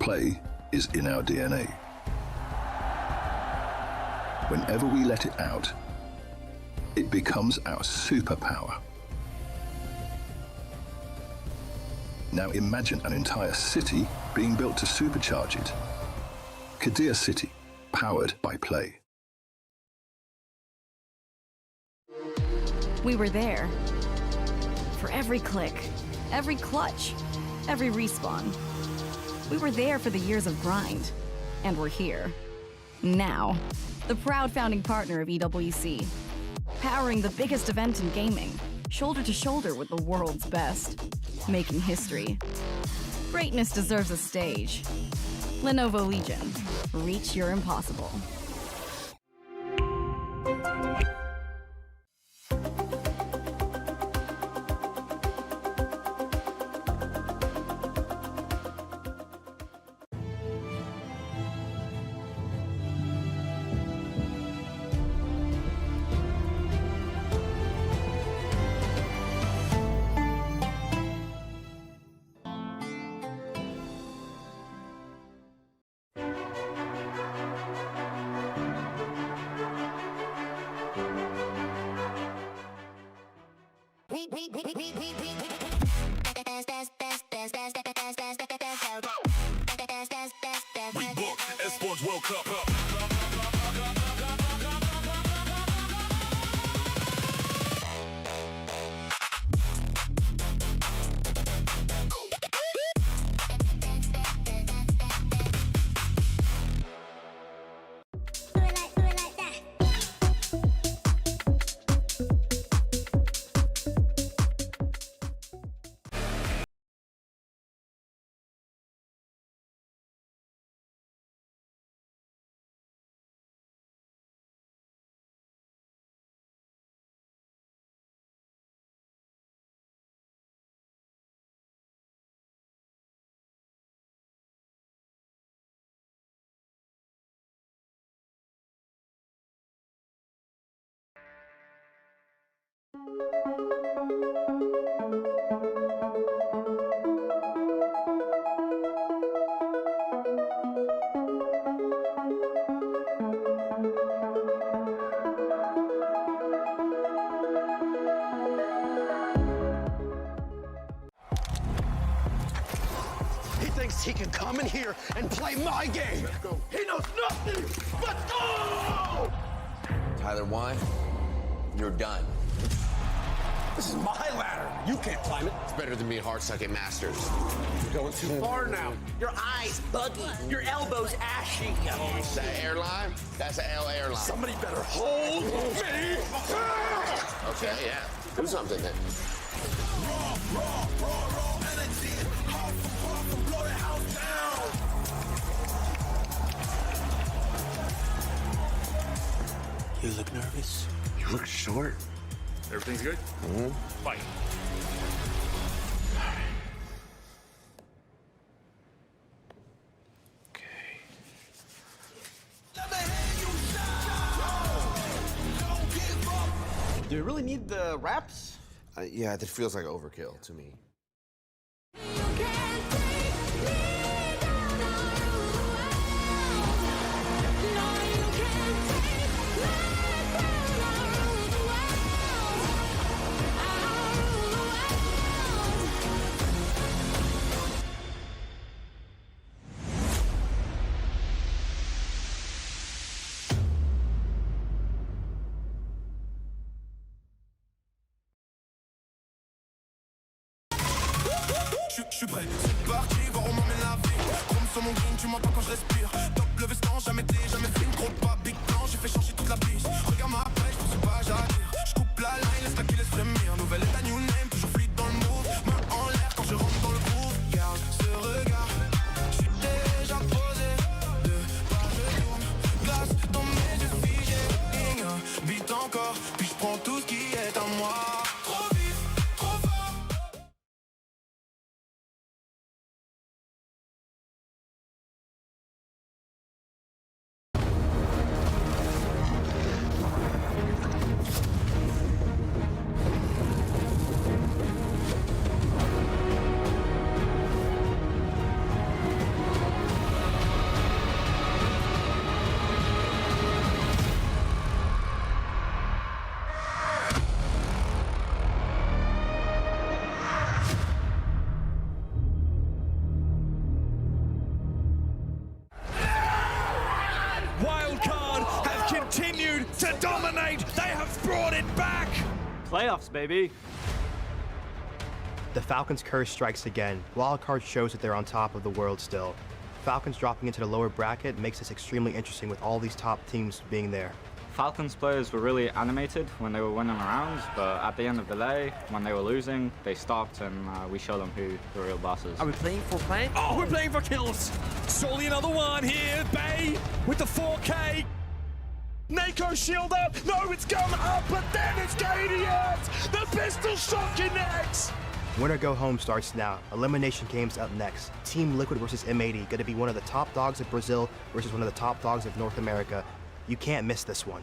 Play is in our DNA. Whenever we let it out, it becomes our superpower. Now imagine an entire city being built to supercharge it. Kadir City, powered by Play. We were there. For every click, every clutch, every respawn. We were there for the years of grind. And we're here. Now. The proud founding partner of EWC. Powering the biggest event in gaming. Shoulder to shoulder with the world's best. Making history. Greatness deserves a stage. Lenovo Legion. Reach your impossible. World Cup. He can come in here and play my game. Let's go. He knows nothing. Let's go! Tyler 1, you're done. This is my ladder. You can't climb it. It's better than me hard sucking masters. You're going too far now. Your eyes buggy. Your elbows ashy. That airline? That's an L airline. Somebody better hold me. Okay, yeah. Do something then. Raw energy. Half and blow the house down. You look nervous. You look short. Everything's good? Mm-hmm. Fight. Okay. Do you really need the wraps? Yeah, that feels like overkill to me. Je suis prêt, c'est parti, voir on m'emmène la vie. Chrome sur mon green, tu m'entends quand je respire. Top le veston, jamais film, gros pas big plan, j'ai fait changer toute la piste. Regarde ma pêche, je pas à dire. Je coupe la line, laisse la qui laisse frémir. Nouvelle état, new name, toujours fluide dans le move. Main en l'air quand je rentre dans le groove. Garde ce regard, je suis déjà posé. De part je tourne, glace dans mes yeux figés. Vite encore, puis je prends tout ce qui est à moi. Trop vite, trop fort. Playoffs, baby. The Falcons' curse strikes again. Wildcard shows that they're on top of the world still. Falcons dropping into the lower bracket makes this extremely interesting with all these top teams being there. Falcons players were really animated when they were winning rounds, but at the end of the day, when they were losing, they stopped and we showed them who the real boss is. Are we playing for plan? Oh, we're playing for kills. Surely another one here. Bay with the 4K. Nako shield up. No, it's gone up, but then it's Gadiant. The pistol shot connects. Winner go home starts now. Elimination games up next. Team Liquid versus M80, going to be one of the top dogs of Brazil versus one of the top dogs of North America. You can't miss this one.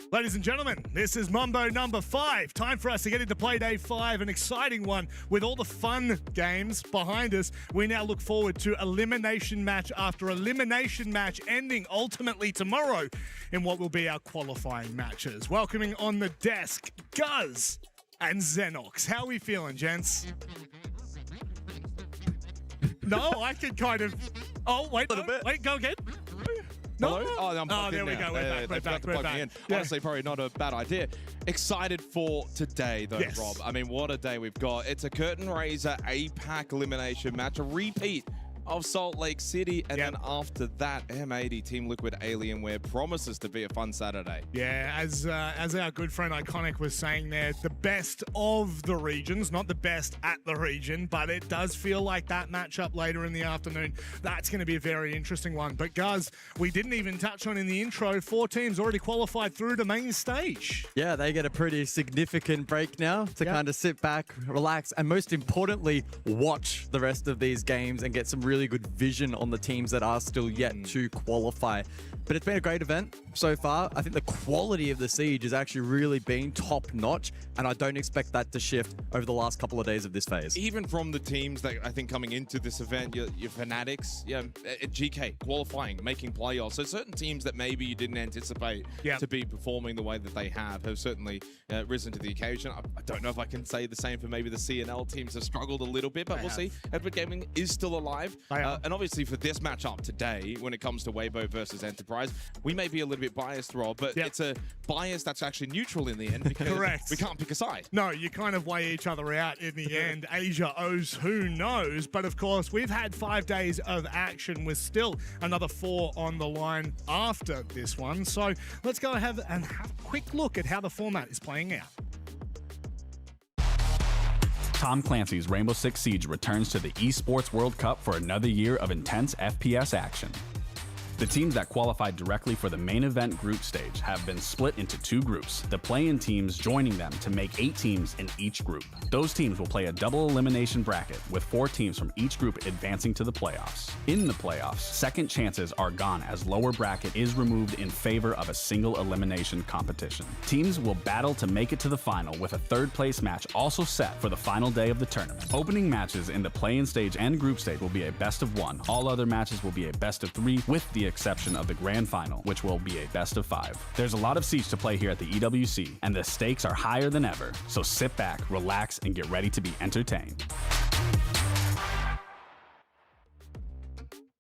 Ladies and gentlemen, this is Mambo number 5. Time for us to get into play day 5, an exciting one with all the fun games behind us. We now look forward to elimination match after elimination match ending ultimately tomorrow in what will be our qualifying matches. Welcoming on the desk, Guz and Xenox. How are we feeling, gents? No, I can kind of... Oh, wait, wait, go again. No. Oh, no, I'm plugged there in we now. go. We're back. We're back. In. Yeah. Honestly, probably not a bad idea. Excited for today, though, Yes. Rob. I mean, what a day we've got. It's a curtain raiser APAC elimination match, a repeat of Salt Lake City, and then after that, M80 Team Liquid Alienware promises to be a fun Saturday. Yeah, as our good friend Iconic was saying there, the best of the regions, not the best at the region, but it does feel like that matchup later in the afternoon, that's going to be a very interesting one. But Guz, we didn't even touch on in the intro, 4 teams already qualified through to main stage. Yeah, they get a pretty significant break now to kind of sit back, relax, and most importantly, watch the rest of these games and get some really good vision on the teams that are still yet to qualify. But it's been a great event so far. I think the quality of the Siege has actually really been top notch, and I don't expect that to shift over the last couple of days of this phase. Even from the teams that I think coming into this event, your Fanatics, GK qualifying, making playoffs. So certain teams that maybe you didn't anticipate to be performing the way that they have certainly risen to the occasion. I don't know if I can say the same for maybe the CNL teams have struggled a little bit, but we'll see. Edward Gaming is still alive. And obviously for this matchup today, when it comes to Weibo versus Enterprise, we may be a little bit biased, Rob, but it's a bias that's actually neutral in the end because we can't pick a side. No, you kind of weigh each other out in the end. Asia owes who knows, but of course we've had 5 days of action with still another 4 on the line after this one. So let's go have a quick look at how the format is playing out. Tom Clancy's Rainbow Six Siege returns to the Esports World Cup for another year of intense FPS action. The teams that qualified directly for the main event group stage have been split into 2 groups, the play-in teams joining them to make 8 teams in each group. Those teams will play a double elimination bracket with 4 teams from each group advancing to the playoffs. In the playoffs, second chances are gone as lower bracket is removed in favor of a single elimination competition. Teams will battle to make it to the final with a 3rd place match also set for the final day of the tournament. Opening matches in the play-in stage and group stage will be a best of 1. All other matches will be a best of 3 with the exception of the grand final, which will be a best of 5. There's a lot of Siege to play here at the EWC, and the stakes are higher than ever, so sit back, relax, and get ready to be entertained.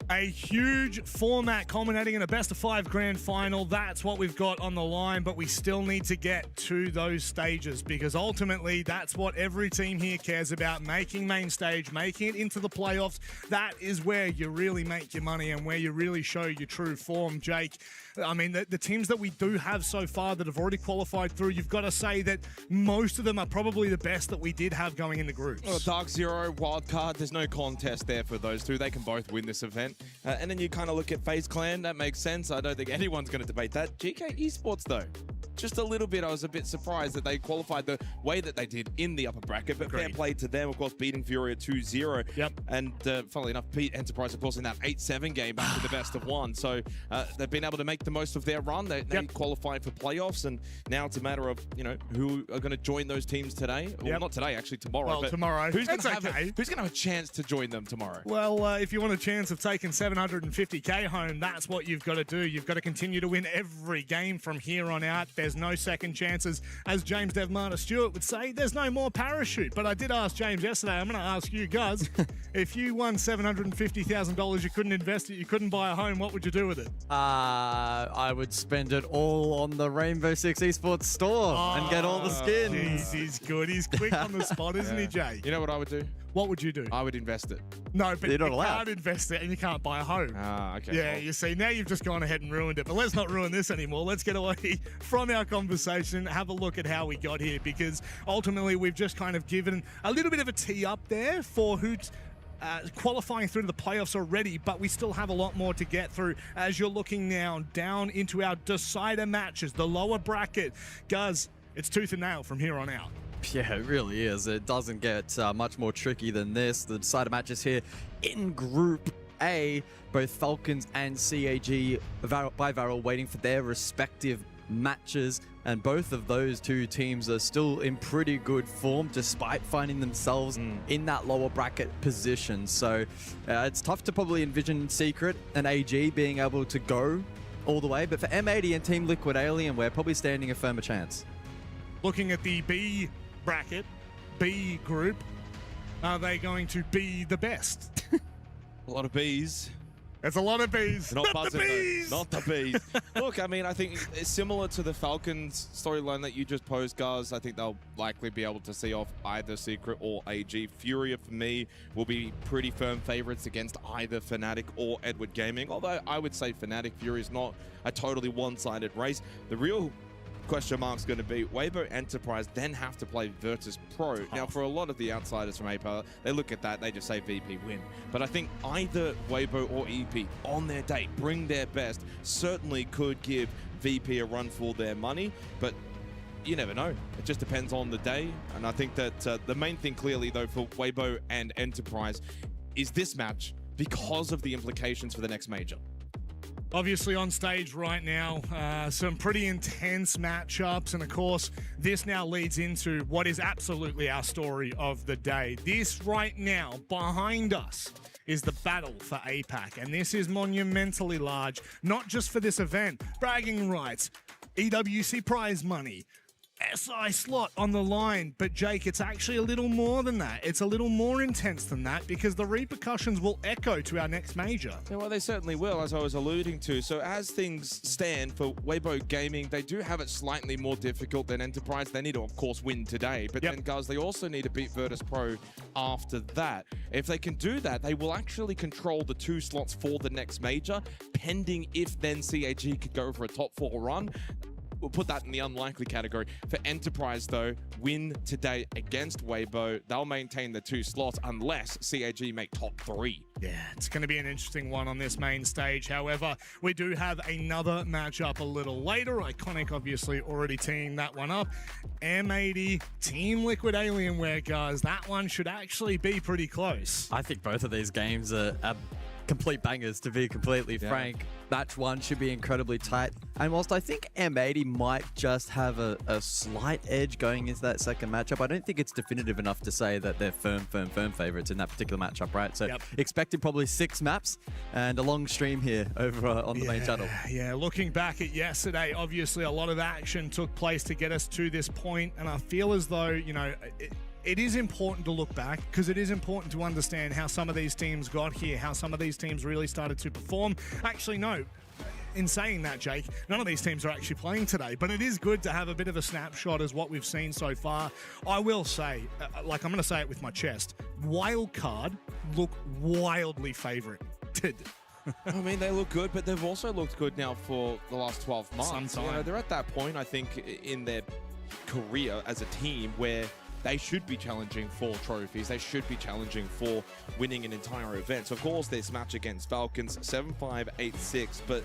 A huge format culminating in a best of 5 grand final. That's what we've got on the line, but we still need to get to those stages because ultimately that's what every team here cares about, making main stage, making it into the playoffs. That is where you really make your money and where you really show your true form, Jake. I mean, the teams that we do have so far that have already qualified through, you've got to say that most of them are probably the best that we did have going in the groups. Well, Dark Zero, Wildcard, there's no contest there for those 2. They can both win this event. And then you kind of look at FaZe Clan, that makes sense. I don't think anyone's going to debate that. GK Esports, though. just a little bit, I was a bit surprised that they qualified the way that they did in the upper bracket, but fair play to them, of course, beating Fury at 2-0. Yep. And funnily enough, beat Enterprise, of course, in that 8-7 game back to the best of one. So they've been able to make the most of their run. They qualified for playoffs, and now it's a matter of, who are going to join those teams today. Well, not today, actually, tomorrow. Well, but tomorrow. Who's going to have a chance to join them tomorrow? Well, if you want a chance of taking 750k home, that's what you've got to do. You've got to continue to win every game from here on out. There's no second chances. As James Devmarter Stewart would say, there's no more parachute. But I did ask James yesterday, I'm going to ask you guys, if you won $750,000, you couldn't invest it, you couldn't buy a home, what would you do with it? I would spend it all on the Rainbow Six Esports store and get all the skins. Geez, he's good. He's quick on the spot, isn't he, Jay? You know what I would do? What would you do? I would invest it. No, but You're not you allowed. can't invest it and you can't buy a home. Okay. Yeah, well. you see, now you've just gone ahead and ruined it. But let's not ruin this anymore. Let's get away from our conversation, have a look at how we got here, because ultimately we've just kind of given a little bit of a tee up there for who's qualifying through to the playoffs already, but we still have a lot more to get through as you're looking now down into our decider matches, the lower bracket. Guys, it's tooth and nail from here on out. Yeah, it really is. It doesn't get much more tricky than this. The decider matches here in Group A, both Falcons and CAG by Varel waiting for their respective matches, and both of those two teams are still in pretty good form despite finding themselves in that lower bracket position. So it's tough to probably envision Secret and AG being able to go all the way, but for M80 and Team Liquid Alien, we're probably standing a firmer chance. Looking at the B bracket, B group, are they going to be the best? A lot of bees. There's a lot of bees. Not buzzing, the bees! Not the bees. Look, I mean, I think it's similar to the Falcons storyline that you just posed, guys. I think they'll likely be able to see off either Secret or AG. Fury, for me, will be pretty firm favorites against either Fnatic or Edward Gaming. Although I would say Fnatic, Fury is not a totally one-sided race. The real question mark's going to be Weibo Enterprise then have to play Virtus Pro. Now, for a lot of the outsiders from APA, they look at that, they just say VP win. But I think either Weibo or EP on their day, bring their best, certainly could give VP a run for their money. But you never know. It just depends on the day. And I think that the main thing clearly, though, for Weibo and Enterprise is this match because of the implications for the next major. Obviously on stage right now, some pretty intense matchups, and of course this now leads into what is absolutely our story of the day. This right now behind us is the battle for APAC, and this is monumentally large, not just for this event. Bragging rights, EWC prize money, SI slot on the line, but Jake, it's actually a little more than that. It's a little more intense than that, because the repercussions will echo to our next major. Yeah, well, they certainly will, as I was alluding to. So as things stand for Weibo Gaming, they do have it slightly more difficult than Enterprise. They need to, of course, win today, but then, guys, they also need to beat Virtus Pro after that. If they can do that, they will actually control the 2 slots for the next major, pending if then CAG could go for a top 4 run. We'll put that in the unlikely category. For Enterprise, though, win today against Weibo. They'll maintain the 2 slots unless CAG make top 3. Yeah, it's going to be an interesting one on this main stage. However, we do have another matchup a little later. Iconic, obviously, already teeing that one up. M80, Team Liquid Alienware, guys. That one should actually be pretty close. I think both of these games are complete bangers, to be completely frank. Match 1 should be incredibly tight. And whilst I think M80 might just have a slight edge going into that second matchup, I don't think it's definitive enough to say that they're firm favorites in that particular matchup, right? So expecting probably 6 maps and a long stream here over on the main channel. Yeah, looking back at yesterday, obviously a lot of action took place to get us to this point, and I feel as though, you know, it is important to look back, because it is important to understand how some of these teams got here, how some of these teams really started to perform. Actually, no. In saying that, Jake, none of these teams are actually playing today, but it is good to have a bit of a snapshot as what we've seen so far. I will say, like I'm going to say it with my chest, Wildcard look wildly favorited. I mean, they look good, but they've also looked good now for the last 12 months. You know, they're at that point, I think, in their career as a team where they should be challenging for trophies. They should be challenging for winning an entire event. So, of course, this match against Falcons, 7-5, 8-6, but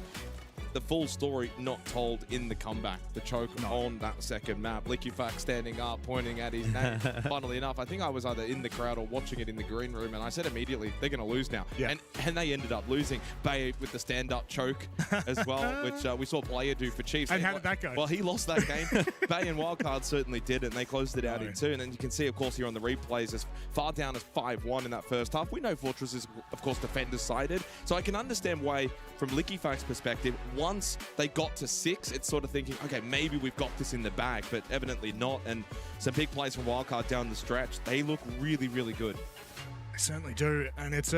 the full story not told in the comeback. The choke on that second map. Liquifax standing up, pointing at his name. Funnily enough, I think I was either in the crowd or watching it in the green room, and I said immediately, they're going to lose now. Yeah. And they ended up losing. Bay with the stand-up choke as well, which we saw Player do for Chiefs. And how did that go? Well, he lost that game. Bay and Wildcard certainly did, and they closed it out in 2. And then you can see, of course, here on the replays, as far down as 5-1 in that first half. We know Fortress is, of course, defender-sided, so I can understand why, from Liquifax's perspective, once they got to 6, it's sort of thinking, okay, maybe we've got this in the bag, but evidently not. And some big plays from Wildcard down the stretch. They look really, really good. They certainly do, and it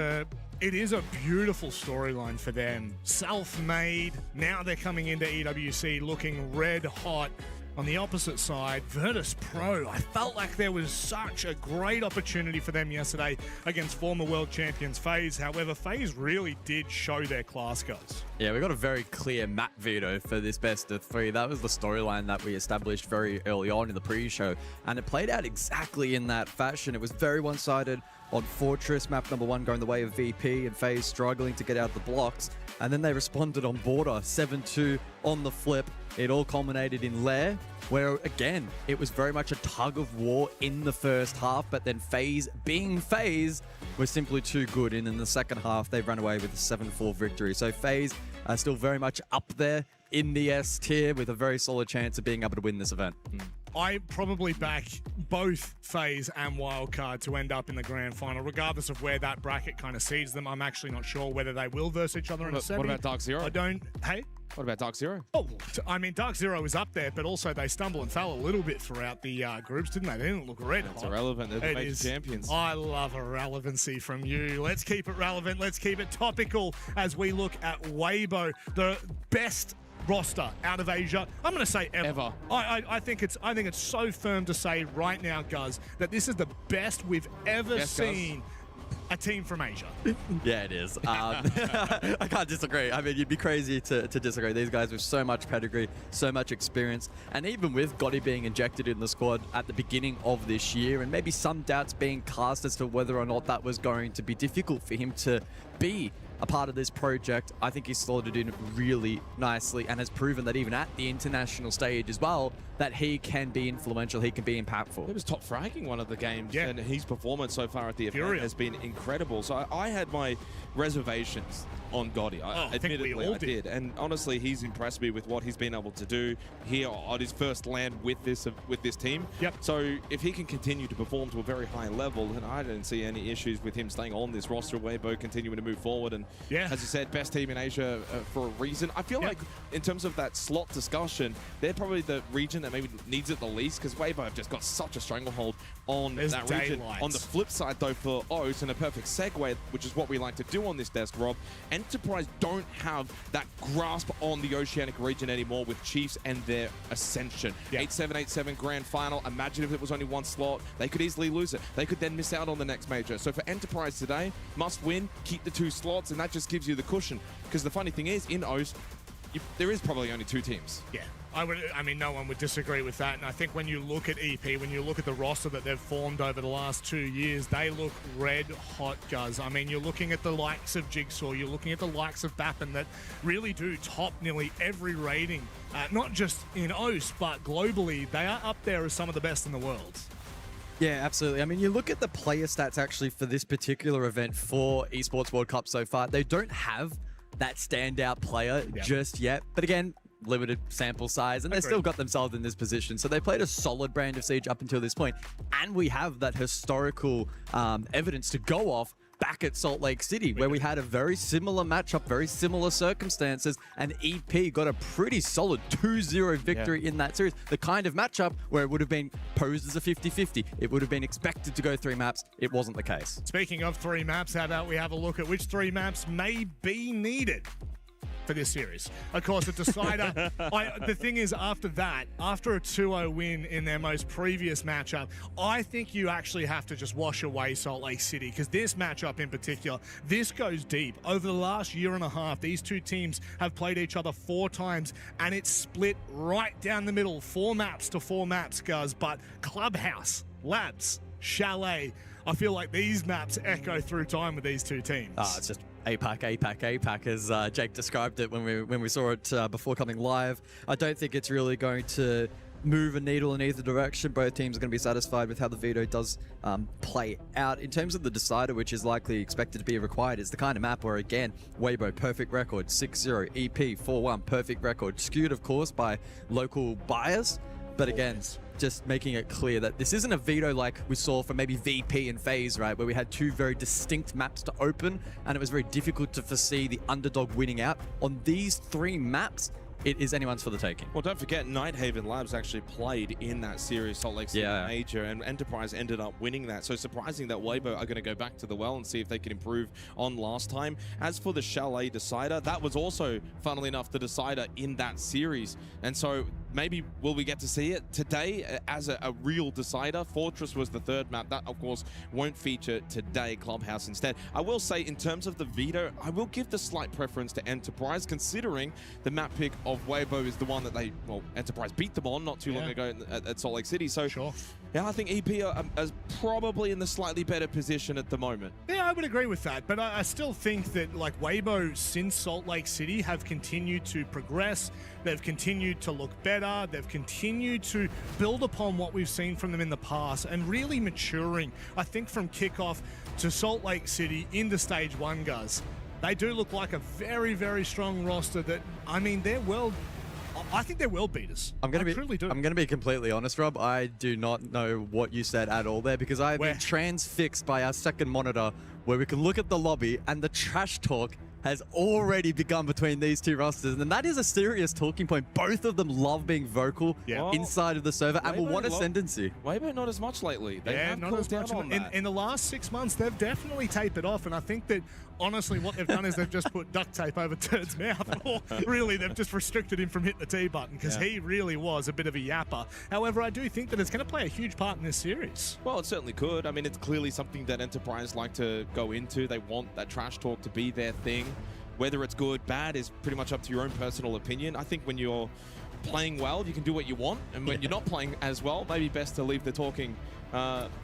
is a beautiful storyline for them. Self-made, now they're coming into EWC looking red hot. On the opposite side, Virtus Pro, I felt like there was such a great opportunity for them yesterday against former world champions FaZe. However, FaZe really did show their class, guys. Yeah, we got a very clear map veto for this best of 3. That was the storyline that we established very early on in the pre-show, and it played out exactly in that fashion. It was very one-sided on Fortress, map number 1 going the way of VP, and FaZe struggling to get out the blocks. And then they responded on Border, 7-2 on the flip. It all culminated in Lair, where, again, it was very much a tug of war in the first half, but then FaZe, being FaZe, was simply too good. And in the second half, they ran away with a 7-4 victory. So FaZe are still very much up there in the S tier with a very solid chance of being able to win this event. I probably back both FaZe and Wildcard to end up in the grand final, regardless of where that bracket kind of seeds them. I'm actually not sure whether they will verse each other in a semi. What about Dark Zero? I don't... Hey? What about Dark Zero? Oh, I mean, Dark Zero is up there, but also they stumble and fell a little bit throughout the groups, didn't they? They didn't look red hot. It's irrelevant. They're the major champions. I love irrelevancy from you. Let's keep it relevant. Let's keep it topical as we look at Weibo, the best roster out of Asia. I'm going to say ever. I think it's so firm to say right now, Guz, that this is the best we've ever seen. A team from Asia. Yeah, it is. I can't disagree. I mean, you'd be crazy to disagree. These guys with so much pedigree, so much experience, and even with Gotti being injected in the squad at the beginning of this year, and maybe some doubts being cast as to whether or not that was going to be difficult for him to be a part of this project, I think he's slotted in really nicely and has proven that even at the international stage as well, that he can be influential, he can be impactful. He was top fragging one of the games, and his performance so far at the event has been incredible. So I had my reservations on Gotti. Admittedly, I did. And honestly, he's impressed me with what he's been able to do here on his first land with this team. So if he can continue to perform to a very high level, then I don't see any issues with him staying on this roster. Weibo continuing to move forward, and as you said, best team in Asia for a reason. I feel like in terms of that slot discussion, they're probably the region that maybe needs it the least, because Weibo have just got such a stranglehold on that region. On the flip side, though, for OS, and a perfect segue, which is what we like to do on this desk, Rob, Enterprise don't have that grasp on the Oceanic region anymore with Chiefs and their ascension. 8-7 grand final. Imagine if it was only one slot. They could easily lose it. They could then miss out on the next major. So for Enterprise today, must win, keep the 2 slots, and that just gives you the cushion. Because the funny thing is, in OS, there is probably only 2 teams. Yeah. I mean, no one would disagree with that. And I think when you look at EP, when you look at the roster that they've formed over the last 2 years, they look red hot, Guz. I mean, you're looking at the likes of Jigsaw, you're looking at the likes of Bappin that really do top nearly every rating, not just in OS, but globally. They are up there as some of the best in the world. Yeah, absolutely. I mean, you look at the player stats actually for this particular event for Esports World Cup so far, they don't have that standout player just yet. But again, limited sample size, and they still got themselves in this position. So they played a solid brand of Siege up until this point, and we have that historical evidence to go off back at Salt Lake City, where we had a very similar matchup, very similar circumstances, and EP got a pretty solid 2-0 victory in that series. The kind of matchup where it would have been posed as a 50-50. It would have been expected to go 3 maps. It wasn't the case. Speaking of 3 maps, how about we have a look at which 3 maps may be needed for this series? Of course, a decider. The thing is, after that, after a 2-0 win in their most previous matchup, I think you actually have to just wash away Salt Lake City, because this matchup in particular, this goes deep. Over the last year and a half, these 2 teams have played each other 4 times, and it's split right down the middle, 4 maps to 4 maps, Guz. But Clubhouse, Labs, Chalet, I feel like these maps echo through time with these 2 teams. It's just APAC, as Jake described it when we saw it before coming live. I don't think it's really going to move a needle in either direction. Both teams are going to be satisfied with how the veto does play out. In terms of the decider, which is likely expected to be required, it's the kind of map where, again, Weibo, perfect record, 6-0, EP, 4-1, perfect record, skewed, of course, by local bias. But again, just making it clear that this isn't a veto like we saw from maybe VP and FaZe, right? Where we had two very distinct maps to open, and it was very difficult to foresee the underdog winning out. On these 3 maps, it is anyone's for the taking. Well, don't forget, Nighthaven Labs actually played in that series, Salt Lake City Major, and Enterprise ended up winning that. So surprising that Weibo are going to go back to the well and see if they can improve on last time. As for the Chalet decider, that was also, funnily enough, the decider in that series. And so maybe will we get to see it today as a real decider? Fortress was the 3rd map. That, of course, won't feature today, Clubhouse instead. I will say, in terms of the veto, I will give the slight preference to Enterprise, considering the map pick of Weibo is the one that Enterprise beat them on not too long ago at Salt Lake City. So, yeah, I think EP are probably in the slightly better position at the moment. Yeah, I would agree with that, but I still think that, like, Weibo since Salt Lake City have continued to progress. They've continued to look better. They've continued to build upon what we've seen from them in the past and really maturing. I think from kickoff to Salt Lake City into Stage 1, guys, they do look like a very, very strong roster that, I mean, I think they're world beaters. I truly do. I'm going to be completely honest, Rob. I do not know what you said at all there, because I've been transfixed by our second monitor where we can look at the lobby and the trash talk has already begun between these two rosters, and that is a serious talking point. Both of them love being vocal inside of the server and will want ascendancy. Weibo not as much lately. They have not cooled as much. down on that. In the last 6 months, they've definitely tapered off, and I think that, honestly, what they've done is they've just put duct tape over Turd's mouth, or really, they've just restricted him from hitting the T button, because he really was a bit of a yapper. However, I do think that it's going to play a huge part in this series. Well, it certainly could. I mean, it's clearly something that Enterprise like to go into. They want that trash talk to be their thing. Whether it's good, bad is pretty much up to your own personal opinion. I think when you're playing well, you can do what you want. And when you're not playing as well, maybe best to leave the talking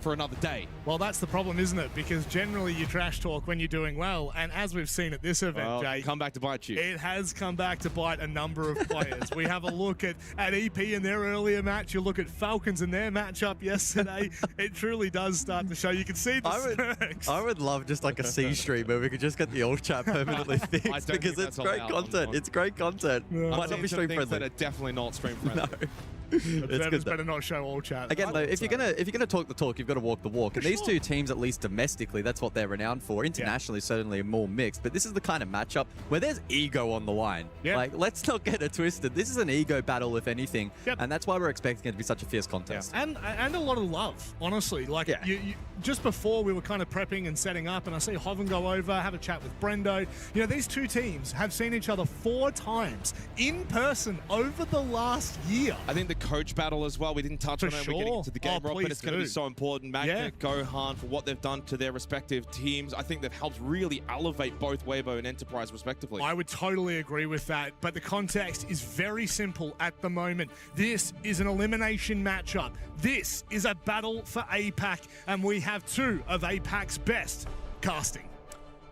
for another day. Well, that's the problem, isn't it? Because generally you trash talk when you're doing well. And as we've seen at this event, Jay, come back to bite you. It has come back to bite a number of players. We have a look at EP in their earlier match. You look at Falcons in their matchup yesterday. It truly does start to show. You can see the smirks. I would love just like a C stream where we could just get the alt chat permanently fixed, because it's great content. It's great content. Might not be stream friendly. That are definitely not stream friendly. No. Observers better not show all chat. Again, though, if you're gonna talk the talk, you've got to walk the walk. And these two teams, at least domestically, that's what they're renowned for. Internationally, certainly more mixed. But this is the kind of matchup where there's ego on the line. Like, let's not get it twisted. This is an ego battle, if anything, and that's why we're expecting it to be such a fierce contest. And a lot of love, honestly. Like, you just before we were kind of prepping and setting up, and I see Hoven go over, have a chat with Brendo. You know, these two teams have seen each other 4 times in person over the last year. I think the coach battle as well, we didn't touch on it. We're getting into the game, Rob, but it's going to be so important. Magnet, Gohan, for what they've done to their respective teams. I think they've helped really elevate both Weibo and Enterprise respectively. I would totally agree with that, but the context is very simple at the moment. This is an elimination matchup. This is a battle for APAC, and we have 2 of APAC's best casting.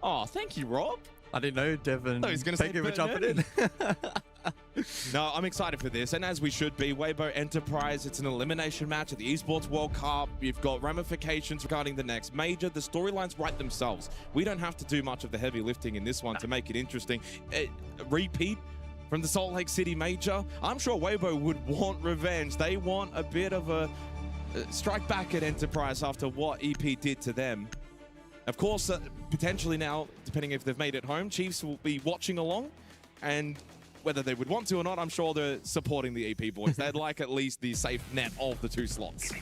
Oh, thank you, Rob. I didn't know, Devin. No, he's going to thank you for jumping in. No, I'm excited for this, and as we should be. Weibo Enterprise, it's an elimination match at the Esports World Cup. You've got ramifications regarding the next major. The storylines write themselves. We don't have to do much of the heavy lifting in this one to make it interesting. Repeat from the Salt Lake City major. I'm sure Weibo would want revenge. They want a bit of a strike back at Enterprise after what EP did to them. Of course, potentially now, depending if they've made it home, Chiefs will be watching along, and whether they would want to or not, I'm sure they're supporting the EP boys. They'd like at least the safe net of the 2 slots.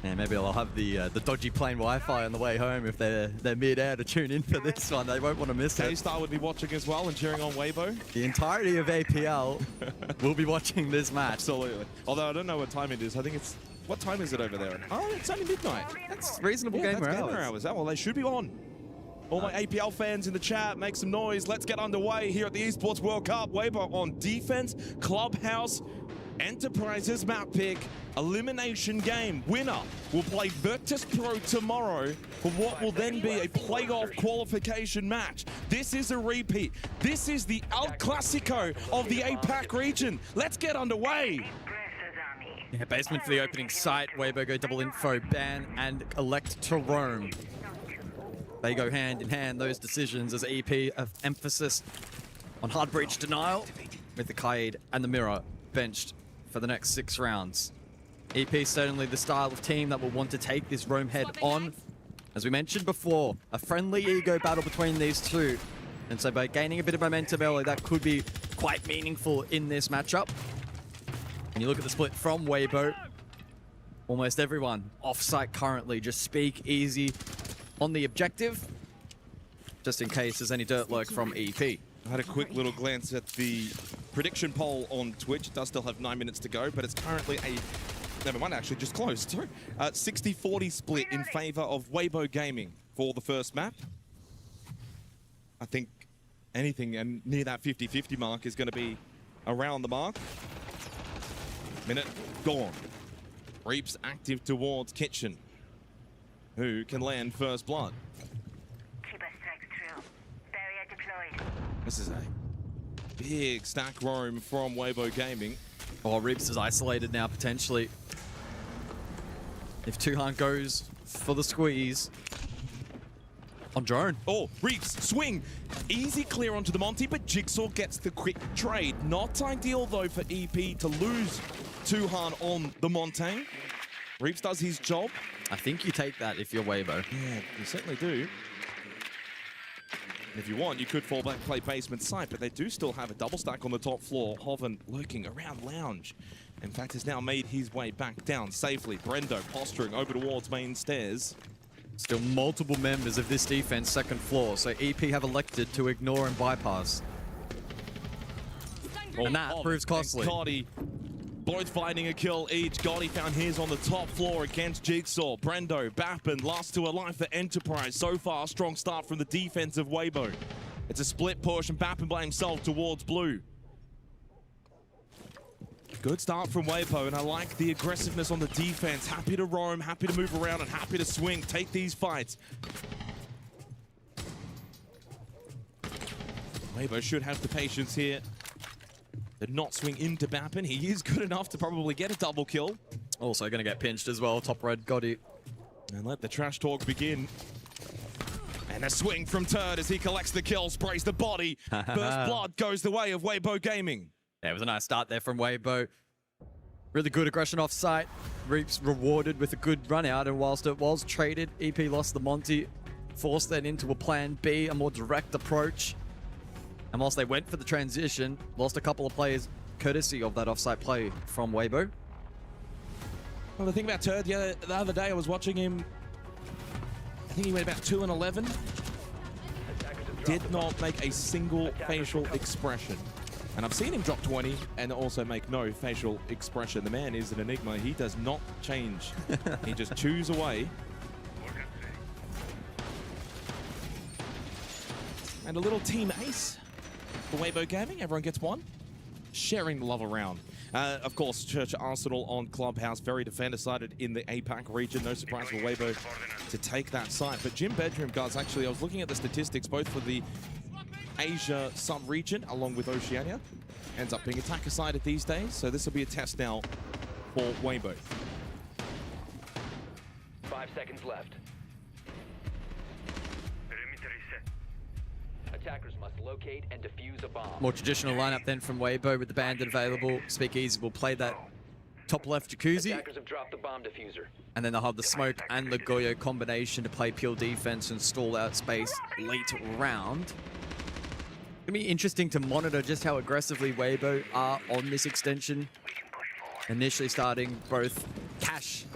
Yeah, maybe I'll have the dodgy plane Wi-Fi on the way home if they're mid-air to tune in for this one. They won't want to miss it. K-Star would be watching as well and cheering on Weibo. The entirety of APL will be watching this match. Absolutely. Although I don't know what time it is. I think it's... What time is it over there? Oh, it's only midnight. That's reasonable gamer hours. Well, they should be on. All my APL fans in the chat, make some noise. Let's get underway here at the Esports World Cup. Weibo on defense, Clubhouse, Enterprise's map pick, elimination game. Winner will play Virtus Pro tomorrow for what will then be a playoff qualification match. This is a repeat. This is the El Clasico of the APAC region. Let's get underway. Yeah, basement for the opening site. Weibo go double info, ban, and elect to roam. They go hand in hand, those decisions, as EP of emphasis on hard breach denial, with the Kaid and the Mirror benched for the next 6 rounds. EP certainly the style of team that will want to take this roam head on. As we mentioned before, a friendly ego battle between these two. And so by gaining a bit of momentum early, that could be quite meaningful in this matchup. And you look at the split from Weibo, almost everyone off-site currently, just speak easy on the objective, just in case there's any dirt lurk from EP. I had a quick little glance at the prediction poll on Twitch. It does still have 9 minutes to go, but it's currently never mind, actually just closed. 60-40 split in favor of Weibo Gaming for the first map. I think anything and near that 50-50 mark is going to be around the mark. Minute gone. Reaps active towards Kitchen, who can land first blood. This is a big stack roam from Weibo Gaming. Oh, Reaps is isolated now, potentially. If Tuhan goes for the squeeze on drone. Oh, Reaps, swing. Easy clear onto the Monty, but Jigsaw gets the quick trade. Not ideal, though, for EP to lose Tuhan on the Montagne. Reaps does his job. I think you take that if you're Weibo. Yeah, you certainly do. If you want, you could fall back, play basement site, but they do still have a double stack on the top floor. Hoven lurking around lounge. In fact, has now made his way back down safely. Brendo posturing over towards main stairs. Still multiple members of this defense, second floor, so EP have elected to ignore and bypass. And that proves costly. Gotti both finding a kill each. Gotti found his on the top floor against Jigsaw. Brendo, Bappen, last to a life for Enterprise. So far, strong start from the defense of Weibo. It's a split push, and Bappen by himself towards blue. Good start from Weibo, and I like the aggressiveness on the defense. Happy to roam, happy to move around, and happy to swing, take these fights. Weibo should have the patience here. Did not swing into Bappen. He is good enough to probably get a double kill. Also going to get pinched as well, top red, Gotti. And let the trash talk begin. And a swing from Turd as he collects the kill, sprays the body. First blood goes the way of Weibo Gaming. Yeah, it was a nice start there from Weibo. Really good aggression off site. Reaps rewarded with a good run out, and whilst it was traded, EP lost the Monty, forced then into a plan B, a more direct approach. And whilst they went for the transition, lost a couple of players courtesy of that offsite play from Weibo. Well, the thing about Turd, the other day I was watching him, I think he went about 2 and 11. Did not make a single facial expression. And I've seen him drop 20 and also make no facial expression. The man is an enigma. He does not change. He just chews away. And a little team ace for Weibo Gaming. Everyone gets one. Sharing the love around. Of course, Church Arsenal on Clubhouse. Very defender-sided in the APAC region. No surprise for Weibo to take that site. But Gym Bedroom, guys, actually, I was looking at the statistics both for the Asia sub-region along with Oceania. Ends up being attacker-sided these days. So this will be a test now for Weibo. 5 seconds left. Attackers must locate and defuse a bomb. More traditional lineup then from Weibo with the bandit available. Speakeasy will play that top left jacuzzi. Attackers have dropped the bomb diffuser. And then they'll have the smoke and the Goyo combination to play pure defense and stall out space late round. It's gonna be interesting to monitor just how aggressively Weibo are on this extension. Initially starting both Cash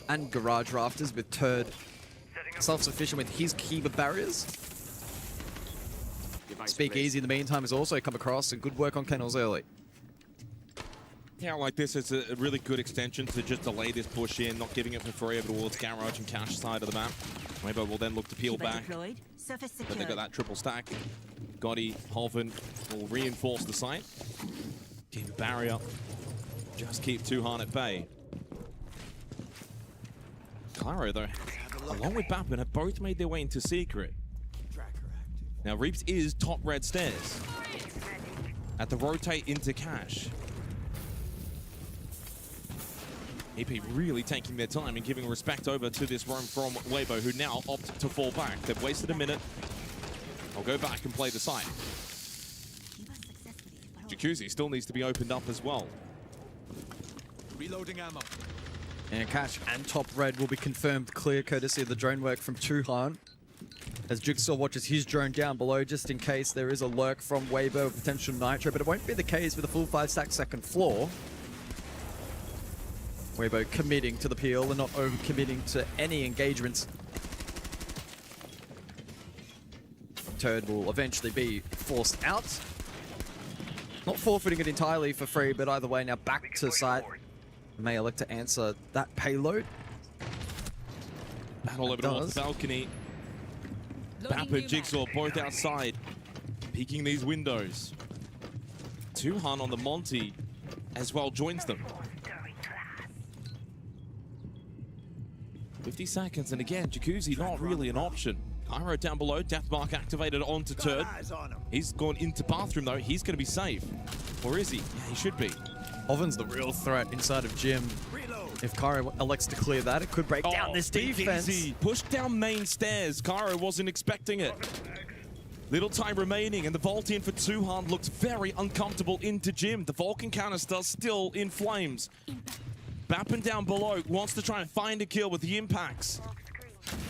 and Garage Rafters, with Turd self-sufficient with his Kiva barriers. Speakeasy in the meantime has also come across, and good work on Kennels early. Yeah, like this is a really good extension to just delay this push in, not giving it for free over towards Garage and Cash side of the map. Weibo will then look to peel back. But they've got that triple stack. Gotti, Hoven will reinforce the site. Keep barrier. Just keep Tuhan at bay. Cairo, though, along with Bappin, have both made their way into Secret. Now, Reaps is top red stairs. At the rotate into Cash. EP really taking their time and giving respect over to this roam from Weibo, who now opt to fall back. They've wasted a minute. I'll go back and play the site. Jacuzzi still needs to be opened up as well. Reloading ammo. And Cash and top red will be confirmed clear, courtesy of the drone work from Tuhan. As Jigsaw watches his drone down below, just in case there is a lurk from Weibo, a potential nitro, but it won't be the case with a full 5-stack second floor. Weibo committing to the peel and not over-committing to any engagements. Turd will eventually be forced out. Not forfeiting it entirely for free, but either way now back to site. May elect to answer that payload. Battle over off the balcony. Bap and Jigsaw both outside, peeking these windows. Tuhan on the Monty as well joins them. 50 seconds, and again, Jacuzzi not really an option. Cairo down below, Deathmark activated onto Turd. He's gone into bathroom though, he's gonna be safe. Or is he? Yeah, he should be. Hoven's the real threat inside of Gym. If Cairo elects to clear that, it could break down this defense. Easy. Pushed down main stairs. Cairo wasn't expecting it. Little time remaining, and the vault in for Tuhan looks very uncomfortable into Gym. The Vulcan canister still in flames. Bappin down below wants to try and find a kill with the impacts.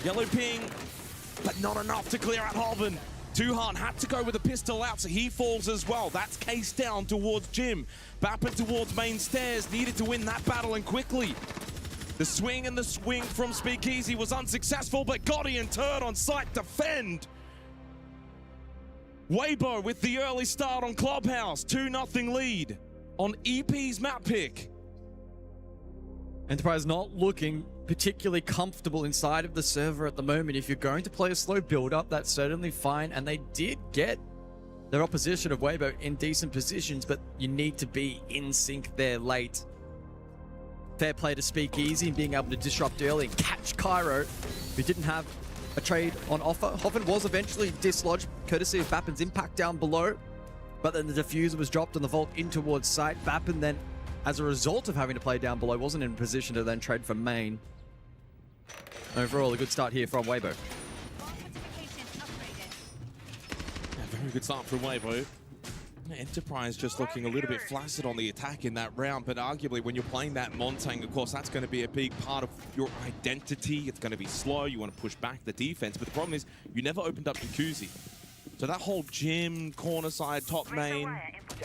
Yellow ping, but not enough to clear out Hoven. Tuhan had to go with a pistol out, so he falls as well. That's case down towards Jim. Bappin towards main stairs, needed to win that battle and quickly. The swing and the swing from Speakeasy was unsuccessful, but Gotti and Turd on site defend. Weibo with the early start on Clubhouse, 2-0 lead on EP's map pick. Enterprise not looking particularly comfortable inside of the server at the moment. If you're going to play a slow build-up, that's certainly fine. And they did get their opposition of Weibo in decent positions, but you need to be in sync there late. Fair play to Speakeasy and being able to disrupt early and catch Cairo, who didn't have a trade on offer. Hoven was eventually dislodged, courtesy of Bappin's impact down below, but then the diffuser was dropped on the vault in towards site. Bappin then, as a result of having to play down below, wasn't in a position to then trade for main. Overall, a good start here from Weibo. Very good start from Weibo. Enterprise just looking a little bit flaccid on the attack in that round, but arguably when you're playing that Montang, of course, that's going to be a big part of your identity. It's going to be slow. You want to push back the defense, but the problem is you never opened up Jacuzzi. So that whole Gym, corner side, top main,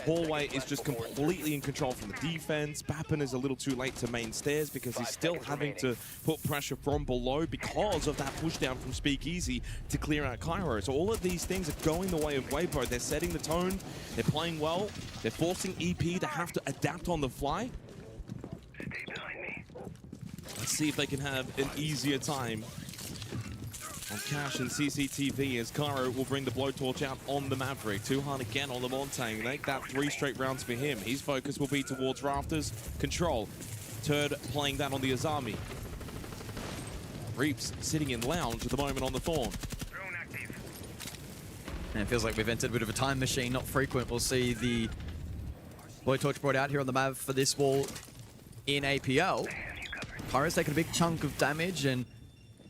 hallway is just completely in control from the defense. Bappin is a little too late to main stairs because he's still having to put pressure from below because of that push down from Speakeasy to clear out Cairo. So all of these things are going the way of Weibo. They're setting the tone, they're playing well, they're forcing EP to have to adapt on the fly. Let's see if they can have an easier time on Cash and CCTV as Cairo will bring the blowtorch out on the Maverick. Tuhan again on the Montang. Make that 3 straight rounds for him. His focus will be towards Rafters. Control. Turd playing that on the Azami. Reaps sitting in lounge at the moment on the Thorn. And it feels like we've entered a bit of a time machine, not frequent. We'll see the blowtorch brought out here on the Mav for this wall in APL. Cairo's taken a big chunk of damage, and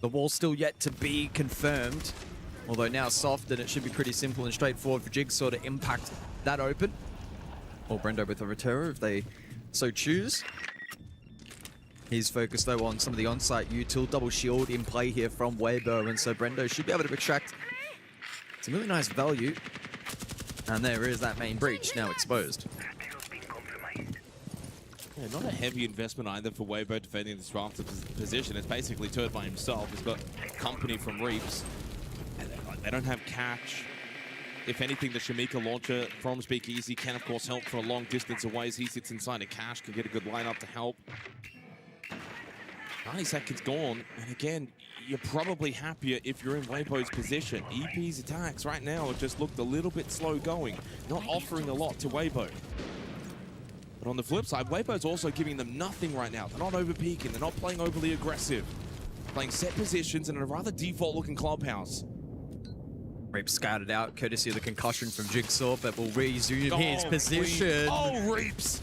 the wall's still yet to be confirmed. Although now soft, and it should be pretty simple and straightforward for Jigsaw to impact that open. Or Brendo with a Rotero if they so choose. He's focused though on some of the on-site util. Double shield in play here from Weibo, and so Brendo should be able to extract some really nice value. And there is that main breach now exposed. Yeah, not a heavy investment either for Weibo defending this Rafter position. It's basically Turd by himself. He's got company from Reaps. And they don't have catch. If anything, the Shamika launcher from Speakeasy can, of course, help from a long distance away as he sits inside a cache, can get a good lineup to help. 90 seconds gone, and again, you're probably happier if you're in Weibo's position. EP's attacks right now have just looked a little bit slow going, not offering a lot to Weibo. On the flip side, Weibo's also giving them nothing right now. They're not over-peaking. They're not playing overly aggressive. playing set positions in a rather default-looking clubhouse. Reap scouted out, courtesy of the concussion from Jigsaw, but will resume his position. Oh, Reaps!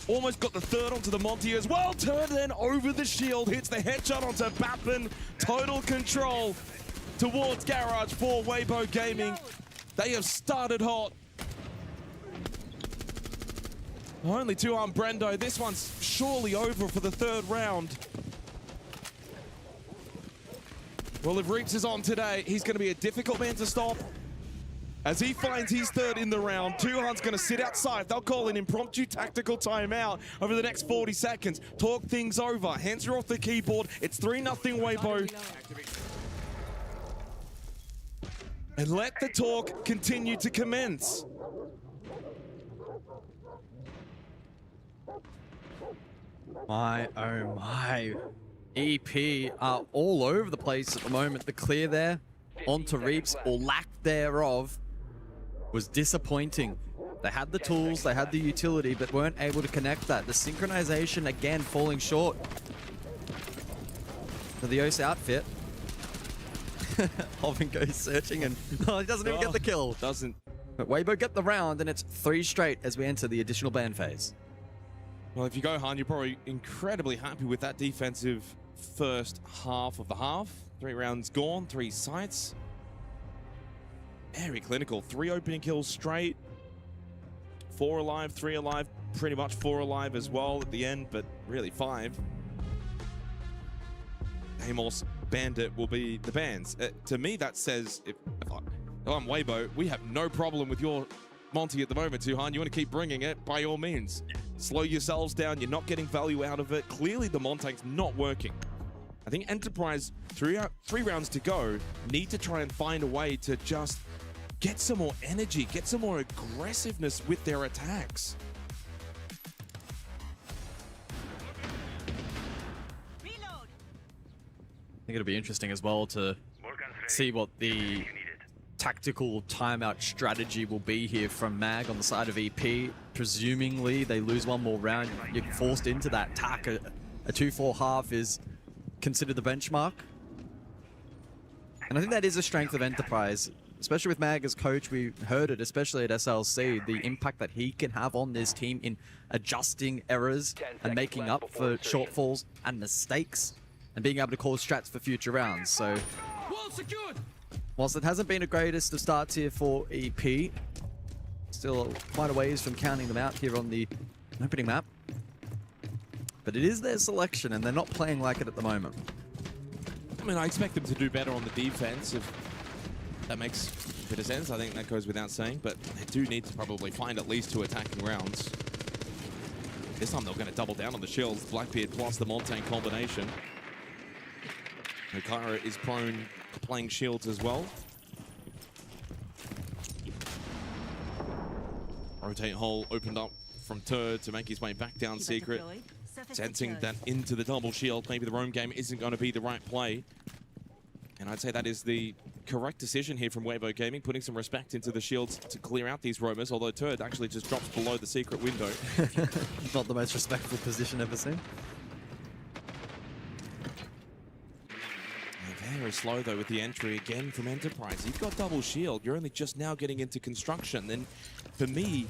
Almost got the third onto the Monty as well. Turn then over the shield, hits the headshot onto Bappin. Total control towards Garage for Weibo Gaming. They have started hot. Only two on Brendo. This one's surely over for the third round. Well, if Reaps is on today, he's going to be a difficult man to stop. As he finds his third in the round, Tuhan's going to sit outside. They'll call an impromptu tactical timeout over the next 40 seconds. Talk things over. Hands are off the keyboard. It's 3-0 Weibo. And let the talk continue to commence. My, oh my. EP are all over the place at the moment. The clear there onto Reaps, or lack thereof, was disappointing. They had the tools, they had the utility, but weren't able to connect that. The synchronization, again, falling short for the OS outfit. Hoven goes searching and he doesn't even get the kill. Doesn't. But Weibo get the round, and it's 3 straight as we enter the additional ban phase. Well, if you go, Han, you're probably incredibly happy with that defensive first half of the half. 3 rounds gone, 3 sites. Very clinical. 3 opening kills straight. 4 alive, 3 alive, pretty much 4 alive as well at the end, but really 5. Amos, Bandit will be the bans. To me, that says, if I'm Weibo, we have no problem with your Monty at the moment, Tuhan. You want to keep bringing it, by all means. Slow yourselves down. You're not getting value out of it. Clearly, the Montague's not working. I think Enterprise, 3 rounds to go, need to try and find a way to just get some more energy, get some more aggressiveness with their attacks. I think it'll be interesting as well to see what the tactical timeout strategy will be here from Mag on the side of EP. Presumably, they lose one more round. You're forced into that tack. A 2-4 half is considered the benchmark. And I think that is a strength of Enterprise, especially with Mag as coach. We heard it, especially at SLC, the impact that he can have on this team in adjusting errors and making up for shortfalls and mistakes and being able to cause strats for future rounds. So, whilst it hasn't been the greatest of starts here for EP, still quite a ways from counting them out here on the opening map. But it is their selection, and they're not playing like it at the moment. I mean, I expect them to do better on the defense, if that makes a bit of sense. I think that goes without saying, but they do need to probably find at least 2 attacking rounds. This time they're going to double down on the shields. Blackbeard plus the Montaigne combination. Hikara is prone to playing shields as well. Rotate hole opened up from Turd to make his way back down Secret. Sensing that into the double shield, maybe the roam game isn't going to be the right play. And I'd say that is the correct decision here from Weibo Gaming, putting some respect into the shields to clear out these roamers, although Turd actually just drops below the secret window. Not the most respectful position ever seen. Very slow though with the entry again from Enterprise. You've got double shield, you're only just now getting into construction. Then for me,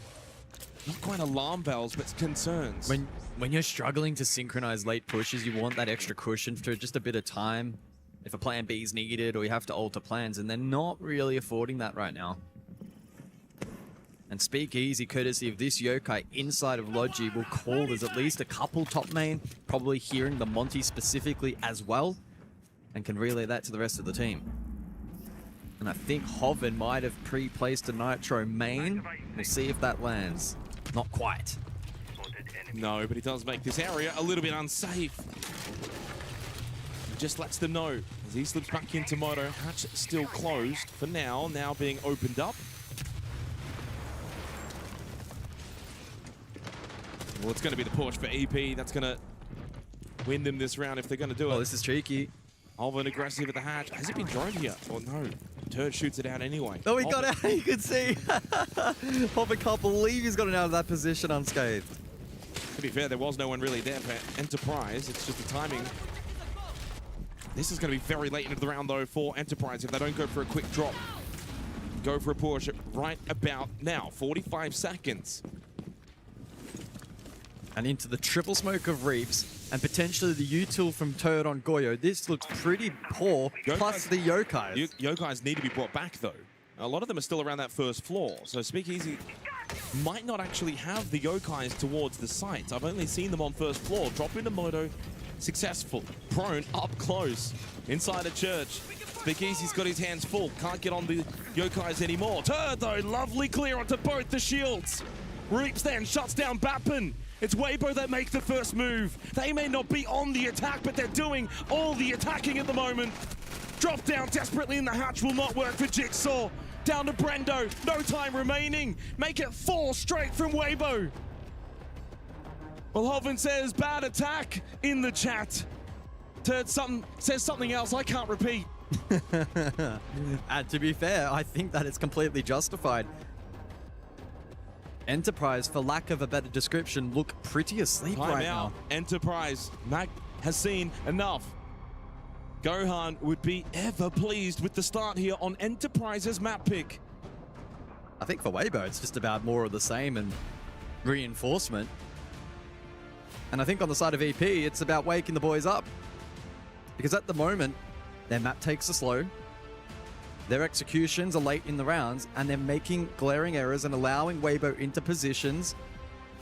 not quite alarm bells, but concerns. When you're struggling to synchronize late pushes, you want that extra cushion for just a bit of time if a plan B is needed or you have to alter plans, and they're not really affording that right now. And Speakeasy, courtesy of this yokai inside of Logi, will call there's at least a couple top main, probably hearing the Monty specifically as well, and can relay that to the rest of the team. And I think Hoven might have pre-placed a Nitro main. We'll see if that lands. Not quite. No, but he does make this area a little bit unsafe. He just lets them know as he slips back into Moto. Hatch still closed for now being opened up. Well, it's going to be the push for EP. That's going to win them this round if they're going to do it. Oh, this is cheeky. Alvin aggressive at the hatch. Has it been drone here? Oh, no. Turd shoots it out anyway. Oh, he got out. You could see. Hobbit can't believe he's gotten out of that position unscathed. To be fair, there was no one really there for Enterprise. It's just the timing This is going to be very late into the round, though, for Enterprise if they don't go for a quick drop. Go for a push right about now. 45 seconds. And into the triple smoke of Reaps and potentially the util from Turd on Goyo. This looks pretty poor, plus the Yokais. Yokais need to be brought back, though. A lot of them are still around that first floor, so Speakeasy might not actually have the Yokais towards the site. I've only seen them on first floor. Drop into Moto, successful. Prone, up close, inside a church. Speakeasy's got his hands full, can't get on the Yokais anymore. Turd, though, lovely clear onto both the shields. Reaps then shuts down Bappin. It's Weibo that make the first move. They may not be on the attack, but they're doing all the attacking at the moment. Drop down desperately in the hatch will not work for Jigsaw. Down to Brendo, no time remaining. Make it 4 straight from Weibo. Well, Hoven says bad attack in the chat. Turd says something else I can't repeat. And to be fair, I think that it's completely justified. Enterprise, for lack of a better description, look pretty asleep right now. Enterprise, Mag has seen enough. Gohan would be ever pleased with the start here on Enterprise's map pick. I think for Weibo, it's just about more of the same and reinforcement. And I think on the side of EP, it's about waking the boys up. Because at the moment, their map takes are slow, their executions are late in the rounds, and they're making glaring errors and allowing Weibo into positions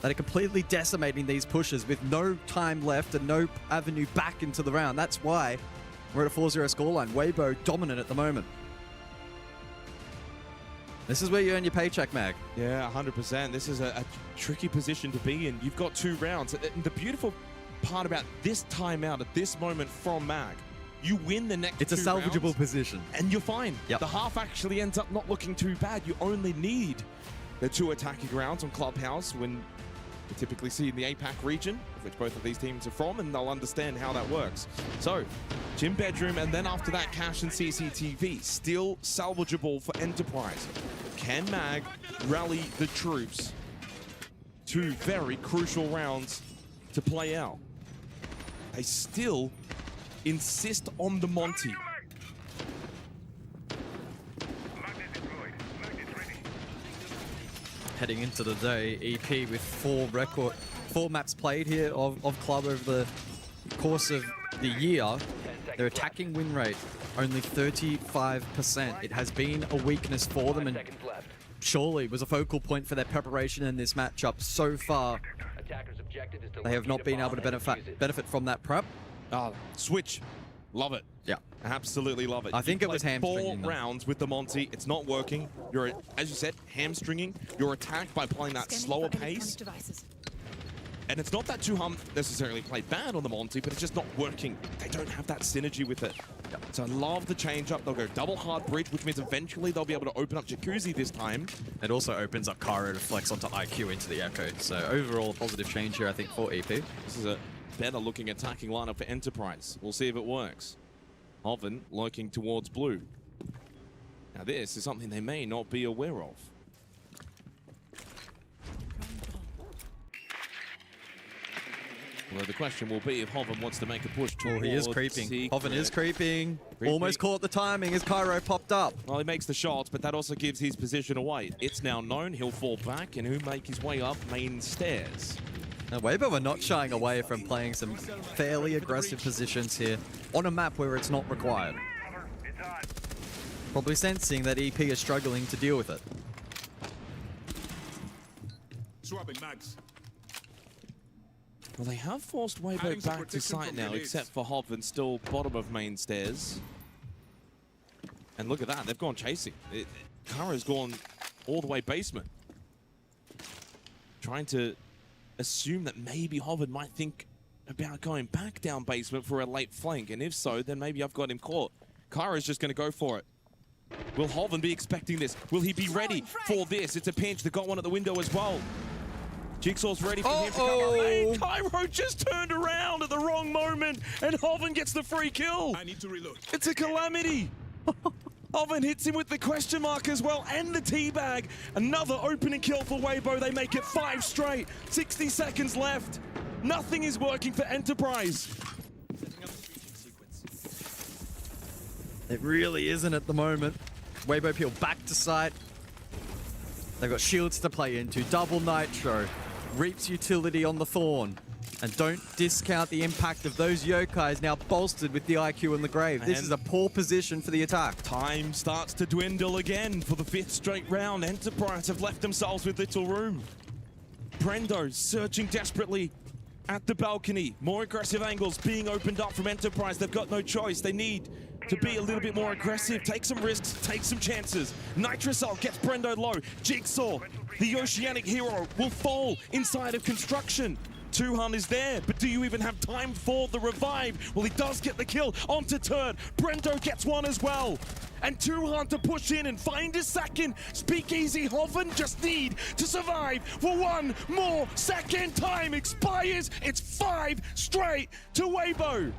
that are completely decimating these pushes with no time left and no avenue back into the round. That's why we're at a 4-0 scoreline. Weibo dominant at the moment. This is where you earn your paycheck, Mag. Yeah, 100%. This is a tricky position to be in. You've got 2 rounds. And the beautiful part about this timeout at this moment from Mag, you win the next 2 rounds. It's a salvageable position. And you're fine. Yep. The half actually ends up not looking too bad. You only need the 2 attacking rounds on Clubhouse when you typically see in the APAC region, of which both of these teams are from, and they'll understand how that works. So, Gym Bedroom, and then after that, Cash and CCTV. Still salvageable for Enterprise. Can Mag rally the troops? 2 very crucial rounds to play out. They still insist on the Monty. Heading into the day, EP with 4 maps played here of Club over the course of the year. Their attacking win rate, only 35%. It has been a weakness for them and surely was a focal point for their preparation in this matchup so far. They have not been able to benefit from that prep. Switch. Love it. Yeah. Absolutely love it. I think it was hamstringing 4 rounds with the Monty. It's not working. You're, as you said, hamstringing your attack by playing that slower pace. And it's not that Tuhum necessarily played bad on the Monty, but it's just not working. They don't have that synergy with it. Yep. So I love the change up. They'll go double hard bridge, which means eventually they'll be able to open up Jacuzzi this time. It also opens up Cairo to flex onto IQ into the Echo. So overall, a positive change here, I think, for EP. This is a better looking attacking lineup for Enterprise. We'll see if it works. Hoven lurking towards blue. Now this is something they may not be aware of. Well, the question will be if Hoven wants to make a push towards... Oh, he is creeping. Hoven is creeping. Almost caught the timing as Cairo popped up. Well, he makes the shots, but that also gives his position away. It's now known he'll fall back and he'll make his way up main stairs. Now, Weibo are not shying away from playing some fairly aggressive positions here on a map where it's not required. Probably sensing that EP is struggling to deal with it. Swapping mags. Well, they have forced Weibo back to site now, except for Hoven still bottom of main stairs. And look at that, they've gone chasing. Kara's gone all the way basement. Trying to assume that maybe Hoven might think about going back down basement for a late flank, and if so, then maybe I've got him caught. Kara's just going to go for it. Will Hoven be expecting this? Will he be ready for this? It's a pinch. They got one at the window as well. Jigsaw's ready for him to come up. And Cairo just turned around at the wrong moment, and Hoven gets the free kill. I need to reload. It's a calamity. Hoven hits him with the question mark as well, and the teabag. Another opening kill for Weibo. They make it 5 straight. 60 seconds left. Nothing is working for Enterprise. It really isn't at the moment. Weibo peel back to site. They've got shields to play into. Double Nitro. Reaps utility on the Thorn. And don't discount the impact of those Yokais now bolstered with the IQ in the grave. This is a poor position for the attack. Time starts to dwindle again for the 5th straight round. Enterprise have left themselves with little room. Brendo searching desperately at the balcony. More aggressive angles being opened up from Enterprise. They've got no choice. They need to be a little bit more aggressive, take some risks, take some chances. Nitrocell gets Brendo low. Jigsaw, the Oceanic hero, will fall inside of construction. Tuhan is there, but do you even have time for the revive? Well, he does get the kill onto Turd. Brendo gets one as well. And Tuhan to push in and find his second. Speakeasy Hoven just need to survive for one more second. Time expires. It's 5 straight to Weibo.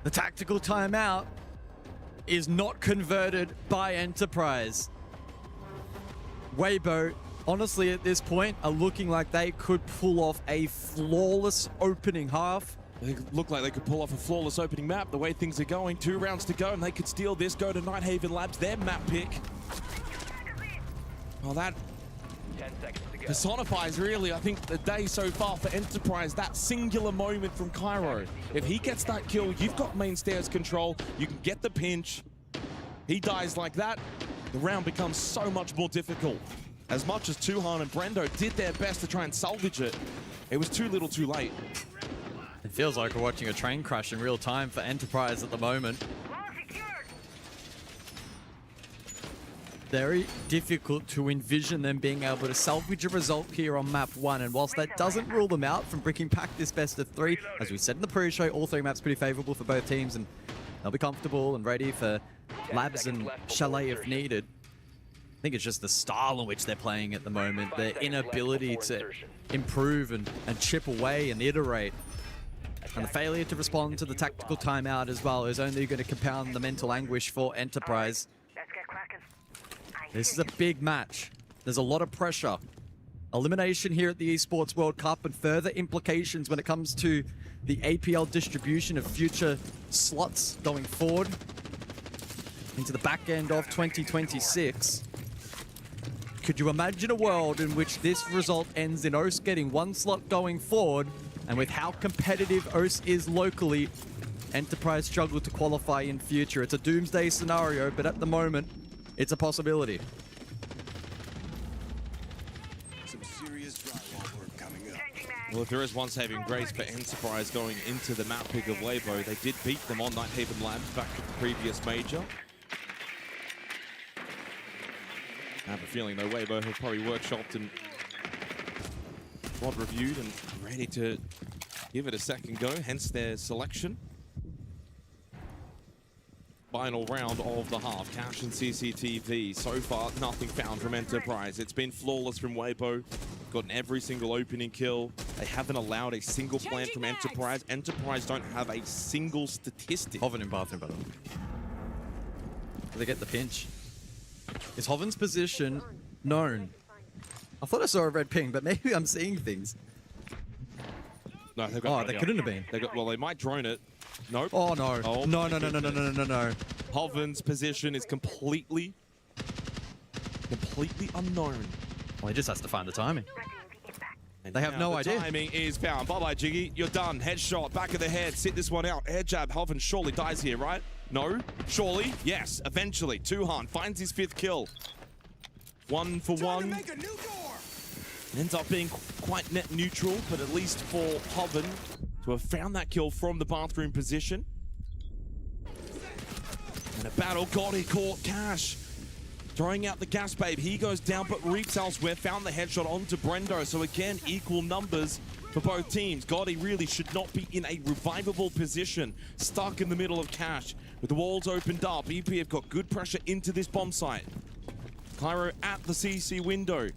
The tactical timeout is not converted by Enterprise. Weibo, honestly, at this point, are looking like they could pull off a flawless opening half. They look like they could pull off a flawless opening map the way things are going. 2 rounds to go, and they could steal this, go to Nighthaven Labs, their map pick. Well, that 10 seconds to go. personifies really, I think, the day so far for Enterprise. That singular moment from Cairo. If he gets that kill, you've got main stairs control. You can get the pinch. He dies like that. The round becomes so much more difficult. As much as Tuhan and Brendo did their best to try and salvage it, it was too little too late. It feels like we're watching a train crash in real time for Enterprise at the moment. Very difficult to envision them being able to salvage a result here on map 1. And whilst that doesn't rule them out from bringing back this best of 3, as we said in the pre-show, all 3 maps pretty favorable for both teams, and they'll be comfortable and ready for Labs and Chalet if needed. I think it's just the style in which they're playing at the moment, their inability to improve and chip away and iterate. And the failure to respond to the tactical timeout as well is only going to compound the mental anguish for Enterprise. This is a big match. There's a lot of pressure. Elimination here at the Esports World Cup and further implications when it comes to the APL distribution of future slots going forward into the back end of 2026. Could you imagine a world in which this result ends in OS getting 1 slot going forward, and with how competitive OS is locally, Enterprise struggle to qualify in future? It's a doomsday scenario, but at the moment, it's a possibility. Some serious drywall work coming up. Well, if there is one saving grace for Enterprise going into the map pick of Weibo, they did beat them on Nighthaven Labs back at the previous major. I have a feeling, though, Weibo have probably workshopped and reviewed and ready to give it a second go, hence their selection. Final round of the half. Cash and CCTV. So far, nothing found from Enterprise. It's been flawless from Weibo. Gotten every single opening kill. They haven't allowed a single plant from Enterprise. Enterprise don't have a single statistic. Hoven in bathroom, by the way. They get the pinch. Is Hoven's position known? I thought I saw a red ping, but maybe I'm seeing things. No, they've got they couldn't have been. Well, they might drone it. Nope. Oh, no. Oh, No. Hoven's position is completely unknown. Well, he just has to find the timing. And they have no idea. Timing is found. Bye-bye, Jiggy. You're done. Headshot, back of the head. Sit this one out. Air jab. Hoven surely dies here, right? No? Surely? Yes. Eventually. Tuhan finds his 5th kill. 1 for 1. Ends up being quite net neutral, but at least for Hoven to have found that kill from the bathroom position. And a battle. God, he caught Cash. Throwing out the gas babe. He goes down, but reaps elsewhere. Found the headshot onto Brendo. So again, equal numbers for both teams. Gotti really should not be in a revivable position. Stuck in the middle of Cash. With the walls opened up, EP have got good pressure into this bomb site. Cairo at the CC window.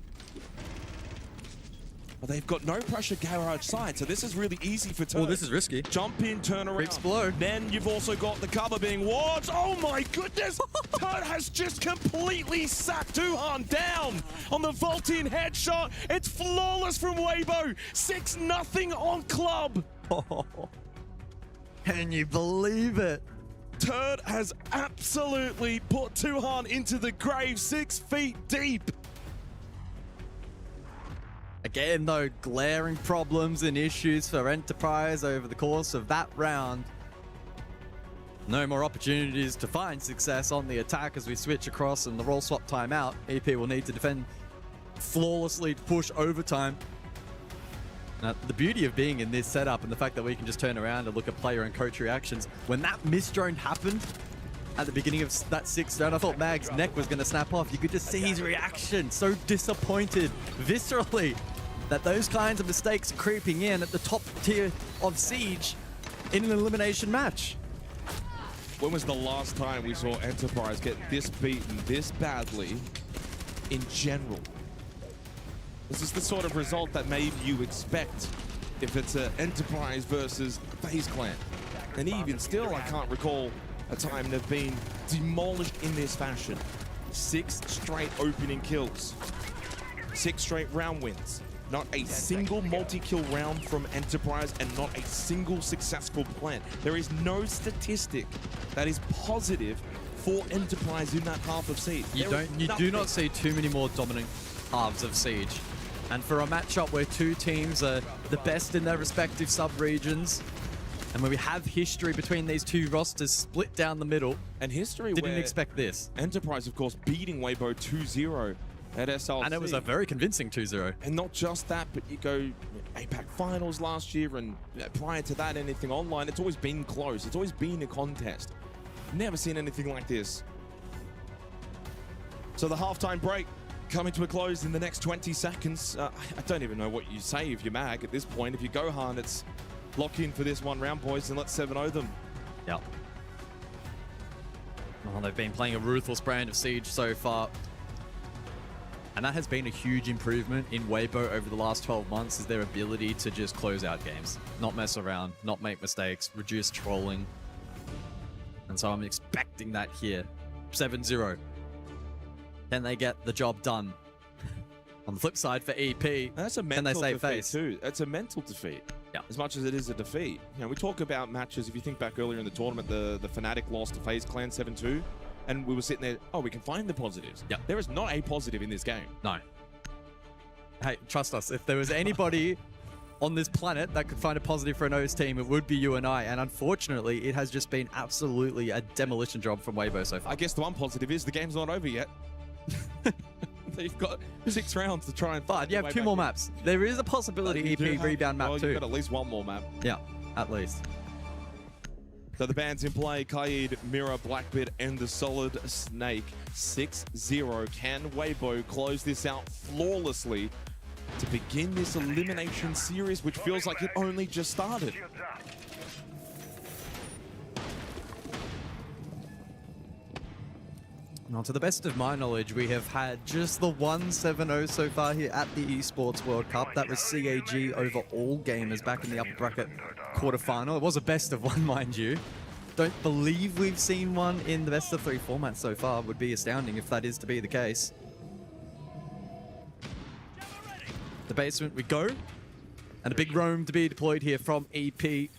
But they've got no pressure garage side, so this is really easy for Turd. Oh, this is risky. Jump in, turn around. Explode. Then you've also got the cover being warped. Oh my goodness! Turd has just completely sacked Tuhan down on the vault-in headshot. It's flawless from Weibo. 6-0 on club. Can you believe it? Turd has absolutely put Tuhan into the grave 6 feet deep. Again, though, glaring problems and issues for Enterprise over the course of that round. No more opportunities to find success on the attack as we switch across and the roll swap timeout. EP will need to defend flawlessly to push overtime. Now, the beauty of being in this setup and the fact that we can just turn around and look at player and coach reactions. When that miss drone happened at the beginning of that 6th round, I thought Mag's neck was going to snap off. You could just see his reaction, so disappointed, viscerally, that those kinds of mistakes are creeping in at the top tier of Siege in an elimination match. When was the last time we saw Enterprise get this beaten this badly in general? This is the sort of result that maybe you expect if it's an Enterprise versus FaZe Clan. And even still, I can't recall a time they've been demolished in this fashion. 6 straight opening kills. 6 straight round wins. Not a single multi-kill round from Enterprise and not a single successful plant. There is no statistic that is positive for Enterprise in that half of Siege. You do not see too many more dominant halves of Siege. And for a matchup where two teams are the best in their respective sub-regions, and where we have history between these two rosters split down the middle, and history didn't expect this. Enterprise, of course, beating Weibo 2-0 at SLC. And it was a very convincing 2-0. And not just that, but you go APAC Finals last year, and prior to that, anything online, it's always been close. It's always been a contest. Never seen anything like this. So the halftime break coming to a close in the next 20 seconds. I don't even know what you say if you're Mag at this point. If you go Han, it's lock in for this one round, boys, and let's 7-0 them. Yep. Well, they've been playing a ruthless brand of Siege so far. And that has been a huge improvement in Weibo over the last 12 months, is their ability to just close out games. Not mess around, not make mistakes, reduce trolling. And so I'm expecting that here. 7-0. Can they get the job done? On the flip side for EP, that's a mental defeat too. It's a mental defeat. Yeah. As much as it is a defeat. You know, we talk about matches, if you think back earlier in the tournament, the Fnatic lost to FaZe Clan 7-2. And we were sitting there, oh, we can find the positives. Yeah. There is not a positive in this game. No. Hey, trust us, if there was anybody on this planet that could find a positive for an OS team, it would be you and I. And unfortunately, it has just been absolutely a demolition job from Weibo so far. I guess the one positive is the game's not over yet. You've got 6 rounds to try and find. But you have 2 more maps. There is a possibility EP rebound map too. You've got at least 1 more map. Yeah, at least. So the bands in play, Kaid, Mira, Blackbeard, and the Solid Snake. 6-0. Can Weibo close this out flawlessly to begin this elimination series, which feels like it only just started? Now, to the best of my knowledge, we have had just the 1-7-0 so far here at the Esports World Cup. That was CAG over all gamers back in the upper bracket quarterfinal. It was a best of 1, mind you. Don't believe we've seen one in the best of 3 format so far. Would be astounding if that is to be the case. The basement we go. And a big roam to be deployed here from EP,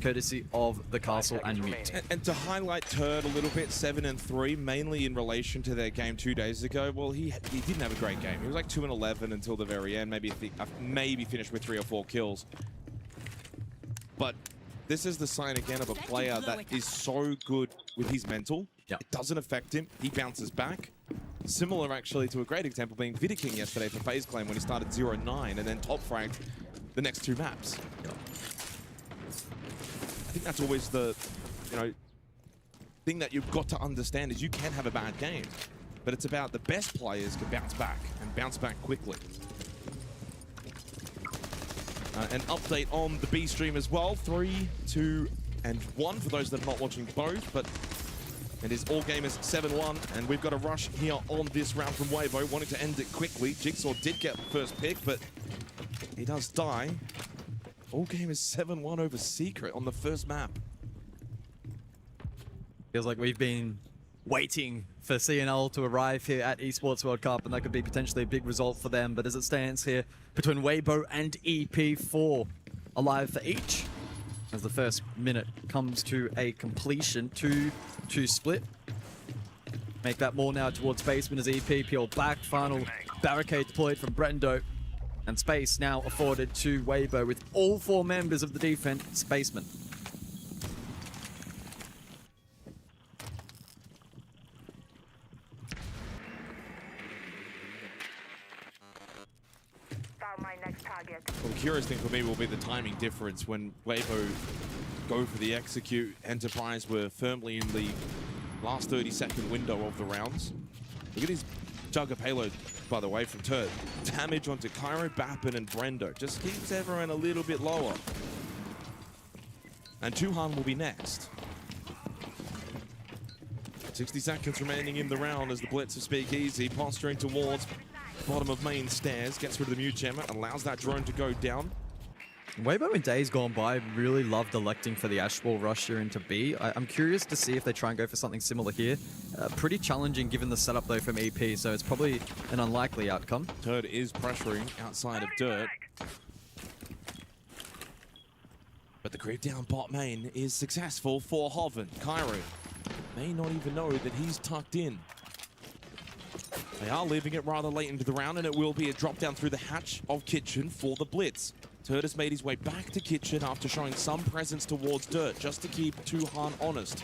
courtesy of the Castle and Mute. And to highlight Turd a little bit, 7-3, mainly in relation to their game 2 days ago. Well, he didn't have a great game. He was like 2-11 until the very end. Maybe finished with 3 or 4 kills. But this is the sign again of a player that is so good with his mental. Yeah. It doesn't affect him. He bounces back. Similar, actually, to a great example being Vidiking yesterday for FaZe Clan when he started 0-9 and then top fragged the next 2 maps. Yeah. I think that's always the, thing that you've got to understand is you can have a bad game, but it's about the best players can bounce back and bounce back quickly. An update on the B stream as well. 3, 2, and 1 for those that are not watching both, but it is all gamers 7-1, and we've got a rush here on this round from Weibo, wanting to end it quickly. Jigsaw did get the first pick, but he does die. All gamers 7-1 over Secret on the first map. Feels like we've been waiting for CNL to arrive here at Esports World Cup, and that could be potentially a big result for them. But as it stands here, between Weibo and EP, 4 alive for each. as the first minute comes to a completion. 2-2 split. Make that more now towards Spaceman as EP peel back. Final barricade deployed from Brendo. And space now afforded to Weibo with all 4 members of the defense. Spaceman. Well, the curious thing for me will be the timing difference when Weibo go for the execute. Enterprise were firmly in the last 30-second window of the rounds. Look at his jug of payload, by the way, from Turd. Damage onto Cairo, Bappin, and Brendo. Just keeps everyone a little bit lower. And Tuhan will be next. 60 seconds remaining in the round as the Blitz of Speakeasy posturing towards bottom of main stairs. Gets rid of the mute jammer, allows that drone to go down. Weibo in days gone by really loved electing for the Ashwall rusher into B. I'm curious to see if they try and go for something similar here. Pretty challenging given the setup though from EP, so it's probably an unlikely outcome. Turd is pressuring outside of Dirt. But the creep down bot main is successful for Hoven. Cairo may not even know that he's tucked in. They are leaving it rather late into the round, and it will be a drop down through the hatch of Kitchen for the Blitz. Turd has made his way back to Kitchen after showing some presence towards Dirt, just to keep Tuhan honest.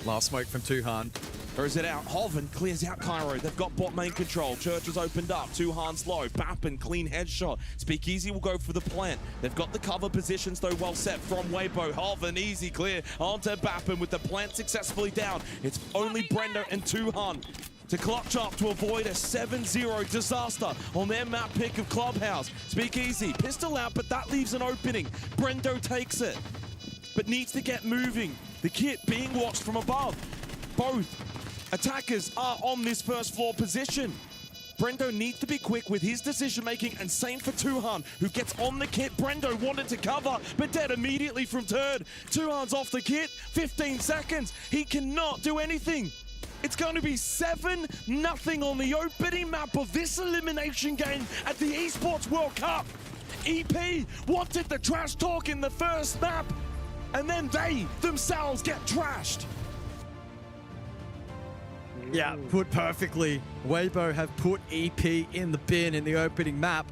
Last smoke from Tuhan. Throws it out. Hoven clears out Cairo. They've got bot main control. Church has opened up. Tuhan's low. Bappin, clean headshot. Speakeasy will go for the plant. They've got the cover positions, though, well set from Weibo. Hoven, easy clear onto Bappin with the plant successfully down. It's only Brendo and Tuhan to clutch up to avoid a 7-0 disaster on their map pick of Clubhouse. Speakeasy, pistol out, but that leaves an opening. Brendo takes it, but needs to get moving. The kit being watched from above. Both attackers are on this first floor position. Brendo needs to be quick with his decision-making, and same for Tuhan, who gets on the kit. Brendo wanted to cover, but dead immediately from Turd. Tuhan's off the kit, 15 seconds. He cannot do anything. It's going to be 7-0 on the opening map of this elimination game at the Esports World Cup. EP wanted the trash talk in the first map, and then they themselves get trashed. Yeah, put perfectly. Weibo have put EP in the bin in the opening map,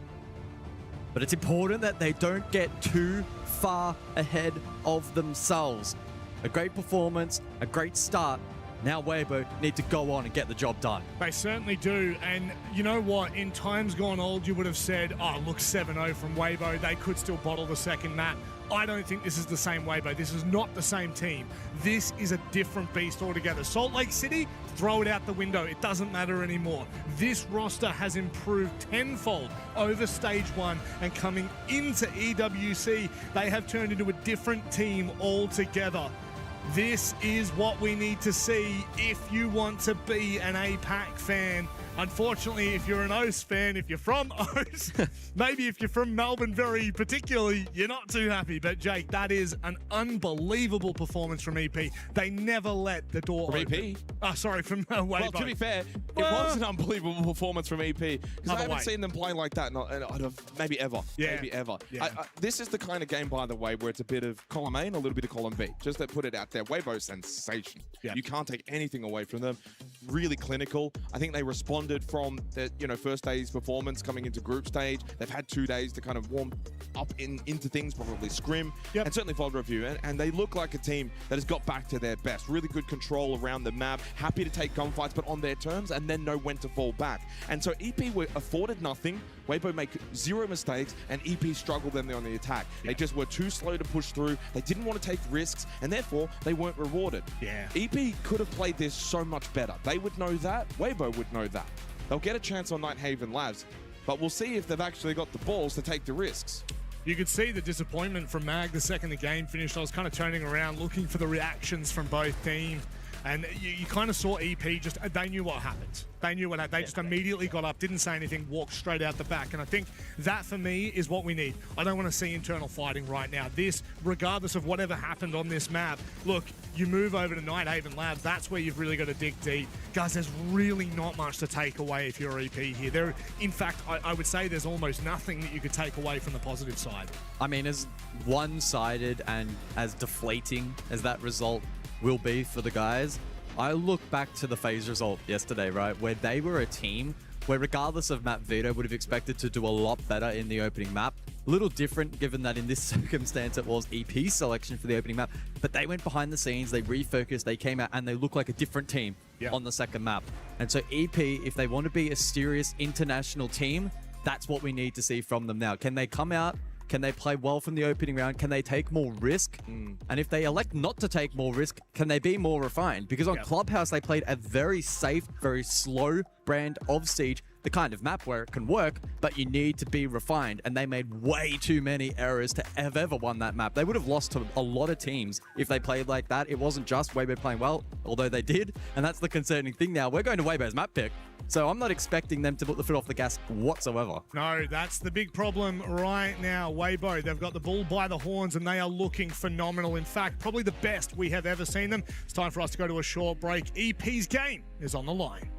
but it's important that they don't get too far ahead of themselves. A great performance, a great start. Now Weibo need to go on and get the job done. They certainly do. And you know what? In times gone old, you would have said, oh, look, 7-0 from Weibo. They could still bottle the second map. I don't think this is the same Weibo. This is not the same team. This is a different beast altogether. Salt Lake City, throw it out the window. It doesn't matter anymore. This roster has improved tenfold over stage 1, and coming into EWC, they have turned into a different team altogether. This is what we need to see if you want to be an APAC fan. Unfortunately, if you're an OS fan, if you're from OS, maybe if you're from Melbourne very particularly, you're not too happy. But Jake, that is an unbelievable performance from EP. They never let the door from open. EP? Oh, sorry, from Weibo. Well, to be fair, it was an unbelievable performance from EP, because I haven't seen them play like that, maybe ever. Yeah. Maybe ever. Yeah. This is the kind of game, by the way, where it's a bit of column A and a little bit of column B. Just to put it out there, Weibo sensation. Yeah. You can't take anything away from them. Really clinical. I think they responded from the first day's performance coming into group stage. They've had 2 days to kind of warm up into things, probably scrim, and certainly VOD review. And they look like a team that has got back to their best. Really good control around the map, happy to take gunfights, but on their terms, and then know when to fall back. And so EP were afforded nothing. Weibo make 0 mistakes, and EP struggled then on the attack. They just were too slow to push through. They didn't want to take risks, and therefore they weren't rewarded. Yeah. EP could have played this so much better. They would know that. Weibo would know that. They'll get a chance on Nighthaven Labs, but we'll see if they've actually got the balls to take the risks. You could see the disappointment from Mag the second the game finished. I was kind of turning around looking for the reactions from both teams. And you kind of saw EP just, they knew what happened. They knew what they just immediately got up, didn't say anything, walked straight out the back. And I think that for me is what we need. I don't want to see internal fighting right now. This, regardless of whatever happened on this map, look, you move over to Nighthaven Labs, that's where you've really got to dig deep. Guys, there's really not much to take away if you're EP here. In fact, I would say there's almost nothing that you could take away from the positive side. I mean, as one-sided and as deflating as that result will be for the guys, I look back to the FaZe result yesterday, right, where they were a team where regardless of map veto would have expected to do a lot better in the opening map. A little different given that in this circumstance it was EP's selection for the opening map, but they went behind the scenes, they refocused, they came out and they look like a different team on the second map. And so EP, if they want to be a serious international team, that's what we need to see from them now. Can they come out? Can they play well from the opening round? Can they take more risk? And if they elect not to take more risk, can they be more refined? Because on Clubhouse, they played a very safe, very slow brand of Siege, the kind of map where it can work, but you need to be refined. And they made way too many errors to have ever won that map. They would have lost to a lot of teams if they played like that. It wasn't just Weibo playing well, although they did. And that's the concerning thing now. We're going to Weibo's map pick. So I'm not expecting them to put the foot off the gas whatsoever. No, that's the big problem right now. Weibo, they've got the bull by the horns and they are looking phenomenal. In fact, probably the best we have ever seen them. It's time for us to go to a short break. EP's game is on the line.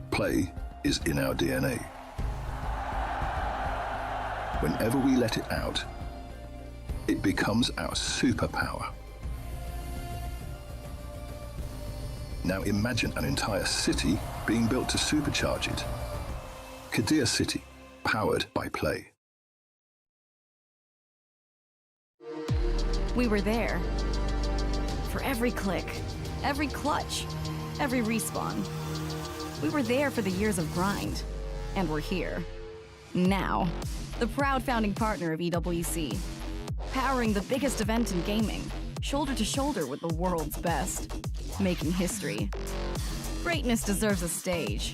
Play is in our DNA. Whenever we let it out, it becomes our superpower. Now imagine an entire city being built to supercharge it. Kadir City, powered by Play. We were there. For every click, every clutch, every respawn. We were there for the years of grind, and we're here. Now, the proud founding partner of EWC, powering the biggest event in gaming, shoulder to shoulder with the world's best, making history. Greatness deserves a stage.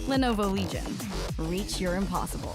Lenovo Legion, reach your impossible.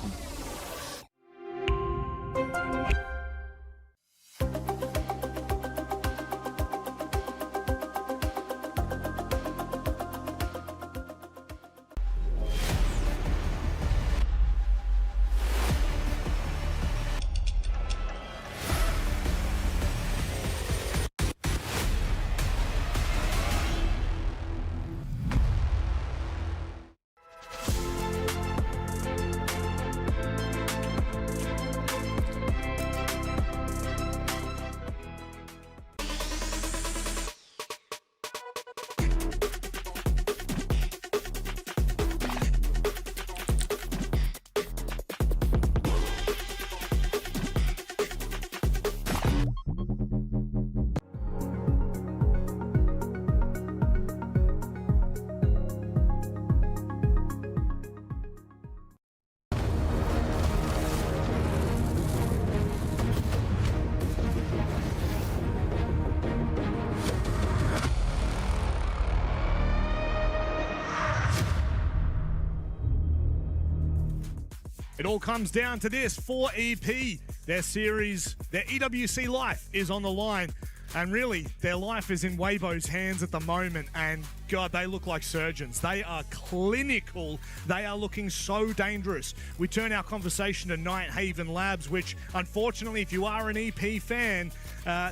It all comes down to this. For EP, their series, their EWC life is on the line. And really, their life is in Weibo's hands at the moment. And God, they look like surgeons. They are clinical. They are looking so dangerous. We turn our conversation to Nighthaven Labs, which unfortunately, if you are an EP fan,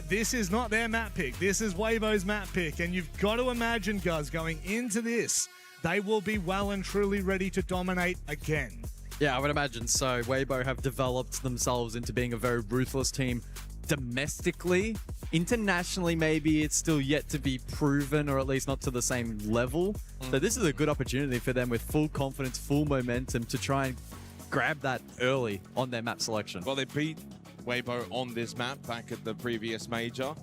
this is not their map pick. This is Weibo's map pick. And you've got to imagine, guys, going into this, they will be well and truly ready to dominate again. Yeah, I would imagine so. Weibo have developed themselves into being a very ruthless team domestically. Internationally, maybe it's still yet to be proven, or at least not to the same level. So this is a good opportunity for them with full confidence, full momentum to try and grab that early on their map selection. Well, they beat Weibo on this map back at the previous major.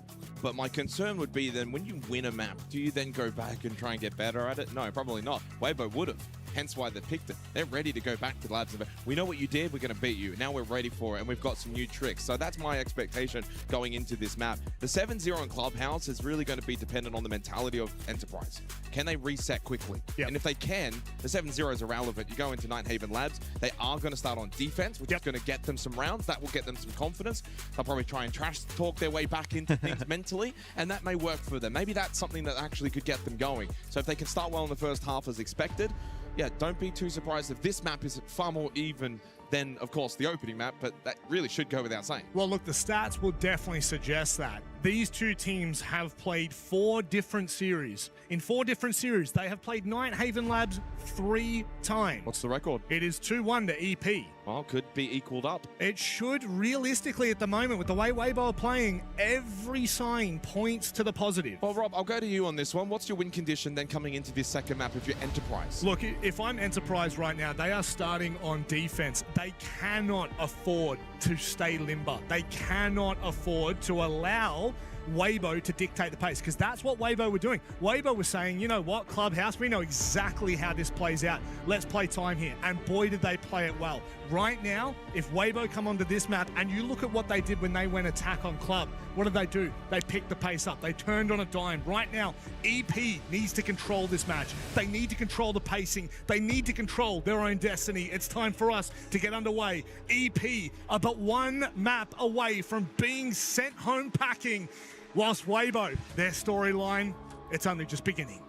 But my concern would be then when you win a map, do you then go back and try and get better at it? No, probably not. Weibo would have. Hence why they picked it. They're ready to go back to the labs. We know what you did. We're going to beat you. Now we're ready for it, and we've got some new tricks. So that's my expectation going into this map. The 7-0 in Clubhouse is really going to be dependent on the mentality of Enterprise. Can they reset quickly? Yep. And if they can, the 7-0 is irrelevant. You go into Nighthaven Labs, they are going to start on defense, which is going to get them some rounds. That will get them some confidence. They'll probably try and trash talk their way back into things mentally, and that may work for them. Maybe that's something that actually could get them going. So if they can start well in the first half as expected, yeah, don't be too surprised if this map is far more even than, of course, the opening map, but that really should go without saying. Well, look, the stats will definitely suggest that. These two teams have played 4 different series. In 4 different series, they have played Nighthaven Labs 3 times. What's the record? It is 2-1 to EP. Well, could be equaled up. It should, realistically, at the moment, with the way Weibo are playing, every sign points to the positive. Well, Rob, I'll go to you on this one. What's your win condition then coming into this second map if you're Enterprise? Look, if I'm Enterprise right now, they are starting on defense. They cannot afford to stay limber. They cannot afford to allow Weibo to dictate the pace, because that's what Weibo were doing. Weibo was saying, you know what, Clubhouse, we know exactly how this plays out. Let's play time here. And boy, did they play it well. Right now, if Weibo come onto this map and you look at what they did when they went attack on Club, what did they do? They picked the pace up. They turned on a dime. Right now, EP needs to control this match. They need to control the pacing. They need to control their own destiny. It's time for us to get underway. EP are but 1 map away from being sent home packing, whilst Weibo, their storyline, it's only just beginning.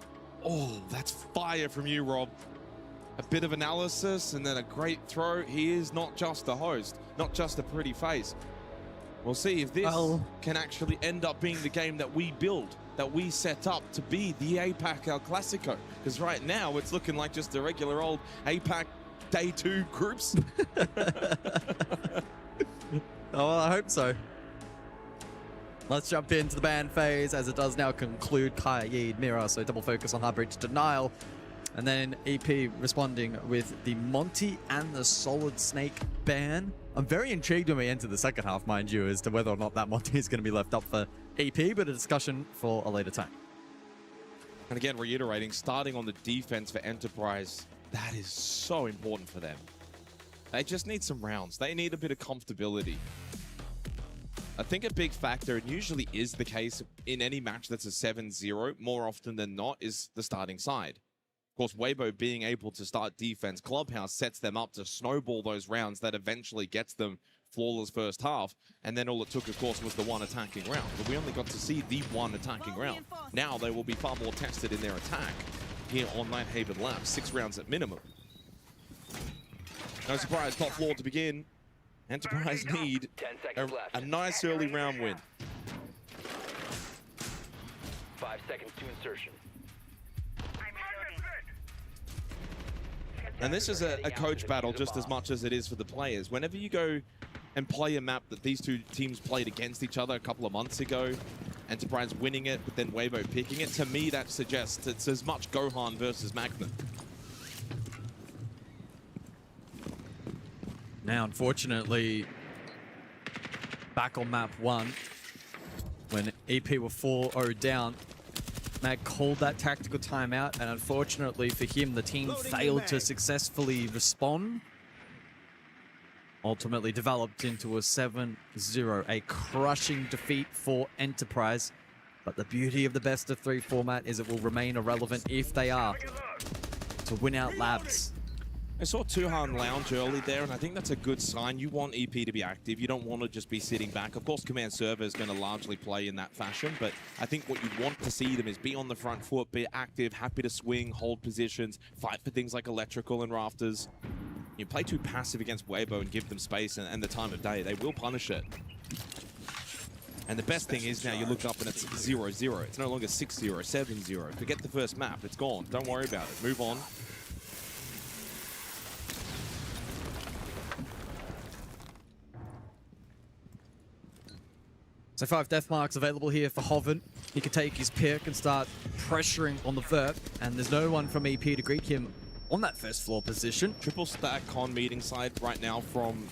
Oh, that's fire from you, Rob. A bit of analysis and then a great throw. He is not just a host, not just a pretty face. We'll see if this can actually end up being the game that we build, that we set up to be the APAC El Clasico. Because right now, it's looking like just a regular old APAC Day 2 groups. Oh, I hope so. Let's jump into the ban phase as it does now conclude Kaid Mira, so double focus on Heartbreach Denial. And then EP responding with the Monty and the Solid Snake ban. I'm very intrigued when we enter the second half, mind you, as to whether or not that Monty is going to be left up for EP, but a discussion for a later time. And again, reiterating, starting on the defense for Enterprise, that is so important for them. They just need some rounds. They need a bit of comfortability. I think a big factor, and usually is the case in any match that's a 7-0, more often than not, is the starting side. Of course, Weibo being able to start defense, Clubhouse sets them up to snowball those rounds that eventually gets them flawless first half. And then all it took, of course, was the 1 attacking round. But we only got to see the 1 attacking round. Now they will be far more tested in their attack here on Nighthaven Labs, 6 rounds at minimum. No surprise, top floor to begin. Enterprise need a nice early round win. 5 seconds to insertion. And this is a coach battle just as much as it is for the players. Whenever you go and play a map that these two teams played against each other a couple of months ago, Enterprise winning it, but then Weibo picking it, to me that suggests it's as much Gohan versus Magna. Now, unfortunately, back on map 1, when EP were 4-0 down, Mag called that tactical timeout, and unfortunately for him, the team failed to successfully respond. Ultimately developed into a 7-0, a crushing defeat for Enterprise. But the beauty of the best-of-3 format is it will remain irrelevant if they are to win out Labs. I saw Tuhan lounge early there, and I think that's a good sign. You want EP to be active. You don't want to just be sitting back. Of course, Command Server is going to largely play in that fashion, but I think what you'd want to see them is be on the front foot, be active, happy to swing, hold positions, fight for things like electrical and rafters. You play too passive against Weibo and give them space and the time of day. They will punish it. And the best thing is now you look up and it's 0-0. It's no longer 6-0, 7-0. Forget the first map. It's gone. Don't worry about it. Move on. So 5 death marks available here for Hoven. He can take his pick and start pressuring on the vert, and there's no one from EP to greet him on that first floor position. Triple stack con meeting side right now from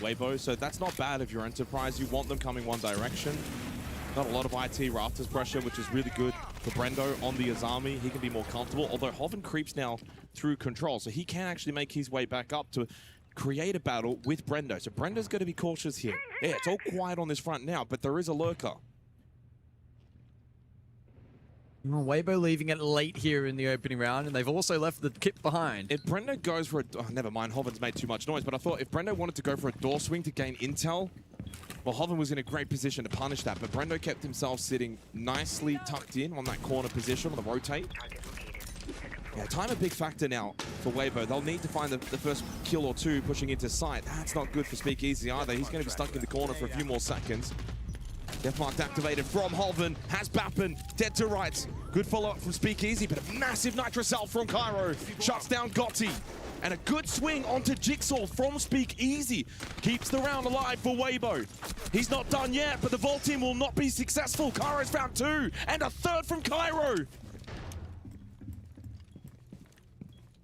Weibo, so that's not bad if you're Enterprise. You want them coming one direction. Not a lot of IT Rafters pressure, which is really good for Brendo on the Azami. He can be more comfortable, although Hoven creeps now through control, so he can actually make his way back up to create a battle with Brendo. So Brendo's going to be cautious here. Yeah, it's all quiet on this front now, but there is a lurker. Weibo leaving it late here in the opening round, and they've also left the kit behind. If Brendo goes for a... Oh, never mind, Hoven's made too much noise, but I thought if Brendo wanted to go for a door swing to gain intel, well, Hoven was in a great position to punish that, but Brendo kept himself sitting nicely tucked in on that corner position on the rotate. Yeah, time a big factor now for Weibo. They'll need to find the first kill or two pushing into sight. That's not good for Speakeasy either. He's going to be stuck in the corner for a few more seconds. Death Marked activated from Hoven. Has Bappen dead to rights. Good follow-up from Speakeasy, but a massive Nitrocell from Cairo. Shuts down Gotti. And a good swing onto Jigsaw from Speakeasy. Keeps the round alive for Weibo. He's not done yet, but the Vault team will not be successful. Cairo's found two, and a third from Cairo.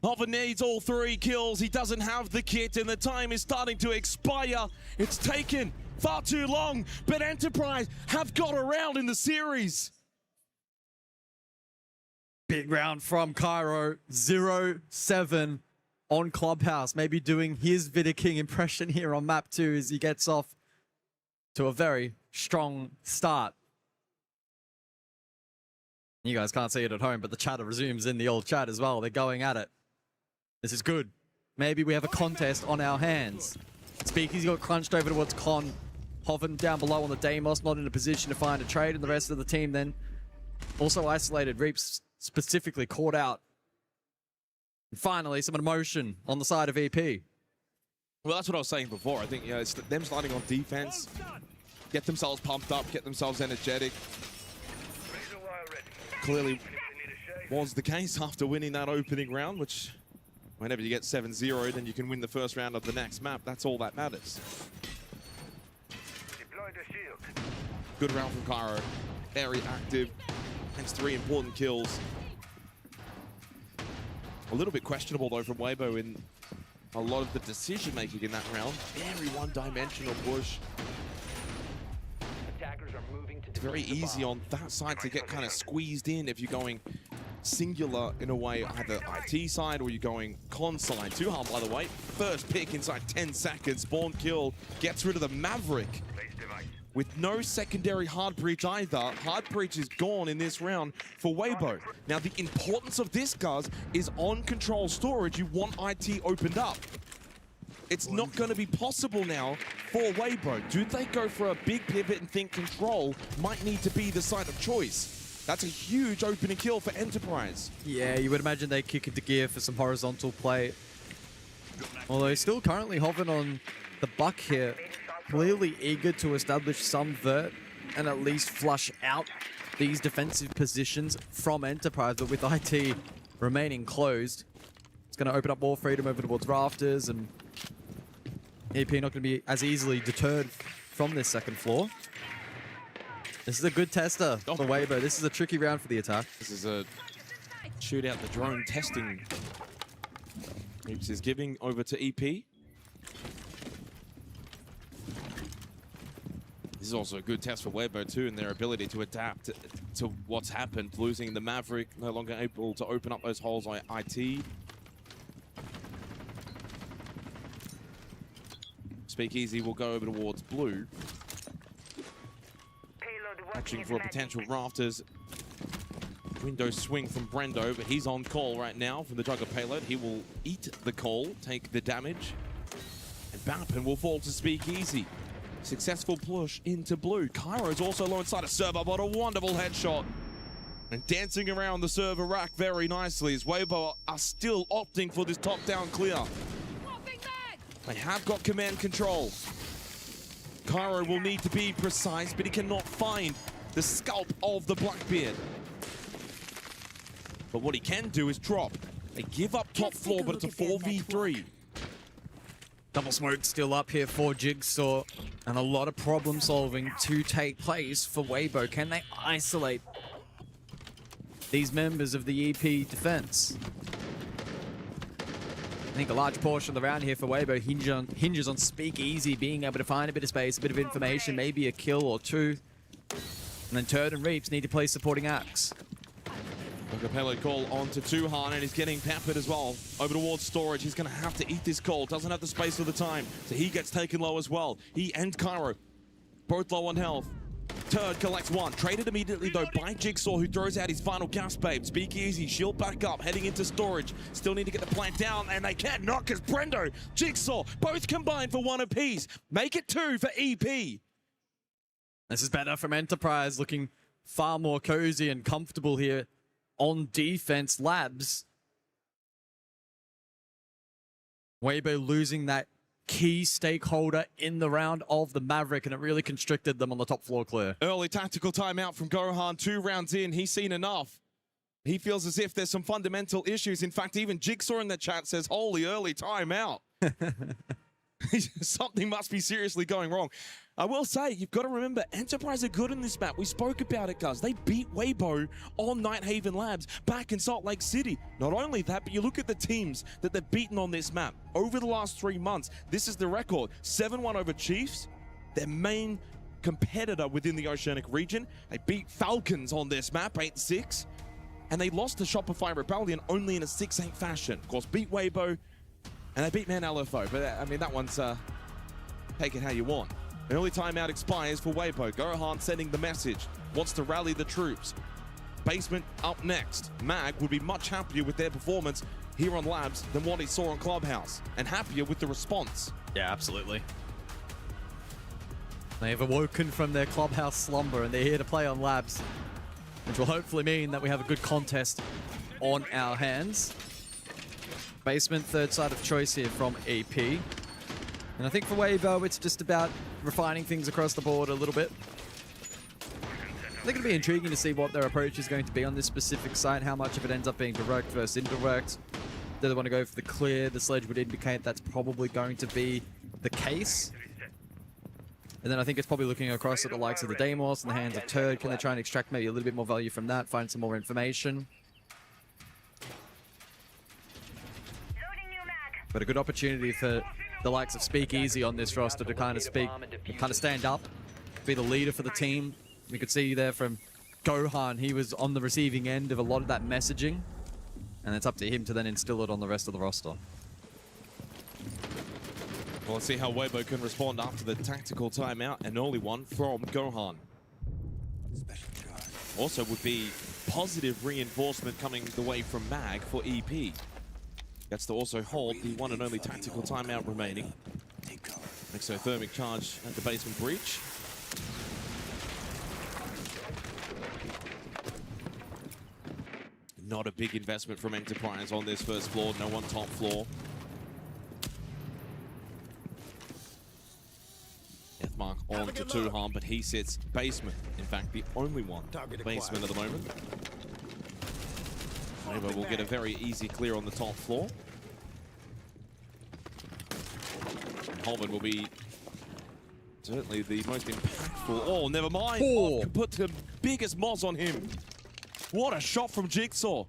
Hoven needs all three kills. He doesn't have the kit, and the time is starting to expire. It's taken far too long, but Enterprise have got around in the series. Big round from Cairo, 0-7 on Clubhouse. Maybe doing his Vidder King impression here on map 2 as he gets off to a very strong start. You guys can't see it at home, but the chatter resumes in the old chat as well. They're going at it. This is good. Maybe we have a contest on our hands. Speakeasy got crunched over towards Con. Hoven down below on the Deimos, not in a position to find a trade, and the rest of the team then also isolated. Reaps specifically caught out. And finally, some emotion on the side of EP. Well, that's what I was saying before. I think, you know, it's them starting on defense, get themselves pumped up, get themselves energetic. Clearly was the case after winning that opening round, which whenever you get 7-0, then you can win the first round of the next map. That's all that matters. Good round from Cairo. Very active. Hence 3 important kills. A little bit questionable, though, from Weibo in a lot of the decision-making in that round. Very one-dimensional push. It's very easy on that side to get kind of squeezed in if you're going singular in a way, either IT side or you're going con side. Too hard, by the way. First pick inside 10 seconds. Spawn kill gets rid of the Maverick with no secondary hard breach either. Hard breach is gone in this round for Weibo. Now, the importance of this, guys, is on control storage. You want IT opened up. It's not going to be possible now for Weibo. Do they go for a big pivot and think control might need to be the side of choice? That's a huge opening kill for Enterprise. Yeah, you would imagine they kick into gear for some horizontal play. Although still currently hovering on the buck here. Clearly eager to establish some vert and at least flush out these defensive positions from Enterprise, but with IT remaining closed, it's going to open up more freedom over towards Rafters, and EP not going to be as easily deterred from this second floor. This is a good tester for Weibo. This is a tricky round for the attack. This is a shootout the drone testing. Reaps is giving over to EP. This is also a good test for Weibo too, and their ability to adapt to what's happened. Losing the Maverick, no longer able to open up those holes on IT. Speakeasy will go over towards blue. Watching for a potential Rafters. Window swing from Brendo, but he's on call right now from the Jugger payload. He will eat the call, take the damage, and Bappen will fall to Speakeasy. Successful push into blue. Cairo's also low inside a server, but a wonderful headshot. And dancing around the server rack very nicely as Weibo are still opting for this top-down clear. They have got command control. Cairo will need to be precise, but he cannot find the scalp of the Blackbeard. But what he can do is drop. They give up top floor, but it's a 4v3. Double smoke still up here for Jigsaw, and a lot of problem solving to take place for Weibo. Can they isolate these members of the EP defense? I think a large portion of the round here for Weibo hinges on Speakeasy being able to find a bit of space, a bit of information, maybe a kill or two. And then Turd and Reaps need to play supporting acts. A Capello call onto Tuhan, and he's getting peppered as well. Over towards Storage. He's going to have to eat this call. Doesn't have the space or the time. So he gets taken low as well. He and Cairo, both low on health. Turd collects one. Traded immediately, though, by Jigsaw, who throws out his final gas babe. Speakeasy, shield back up, heading into Storage. Still need to get the plant down, and they can't knock as Brendo, Jigsaw, both combined for one apiece. Make it 2 for EP. This is better from Enterprise, looking far more cozy and comfortable here on defense. Labs. Weibo losing that key stakeholder in the round of the Maverick, and it really constricted them on the top floor clear. Early tactical timeout from Gohan, 2 rounds in. He's seen enough. He feels as if there's some fundamental issues. In fact, even Jigsaw in the chat says, holy, early timeout. Something must be seriously going wrong. I will say, you've got to remember, Enterprise are good in this map. We spoke about it, guys. They beat Weibo on Nighthaven Labs back in Salt Lake City. Not only that, but you look at the teams that they've beaten on this map over the last 3 months. This is the record. 7-1 over Chiefs, their main competitor within the Oceanic region. They beat Falcons on this map, 8-6. And they lost to Shopify Rebellion only in a 6-8 fashion. Of course, beat Weibo, and they beat Man LFO. But, I mean, that one's take it how you want. Early timeout expires for Weibo. Gohan sending the message. Wants to rally the troops. Basement up next. Mag would be much happier with their performance here on Labs than what he saw on Clubhouse. And happier with the response. Yeah, absolutely. They have awoken from their Clubhouse slumber and they're here to play on Labs, which will hopefully mean that we have a good contest on our hands. Basement, third side of choice here from AP. And I think for Weibo, it's just about refining things across the board a little bit. I think it'll be intriguing to see what their approach is going to be on this specific site, how much of it ends up being direct versus indirect. Do they want to go for the clear? The sledge would indicate that's probably going to be the case. And then I think it's probably looking across at the likes of the Deimos and the hands of Turd. Can they try and extract maybe a little bit more value from that, find some more information? But a good opportunity for the likes of Speakeasy on this roster to kind of stand up, be the leader for the team. We could see there from Gohan, he was on the receiving end of a lot of that messaging, and it's up to him to then instill it on the rest of the roster. Well, let's see how Weibo can respond after the tactical timeout, an early one from Gohan. Also would be positive reinforcement coming the way from Mag for EP. Gets to also hold the one and only tactical timeout remaining. Exothermic charge at the basement breach. Not a big investment from Enterprise on this first floor, no one top floor. Deathmark on to Tuhan, but he sits basement. In fact, the only one basement at the moment. Weibo will get a very easy clear on the top floor. And Holman will be certainly the most impactful. Oh, never mind. Oh, put the biggest moz on him. What a shot from Jigsaw.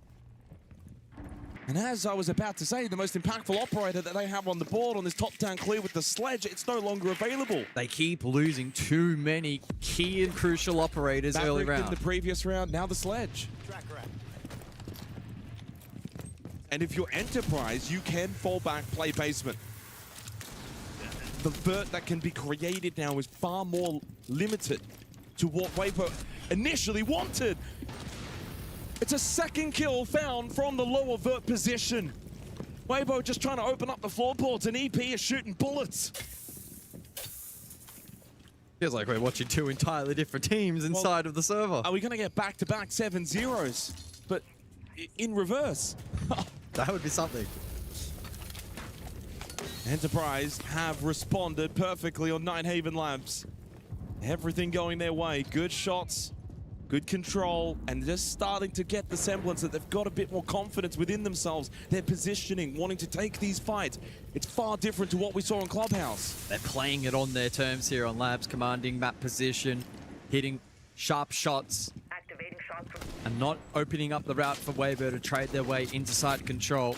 And as I was about to say, the most impactful operator that they have on the board on this top-down clear with the sledge, it's no longer available. They keep losing too many key and crucial operators early round. In the previous round, now the sledge. And if you're Enterprise, you can fall back, play basement. The vert that can be created now is far more limited to what Weibo initially wanted. It's a second kill found from the lower vert position. Weibo just trying to open up the floorboards, and EP is shooting bullets. Feels like we're watching two entirely different teams inside of the server. Are we going to get back-to-back 7-0s? But in reverse. That would be something. Enterprise have responded perfectly on Nighthaven Labs. Everything going their way. Good shots, good control, and just starting to get the semblance that they've got a bit more confidence within themselves. Their positioning, wanting to take these fights. It's far different to what we saw in Clubhouse. They're playing it on their terms here on Labs, commanding map position, hitting sharp shots, and not opening up the route for Weibo to trade their way into site control.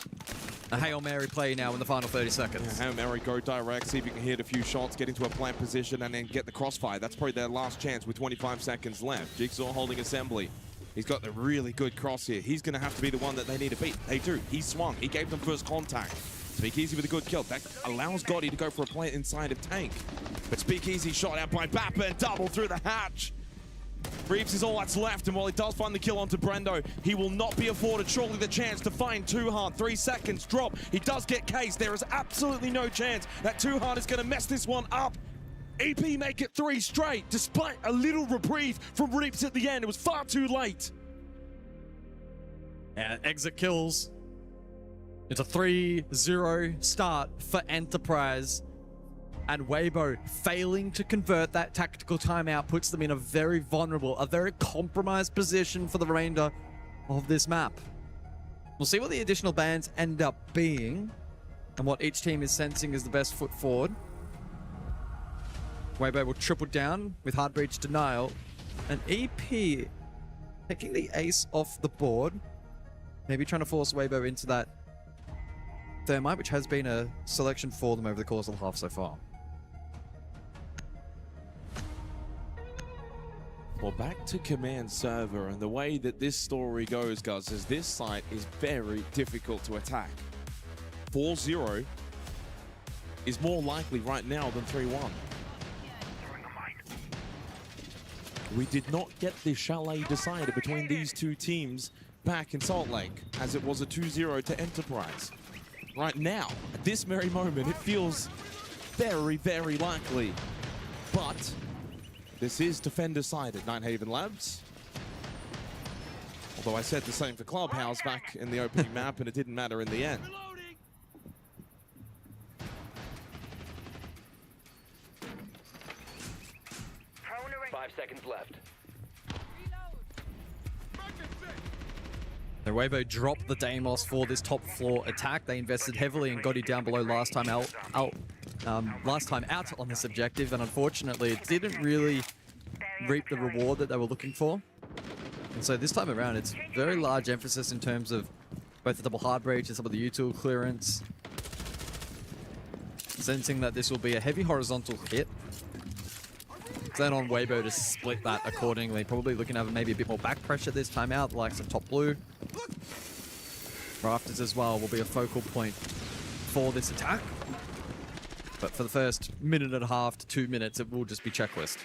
A Hail Mary play now in the final 30 seconds. Yeah, Hail Mary, go direct, see if you can hit a few shots, get into a plant position, and then get the crossfire. That's probably their last chance with 25 seconds left. Jigsaw holding assembly. He's got the really good cross here. He's going to have to be the one that they need to beat. They do. He swung. He gave them first contact. Speakeasy with a good kill. That allows Gotti to go for a plant inside of Tank. But Speakeasy shot out by Bappa and double through the hatch. Reeves is all that's left, and while he does find the kill onto Brendo, he will not be afforded surely the chance to find Tuhan. 3 seconds drop. He does get cased. There is absolutely no chance that Tuhan is going to mess this one up. EP make it 3 straight, despite a little reprieve from Reeves at the end. It was far too late. And exit kills. It's a 3-0 start for Enterprise. And Weibo failing to convert that tactical timeout puts them in a very vulnerable, a very compromised position for the remainder of this map. We'll see what the additional bans end up being and what each team is sensing as the best foot forward. Weibo will triple down with hard breach denial. And EP taking the ace off the board. Maybe trying to force Weibo into that Thermite, which has been a selection for them over the course of the half so far. Well, back to command server, and the way that this story goes, guys, is this site is very difficult to attack. 4-0 is more likely right now than 3-1. We did not get the chalet decided between these two teams back in Salt Lake, as it was a 2-0 to Enterprise. Right now, at this very moment, it feels very, very likely. But this is defender-sided, Nighthaven Labs. Although I said the same for Clubhouse back in the opening map, and it didn't matter in the end. 5 seconds left. The Weibo dropped the Deimos for this top floor attack. They invested heavily in Gotti down below last time out on this objective, and unfortunately it didn't really reap the reward that they were looking for. And so this time around, it's very large emphasis in terms of both the double hard breach and some of the util clearance. Sensing that this will be a heavy horizontal hit. Then on Weibo to split that accordingly. Probably looking to have maybe a bit more back pressure this time out, the likes of top blue. Rafters as well will be a focal point for this attack. But for the first minute and a half to 2 minutes, it will just be checklist.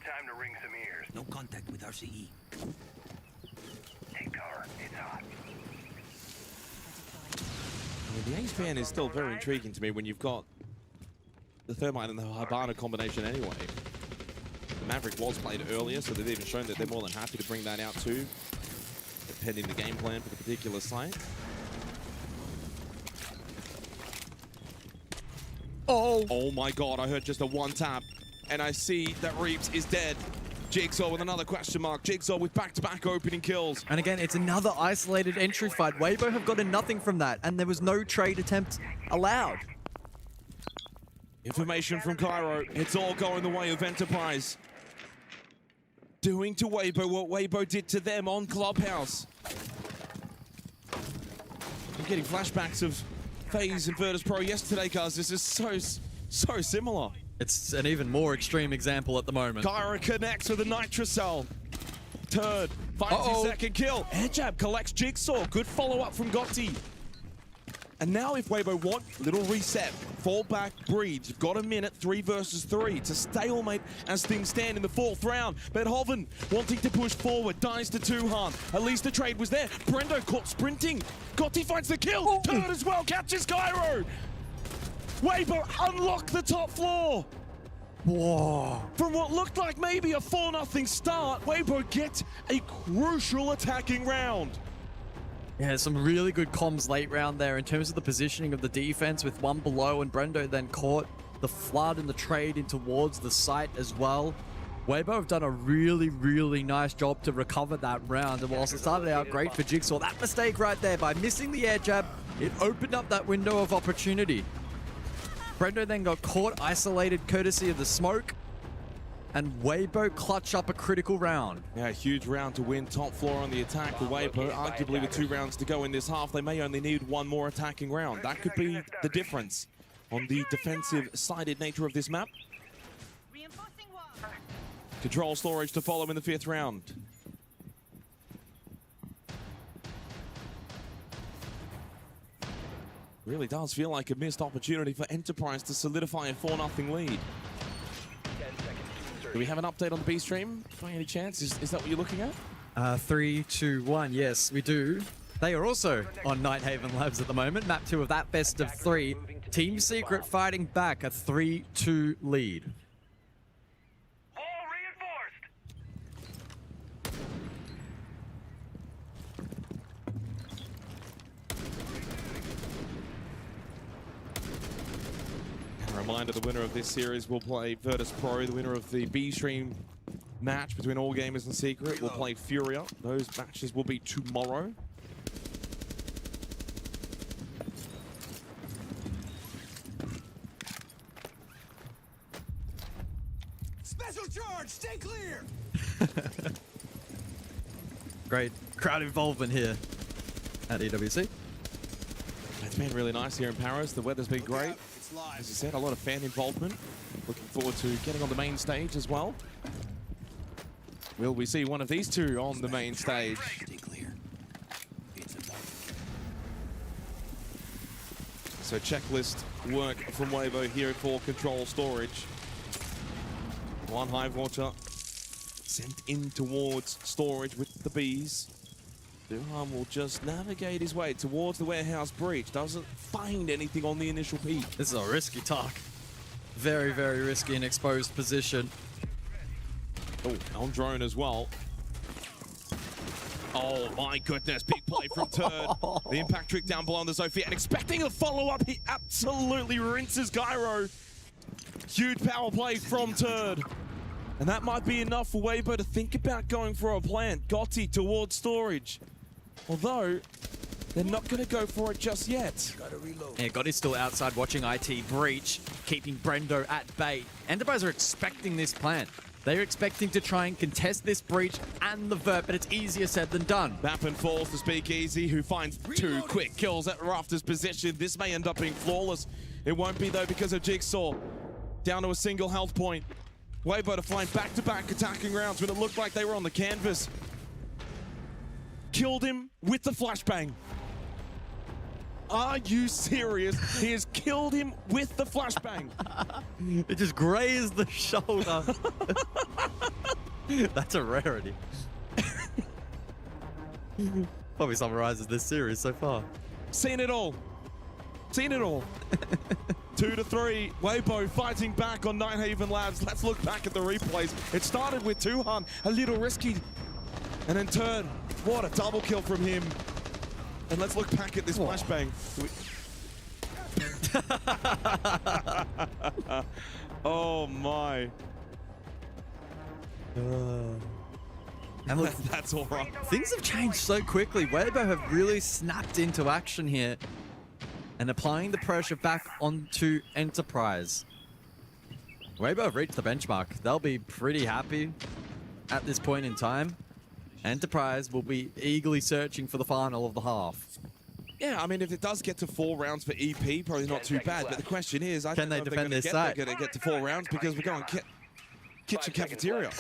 Time to ring some ears. No contact with RCE. Take cover. It's hot. I mean, the Ace ban is still very intriguing to me when you've got the Thermite and the Hibana combination anyway. The Maverick was played earlier, so they've even shown that they're more than happy to bring that out too, depending the game plan for the particular site. Oh my god, I heard just a one tap, and I see that Reeves is dead. Jigsaw with another question mark. Jigsaw with back-to-back opening kills. And again, it's another isolated entry fight. Weibo have gotten nothing from that, and there was no trade attempt allowed. Information from Cairo. It's all going the way of Enterprise. Doing to Weibo what Weibo did to them on Clubhouse. I'm getting flashbacks of FaZe and Virtus Pro yesterday, guys. This is so similar. It's an even more extreme example at the moment. Cairo connects with a Nitrocell. Turd, 50-second kill. Air jab collects Jigsaw. Good follow-up from Gotti. And now if Weibo want, little reset, fall back, breeds. You've got a minute, 3 versus 3. It's a stalemate as things stand in the 4th round. But Hoven wanting to push forward, dies to Tuhan. At least the trade was there. Brendo caught sprinting. Gotti finds the kill. Turd as well, catches Cairo. Weibo unlock the top floor. Whoa. From what looked like maybe a 4-0 start, Weibo get a crucial attacking round. Yeah, some really good comms late round there in terms of the positioning of the defense with one below, and Brendo then caught the flood and the trade in towards the site as well. Weibo have done a really, really nice job to recover that round, and whilst it started out great for Jigsaw, that mistake right there by missing the air jab, it opened up that window of opportunity. Brendo then got caught, isolated courtesy of the smoke. and Weibo clutch up a critical round. Yeah, huge round to win. Top floor on the attack for Weibo. Arguably with 2 rounds to go in this half, they may only need 1 more attacking round. That could be the difference on the defensive-sided nature of this map. Control storage to follow in the 5th round. Really does feel like a missed opportunity for Enterprise to solidify a 4-0 lead. Do we have an update on the B stream by any chance? Is that what you're looking at? 3, 2, 1. Yes, we do. They are also on Nighthaven Labs at the moment. Map 2 of that best of 3. Team Secret fighting back a 3-2 lead. Reminder, the winner of this series will play Virtus Pro. The winner of the B stream match between All Gamers and Secret will play Furia. Those matches will be tomorrow. Special charge, stay clear! Great crowd involvement here at EWC. It's been really nice here in Paris. The weather's been great. As you said, a lot of fan involvement. Looking forward to getting on the main stage as well. Will we see one of these two on the main stage? So checklist work from Weibo here for control storage. 1 Hive Watcher sent in towards storage with the bees. Duhan will just navigate his way towards the warehouse breach. Doesn't find anything on the initial peek. This is a risky talk. Very, very risky and exposed position. Oh, on drone as well. Oh my goodness, big play from Turd. The impact trick down below on the Sophia and expecting a follow-up. He absolutely rinses Gyro. Huge power play from Turd. And that might be enough for Weibo to think about going for a plant. Gotti towards storage. Although, they're not going to go for it just yet. Yeah, Gotti's still outside watching IT breach, keeping Brendo at bay. Enterprise are expecting this plant. They're expecting to try and contest this breach and the vert, but it's easier said than done. Map and falls to Speakeasy, who finds 2 quick kills at Rafter's position. This may end up being flawless. It won't be, though, because of Jigsaw. Down to a single health point. Weibo to find back-to-back attacking rounds when it looked like they were on the canvas. Killed him with the flashbang. Are you serious? He has killed him with the flashbang. It just grazed the shoulder. That's a rarity. Probably summarizes this series so far. Seen it all. Seen it all. 2-3. Weibo fighting back on Nighthaven Labs. Let's look back at the replays. It started with Tuhan, a little risky. And then Turn. What a double kill from him. And let's look back at this flashbang. Oh my. And look, that's all right. Things have changed so quickly. Weibo have really snapped into action here and applying the pressure back onto Enterprise. Weibo have reached the benchmark. They'll be pretty happy at this point in time. Enterprise will be eagerly searching for the final of the half. Yeah, I mean, if it does get to 4 rounds for EP, probably not too bad. But the question is, can they defend their side? They're going to get to 4 rounds because we're going kitchen cafeteria.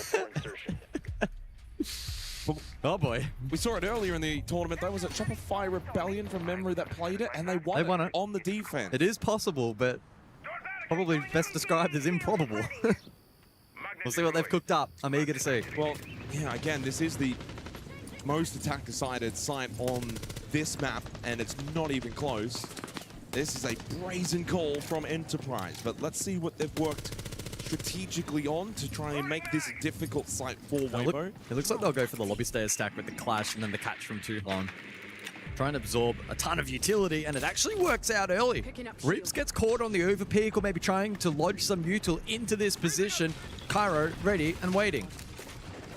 Oh boy. We saw it earlier in the tournament, though. Was it Shopify Rebellion from memory that played it? And they won it on the defense. It is possible, but probably best described as improbable. We'll see what they've cooked up. I'm eager to see. Well, yeah, again, this is the most attack-decided site on this map, and it's not even close. This is a brazen call from Enterprise, but let's see what they've worked strategically on to try and make this a difficult site for Weibo. It looks like they'll go for the lobby stairs stack with the clash and then the catch from Tuhan. Try and absorb a ton of utility, and it actually works out early. Rips gets caught on the overpeak, or maybe trying to lodge some util into this position. Cairo ready and waiting.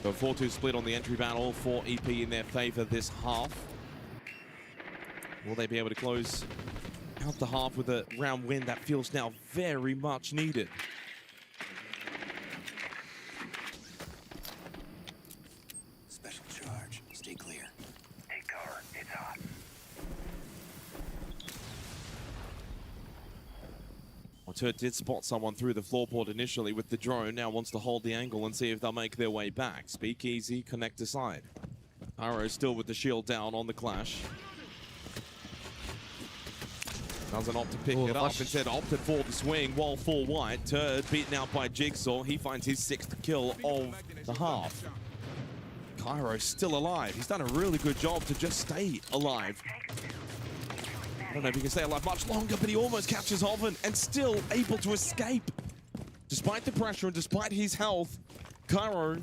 So 4-2 split on the entry battle for EP in their favor this half. Will they be able to close out the half with a round win that feels now very much needed? Turd did spot someone through the floorboard initially with the drone. Now wants to hold the angle and see if they'll make their way back. Speakeasy, connect to side. Arrow still with the shield down on the clash. Doesn't opt to pick it up, instead opted for the swing. Wall full white. Turd beaten out by Jigsaw. He finds his 6th kill of the half. Cairo still alive. He's done a really good job to just stay alive. I don't know if he can stay alive much longer, but he almost captures Oven and still able to escape. Despite the pressure and despite his health, Cairo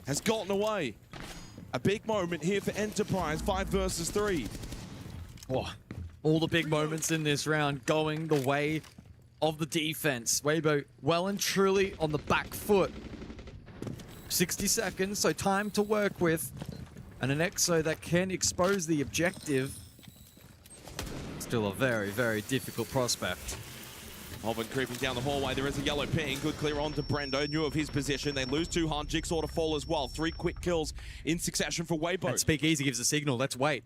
has gotten away. A big moment here for Enterprise, 5 versus 3. Oh, all the big moments in this round going the way of the defense. Weibo well and truly on the back foot. 60 seconds, so time to work with. And an EXO that can expose the objective. Still a very, very difficult prospect. Oven creeping down the hallway. There is a yellow ping. Good clear on to Brendo. Knew of his position. They lose 2 hard. Jigsaw to fall as well. 3 quick kills in succession for Weibo. And Speakeasy gives a signal. Let's wait.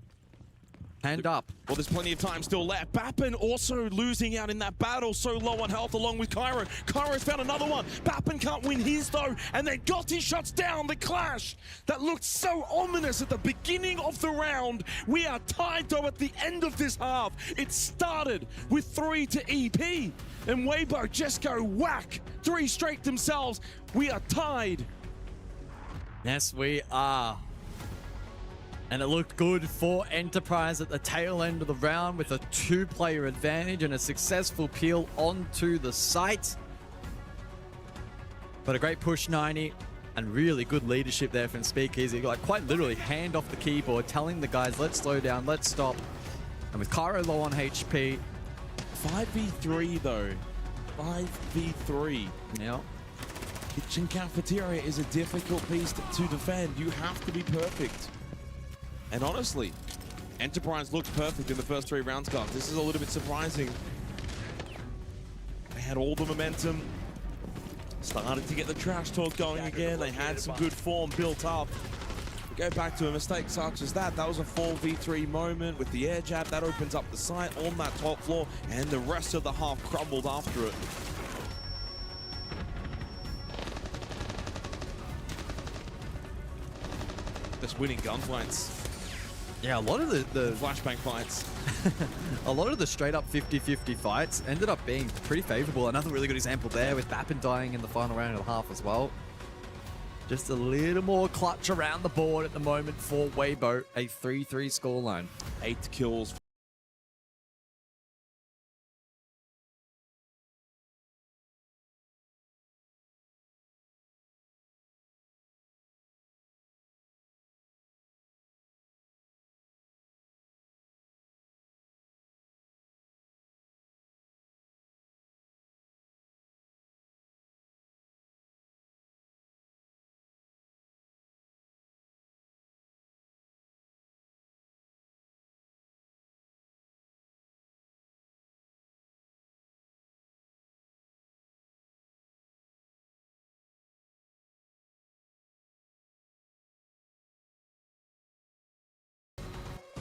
Hand up. Well, there's plenty of time still left. Bappin also losing out in that battle, so low on health along with Cairo. Cairo's found another one. Bappin can't win his though, and then Gotti shuts down the clash. That looked so ominous at the beginning of the round. We are tied though at the end of this half. It started with 3 to EP, and Weibo just go whack. 3 straight themselves. We are tied. Yes, we are. And it looked good for Enterprise at the tail end of the round with a 2-player advantage and a successful peel onto the site. But a great push 90 and really good leadership there from Speakeasy. Like quite literally hand off the keyboard, telling the guys, let's slow down, let's stop. And with Cairo low on HP. 5v3 though. 5v3. Yeah. Kitchen Cafeteria is a difficult piece to defend. You have to be perfect. And honestly, Enterprise looked perfect in the first 3 rounds, guys. This is a little bit surprising. They had all the momentum. Started to get the trash talk going again. They had some good form built up. We go back to a mistake such as that. That was a 4v3 moment with the air jab. That opens up the site on that top floor, and the rest of the half crumbled after it. Just winning gunfights. Yeah, a lot of the flashbang fights. A lot of the straight up 50-50 fights ended up being pretty favorable. Another really good example there with Bappin dying in the final round and a half as well. Just a little more clutch around the board at the moment for Weibo. A 3-3 scoreline. 8 kills.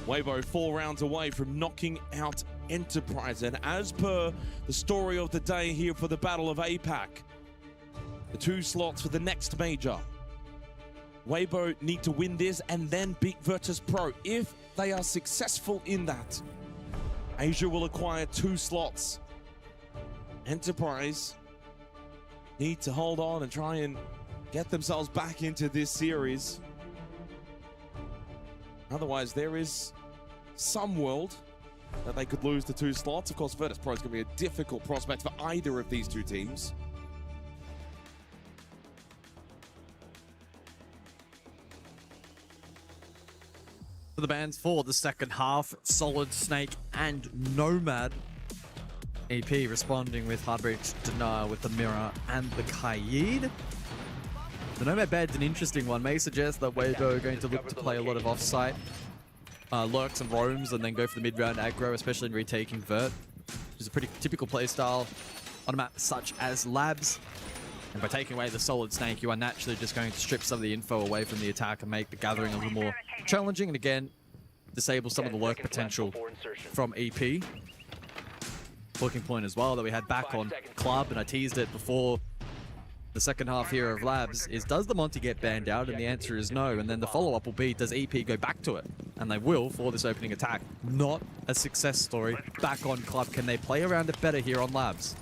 Weibo 4 rounds away from knocking out Enterprise. And as per the story of the day here for the Battle of APAC, the 2 slots for the next major. Weibo need to win this and then beat Virtus Pro. If they are successful in that, Asia will acquire 2 slots. Enterprise need to hold on and try and get themselves back into this series. Otherwise, there is some world that they could lose the 2 slots. Of course, Virtus Pro is going to be a difficult prospect for either of these 2 teams. For the bans for the second half, Solid Snake and Nomad. EP responding with Heartbreak Denial with the Mirror and the Kaid. The Nomad ban's an interesting one. May suggest that Weibo are going to look to play a lot of offsite lurks and roams and then go for the mid-round aggro, especially in retaking Vert, which is a pretty typical playstyle on a map such as Labs. And by taking away the Solid Snake, you are naturally just going to strip some of the info away from the attack and make the gathering a little more challenging, and again, disable some of the lurk potential from EP. talking point as well that we had back on Club, and I teased it before the second half here of Labs, is does the Monty get banned out? And the answer is no. And then the follow-up will be, does EP go back to it? And they will for this opening attack. Not a success story back on Club. Can they play around it better here on Labs?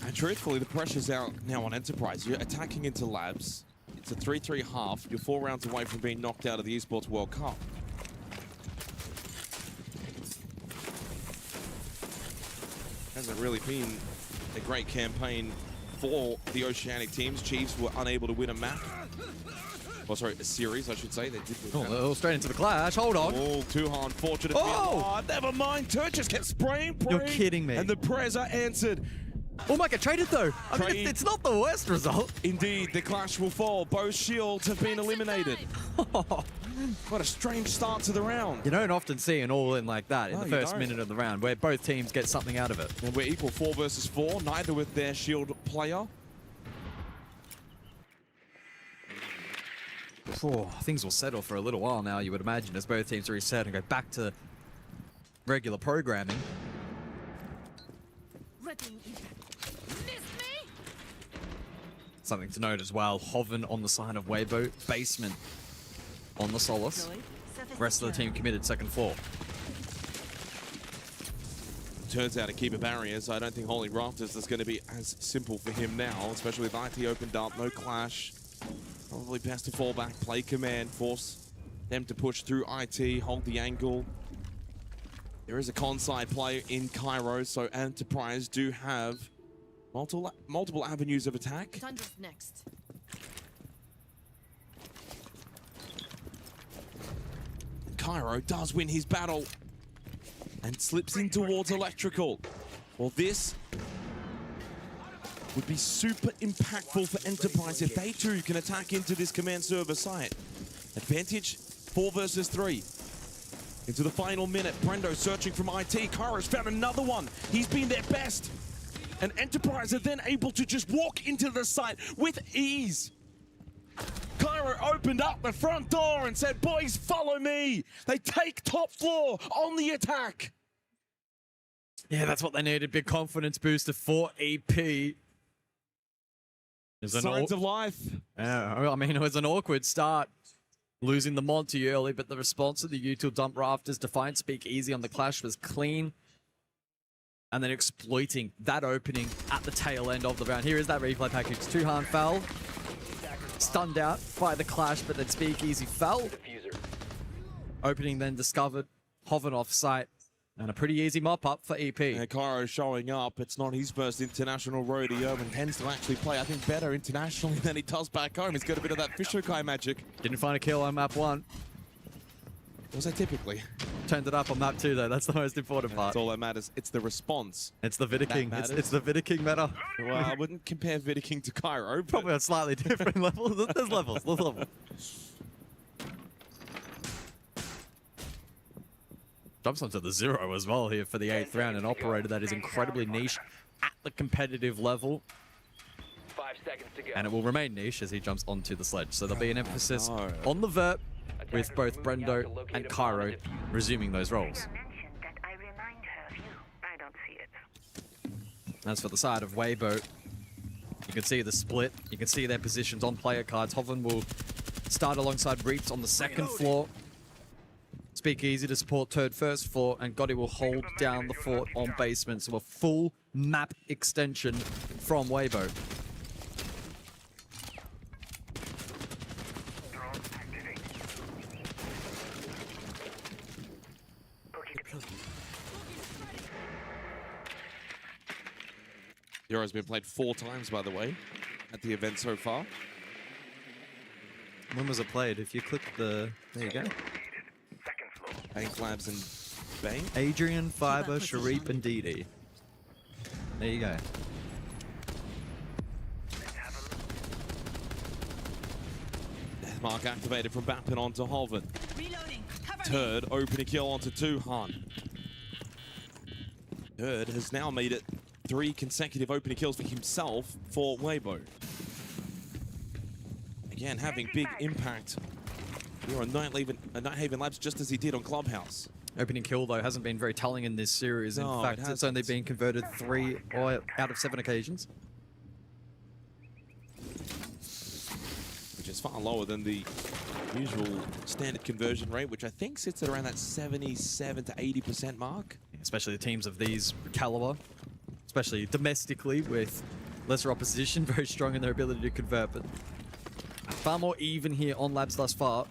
And truthfully, the pressure's out now on Enterprise. You're attacking into Labs. It's a 3-3 half. You're 4 rounds away from being knocked out of the Esports World Cup. Hasn't really been a great campaign for the Oceanic teams. Chiefs were unable to win a map. Oh, sorry, a series, I should say. They did win. Oh, straight into the clash. Hold on. Oh, Tuhan, fortunate. Oh! Never mind. Turd just kept spraying. You're kidding me. And the prayers are answered. Oh, might get traded though. I mean, it's not the worst result. Indeed, the clash will fall. Both shields have been eliminated. What a strange start to the round. You don't often see an all-in like that in the first minute of the round, where both teams get something out of it. And we're equal 4 versus 4, neither with their shield player. Oh, things will settle for a little while now, you would imagine, as both teams reset and go back to regular programming. Something to note as well, Hoven on the side of Weibo, Basement on the Solace. Rest of the team committed second floor. Turns out to keep a barriers. I don't think Holy Rafters is going to be as simple for him now, especially with IT opened up, no clash. Probably best to fall back, play command, force them to push through IT, hold the angle. There is a con-side player in Cairo, so Enterprise do have multiple avenues of attack. Tundra's next. Cairo does win his battle and slips in towards Electrical. Well, this would be super impactful for Enterprise if they too can attack into this command server site. Advantage 4 versus 3. Into the final minute, Brendo searching from IT. Cairo's found another one. He's been their best. And Enterprise are then able to just walk into the site with ease. Cairo opened up the front door and said, boys, follow me. They take top floor on the attack. Yeah, that's what they needed. Big confidence booster for EP. Signs of life. Yeah, I mean, it was an awkward start. Losing the Monty early, but the response to the util dump rafters, Defiant Speak Easy on the clash was clean. And then exploiting that opening at the tail end of the round. Here is that replay package. Tuhan fell. Stunned out by the clash, but then Speak Easy fell. Opening then discovered. Hoven off site. And a pretty easy mop-up for EP. And Cairo showing up. It's not his first international rodeo and tends to actually play, I think, better internationally than he does back home. He's got a bit of that Fishokai magic. Didn't find a kill on map 1. Was that typically? Turned it up on map 2, though. That's the most important part. That's all that matters. It's the response. It's the Vidiking. It's the Vidiking meta. Well, I wouldn't compare Vidiking to Cairo. Probably on slightly different levels. There's levels. There's levels. Jumps onto the 0 as well here for the 8th round. An operator that is incredibly niche at the competitive level. 5 seconds to go. And it will remain niche as he jumps onto the sledge. So there'll be an emphasis on the vert with both Brendo and Cairo resuming those roles. As for the side of Weibo, you can see the split. You can see their positions on player cards. Hoven will start alongside Reeds on the second floor. Speak Easy to support Turd first floor, and Gotti will hold down the fort on basement. So a full map extension from Weibo. Euro's been played 4 times, by the way, at the event so far. When was it played? If you click the... There you go. Bank Labs and Bank. Adrian, Fiber, Sharif, and Didi. There you go. Mark activated from Bappin onto Hoven. Turd opening kill onto Tuhan. Turd has now made it 3 consecutive opening kills for himself for Weibo. Again, having big impact here on Nighthaven Labs, just as he did on Clubhouse. Opening kill, though, hasn't been very telling in this series. In fact, it's only been converted 3 out of 7 occasions. Which is far lower than the usual standard conversion rate, which I think sits at around that 77 to 80% mark. Especially the teams of these caliber, especially domestically with lesser opposition, very strong in their ability to convert, but far more even here on Labs thus far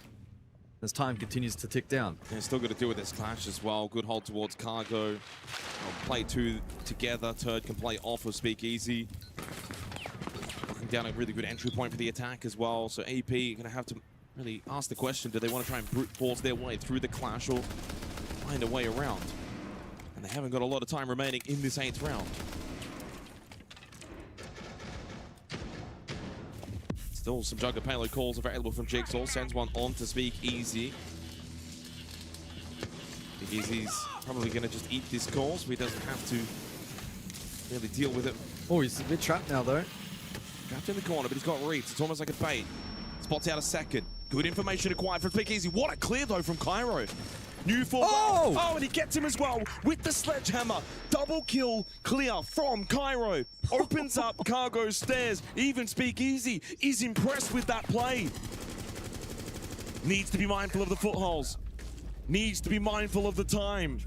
as time continues to tick down. Yeah, still got to deal with this clash as well. Good hold towards Cargo. They'll play 2 together. Turd can play off of Speakeasy. Looking down a really good entry point for the attack as well. So AP going to have to really ask the question, do they want to try and brute force their way through the clash or find a way around? And they haven't got a lot of time remaining in this 8th round. Still some Jugger payload calls available from Jigsaw. Sends one on to Speakeasy. Speakeasy's probably going to just eat this call, so he doesn't have to really deal with it. Oh, he's a bit trapped now, though. Trapped in the corner, but he's got reads. It's almost like a bait. Spots out a second. Good information acquired from Speakeasy. What a clear, though, from Cairo. New for oh, and he gets him as well with the sledgehammer. Double kill clear from Cairo. Opens up Cargo's stairs. Even Speakeasy is impressed with that play. Needs to be mindful of the footholds. Needs to be mindful of the time.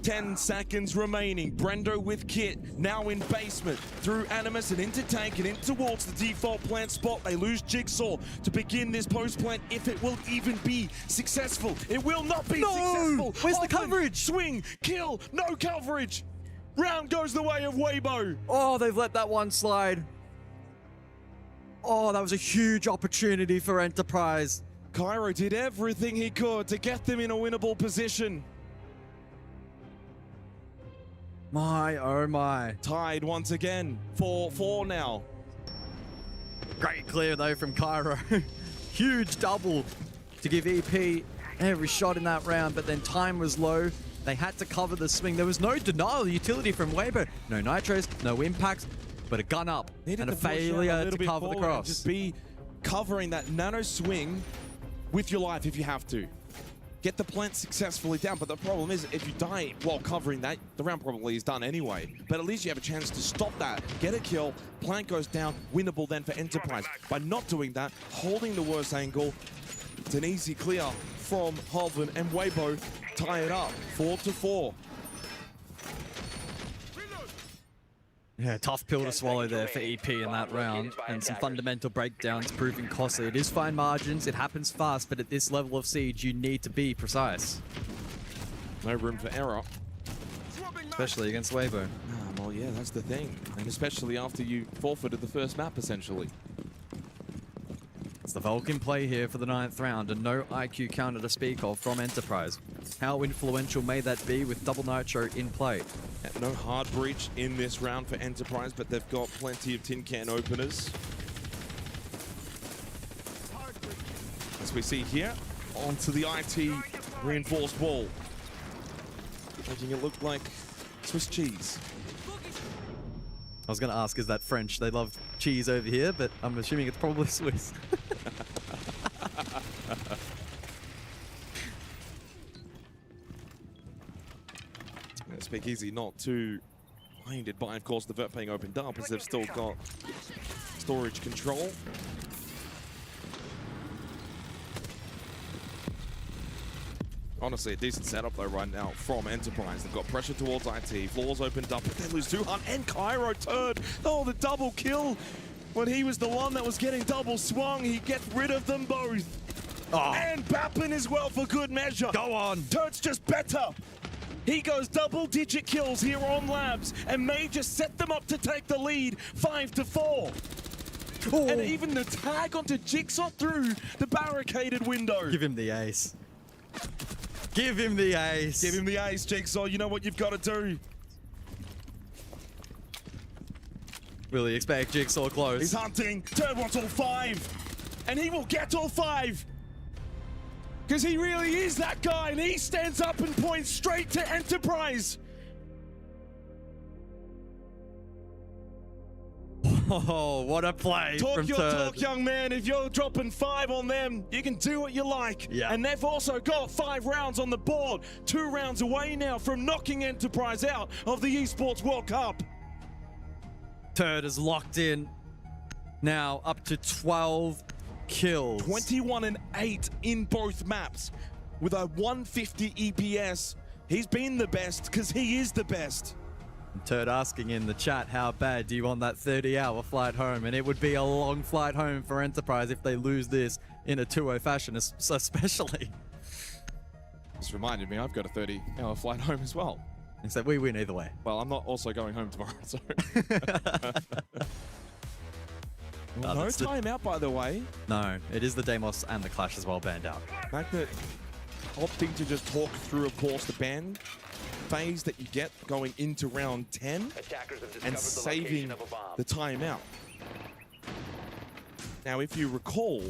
10 seconds remaining. Brendo with Kit now in basement. Through Animus and into tank and in towards the default plant spot. They lose Jigsaw to begin this post plant if it will even be successful. It will not be successful. Where's the coverage? Swing, kill, no coverage. Round goes the way of Weibo. Oh, they've let that one slide. Oh, that was a huge opportunity for Enterprise. Cairo did everything he could to get them in a winnable position. My, oh my. Tied once again, 4-4 now. Great clear though from Cairo. Huge double to give EP every shot in that round, but then time was low. They had to cover the swing. There was no denial of utility from Weibo. No nitros, no impacts, but a gun up and a failure to cover the cross. Just be covering that nano swing with your life if you have to. Get the plant successfully down, but the problem is if you die while covering that, the round probably is done anyway. But at least you have a chance to stop that, get a kill, plant goes down, winnable then for Enterprise. By not doing that, holding the worst angle, it's an easy clear from Hovland and Weibo tie it up, 4-4. Yeah, tough pill to swallow there for EP in that round, and some fundamental breakdowns proving costly. It is fine margins, it happens fast, but at this level of siege, you need to be precise. No room for error. Especially against Weibo. Well, yeah, that's the thing. And especially after you forfeited the first map, essentially. It's the Vulcan play here for the 9th round, and no IQ counter to speak of from Enterprise. How influential may that be with double nitro in play? No hard breach in this round for Enterprise, but they've got plenty of tin can openers. As we see here, onto the IT reinforced wall. Making it look like Swiss cheese. I was going to ask, is that French? They love cheese over here, but I'm assuming it's probably Swiss. Speakeasy not too minded by, of course, the vert being opened up as they've still got storage control. Honestly, a decent setup though right now from Enterprise. They've got pressure towards IT. Floors opened up, but they lose Zuhan and Cairo Turd. Oh, the double kill. When he was the one that was getting double swung, he gets rid of them both. Oh. And Bappin as well for good measure. Go on. Turd's just better. He goes double-digit kills here on Labs and may just set them up to take the lead 5-4. Oh. And even the tag onto Jigsaw through the barricaded window. Give him the ace. Give him the ace. Give him the ace, Jigsaw. You know what you've got to do. Really expect Jigsaw close. He's hunting. Turd wants all 5. And he will get all 5. Because he really is that guy, and he stands up and points straight to Enterprise. Oh, what a play Talk from your Turd. talk, young man. If you're dropping 5 on them, you can do what you like. Yeah. And they've also got 5 rounds on the board. 2 rounds away now from knocking Enterprise out of the Esports World Cup. Turd is locked in. Now up to 12 kills. 21 and 8 in both maps with a 150 EPS. He's been the best because he is the best. Turd asking in the chat, how bad do you want that 30-hour flight home? And it would be a long flight home for Enterprise if they lose this in a 2-0 fashion, especially. This reminded me, I've got a 30-hour flight home as well. Except we win either way. Well, I'm not also going home tomorrow, so. Well, no timeout, by the way. No, it is the Deimos and the Clash as well banned out. Magnet opting to just talk through, of course, the ban phase that you get going into round 10 and saving the timeout. Now, if you recall,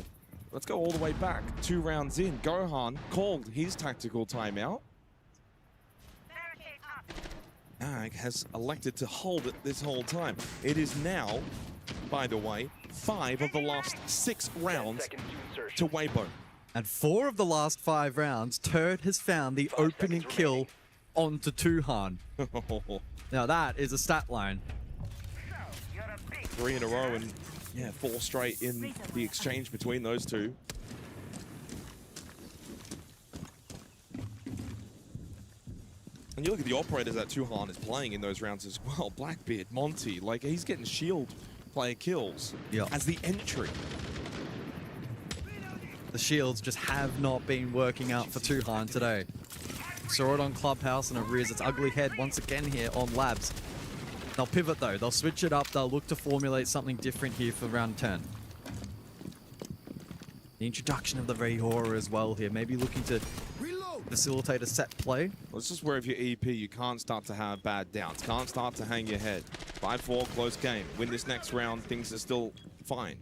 let's go all the way back 2 rounds in. Gohan called his tactical timeout. Ag has elected to hold it this whole time. It is now, by the way, 5 of the last 6 rounds to Weibo. And 4 of the last 5 rounds, Turd has found the opening kill onto Tuhan. Now that is a stat line. 3 in a row and yeah, 4 straight in the exchange between those two. And you look at the operators that Tuhan is playing in those rounds as well. Blackbeard, Monty, like he's getting shield player kills as the entry. The shields just have not been working out for Tuhan today. Saw it on Clubhouse and it rears its ugly head once again here on Labs. They'll pivot though, they'll switch it up, they'll look to formulate something different here for round 10. The introduction of the Rehora as well here, maybe looking to facilitate a set play. Well, this is where if you're EP, you can't start to have bad doubts, can't start to hang your head. 5-4, close game. Win this next round, things are still fine.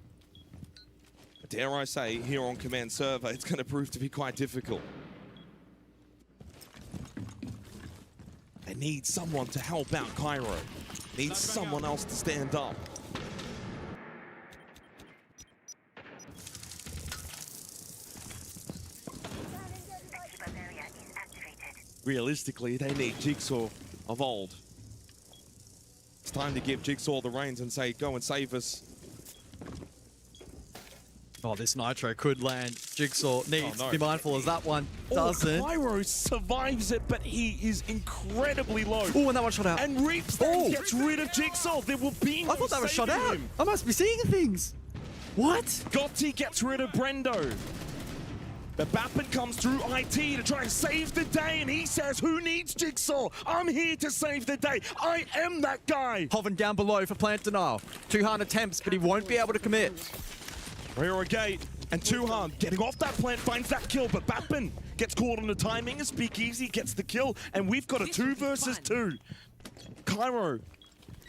But dare I say, here on Command Server, it's going to prove to be quite difficult. They need someone to help out Cairo. Need someone else to stand up. Realistically, they need Jigsaw of old. It's time to give Jigsaw the reins and say, go and save us. Oh, this Nitro could land. Jigsaw needs to be mindful as that one doesn't. Cairo survives it, but he is incredibly low. Oh, and that one shot out. And Reaps then gets rid of Jigsaw. There will be no I thought that was shot saving out. him. I must be seeing things. What? Gotti gets rid of Brendo. But Bappin comes through IT to try and save the day, and he says, who needs Jigsaw? I'm here to save the day. I am that guy. Hoven down below for plant denial. Tuhan attempts, but he won't be able to commit. Rear gate, and Tuhan getting off that plant finds that kill, but Bappin gets caught on the timing, and Speakeasy gets the kill, and we've got a 2 versus 2. Cairo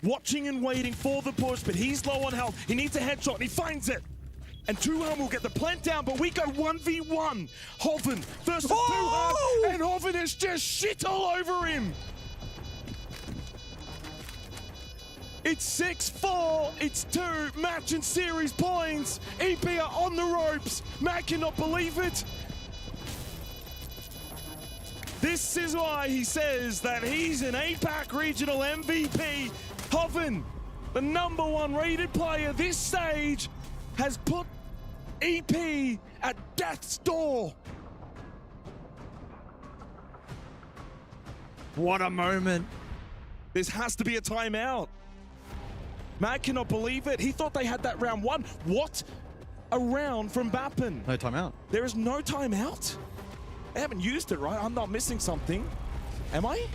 watching and waiting for the push, but he's low on health. He needs a headshot, and he finds it. And Tuhan will get the plant down, but we go 1v1. Hoven versus Tuhan, and Hoven is just shit all over him. It's 6-4, it's 2 match and series points. EP are on the ropes. Matt cannot believe it. This is why he says that he's an APAC regional MVP. Hoven, the #1 rated player this stage, has put EP at death's door. What a moment. This has to be a timeout. Matt cannot believe it. He thought they had that round 1. What a round from Bappin. No timeout. There is no timeout? They haven't used it, right? I'm not missing something. Am I?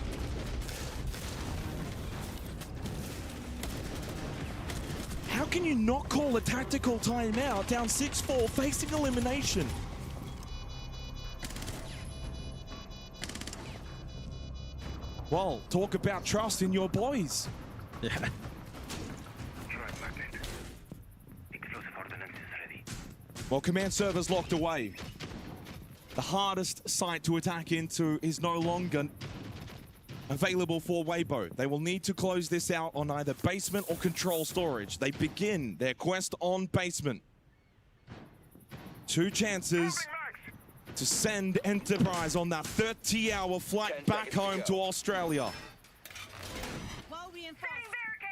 How can you not call a tactical timeout down 6-4 facing elimination? Well, talk about trust in your boys. Yeah. Well, command server's locked away. The hardest site to attack into is no longer available for Weibo. They will need to close this out on either basement or control storage. They begin their quest on basement. 2 chances to send Enterprise on that 30-hour flight back home to Australia.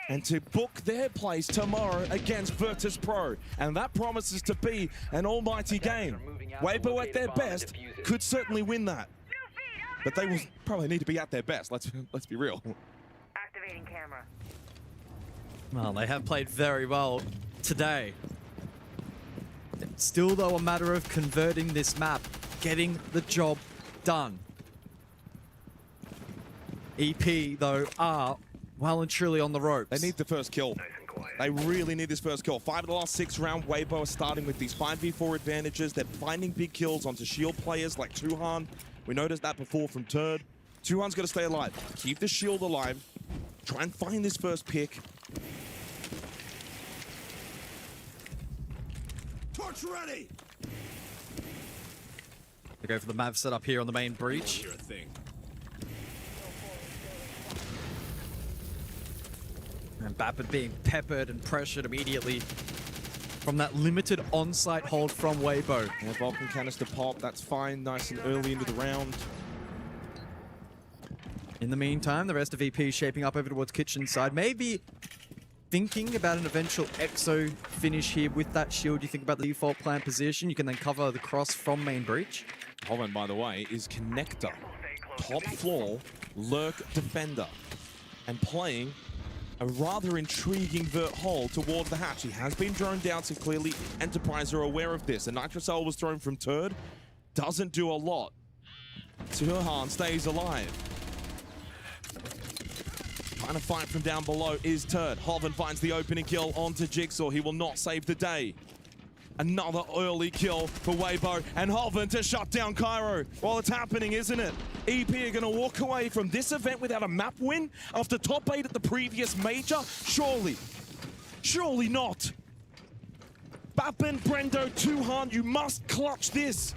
And to book their place tomorrow against Virtus Pro. And that promises to be an almighty game. Weibo at their best could certainly win that. But they will probably need to be at their best, let's be real. Activating camera. Well, they have played very well today. Still, though, a matter of converting this map, getting the job done. EP, though, are well and truly on the ropes. They need the first kill. They really need this first kill. 5 of the last 6 rounds, Weibo are starting with these 5v4 advantages. They're finding big kills onto shield players like Tuhan. We noticed that before from Turd. Tuhan's got to stay alive. Keep the shield alive. Try and find this first pick. Torch ready! They go for the Mav setup here on the main breach. And Bapid being peppered and pressured immediately from that limited on-site hold from Weibo. Yeah, Vulcan canister pop, that's fine. Nice and early into the round. In the meantime, the rest of EP is shaping up over towards kitchen side. Maybe thinking about an eventual EXO finish here with that shield. You think about the default plan position. You can then cover the cross from main breach. Hoven, by the way, is connector. Top floor, lurk defender. And playing a rather intriguing vert hole towards the hatch. He has been droned down, so clearly Enterprise are aware of this. A Nitrocell was thrown from Turd. Doesn't do a lot. Tuhan stays alive. Trying to fight from down below is Turd. Hoven finds the opening kill onto Jigsaw. He will not save the day. Another early kill for Weibo, and Hoven to shut down Cairo. Well, it's happening, isn't it? EP are going to walk away from this event without a map win after top 8 at the previous major? Surely. Surely not. Bapin, Brendo, Tuhan, you must clutch this.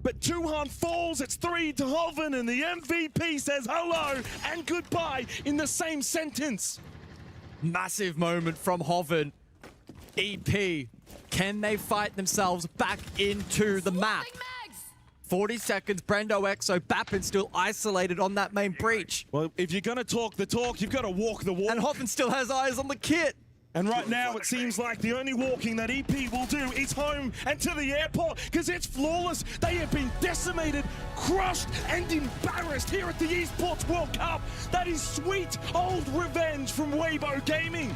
But Tuhan falls, it's 3 to Hoven, and the MVP says hello and goodbye in the same sentence. Massive moment from Hoven. EP, can they fight themselves back into the map? 40 seconds, Brendo EXO, Bapin still isolated on that main breach. Well, if you're going to talk the talk, you've got to walk the walk. And Hoven still has eyes on the kit. And right now, it seems like the only walking that EP will do is home and to the airport, because it's flawless. They have been decimated, crushed, and embarrassed here at the Esports World Cup. That is sweet old revenge from Weibo Gaming.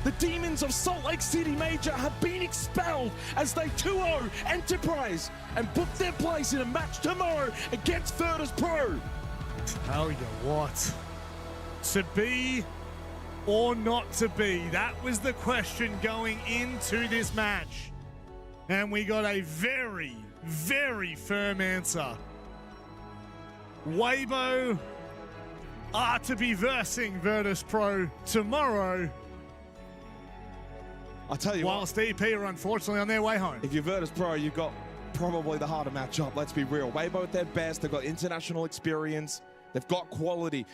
The Demons of Salt Lake City Major have been expelled as they 2-0 Enterprise and book their place in a match tomorrow against Virtus Pro. Tell you what, to be or not to be, that was the question going into this match. And we got a very, very firm answer. Weibo are to be versing Virtus Pro tomorrow. I'll tell you Whilst EP are unfortunately on their way home. If you're Virtus Pro, you've got probably the harder matchup, let's be real. Weibo at their best, they've got international experience, they've got quality.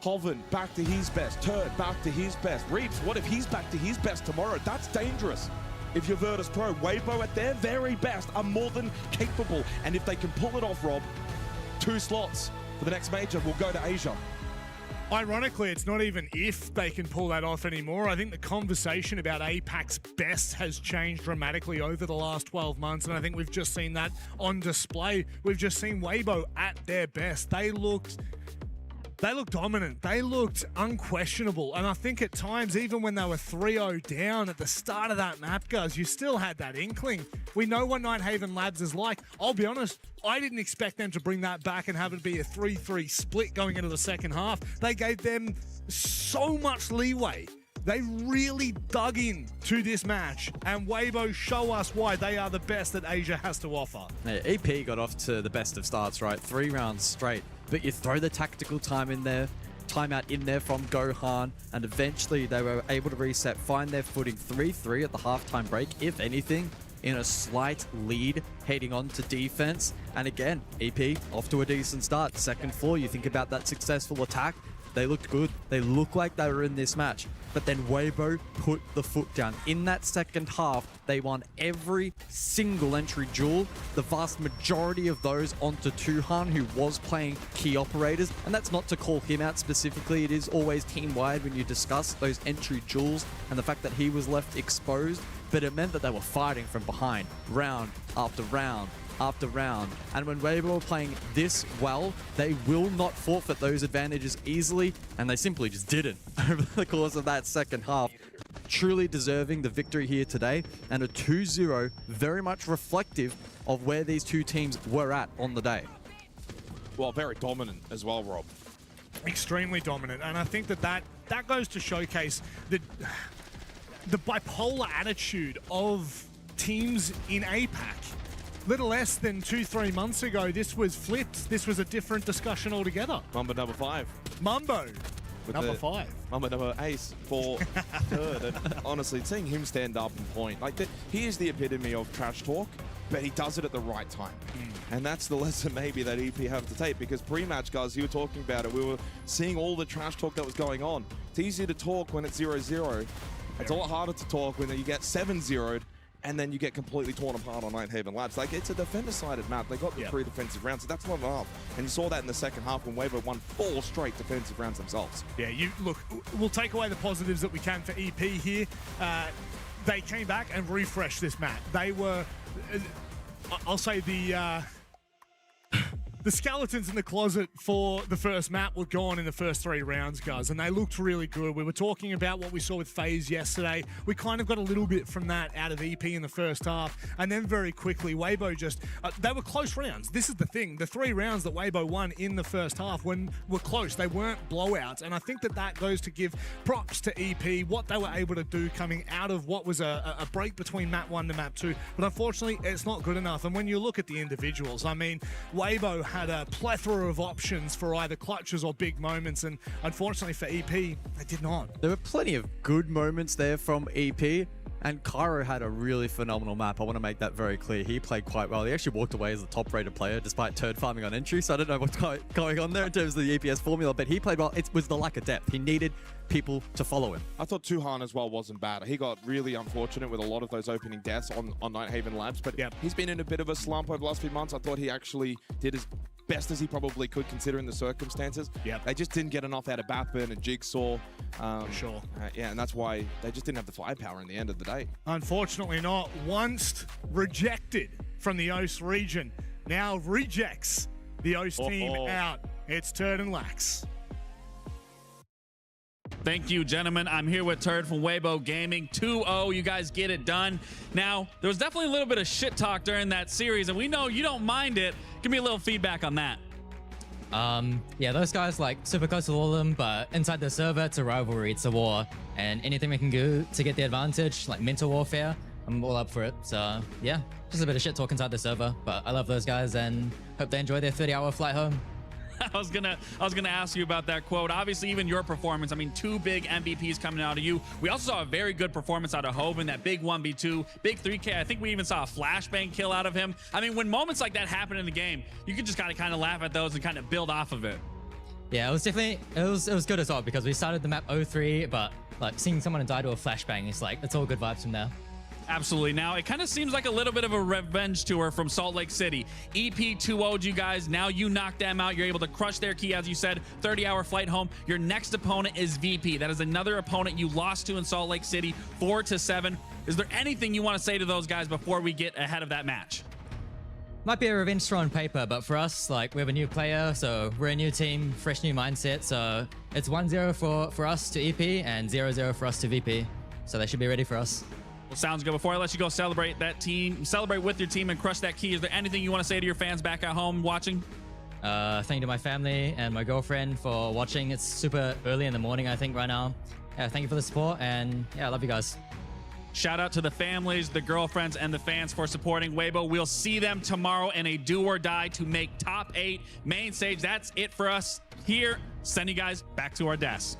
Hoven back to his best, Turd back to his best. Reaps, what if he's back to his best tomorrow? That's dangerous. If you're Virtus Pro, Weibo at their very best are more than capable. And if they can pull it off, Rob, 2 slots for the next major will go to Asia. Ironically, it's not even if they can pull that off anymore. I think the conversation about APAC's best has changed dramatically over the last 12 months, and I think we've just seen that on display. We've just seen Weibo at their best. They looked dominant. They looked unquestionable. And I think at times, even when they were 3-0 down at the start of that map, guys, you still had that inkling. We know what Nighthaven Labs is like. I'll be honest, I didn't expect them to bring that back and have it be a 3-3 split going into the second half. They gave them so much leeway. They really dug in to this match, and Weibo show us why they are the best that Asia has to offer. Yeah, EP got off to the best of starts, right? 3 rounds straight, but you throw the tactical timeout in there from Gohan, and eventually they were able to reset, find their footing. 3-3 at the halftime break. If anything, in a slight lead heading on to defense. And again, EP off to a decent start. Second floor, you think about that successful attack. They looked good. They looked like they were in this match. But then Weibo put the foot down. In that second half, they won every single entry duel. The vast majority of those onto Tuhan, who was playing key operators. And that's not to call him out specifically. It is always team-wide when you discuss those entry duels and the fact that he was left exposed. But it meant that they were fighting from behind, round after round after round. And when Weibo are playing this well, they will not forfeit those advantages easily, and they simply just didn't over the course of that second half. Truly deserving the victory here today, and a 2-0 very much reflective of where these two teams were at on the day. Well, very dominant as well, Rob. Extremely dominant, and I think that goes to showcase the bipolar attitude of teams in APAC. Little less than 2-3 months ago, this was flipped. This was a different discussion altogether. Mumbo number 5. Mumbo number 5. Mumbo number ace for third. And honestly, seeing him stand up and point, like he is the epitome of trash talk, but he does it at the right time. And that's the lesson maybe that EP have to take, because pre-match, guys, you were talking about it. We were seeing all the trash talk that was going on. It's easy to talk when it's 0-0. It's a lot harder to talk when you get 7-0'd and then you get completely torn apart on Nighthaven Labs. Like, it's a defender-sided map. They got the 3 defensive rounds, so that's not enough. And you saw that in the second half when Weibo won 4 straight defensive rounds themselves. Yeah, look, we'll take away the positives that we can for EP here. They came back and refreshed this map. They were, I'll say the skeletons in the closet for the first map were gone in the first 3 rounds, guys, and they looked really good. We were talking about what we saw with FaZe yesterday. We kind of got a little bit from that out of EP in the first half, and then very quickly, Weibo just, they were close rounds. This is the thing. The 3 rounds that Weibo won in the first half were close. They weren't blowouts, and I think that goes to give props to EP, what they were able to do coming out of what was a break between map 1 to map 2, but unfortunately, it's not good enough. And when you look at the individuals, I mean, Weibo had a plethora of options for either clutches or big moments, and unfortunately for EP, they did not. There were plenty of good moments there from EP, and Cairo had a really phenomenal map. I want to make that very clear. He played quite well. He actually walked away as the top-rated player despite turd farming on entry, so I don't know what's going on there in terms of the EPS formula, but he played well. It was the lack of depth. He needed people to follow him. I thought Tuhan as well wasn't bad. He got really unfortunate with a lot of those opening deaths on Nighthaven Labs, but he's been in a bit of a slump over the last few months. I thought he actually did as best as he probably could considering the circumstances. They just didn't get enough out of Batburn and Jigsaw. For sure. Yeah, and that's why they just didn't have the firepower in the end of the day. Unfortunately not. Once rejected from the OS region, now rejects the OS team out. It's Turd and Lax. Thank you, gentlemen. I'm here with Turd from Weibo Gaming. 2-0, you guys get it done. Now, there was definitely a little bit of shit talk during that series, and we know you don't mind it. Give me a little feedback on that. Yeah, those guys, like, super close to all of them, but inside the server, it's a rivalry, it's a war. And anything we can do to get the advantage, like mental warfare, I'm all up for it. So, yeah, just a bit of shit talk inside the server, but I love those guys and hope they enjoy their 30-hour flight home. I was gonna ask you about that quote. Obviously, even your performance. I mean, 2 big MVPs coming out of you. We also saw a very good performance out of Hoban, that big 1v2, big 3K. I think we even saw a flashbang kill out of him. I mean, when moments like that happen in the game, you can just kind of laugh at those and kind of build off of it. Yeah, it was definitely, it was good as well, because we started the map 0-3, but like seeing someone die to a flashbang, it's like, it's all good vibes from there. Absolutely. Now, it kind of seems like a little bit of a revenge tour from Salt Lake City. EP 2-0'd you guys. Now you knock them out. You're able to crush their key, as you said, 30-hour flight home. Your next opponent is VP. That is another opponent you lost to in Salt Lake City, 4-7. Is there anything you want to say to those guys before we get ahead of that match? Might be a revenge tour on paper, but for us, like, we have a new player, so we're a new team, fresh new mindset. So it's 1-0 for us to EP and 0-0 for us to VP. So they should be ready for us. Well, sounds good. Before I let you go celebrate with your team and crush that key, is there anything you want to say to your fans back at home watching? Thank you to my family and my girlfriend for watching. It's super early in the morning, I think, right now. Yeah, thank you for the support, and yeah, I love you guys. Shout out to the families, the girlfriends, and the fans for supporting Weibo. We'll see them tomorrow in a do or die to make top 8 main stage. That's it for us here. Send you guys back to our desks.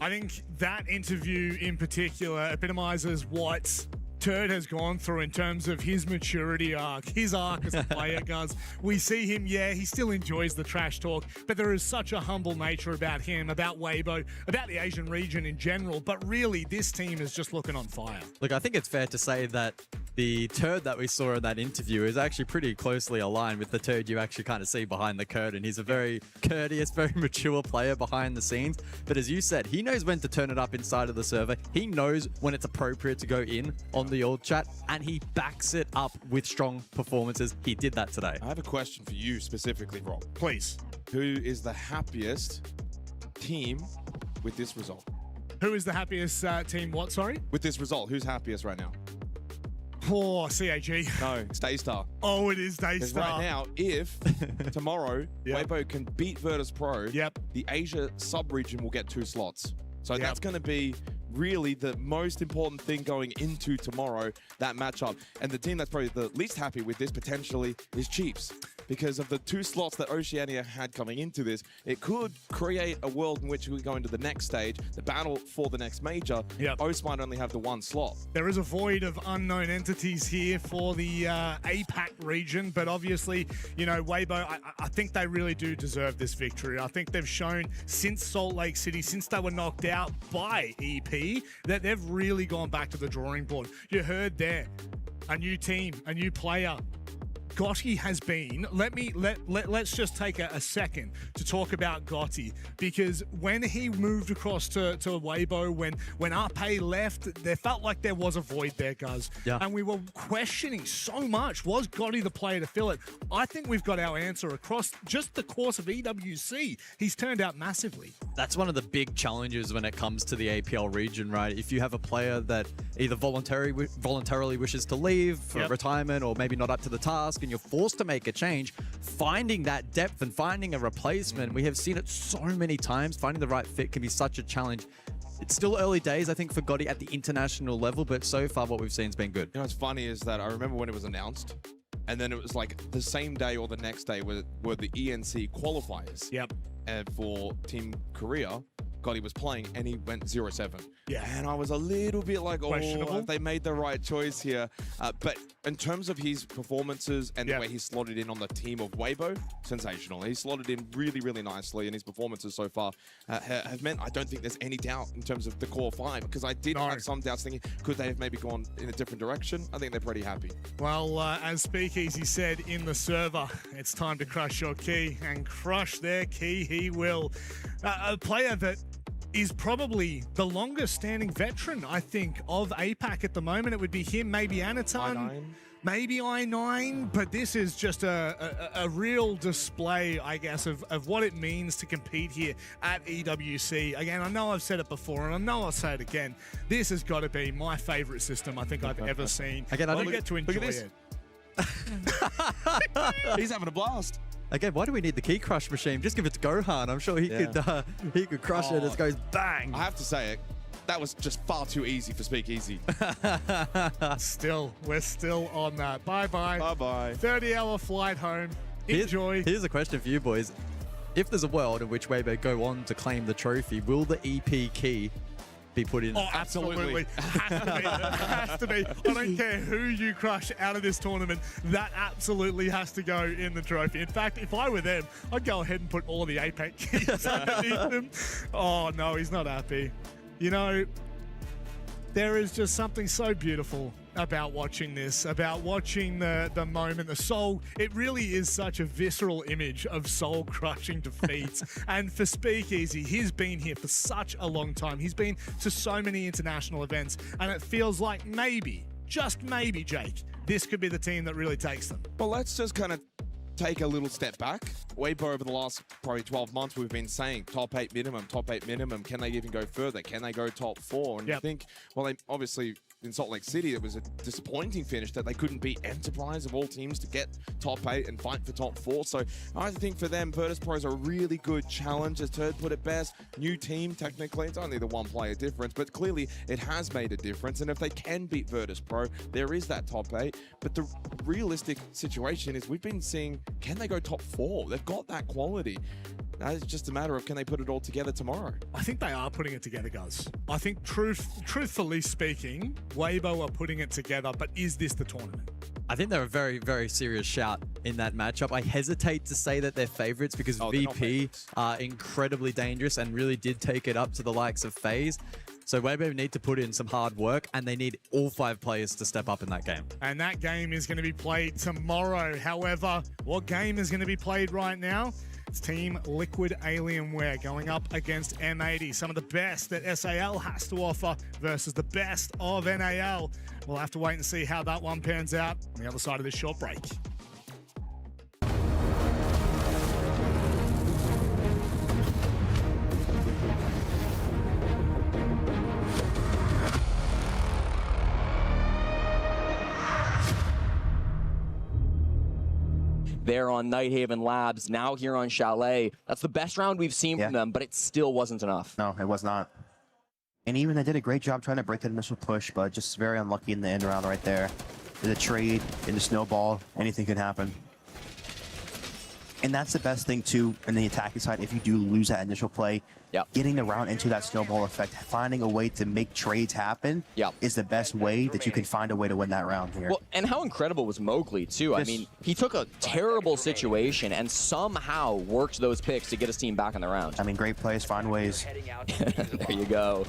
I think that interview in particular epitomizes what Turd has gone through in terms of his maturity arc, his arc as a player, guys. We see him, yeah, he still enjoys the trash talk, but there is such a humble nature about him, about Weibo, about the Asian region in general. But really, this team is just looking on fire. Look, I think it's fair to say that the Turd that we saw in that interview is actually pretty closely aligned with the Turd you actually kind of see behind the curtain. He's a very courteous, very mature player behind the scenes. But as you said, he knows when to turn it up inside of the server. He knows when it's appropriate to go in on the old chat, and he backs it up with strong performances. He did that today. I have a question for you specifically, Rob. Please. Who is the happiest team with this result? Who is the happiest team? What, sorry? With this result, who's happiest right now? Oh, CAG. No, Daystar. Oh, it is Daystar. Because right now, if tomorrow Weibo can beat Virtus Pro, the Asia sub-region will get 2 slots. So that's going to be really the most important thing going into tomorrow, that matchup. And the team that's probably the least happy with this potentially is Chiefs. Because of the 2 slots that Oceania had coming into this, it could create a world in which we go into the next stage, the battle for the next major. OS might only have the 1 slot. There is a void of unknown entities here for the APAC region, but obviously, you know, Weibo, I think they really do deserve this victory. I think they've shown since Salt Lake City, since they were knocked out by EP, that they've really gone back to the drawing board. You heard there, a new team, a new player. Gotti has been, let's just take a second to talk about Gotti, because when he moved across to Weibo, when Arpe left, there felt like there was a void there, guys. And we were questioning so much, was Gotti the player to fill it? I think we've got our answer across just the course of EWC. He's turned out massively. That's one of the big challenges when it comes to the APL region, right? If you have a player that either voluntarily wishes to leave for retirement or maybe not up to the task, and you're forced to make a change, finding that depth and finding a replacement, we have seen it so many times, finding the right fit can be such a challenge. It's still early days, I think, for Gotti at the international level, but so far what we've seen has been good. You know what's funny is that I remember when it was announced, and then it was like the same day or the next day were the ENC qualifiers. And for Team Korea, Gotti was playing and he went 0-7. And I was a little bit like, oh, have they made the right choice here? But in terms of his performances and the way he slotted in on the team of Weibo, sensational. He slotted in really, really nicely, and his performances so far have meant I don't think there's any doubt in terms of the core 5, because I did have some doubts thinking, could they have maybe gone in a different direction? I think they're pretty happy. Well, as Speakeasy said in the server, it's time to crush your key, and crush their key he will. A player that is probably the longest standing veteran, I think, of APAC at the moment. It would be him, maybe Anaton, maybe I9, but this is just a real display, I guess, of what it means to compete here at EWC. Again, I know I've said it before, and I know I'll say it again. This has got to be my favorite system I think I've ever seen. Again, I get to enjoy it. He's having a blast. Again, why do we need the key crush machine? Just give it to Gohan. I'm sure he could crush it as it goes bang. I have to say it. That was just far too easy for Speakeasy. We're still on that. Bye-bye. Bye-bye. 30-hour flight home. Enjoy. Here's a question for you boys. If there's a world in which Weibo go on to claim the trophy, will the EP key be put in? Oh, absolutely. Has to be. I don't care who you crush out of this tournament. That absolutely has to go in the trophy. In fact, if I were them, I'd go ahead and put all of the APAC keys underneath them. Oh, no, he's not happy. You know, there is just something so beautiful about watching this, about watching the moment, the soul. It really is such a visceral image of soul-crushing defeats. And for Speakeasy, he's been here for such a long time. He's been to so many international events, and it feels like maybe, just maybe, Jake, this could be the team that really takes them. Well, let's just kind of take a little step back. Weibo over the last probably 12 months, we've been saying top 8 minimum, top 8 minimum. Can they even go further? Can they go top 4? And you think, well, they obviously in Salt Lake City, it was a disappointing finish that they couldn't beat Enterprise of all teams to get top 8 and fight for top 4. So I think for them, Virtus Pro is a really good challenge. As Turd put it best, new team, technically, it's only the one player difference, but clearly it has made a difference. And if they can beat Virtus Pro, there is that top 8. But the realistic situation is we've been seeing, can they go top 4? They've got that quality. Now it's just a matter of can they put it all together tomorrow? I think they are putting it together, guys. I think truthfully speaking, Weibo are putting it together, but is this the tournament? I think they're a very, very serious shout in that matchup. I hesitate to say that they're favorites because VP are incredibly dangerous and really did take it up to the likes of FaZe. So Weibo need to put in some hard work, and they need all 5 players to step up in that game. And that game is going to be played tomorrow. However, what game is going to be played right now? It's Team Liquid Alienware going up against M80. Some of the best that SAL has to offer versus the best of NAL. We'll have to wait and see how that one pans out on the other side of this short break. There on Nighthaven Labs, now here on Chalet. That's the best round we've seen from them, but it still wasn't enough. No, it was not. And even they did a great job trying to break that initial push, but just very unlucky in the end round right there. In the trade, in the snowball, anything could happen. And that's the best thing too in the attacking side. If you do lose that initial play, getting the round into that snowball effect, finding a way to make trades happen is the best way that you can find a way to win that round here. Well, and how incredible was Mowgli too? I mean, he took a terrible situation and somehow worked those picks to get his team back in the round. I mean, great plays, find ways. There you go.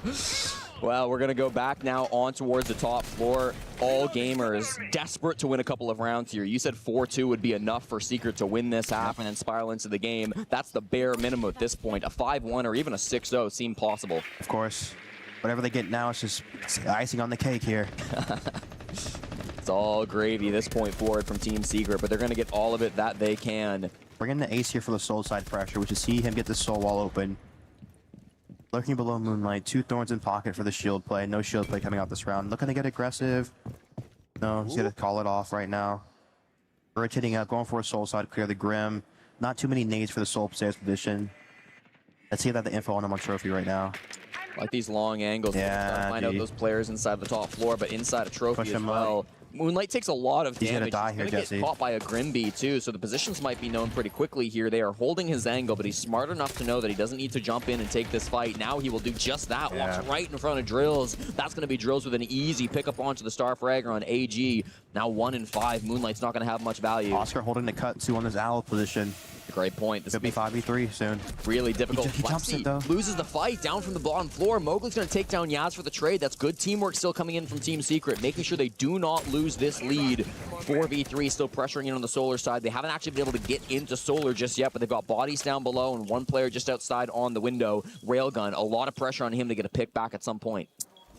Well, we're going to go back now on towards the top floor. All gamers desperate to win a couple of rounds here. You said 4-2 would be enough for Secret to win this half and then spiral into the game. That's the bare minimum at this point. A 5-1 or even a 6-0 seem possible. Of course. Whatever they get now, it's just icing on the cake here. It's all gravy this point forward from Team Secret, but they're going to get all of it that they can. Bring in the ace here for the soul side pressure, which is see him get the soul wall open. Lurking below Moonlight, 2 thorns in pocket for the shield play. No shield play coming out this round. Looking to get aggressive. No, he's gonna call it off right now. Rotating out, going for a soul side, clear the Grim. Not too many nades for the soul stairs position. Let's see if they have the info on him on Trophy right now. Like these long angles. Yeah, find out those players inside the top floor, but inside a Trophy as well. Moonlight takes a lot of damage. He's gonna die here, Jesse. He's gonna get caught by a Grimby too, so the positions might be known pretty quickly here. They are holding his angle, but he's smart enough to know that he doesn't need to jump in and take this fight. Now he will do just that. Walks right in front of Drills. That's gonna be Drills with an easy pickup onto the Star Fragger on AG. Now 1 in 5. Moonlight's not gonna have much value. Oscar holding the cut too on his owl position. Great point. This could be 5v3 soon. Really difficult. He jumps it though. Loses the fight down from the bottom floor. Mowgli's going to take down Yaz for the trade. That's good teamwork still coming in from Team Secret, making sure they do not lose this lead. 4v3 still pressuring in on the Solar side. They haven't actually been able to get into Solar just yet, but they've got bodies down below and 1 player just outside on the window. Railgun, a lot of pressure on him to get a pick back at some point.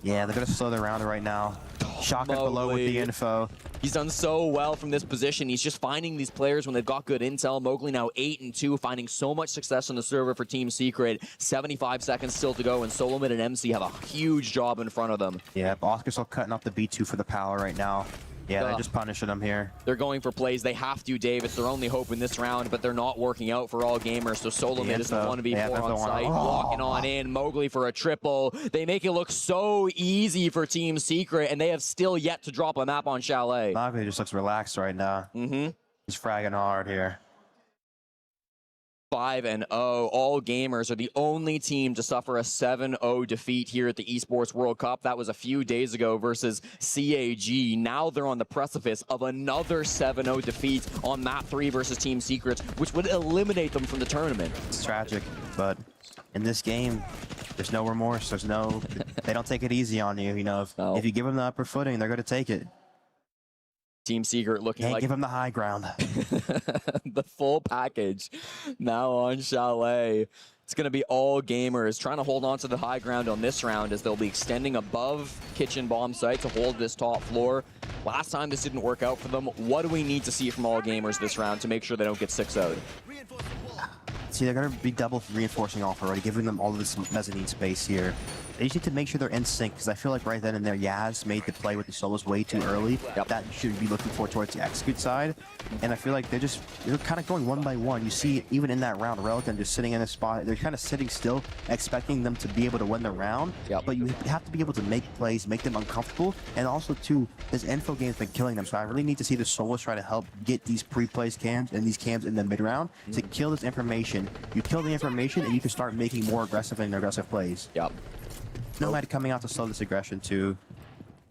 Yeah, they're going to slow their round right now. Shotgun below with the info. He's done so well from this position. He's just finding these players when they've got good intel. Mowgli now 8-2, finding so much success on the server for Team Secret. 75 seconds still to go, and Solomon and MC have a huge job in front of them. Yeah, Oscar's still cutting off the B2 for the power right now. Yeah, they're just punishing them here. They're going for plays. They have to, Dave. It's their only hope in this round, but they're not working out for all gamers. So Solomon doesn't want to be 4 on site. Walking on in. Mowgli for a triple. They make it look so easy for Team Secret, and they have still yet to drop a map on Chalet. Mowgli just looks relaxed right now. He's fragging hard here. 5-0. All gamers are the only team to suffer a 7-0 defeat here at the Esports World Cup. That was a few days ago versus CAG. Now they're on the precipice of another 7-0 defeat on map 3 versus Team Secrets, which would eliminate them from the tournament. It's tragic, but in this game, there's no remorse. There's no, they don't take it easy on you. You know, if you give them the upper footing, they're going to take it. Team Secret looking like... give them the high ground. The full package now on Chalet. It's going to be all gamers trying to hold on to the high ground on this round as they'll be extending above Kitchen Bomb site to hold this top floor. Last time this didn't work out for them. What do we need to see from all gamers this round to make sure they don't get 6-0'd? See, they're going to be double reinforcing off already, giving them all of this mezzanine space here. They just need to make sure they're in sync, because I feel like right then and there, Yaz made the play with the solos way too early. That should be looking for towards the execute side. And I feel like they're kind of going one by one. You see, even in that round, Relican just sitting in a spot. They're kind of sitting still, expecting them to be able to win the round. But you have to be able to make plays, make them uncomfortable. And also, too, this info game's been killing them. So I really need to see the solos try to help get these pre-placed cams and these cams in the mid-round to kill this information. You kill the information, and you can start making more aggressive and aggressive plays. Nomad coming out to slow this aggression too.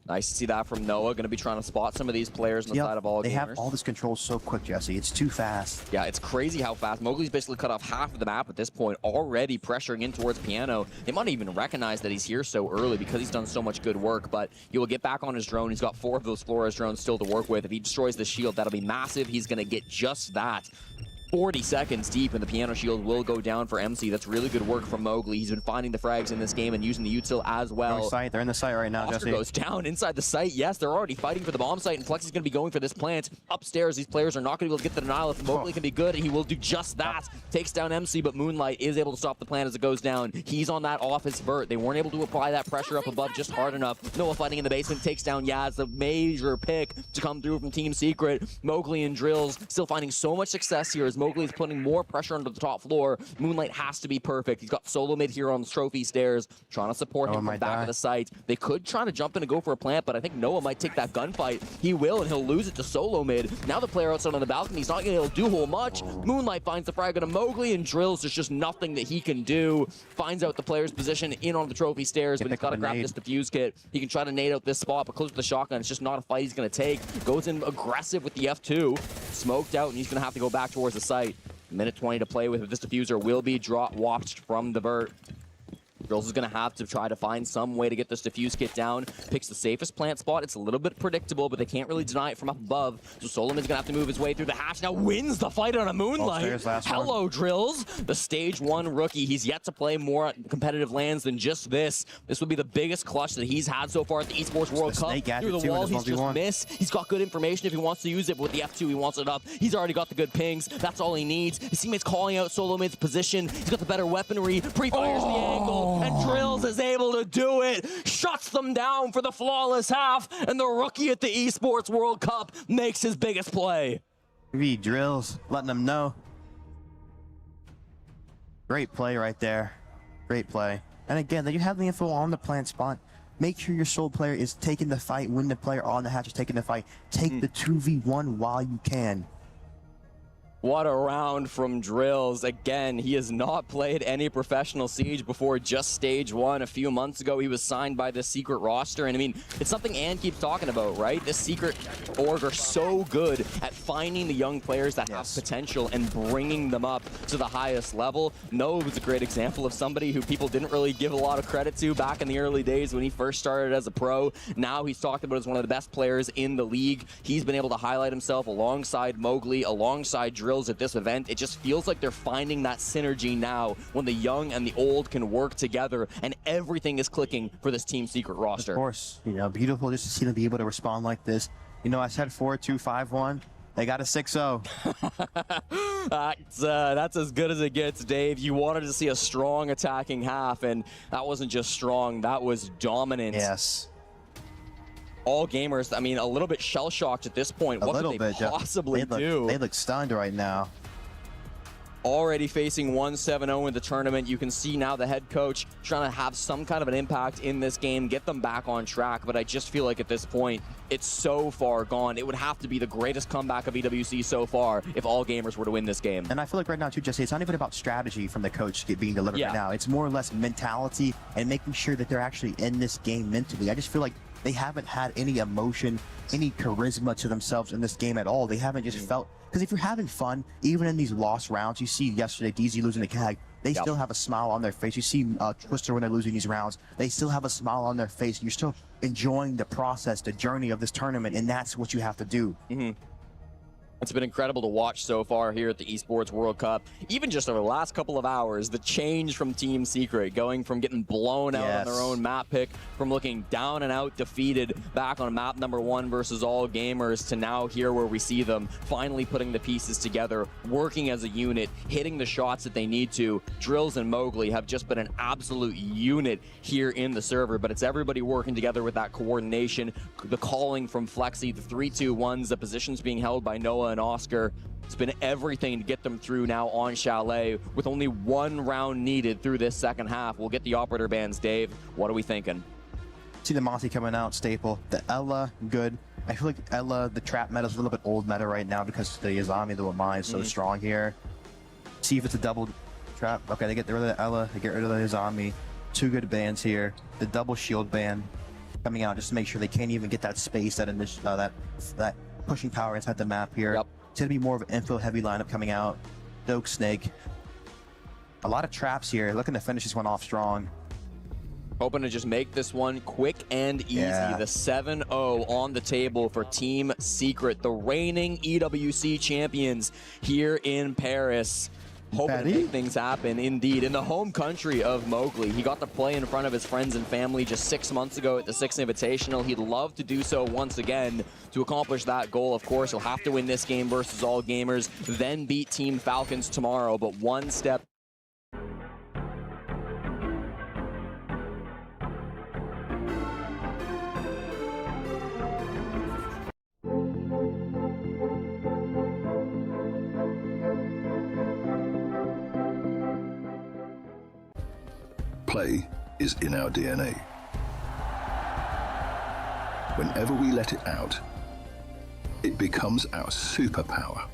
Nice to see that from Noah. Going to be trying to spot some of these players on the side of all gamers. They have all this control so quick, Jesse. It's too fast. Yeah, it's crazy how fast. Mowgli's basically cut off half of the map at this point, already pressuring in towards Piano. They might even recognize that he's here so early because he's done so much good work, but he will get back on his drone. He's got 4 of those Flores drones still to work with. If he destroys the shield, that'll be massive. He's going to get just that. 40 seconds deep, and the Piano Shield will go down for MC. That's really good work from Mowgli. He's been finding the frags in this game and using the util as well. They're in the site right now, Oscar Jesse. goes down inside the site. Yes, they're already fighting for the bomb site, and Flex is going to be going for this plant. Upstairs, these players are not going to be able to get the denial. If Mowgli can be good, he will do just that. Takes down MC, but Moonlight is able to stop the plant as it goes down. He's on that office vert. They weren't able to apply that pressure up above just hard enough. Noah fighting in the basement, takes down Yaz, the major pick to come through from Team Secret. Mowgli and Drills still finding so much success here as Mowgli is putting more pressure onto the top floor. Moonlight has to be perfect. He's got solo mid here on the trophy stairs, trying to support him from the back of the site. They could try to jump in and go for a plant, but I think Noah might take that gunfight. He will, and he'll lose it to solo mid. Now the player outside on the balcony, he's not going to be able to do whole much. Moonlight finds the frag on a Mowgli, and Drills, there's just nothing that he can do. Finds out the player's position in on the trophy stairs, but he's got to grab this defuse kit. He can try to nade out this spot, but close to the shotgun, it's just not a fight he's going to take. Goes in aggressive with the F2. Smoked out, and he's going to have to go back towards the site. Minute 20 to play with. This diffuser will be watched from the vert. Drills is going to have to try to find some way to get this diffuse kit down. Picks the safest plant spot. It's a little bit predictable, but they can't really deny it from up above. So Solomon's going to have to move his way through the hatch. Now wins the fight on a Moonlight. Hello, Drills. The stage 1 rookie. He's yet to play more competitive lands than just this. This would be the biggest clutch that he's had so far at the Esports World Cup. Through the wall, he's just missed. He's got good information if he wants to use it, but with the F2, he wants it up. He's already got the good pings. That's all he needs. His teammate's calling out Solomid's position. He's got the better weaponry. Pre-fires the angle, and Drills is able to do it. Shuts them down for the flawless half, and the rookie at the Esports World Cup makes his biggest play. Drills, letting them know. Great play right there. Great play. And again, you have the info on the plant spot. Make sure your sole player is taking the fight when the player on the hatch is taking the fight. Take the 2v1 while you can. What a round from Drills. Again, he has not played any professional Siege before, just stage 1. A few months ago, he was signed by the Secret roster. And I mean, it's something Ann keeps talking about, right? The Secret org are so good at finding the young players that have potential and bringing them up to the highest level. Noah was a great example of somebody who people didn't really give a lot of credit to back in the early days when he first started as a pro. Now he's talked about as one of the best players in the league. He's been able to highlight himself alongside Mowgli, alongside Drills at this event. It just feels like they're finding that synergy now when the young and the old can work together, and everything is clicking for this Team Secret roster. Of course, you know, beautiful just to see them be able to respond like this. You know, I said 4-2-5-1. They got a 6-0. That's as good as it gets, Dave. You wanted to see a strong attacking half, and that wasn't just strong, that was dominant. Yes. All gamers, I mean, a little bit shell-shocked at this point. What could they possibly do? They look stunned right now. Already facing 1-7-0 in the tournament. You can see now the head coach trying to have some kind of an impact in this game, get them back on track. But I just feel like at this point, it's so far gone. It would have to be the greatest comeback of EWC so far if all gamers were to win this game. And I feel like right now, too, Jesse, it's not even about strategy from the coach being delivered right now. It's more or less mentality and making sure that they're actually in this game mentally. I just feel like they haven't had any emotion, any charisma to themselves in this game at all. They haven't just felt... Because if you're having fun, even in these lost rounds, you see yesterday DZ losing the CAG, they still have a smile on their face. You see Twister when they're losing these rounds, they still have a smile on their face. You're still enjoying the process, the journey of this tournament, and that's what you have to do. It's been incredible to watch so far here at the Esports World Cup. Even just over the last couple of hours, the change from Team Secret, going from getting blown out on their own map pick, from looking down and out defeated back on map number 1 versus All Gamers, to now here where we see them finally putting the pieces together, working as a unit, hitting the shots that they need to. Drills and Mowgli have just been an absolute unit here in the server, but it's everybody working together with that coordination, the calling from Flexi, the 3-2-1s, the positions being held by Noah and Oscar. It's been everything to get them through now on Chalet, with only 1 round needed through this second half. We'll get the operator bands. Dave, what are we thinking? See the Monty coming out, staple. The Ella, good. I feel like Ella, the trap meta is a little bit old meta right now because the Yazami, the Wamai is so strong here. See if it's a double trap. Okay, they get rid of the Ella, they get rid of the Yazami. 2 good bans here. The double shield ban coming out just to make sure they can't even get that space, that pushing power inside the map here. It's going to be more of an info heavy lineup coming out. Doke Snake. A lot of traps here. Looking to finish this one off strong. Hoping to just make this one quick and easy. The 7-0 on the table for Team Secret, the reigning EWC champions here in Paris. Hoping to make things happen, indeed. In the home country of Mowgli, he got to play in front of his friends and family just 6 months ago at the 6th Invitational. He'd love to do so once again. To accomplish that goal, of course, he'll have to win this game versus All Gamers, then beat Team Falcons tomorrow, but one step Play is in our DNA. Whenever we let it out, it becomes our superpower.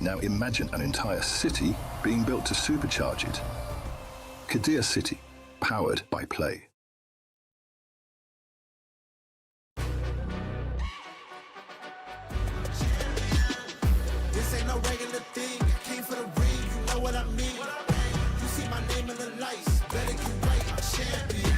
Now imagine an entire city being built to supercharge it. Kadir City, powered by Play. This ain't no regular thing. I came for the ring, you know what I mean. You see my name in the lights, better get right, I'm champion.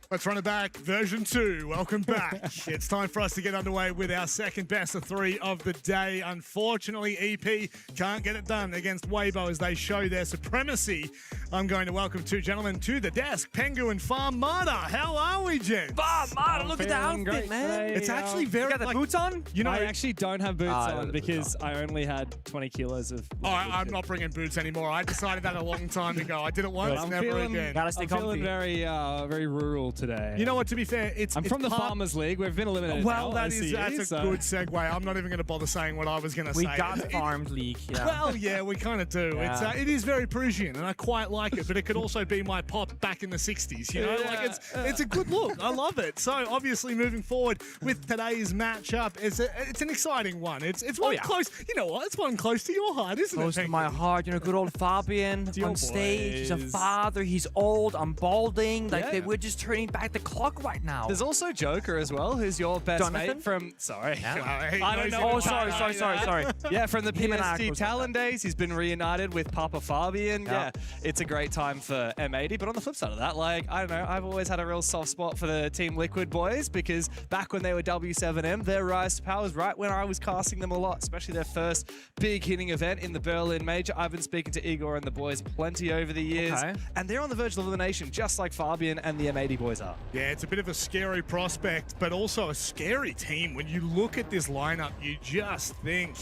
Let's run it back. Version 2. Welcome back. It's time for us to get underway with our second best of 3 of the day. Unfortunately, EP can't get it done against Weibo as they show their supremacy I'm going to welcome two gentlemen to the desk, Pengu and Farmada. How are we, gents? Farmada, look at the outfit, man. It's actually very... You got the boots on? You know, I actually don't have boots on because I only had 20 kilos of... I'm not bringing boots anymore. I decided that a long time ago. I did it once, never again. I'm feeling very, very rural today. You know what, to be fair, I'm from the Farmers League. We've been eliminated. Well, that's a good segue. I'm not even going to bother saying what I was going to say. We got Farms League, yeah. Well, yeah, we kind of do. Yeah. It is very Parisian, and I quite like it, but it could also be my pop back in the 60s, you know? Like, it's a good look. I love it. So, obviously, moving forward with today's matchup, it's an exciting one. It's one close, you know what? It's one close to your heart, isn't it? Close to my heart. You know, good old Fabian on stage. He's a father. He's old. I'm balding. Like, we're just turning back the clock right now. There's also Joker as well, who's your best mate from... Sorry. I don't know. Oh, sorry. Yeah, from the PSG Talon days, he's been reunited with Papa Fabian. Yeah, it's a great time for M80. But on the flip side of that, like, I don't know, I've always had a real soft spot for the Team Liquid boys because back when they were W7M, their rise to power was right when I was casting them a lot, especially their first big hitting event in the Berlin Major. I've been speaking to Igor and the boys plenty over the years, and they're on the verge of elimination, just like Fabian and the M80 boys are. Yeah, it's a bit of a scary prospect, but also a scary team. When you look at this lineup, you just think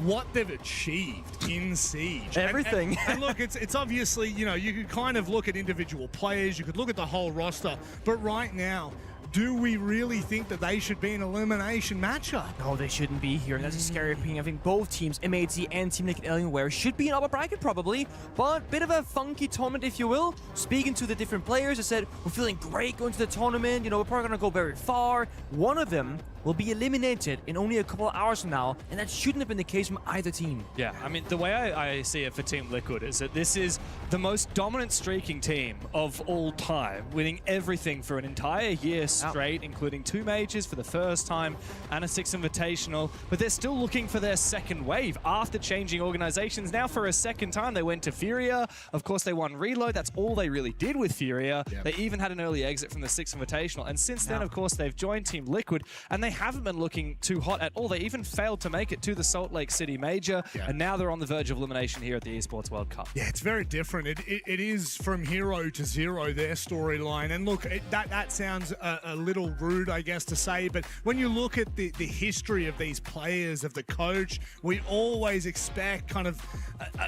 what they've achieved in Siege. Everything. And look, it's obviously, you know, you could kind of look at individual players, you could look at the whole roster, but right now, do we really think that they should be an elimination matchup? No, they shouldn't be here. That's a scary opinion. I think both teams, M80 and Team Liquid Alienware, should be in upper bracket probably, but bit of a funky tournament, if you will. Speaking to the different players, I said, we're feeling great going to the tournament. You know, we're probably going to go very far. One of them will be eliminated in only a couple of hours from now, and that shouldn't have been the case from either team. Yeah, I mean, the way I see it for Team Liquid is that this is the most dominant streaking team of all time, winning everything for an entire year straight, including 2 majors for the first time and a 6th invitational, but they're still looking for their second wave after changing organizations. Now for a second time, they went to Furia. Of course, they won Reload. That's all they really did with Furia. They even had an early exit from the 6th invitational, and since then, of course, they've joined Team Liquid, and they haven't been looking too hot at all. They even failed to make it to the Salt Lake City Major, and now they're on the verge of elimination here at the Esports World Cup. Yeah, it's very different. It is from hero to zero, their storyline. And look, that sounds a little rude, I guess, to say, but when you look at the history of these players, of the coach, we always expect kind of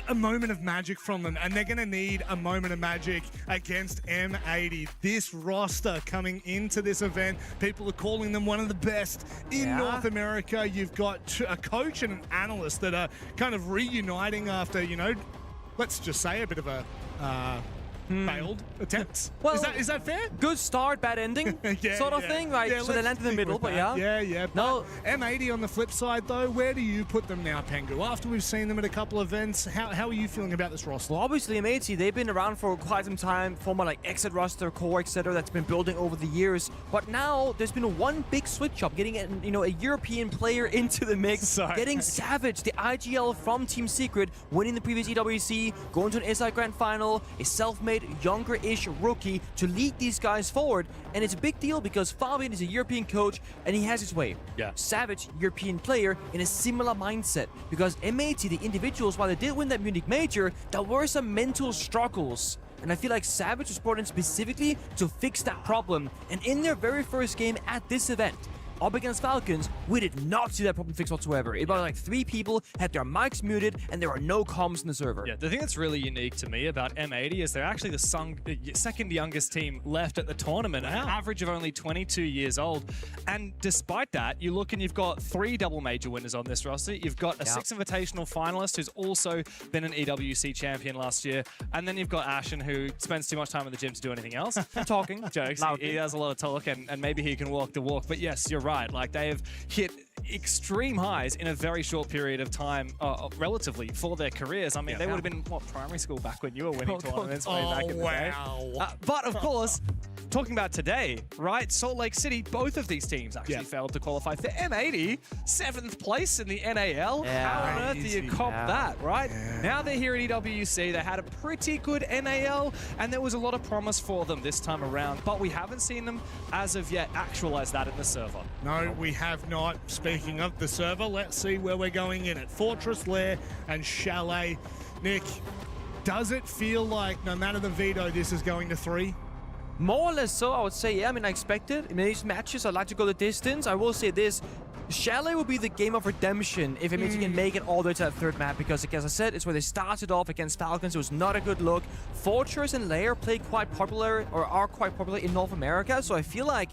a moment of magic from them, and they're going to need a moment of magic against M80. This roster coming into this event, people are calling them one of the best in North America. You've got a coach and an analyst that are kind of reuniting after, you know, let's just say a bit of a failed attempts. Well, is that fair? Good start, bad ending, sort of thing. Right? So they land in the middle, but Yeah. No. M80 on the flip side, though, where do you put them now, Pengu? After we've seen them at a couple of events, how are you feeling about this roster? Well, obviously, M80, they've been around for quite some time, former like exit roster, core, etc., that's been building over the years. But now there's been one big switch up, getting a European player into the mix, getting Savage, the IGL from Team Secret, winning the previous EWC, going to an SI Grand Final, a self-made younger-ish rookie to lead these guys forward, and it's a big deal because Fabian is a European coach and he has his way. Savage, European player, in a similar mindset because M80, the individuals, while they did win that Munich Major, there were some mental struggles. And I feel like Savage was brought in specifically to fix that problem. And in their very first game at this event, up against Falcons, we did not see that problem fixed whatsoever. About like 3 people had their mics muted and there are no comms in the server. Yeah, the thing that's really unique to me about M80 is they're actually the second youngest team left at the tournament, an average of only 22 years old. And despite that, you look and you've got 3 double major winners on this roster. You've got a 6th invitational finalist who's also been an EWC champion last year. And then you've got Ashen, who spends too much time in the gym to do anything else. Talking. Jokes. He has a lot of talk and maybe he can walk the walk. But yes, you're right. Like, they have hit extreme highs in a very short period of time, relatively, for their careers. I mean, they would have been, primary school back when you were winning tournaments way back in the day. But, of course, talking about today, right? Salt Lake City, both of these teams actually failed to qualify. For M80, 7th place in the NAL. How on earth do you cop that, right? Now they're here at EWC. They had a pretty good NAL, and there was a lot of promise for them this time around, but we haven't seen them, as of yet, actualize that in the server. No, we have not. Speaking of the server, let's see where we're going in it. Fortress, Lair, and Chalet. Nick, Does it feel like no matter the veto, this is going to 3? More or less so, I would say. Yeah, I mean, I expect it. In these matches, I like to go the distance. I will say this. Chalet will be the game of redemption if it means you can make it all the way to that third map, because, like, as I said, it's where they started off against Falcons. It was not a good look. Fortress and Lair play quite popular, or are quite popular in North America, so I feel like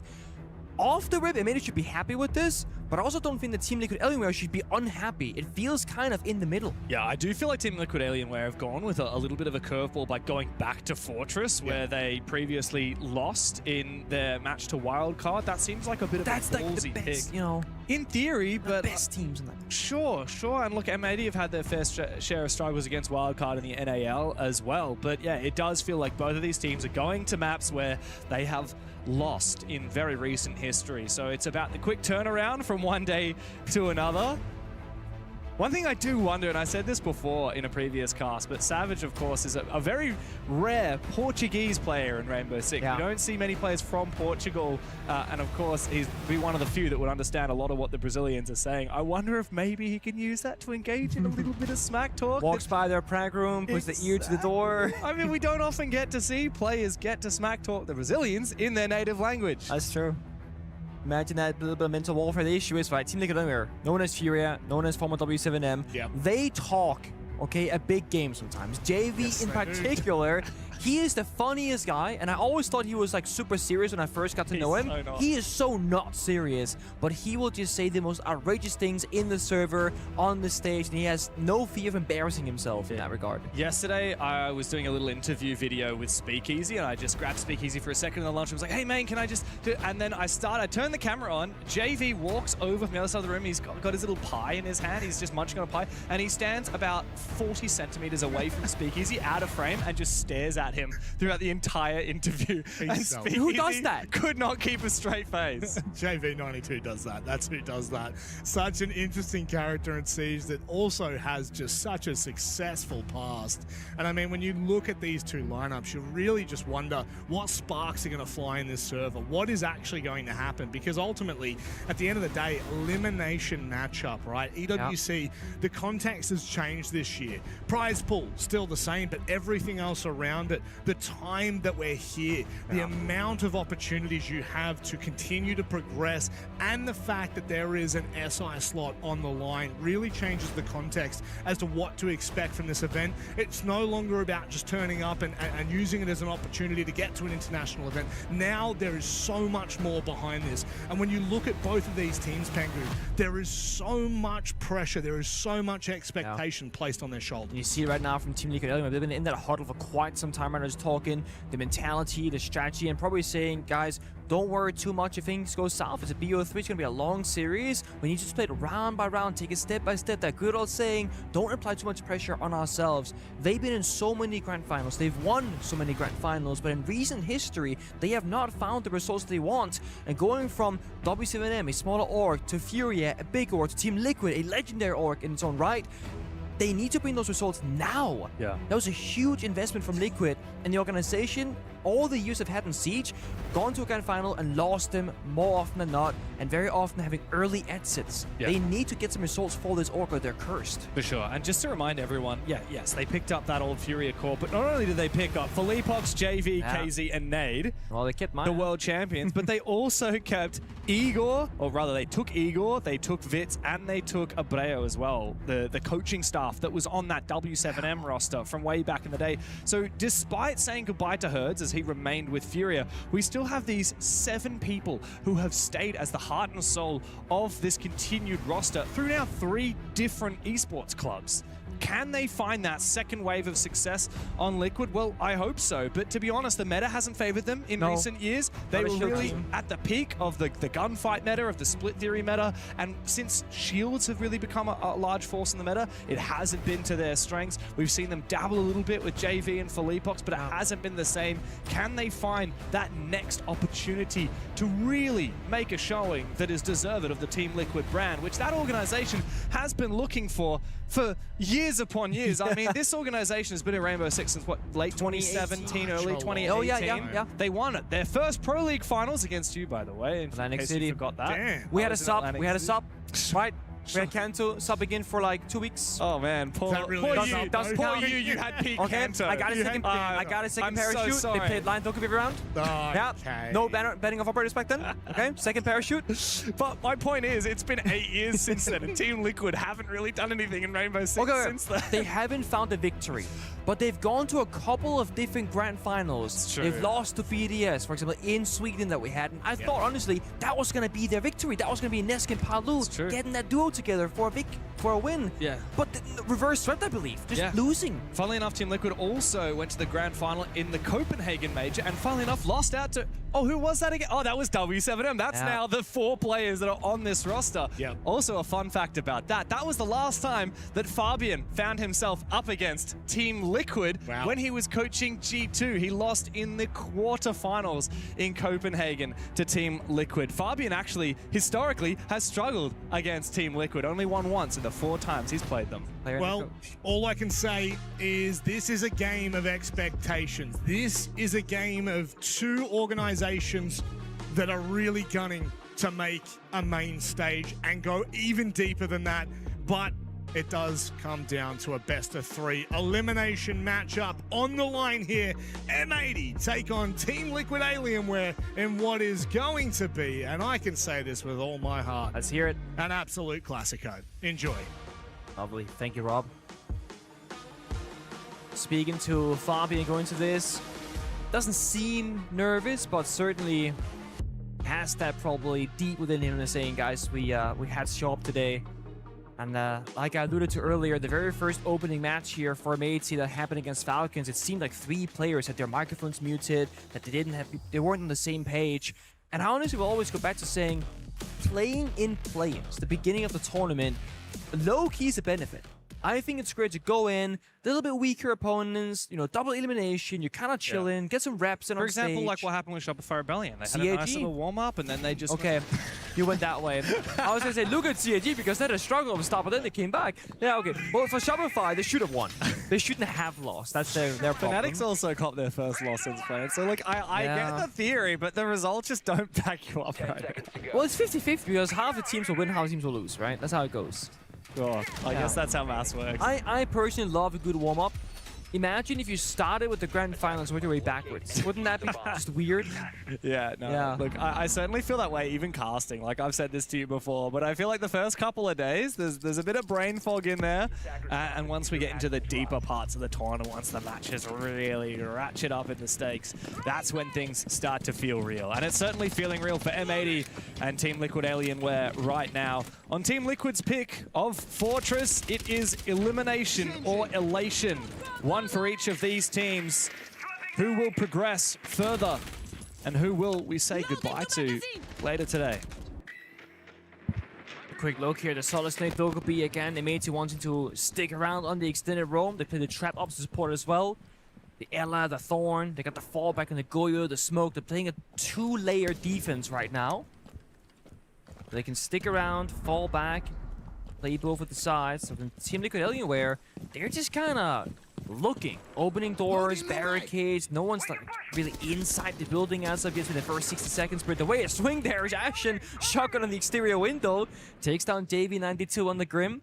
off the rip, Emmanuel should be happy with this, but I also don't think the Team Liquid Alienware should be unhappy. It feels kind of in the middle. Yeah, I do feel like Team Liquid Alienware have gone with a little bit of a curveball by going back to Fortress, where they previously lost in their match to Wildcard. That seems like a bit of a ballsy the best, pick. you know. In theory, but best teams in that. Sure. And look, M80 have had their fair share of struggles against Wildcard in the NAL as well. But yeah, it does feel like both of these teams are going to maps where they have lost in very recent history. So it's about the quick turnaround from one day to another. One thing I do wonder, and I said this before in a previous cast, but Savage, of course, is a very rare Portuguese player in Rainbow Six. Yeah. You don't see many players from Portugal, and of course, he's be one of the few that would understand a lot of what the Brazilians are saying. I wonder if maybe he can use that to engage in a little bit of smack talk. Walks by their prag room, puts the ear to the door. I mean, we don't often get to see players get to smack talk the Brazilians in their native language. That's true. Imagine that little bit of mental warfare. The issue is, right, Team Liquid Alienware, known as Furia, known as former W7M, they talk, okay, a big game sometimes. JV in particular, he is the funniest guy, and I always thought he was like super serious when I first got to know him. He is so not serious, but he will just say the most outrageous things in the server, on the stage, and he has no fear of embarrassing himself in that regard. Yesterday, I was doing a little interview video with Speakeasy, and I just grabbed Speakeasy for a second in the lunch. I was like, hey man, can I just do it? And then I turn the camera on, JV walks over from the other side of the room, he's got his little pie in his hand, he's just munching on a pie, and he stands about 40 centimeters away from Speakeasy, out of frame, and just stares at him throughout the entire interview. And Who does that? Could not keep a straight face. JV92 does that. That's who does that. Such an interesting character in Siege that also has just such a successful past. And I mean, when you look at these two lineups, you really just wonder what sparks are going to fly in this server. What is actually going to happen? Because ultimately, at the end of the day, elimination matchup, right? EWC, the context has changed this year. Prize pool, still the same, but everything else around it, the time that we're here, the amount of opportunities you have to continue to progress, and the fact that there is an SI slot on the line really changes the context as to what to expect from this event. It's no longer about just turning up and using it as an opportunity to get to an international event. Now there is so much more behind this. And when you look at both of these teams, Pengu, there is so much pressure, there is so much expectation placed on their shoulders. You see right now from Team Liquid Alienware, they've been in that huddle for quite some time right now, just talking the mentality, the strategy, and probably saying, guys, don't worry too much if things go south. It's a BO3, it's going to be a long series. We need to just play it round by round, take it step by step. That good old saying, don't apply too much pressure on ourselves. They've been in so many grand finals. They've won so many grand finals, but in recent history, they have not found the results they want. And going from W7M, a smaller org, to Furia, a big org, to Team Liquid, a legendary org in its own right, they need to bring those results now. Yeah. That was a huge investment from Liquid, and the organization, all the years they've had in Siege, gone to a grand final and lost them more often than not, and very often having early exits. Yeah. They need to get some results for this org or they're cursed. For sure. And just to remind everyone, yes, they picked up that old Furia core, but not only did they pick up Felipox, JV, KZ, and Nade, well, they kept the world champions, but they also kept Igor, or rather they took Igor, they took Vitz, and they took Abreu as well, the coaching staff that was on that W7M roster from way back in the day. So despite saying goodbye to Herds as he remained with Furia, we still have these 7 people who have stayed as the heart and soul of this continued roster through now 3 different esports clubs. Can they find that second wave of success on Liquid? Well, I hope so. But to be honest, the meta hasn't favored them in recent years. They were really at the peak of the gunfight meta, of the split theory meta. And since shields have really become a large force in the meta, it hasn't been to their strengths. We've seen them dabble a little bit with JV and Felipox, but it hasn't been the same. Can they find that next opportunity to really make a showing that is deserved of the Team Liquid brand, which that organization has been looking for years upon years. I mean, this organization has been in Rainbow Six since what, late 2017, early 2018. Oh yeah. They won it. Their first Pro League finals against you, by the way. In Atlantic case City. you forgot that. We had a sub. Right? We had Kanto subbing in for like 2 weeks. Oh man, poor you. You had Pete Kanto. I got a second. I got a second parachute. So they played line Dokkaebi every round. Yeah. Okay. No betting of operators back then. Okay. Second parachute. But my point is, it's been 8 years since then, and Team Liquid haven't really done anything in Rainbow Six since then. They haven't found a victory, but they've gone to a couple of different grand finals. They've lost to BDS, for example, in Sweden that we had. And I thought, honestly, that was going to be their victory. That was going to be Nesk and Palu getting that duo together for a win. Yeah. But the reverse swept, I believe. Just losing. Funnily enough, Team Liquid also went to the grand final in the Copenhagen Major, and funnily enough, lost out to... Oh, who was that again? Oh, that was W7M. That's now the 4 players that are on this roster. Yep. Also, a fun fact about that. That was the last time that Fabian found himself up against Team Liquid when he was coaching G2. He lost in the quarterfinals in Copenhagen to Team Liquid. Fabian actually, historically, has struggled against Team Liquid. Only won once in the 4 times he's played them. Well, all I can say is this is a game of expectations. This is a game of 2 organizations that are really gunning to make a main stage and go even deeper than that. But it does come down to a best-of-3 elimination matchup on the line here. M80 take on Team Liquid Alienware in what is going to be, and I can say this with all my heart, let's hear it, an absolute classico. Enjoy. Lovely. Thank you, Rob. Speaking to Fabian going to this, doesn't seem nervous, but certainly has that probably deep within him and saying, guys, we had to show up today. And like I alluded to earlier, the very first opening match here for M80 that happened against Falcons, it seemed like 3 players had their microphones muted, that they weren't on the same page. And I honestly will always go back to saying, playing in play-ins, the beginning of the tournament, low-key is a benefit. I think it's great to go in, a little bit weaker opponents, you know, double elimination, you kind of chill in, get some reps in on stage. For example, like what happened with Shopify Rebellion. They had a nice little warm-up, and then they just... Okay, you went that way. I was going to say, look at CAG, because they had a struggle to start, but then they came back. Yeah, okay. Well, for Shopify, they should have won. They shouldn't have lost. That's their problem. Fnatic's also caught their first loss since playing. So, look, I get the theory, but the results just don't back you up right. Well, it's 50-50, because half the teams will win, half the teams will lose, right? That's how it goes. God, I guess that's how maths works. I personally love a good warm-up. Imagine if you started with the grand finals with your way backwards. Wouldn't that be just weird? Yeah. Look, I certainly feel that way, even casting. Like, I've said this to you before, but I feel like the first couple of days, there's a bit of brain fog in there. And once we get into the deeper parts of the tournament, once the matches really ratchet up in the stakes, that's when things start to feel real. And it's certainly feeling real for M80 and Team Liquid Alienware right now. On Team Liquid's pick of Fortress, it is elimination or elation. One for each of these teams. Who will progress further and who will we say goodbye to later today? A quick look here, the Solid Snake Dokkaebi again. M80 wanting to stick around on the extended roam. They play the trap opposite support as well. The Ella, the Thorn, they got the fallback and the Goyo, the Smoke. They're playing a 2-layer defense right now. They can stick around, fall back, play both at the sides. So then Team Liquid Alienware, they're just kind of looking, opening doors, barricades. No one's like really inside the building as of yet in the first 60 seconds. But the way a swing there is action. Shotgun on the exterior window. Takes down JV92 on the Grim.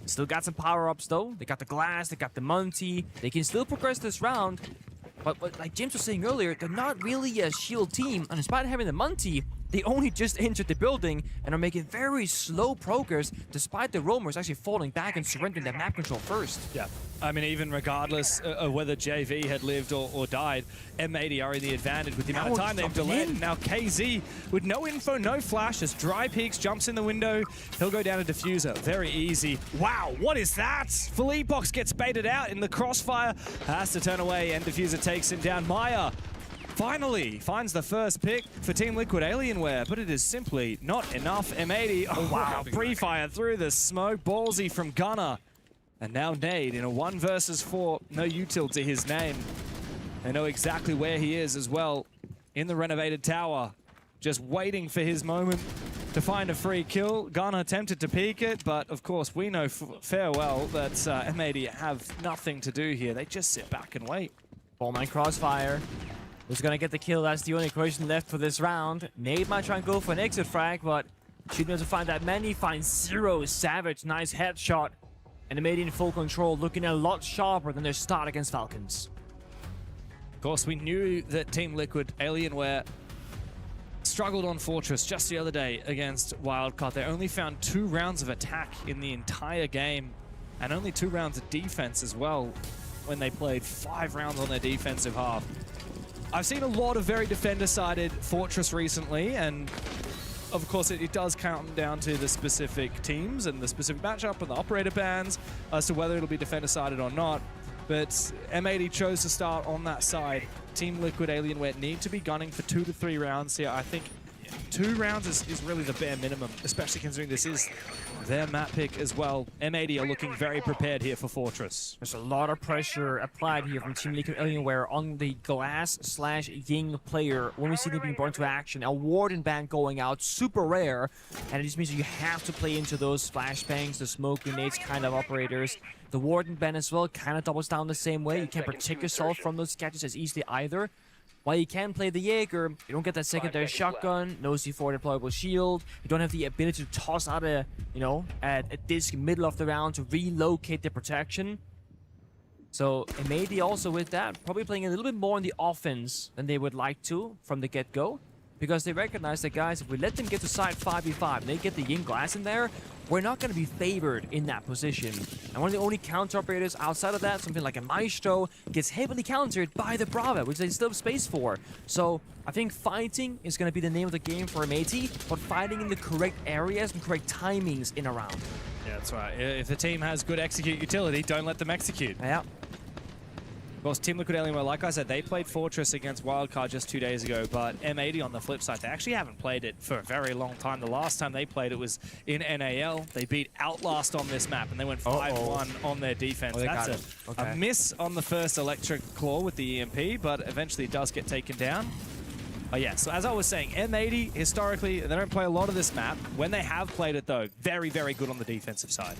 Still got some power-ups though. They got the Glass, they got the Monty. They can still progress this round. But like James was saying earlier, they're not really a shield team. And despite having the Monty, they only just entered the building and are making very slow progress despite the roamers actually falling back and surrendering their map control first. Yeah, I mean, even regardless of whether JV had lived or died, M80 are in the advantage with the amount of time they've delayed. Now KZ, with no info, no flash, as Dry Peaks jumps in the window, he'll go down to Diffuser. Very easy. Wow, what is that? Philippebox gets baited out in the crossfire, has to turn away, and Diffuser takes him down. Maya finally finds the first pick for Team Liquid Alienware, but it is simply not enough. M80, oh wow, pre-fire through the smoke, ballsy from Gunner. And now Nade in a 1 versus 4, no util to his name. They know exactly where he is as well, in the renovated tower, just waiting for his moment to find a free kill. Gunner attempted to peek it, but of course we know fair well that M80 have nothing to do here. They just sit back and wait. Ballman crossfire. Who's gonna get the kill? That's the only question left for this round. Nade might try and go for an exit frag, but Shouldn't be able to find that many. Finds 0. Savage, nice headshot. And the Made in full control, looking a lot sharper than their start against Falcons. Of course, we knew that Team Liquid, Alienware, struggled on Fortress just the other day against Wildcard. They only found 2 rounds of attack in the entire game, and only 2 rounds of defense as well when they played 5 rounds on their defensive half. I've seen a lot of very defender-sided Fortress recently, and of course, it does count down to the specific teams and the specific matchup and the operator bans as to whether it'll be defender-sided or not. But M80 chose to start on that side. Team Liquid Alienware need to be gunning for 2 to 3 rounds here. I think 2 rounds is really the bare minimum, especially considering this is their map pick as well. M80 are looking very prepared here for Fortress. There's a lot of pressure applied here from Team Liquid Alienware on the Glass/Ying player when we see them being brought into action. A Warden ban going out, super rare, and it just means you have to play into those flashbangs, the smoke grenades kind of operators. The Warden ban as well kind of doubles down the same way. You can't protect yourself from those gadgets as easily either. While you can play the Jaeger, you don't get that secondary shotgun, no C4 deployable shield. You don't have the ability to toss out a disc middle of the round to relocate the protection. So maybe also with that, probably playing a little bit more on the offense than they would like to from the get-go. Because they recognize that, guys, if we let them get to side 5v5 and they get the Ying Glass in there, we're not going to be favored in that position. And one of the only counter operators outside of that, something like a Maestro, gets heavily countered by the Brava, which they still have space for. So I think fighting is going to be the name of the game for M80, but fighting in the correct areas and correct timings in a round. Yeah, that's right. If the team has good execute utility, don't let them execute. Yeah. Of course, Team Liquid Alienware, like I said, they played Fortress against Wildcard just 2 days ago, but M80 on the flip side, they actually haven't played it for a very long time. The last time they played it was in NAL. They beat Outlast on this map, and they went 5-1 on their defense. That's a miss on the first Electric Claw with the EMP, but eventually it does get taken down. Oh yeah, so as I was saying, M80, historically, they don't play a lot of this map. When they have played it, though, very, very good on the defensive side.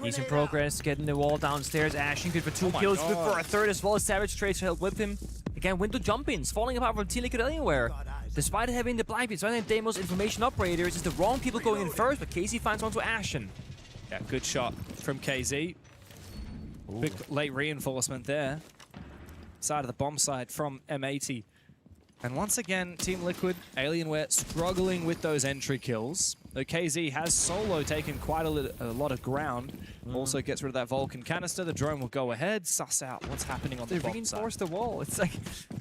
Decent progress, getting the wall downstairs. Ashen good for 2 kills, good for a 3rd as well. Savage trades to help with him. Again, window jump-ins, falling apart from Team Liquid Alienware. Despite having the Black Beats, running Deimos information operators, it's the wrong people going in first, but KZ finds one to Ashen. Yeah, good shot from KZ. Big late reinforcement there. Side of the bomb side from M80. And once again, Team Liquid, Alienware struggling with those entry kills. Though KZ has solo taken quite a lot of ground. Also gets rid of that Vulcan canister. The drone will go ahead, suss out what's happening on the bomb side. They reinforced the wall. It's like,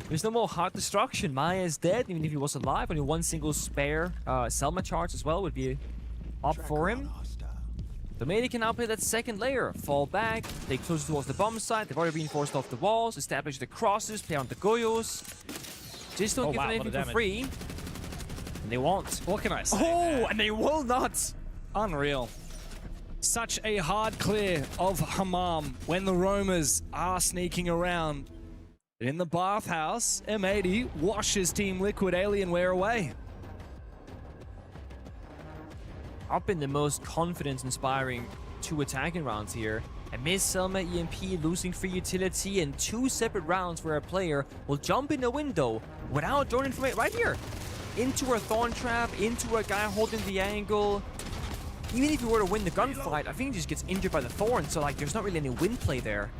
there's no more hard destruction. Maya is dead, even if he was alive. Only one single spare Selma charge as well would be up for him. The Medi can now play that second layer. Fall back, stay closer towards the bomb site. They've already reinforced off the walls, establish the crosses, play on the Goyos. Just don't give them anything for free. And they won't. What can I say? Oh, and they will not. Unreal. Such a hard clear of Hammam when the roamers are sneaking around. In the bathhouse, M80 washes Team Liquid Alienware away. Up in the most confidence-inspiring 2 attacking rounds here. A miss Selma EMP losing free utility, and 2 separate rounds where a player will jump in a window without drone information right here. Into a thorn trap, into a guy holding the angle. Even if you were to win the gunfight, I think he just gets injured by the thorn, so like there's not really any win play there.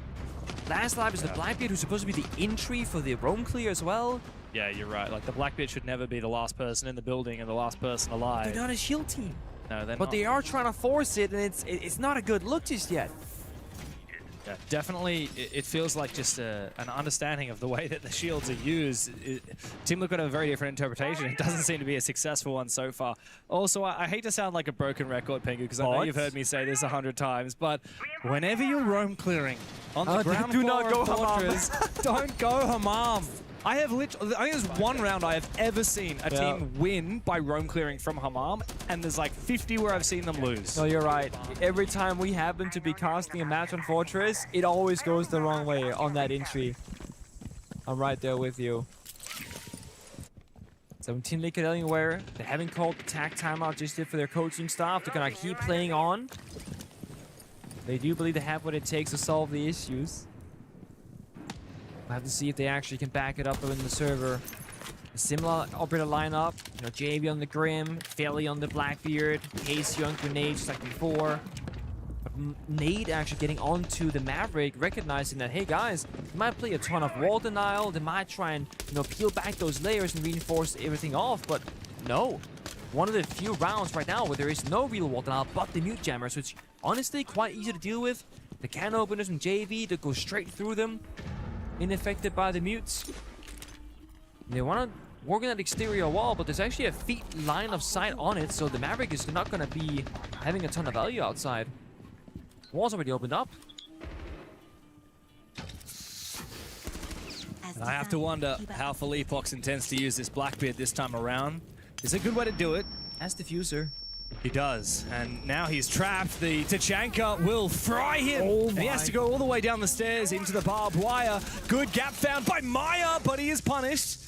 Last lap is the Blackbeard, who's supposed to be the entry for the roam clear as well. Yeah, you're right. Like the Blackbeard should never be the last person in the building and the last person alive. They're not a shield team. No, they're but not. They are trying to force it, and it's not a good look just yet. Yeah, definitely, it feels like just an understanding of the way that the shields are used. Team Liquid have a very different interpretation. It doesn't seem to be a successful one so far. Also, I hate to sound like a broken record, Pengu, because I know you've heard me say this 100 times, but whenever you're roam clearing on the ground floor of Fortress, don't go Hammam. I think there's one round I have ever seen a team win by roam clearing from Hammam, and there's like 50 where I've seen them lose. No, you're right. Every time we happen to be casting a match on Fortress, it always goes the wrong way on that entry. I'm right there with you. So Team Liquid Alienware, they haven't called the tag timeout just yet for their coaching staff. They're gonna keep playing on. They do believe they have what it takes to solve the issues. We'll have to see if they actually can back it up in the server. Similar operator lineup, you know, JV on the Grim, Philly on the Blackbeard, Casey on Grenade just like before. But Nade actually getting onto the Maverick, recognizing that, hey guys, they might play a ton of wall denial, they might try and, you know, peel back those layers and reinforce everything off, but no. One of the few rounds right now where there is no real wall denial but the mute jammers, which honestly quite easy to deal with. The can openers from JV that go straight through them, unaffected by the mutes. They want to work on that exterior wall, but there's actually a feet line of sight on it, so the Maverick is not going to be having a ton of value outside. Wall's already opened up. And I have to wonder how Philippox intends to use this Blackbeard this time around. It's a good way to do it. As diffuser. He does, and now he's trapped. The Tachanka will fry him. Oh and he has to go all the way down the stairs into the barbed wire. Good gap found by Maya, but he is punished.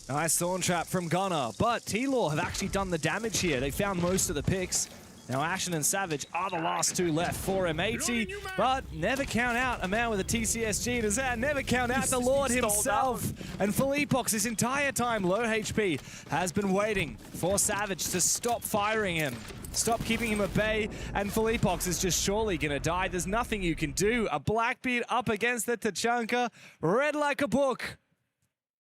Nice thorn trap from Gunnar, but T-Law have actually done the damage here. They found most of the picks. Now Ashen and Savage are the last two left for M80, but never count out a man with a TCSG in his hand. Never count out the Lord himself. And Philippox this entire time, low HP, has been waiting for Savage to stop firing him. Stop keeping him at bay, and Philippox is just surely gonna die. There's nothing you can do. A Blackbeard up against the Tachanka, read like a book.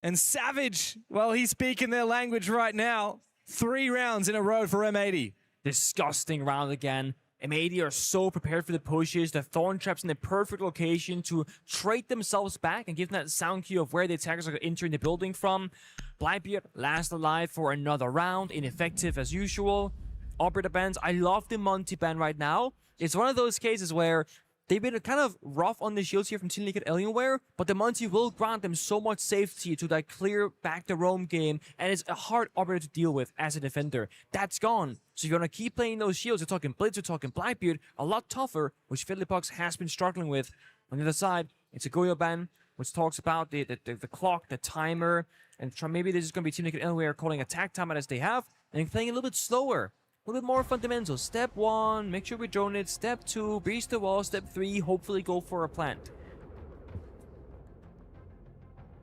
And Savage, well, he's speaking their language right now. 3 rounds in a row for M80. Disgusting round again. M80 are so prepared for the pushes. The thorn traps in the perfect location to trade themselves back and give them that sound cue of where the attackers are entering the building from. Blackbeard last alive for another round. Ineffective as usual. Operator bans. I love the Monty ban right now. It's one of those cases where they've been kind of rough on the shields here from Team Liquid Alienware, but the Monty will grant them so much safety to that clear back to roam game, and it's a hard operator to deal with as a defender. That's gone. So if you're going to keep playing those shields, you're talking Blitz, you're talking Blackbeard, a lot tougher, which Philippox has been struggling with. On the other side, it's a Goyo ban, which talks about the clock, the timer, and maybe this is going to be Team Liquid Alienware calling attack time as they have, and playing a little bit slower. A little bit more fundamental. Step 1, make sure we drone it. Step 2, breach the wall. Step 3, hopefully go for a plant.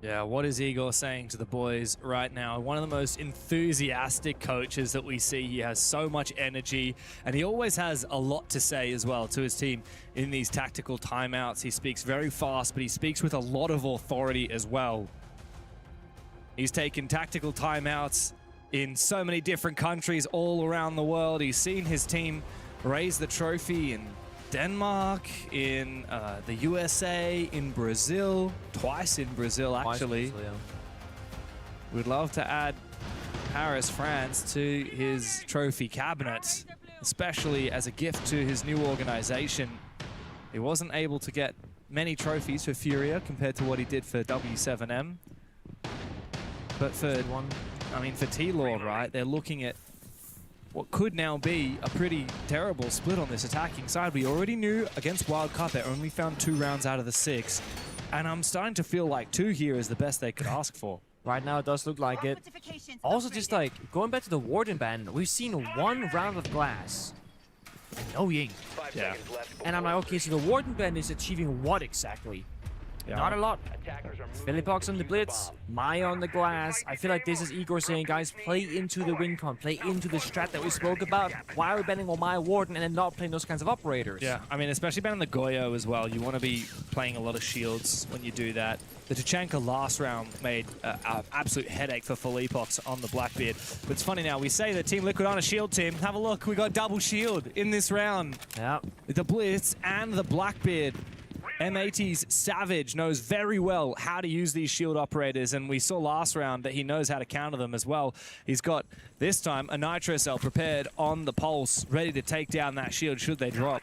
Yeah, what is Igor saying to the boys right now? One of the most enthusiastic coaches that we see. He has so much energy, and he always has a lot to say as well to his team in these tactical timeouts. He speaks very fast, but he speaks with a lot of authority as well. He's taken tactical timeouts in so many different countries all around the world. He's seen his team raise the trophy in Denmark, in the USA, in Brazil, twice in Brazil actually. We'd love to add Paris, France to his trophy cabinet, especially as a gift to his new organization. He wasn't able to get many trophies for Furia compared to what he did for W7M. But for for T-Law, right, they're looking at what could now be a pretty terrible split on this attacking side. We already knew against Wildcard they only found 2 rounds out of the 6. And I'm starting to feel like 2 here is the best they could ask for. Right now it does look like it. Also just like, going back to the Warden ban, we've seen 1 round of glass. No Ying. Yeah. And I'm like, okay, so the Warden ban is achieving what exactly? Yeah. Not a lot. Philippox on the Blitz, Maya on the glass. I feel like this is Igor saying, guys, play into the win con, play into the strat that we spoke about. Why are we banning on Maya Warden and then not playing those kinds of operators? Yeah, I mean, especially banning the Goyo as well. You want to be playing a lot of shields when you do that. The Tachanka last round made an absolute headache for Philippox on the Blackbeard. But it's funny now, we say that Team Liquid aren't a shield team. Have a look, we got double shield in this round. Yeah. The Blitz and the Blackbeard. M80's Savage knows very well how to use these shield operators, and we saw last round that he knows how to counter them as well. He's got, this time, a Nitro Cell prepared on the pulse, ready to take down that shield should they drop.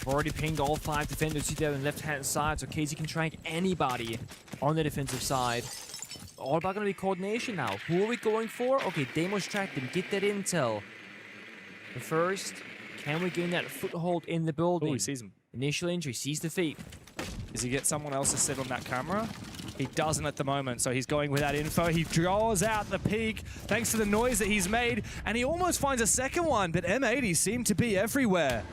Already pinged all 5 defenders here on the left-hand side, so KZ can track anybody on the defensive side. All about going to be coordination now. Who are we going for? Okay, Deimos tracked him, get that intel. But first, can we gain that foothold in the building? Oh, he sees him. Initial injury, sees the feet. Does he get someone else to sit on that camera? He doesn't at the moment, so he's going with that info. He draws out the peak thanks to the noise that he's made, and he almost finds a second one, but M80 seem to be everywhere.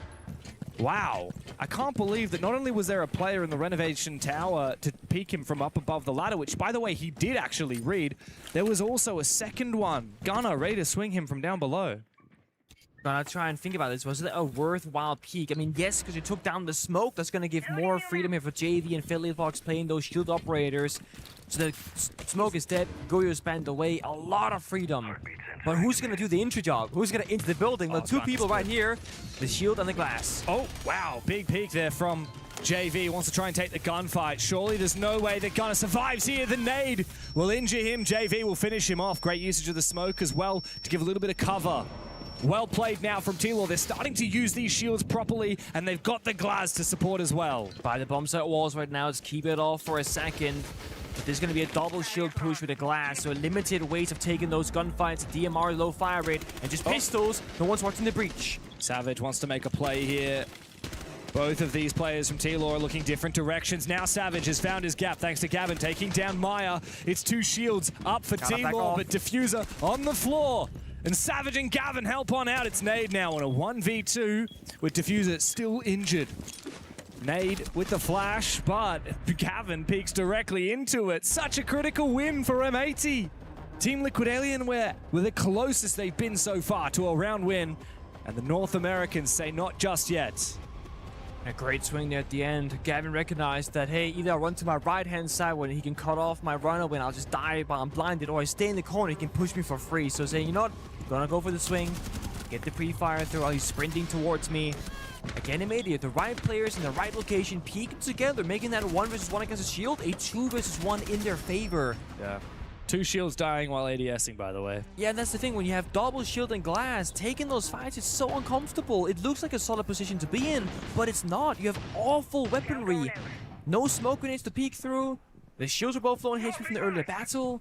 Wow. I can't believe that not only was there a player in the renovation tower to peek him from up above the ladder, which, by the way, he did actually read, there was also a second one. Gunner ready to swing him from down below. Gonna try and think about this. Was it a worthwhile peak? I mean, yes, because you took down the smoke. That's going to give more freedom here for JV and Philly Fox playing those shield operators. So the smoke is dead. Goyo's banned away. A lot of freedom. But who's going to do the entry job? Who's going to enter the building? The two people right here, the shield and the glass. Oh, wow. Big peek there from JV. Wants to try and take the gunfight. Surely there's no way that Gunner survives here. The nade will injure him. JV will finish him off. Great usage of the smoke as well to give a little bit of cover. Well played now from T-Law. They're starting to use these shields properly, and they've got the glass to support as well. By the bomb site walls right now, let's keep it off for a second. But there's going to be a double shield push with the glass, so limited ways of taking those gunfights. DMR, low fire rate, and just pistols. No one's watching the breach. Savage wants to make a play here. Both of these players from T-Law are looking different directions. Now Savage has found his gap thanks to Gavin taking down Maya. It's two shields up for T-Law, but Diffuser on the floor. And Savage and Gavin help on out. It's Nade now on a 1v2 with Diffuser still injured. Nade with the flash, but Gavin peeks directly into it. Such a critical win for M80. Team Liquid Alienware were the closest they've been so far to a round win. And the North Americans say not just yet. A great swing there at the end. Gavin recognized that, hey, either I run to my right-hand side when he can cut off my runner when I'll just die while I'm blinded, or I stay in the corner, he can push me for free. So saying, you know what, I'm gonna go for the swing, get the pre-fire through while he's sprinting towards me. Again, immediate, the right players in the right location peek together, making that 1 versus 1 against a shield, a 2 versus 1 in their favor. Yeah. Two shields dying while ADSing, by the way. Yeah, that's the thing. When you have double shield and glass, taking those fights is so uncomfortable. It looks like a solid position to be in, but it's not. You have awful weaponry. No smoke grenades to peek through. The shields are both flowing HP from the earlier battle.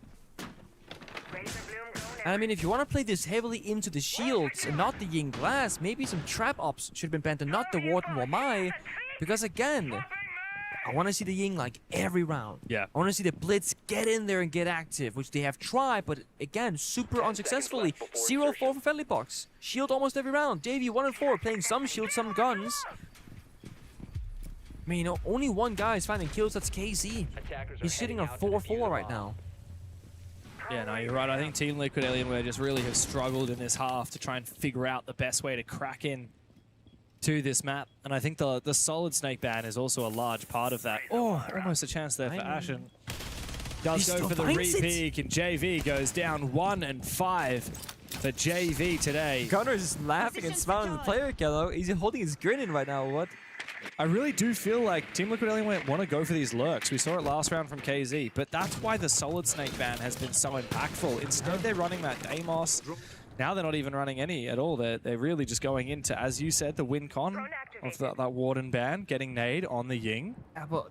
And I mean, if you want to play this heavily into the shields and not the Ying glass, maybe some trap ops should have been banned and not the Warden Wamai. Because again, I want to see the Ying like every round. Yeah. I want to see the Blitz get in there and get active, which they have tried, but again, super unsuccessfully. 0-4 for Friendly Box. Shield almost every round. JV 1-4, playing some shield, some guns. I mean, you know, only one guy is finding kills, that's KZ. He's sitting on 4-4 right now. Yeah, no, you're right. I think Team Liquid Alienware just really have struggled in this half to try and figure out the best way to crack in to this map, and I think the solid snake ban is also a large part of that. Oh, almost a chance there for Ashen. Does go for the re-peek, and JV goes down 1-5 for JV today. Gunner is just laughing and smiling at the player kill. He's holding his grin in right now. What? I really do feel like Team Liquid Alienware want to go for these lurks. We saw it last round from KZ, but that's why the solid snake ban has been so impactful. Instead, they're running that Deimos. Now they're not even running any at all. They're really just going into, as you said, the win con of that Warden ban, getting nade on the Ying. Yeah, but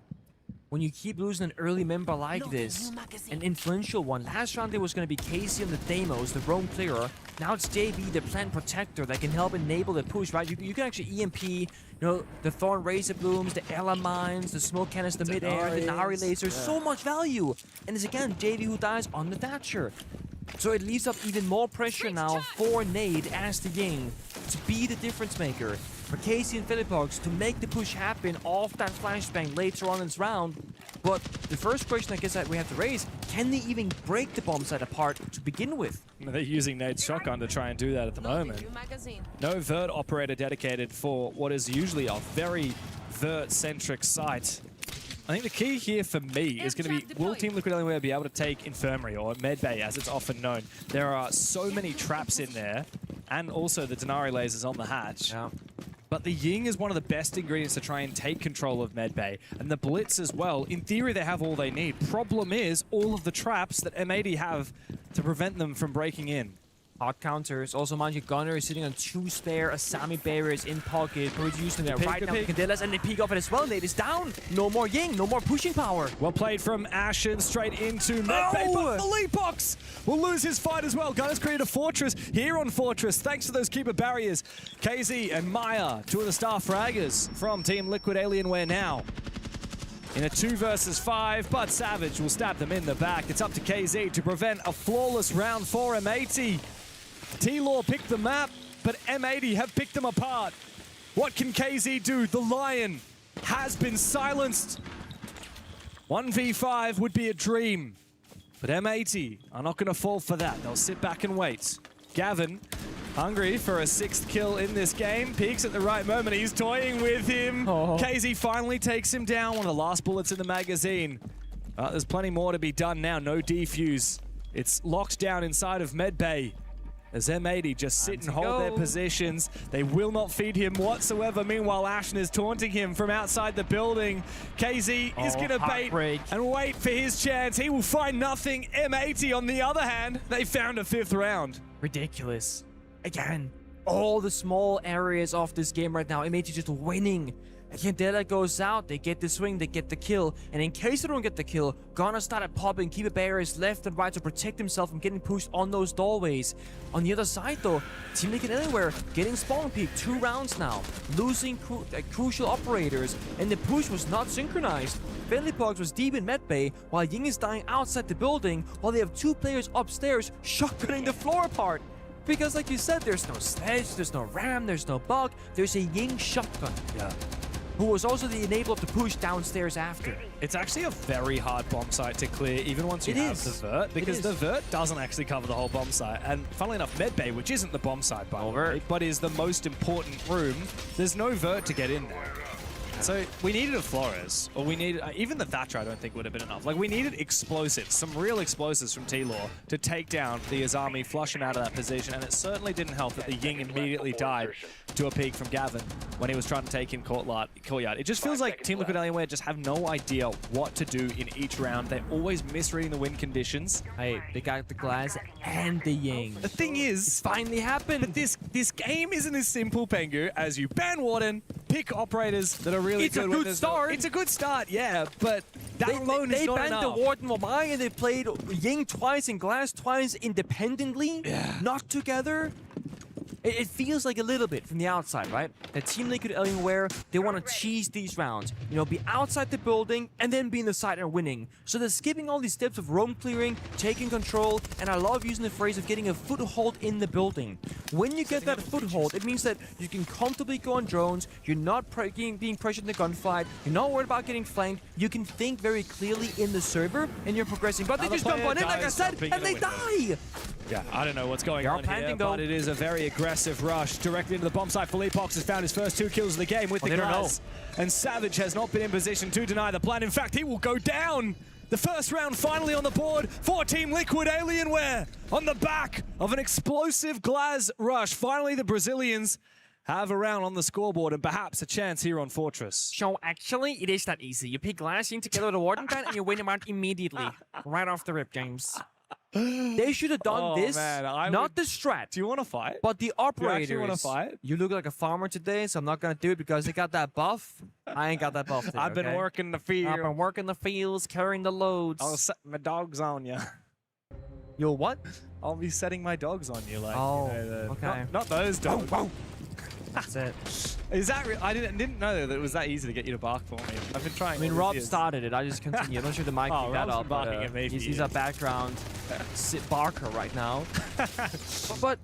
when you keep losing an early member like this, an influential one, last round there was going to be Casey on the Deimos, the roam clearer. Now it's JV, the plant protector, that can help enable the push, right? You can actually EMP, you know, the Thorn Razor Blooms, the Ella Mines, the Smoke Cannons, the Mid-Air, the Nari Lasers, so much value. And it's again JV who dies on the Thatcher. So it leaves up even more pressure now for Nade as the Ying to be the difference maker. For Casey and Philippox to make the push happen off that flashbang later on in this round. But the first question I guess that we have to raise, can they even break the bomb site apart to begin with? They're using Nade's shotgun to try and do that at the moment. No Vert operator dedicated for what is usually a very Vert-centric site. I think the key here for me is going to be, will Team Liquid Alienware be able to take Infirmary, or Medbay as it's often known? There are so many traps in there, and also the Denari lasers on the hatch. Yeah. But the Ying is one of the best ingredients to try and take control of Medbay. And the Blitz as well. In theory, they have all they need. Problem is, all of the traps that M80 have to prevent them from breaking in. Hot counters. Also, mind you, Gunner is sitting on 2 spare Asami barriers in pocket. Producing there right now. Candelas, and they peek off it as well. Nade is down. No more Ying. No more pushing power. Well played from Ashen straight into Medbay. But Philippox will lose his fight as well. Gunner's created a fortress here on Fortress thanks to those keeper barriers. KZ and Maya, 2 of the star fraggers from Team Liquid Alienware now. In a 2 versus 5, but Savage will stab them in the back. It's up to KZ to prevent a flawless round for M80. T-Law picked the map, but M80 have picked them apart. What can KZ do? The Lion has been silenced. 1v5 would be a dream, but M80 are not going to fall for that. They'll sit back and wait. Gavin, hungry for a 6th kill in this game, peeks at the right moment. He's toying with him. KZ finally takes him down. One of the last bullets in the magazine. There's plenty more to be done now. No defuse. It's locked down inside of medbay. As M80 just sit and hold their positions. They will not feed him whatsoever. Meanwhile, Ashen is taunting him from outside the building. KZ is going to bait and wait for his chance. He will find nothing. M80, on the other hand, they found a 5th round. Ridiculous. Again, all the small areas of this game right now, M80 just winning. Candela goes out, they get the swing, they get the kill, and in case they don't get the kill, gonna start at popping, keep barriers left and right to protect himself from getting pushed on those doorways. On the other side though, Team Liquid Anywhere getting spawn peak 2 rounds now, losing crucial operators, and the push was not synchronized. Felipox was deep in medbay, while Ying is dying outside the building, while they have 2 players upstairs shotgunning the floor apart. Because like you said, there's no Sledge, there's no Ram, there's no Bug, there's a Ying shotgun. Yeah. Who was also the enabler of the push downstairs after. It's actually a very hard bomb site to clear, even once you have the vert, because the vert doesn't actually cover the whole bomb site. And funnily enough, medbay, which isn't the bomb site by the way, but is the most important room, there's no vert to get in there. So we needed a Flores, or we needed, even the Thatcher I don't think would have been enough. Like we needed explosives, some real explosives from T-Law to take down the Azami, flush him out of that position, and it certainly didn't help that the Ying immediately died to a peek from Gavin when he was trying to take in Courtyard. It just feels like Team Liquid Alienware just have no idea what to do in each round. They're always misreading the win conditions. Hey, they got the glass and the Ying. The thing is, it's finally happened. But this game isn't as simple, Pengu, as you ban Warden, pick operators that are really good. It's a good start. It's a good start, yeah, but that alone is not enough. They banned the Warden Wamai and they played Ying twice and Glass twice independently, not together. It feels like a little bit from the outside, right? That Team Liquid Alienware, they want to cheese these rounds. You know, be outside the building and then be in the side and winning. So they're skipping all these steps of roam clearing, taking control, and I love using the phrase of getting a foothold in the building. When you get that foothold, it means that you can comfortably go on drones, you're not being pressured in the gunfight, you're not worried about getting flanked, you can think very clearly in the server, and you're progressing. But they just jump on in, like I said, and they die! Yeah, I don't know what's going on here, but it is a very aggressive rush directly into the bomb site. Felipox has found his first 2 kills of the game with the glass. And Savage has not been in position to deny the plan. In fact, he will go down. The first round finally on the board for Team Liquid Alienware on the back of an explosive glass rush. Finally, the Brazilians have a round on the scoreboard and perhaps a chance here on Fortress. So actually, it is that easy. You pick Glass in together with the Warden gun and you win him out immediately. Right off the rip, James. They should have done this, not the strat. Do you want to fight? But the operators. Do you actually want to fight? You look like a farmer today, so I'm not going to do it because they got that buff. I ain't got that buff today, I've been working the field. I've been working the fields, carrying the loads. I'll set my dogs on you. You'll what? I'll be setting my dogs on you. Like, okay. Not those dogs. That's it. Is that I didn't know that it was that easy to get you to bark for me. I've been trying. I mean, Rob started it. I just continue. I'm not sure the mic picked that up. Barking at me. He's a background barker right now. but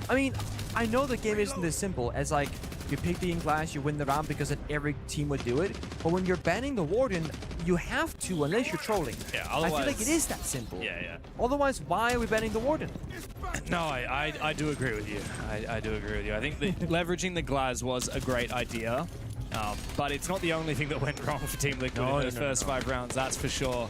I mean, I know the game isn't as simple as like you pick the in-glass, you win the round because then every team would do it. But when you're banning the Warden, you have to unless you're trolling. Yeah, otherwise, I feel like it is that simple. Yeah. Otherwise, why are we banning the Warden? No, I do agree with you. I do agree with you. I think leveraging the glass was a great idea, but it's not the only thing that went wrong for Team Liquid in those first 5 rounds, that's for sure.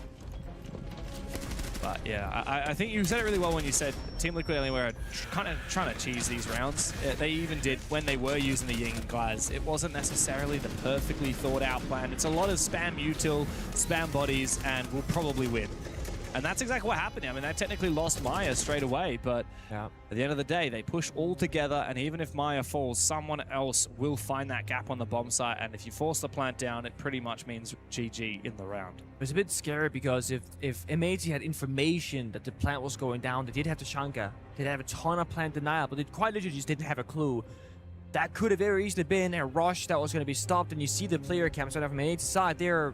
But yeah, I think you said it really well when you said Team Liquid Anywhere are kind of trying to cheese these rounds. They even did when they were using the Ying and Glass. It wasn't necessarily the perfectly thought out plan. It's a lot of spam util, spam bodies, and we'll probably win. And that's exactly what happened. I mean, they technically lost Maya straight away, but at the end of the day, they push all together, and even if Maya falls, someone else will find that gap on the bomb site, and if you force the plant down, it pretty much means GG in the round. It was a bit scary because if M80 had information that the plant was going down, they did have the Shanka, they'd have a ton of plant denial, but they quite literally just didn't have a clue. That could have very easily been a rush that was going to be stopped, and you see the player cams from M80's side, they're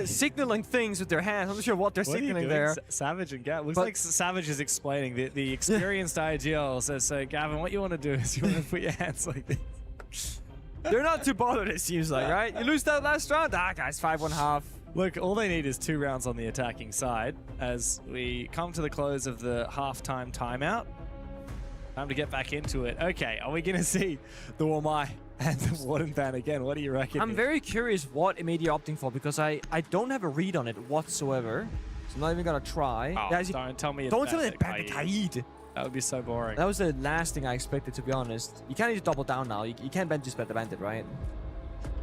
signaling things with their hands. I'm not sure what they're signaling there. Savage and Gavin. Looks like Savage is explaining. The experienced IGL says, so Gavin, what you want to do is you want to put your hands like this. They're not too bothered, it seems like, right? You lose that last round? Ah, guys, 5-1-1/2. Look, all they need is 2 rounds on the attacking side as we come to the close of the halftime timeout. Time to get back into it. Okay, are we going to see the Wamai and the Warden ban again? What do you reckon? I'm very curious what MAD are opting for because I don't have a read on it whatsoever. So I'm not even going to try. Oh, Guys, don't tell me it's don't tell me ban the Kaid. That would be so boring. That was the last thing I expected, to be honest. You can't just double down now. You can't just bet the bandit, right?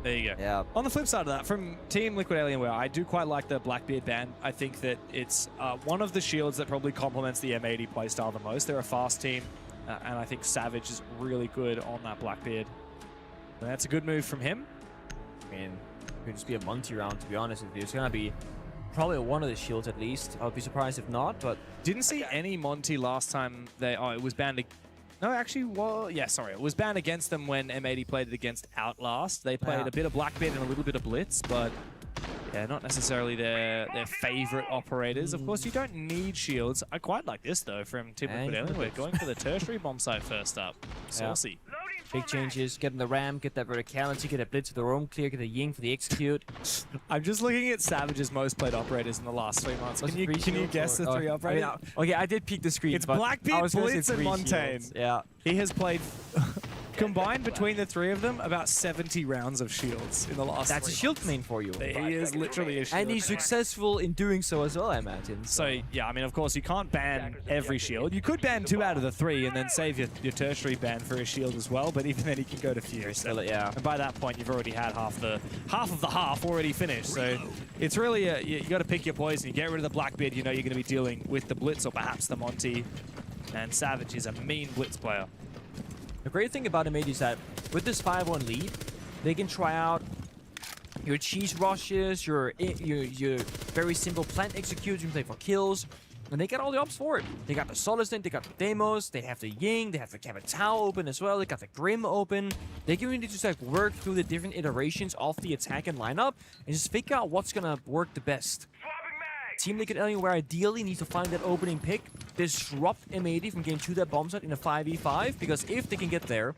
There you go. Yeah. On the flip side of that, from Team Liquid Alienware, I do quite like the Blackbeard ban. I think that it's one of the shields that probably complements the M80 playstyle the most. They're a fast team, and I think Savage is really good on that Blackbeard. And that's a good move from him. I mean, it could just be a Monty round, to be honest with you. It's going to be probably one of the shields at least. I would be surprised if not, but... Didn't see any Monty last time they... Oh, it was banned... No, actually, well, yeah, sorry. It was banned against them when M80 played it against Outlast. They played a bit of Blackbeard and a little bit of Blitz, but yeah, not necessarily their favorite operators. Of course, you don't need shields. I quite like this, though, from Team Liquid Alienware. Going for the tertiary bomb site first up. Saucy. Yeah. Big changes. Get in the ram, get that verticality, get a blitz for the roam clear, get a ying for the execute. I'm just looking at Savage's most played operators in the last 3 months. Can you guess the 3 operators? Okay, I did peek the screen. It's Blackbeard, Blitz, and Montaigne. Yeah. He has played, combined between the 3 of them, about 70 rounds of shields in the last That's a shield main for you. He is literally a shield. And he's successful in doing so as well, I imagine. So, yeah, I mean, of course, you can't ban every shield. You could ban 2 out of the 3 and then save your tertiary ban for a shield as well, but even then he can go to Fuse. So, yeah. And by that point, you've already had half of the half already finished. So it's really, you got to pick your poison. You get rid of the Blackbeard, you know you're going to be dealing with the Blitz or perhaps the Monty. And Savage is a mean Blitz player. The great thing about MAD is that with this 5-1 lead, they can try out your cheese rushes, your very simple plant executes, you can play for kills, and they got all the ops for it. They got the Solid Snake, they got the Demos, they have the Ying, they have the Capitao open as well, they got the Grim open. They can really just like work through the different iterations of the attack and lineup and just figure out what's gonna work the best. Team Liquid Alienware ideally needs to find that opening pick, disrupt M80 from getting to that bomb site in a 5v5, because if they can get there,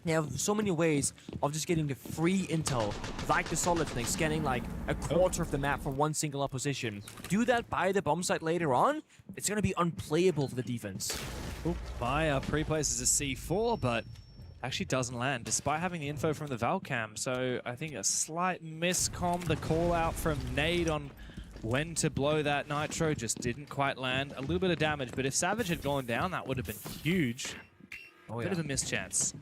they have so many ways of just getting the free intel, like the Solid Snake, scanning like a quarter of the map from one single up position. Do that by the bomb site later on, it's going to be unplayable for the defense. Maya pre-places a C4, but actually doesn't land, despite having the info from the Valcam. So I think a slight miscomm, the call out from Nade on when to blow that Nitro just didn't quite land. A little bit of damage, but if Savage had gone down, that would have been huge. Bit of a mischance.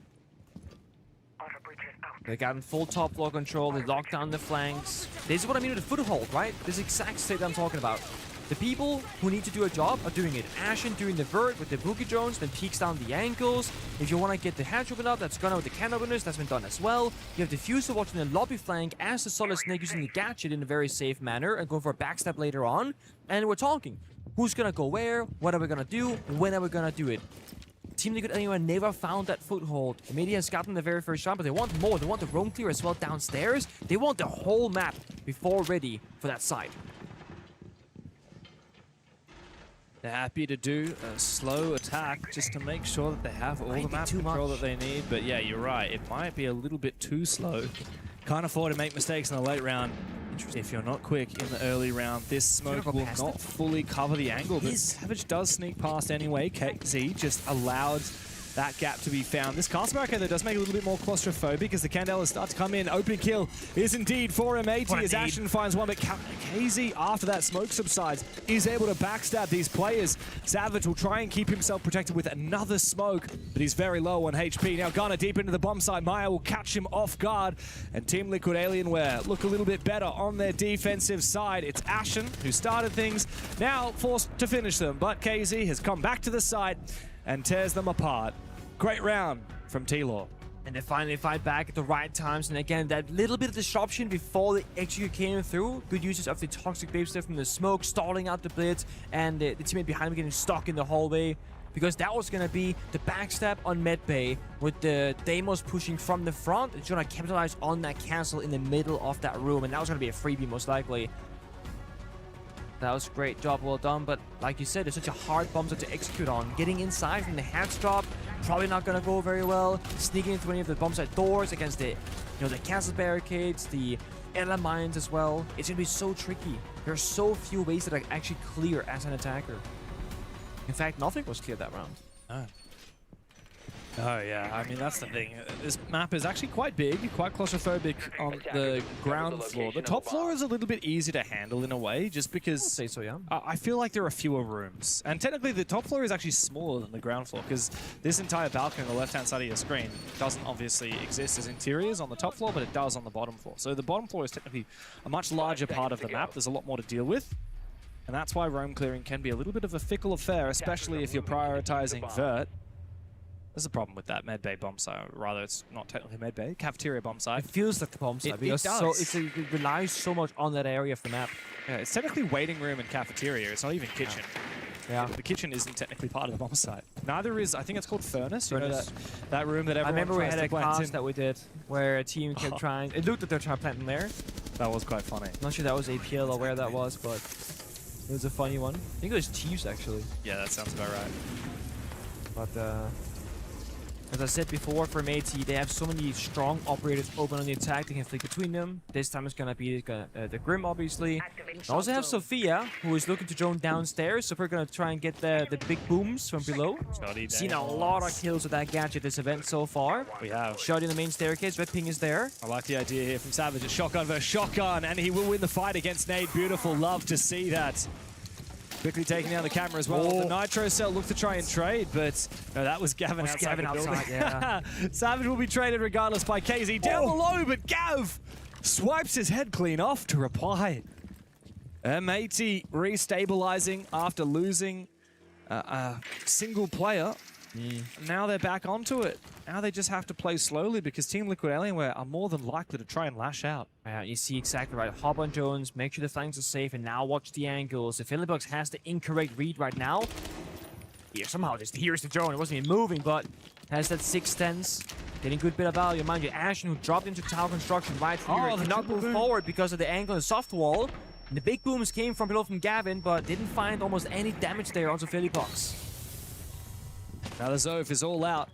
They got in full top floor control, they locked down the flanks. This is what I mean with the foothold, right? This exact state that I'm talking about. The people who need to do a job are doing it. Ashen doing the vert with the boogie drones, then peeks down the ankles. If you want to get the hatch open up, that's gone out with the can openers, that's been done as well. You have Diffuser watching the lobby flank as the Solid Snake using the gadget in a very safe manner and going for a backstab later on. And we're talking. Who's gonna go where? What are we gonna do? When are we gonna do it? Team Liquid Alienware never found that foothold. Media has gotten the very first shot, but they want more. They want the roam clear as well downstairs. They want the whole map before ready for that side. They're happy to do a slow attack just to make sure that they have all the map control that they need. But yeah, you're right. It might be a little bit too slow. Can't afford to make mistakes in the late round. If you're not quick in the early round, this smoke will not fully cover the angle. But Savage does sneak past anyway. KZ just allowed that gap to be found. This castle barricade though does make it a little bit more claustrophobic as the Candelas start to come in. Open kill is indeed for M80 as Ashen finds one, but KZ, after that smoke subsides, is able to backstab these players. Savage will try and keep himself protected with another smoke, but he's very low on HP. Now Gunner deep into the bomb site. Maya will catch him off guard, and Team Liquid Alienware look a little bit better on their defensive side. It's Ashen who started things, now forced to finish them, but KZ has come back to the side and tears them apart. Great round from T-Law. And they finally fight back at the right times. And again, that little bit of disruption before the execute came through. Good uses of the toxic babe step from the smoke, stalling out the blitz, and the teammate behind him getting stuck in the hallway. Because that was going to be the backstab on medbay with the Deimos pushing from the front. It's going to capitalize on that cancel in the middle of that room. And that was going to be a freebie most likely. That was a great job, well done, but like you said, it's such a hard bomb to execute on. Getting inside from the hatch drop, probably not going to go very well. Sneaking into any of the bomb site doors against the, the castle barricades, the airline mines as well. It's going to be so tricky. There are so few ways that I actually clear as an attacker. In fact, nothing was cleared that round. Oh yeah, I mean that's the thing. This map is actually quite big, quite claustrophobic on the ground floor. The top floor is a little bit easier to handle in a way, just because I'll say so, yeah. I feel like there are fewer rooms. And technically the top floor is actually smaller than the ground floor, because this entire balcony on the left-hand side of your screen doesn't obviously exist as interiors on the top floor, but it does on the bottom floor. So the bottom floor is technically a much larger part of the map. There's a lot more to deal with. And that's why roam clearing can be a little bit of a fickle affair, especially if you're prioritizing Vert. There's a problem with that medbay bomb site. Rather, it's not technically medbay, cafeteria bomb site. It feels like the bomb site because it relies so much on that area of the map. Yeah, it's technically waiting room and cafeteria. It's not even kitchen. Yeah. The kitchen isn't technically part of the bomb site. Neither is, I think it's called furnace. You know that room that everyone I remember we had a cast cast that we did where a team kept trying. It looked like they're trying to plant in there. That was quite funny. Not sure that was APL or where that was, but it was a funny one. I think it was Chiefs actually. Yeah, that sounds about right. But as I said before, for Matey, they have so many strong operators open on the attack. They can flick between them. This time it's gonna be the Grim, obviously. We also have Sophia, who is looking to drone downstairs. So we're gonna try and get the big booms from below. Seen a lot of kills with that gadget this event so far. We have. Shot in the main staircase. Red ping is there. I like the idea here from Savage. A shotgun versus shotgun, and he will win the fight against Nade. Beautiful. Love to see that. Quickly taking down the camera as well. The Nitro Cell looked to try and trade, but no, that was Gavin outside. Yeah. Savage will be traded regardless by KZ. Down below, but Gav swipes his head clean off to reply. M80 restabilizing after losing a single player. Now they're back onto it. Now they just have to play slowly because Team Liquid Alienware are more than likely to try and lash out. You see exactly right. Hop on Jones, make sure the flanks are safe, and now watch the angles. If Philibox has the incorrect read right now, here somehow just here's the drone. It wasn't even moving, but has that 6 stents. Getting a good bit of value. Mind you, Ashen, who dropped into tower construction right here, cannot move forward because of the angle and soft wall. And the big booms came from below from Gavin, but didn't find almost any damage there onto Philibox. Now the Zoph is all out.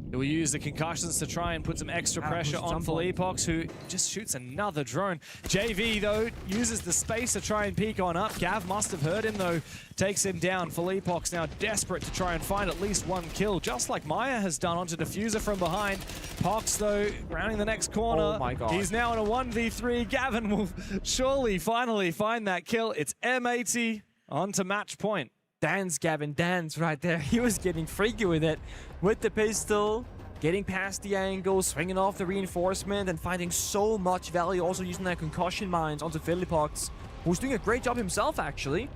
He will use the concussions to try and put some extra pressure on Philippox, who just shoots another drone. JV, though, uses the space to try and peek on up. Gav must have heard him, though. Takes him down. Philippox now desperate to try and find at least one kill, just like Maya has done onto Diffuser from behind. Pox, though, rounding the next corner. Oh, my God. He's now in a 1v3. Gavin will surely finally find that kill. It's M80 onto match point. Dance, Gavin, dance right there. He was getting freaky with it. With the pistol, getting past the angle, swinging off the reinforcement, and finding so much value. Also using that concussion mines onto Philipox, who's doing a great job himself, actually.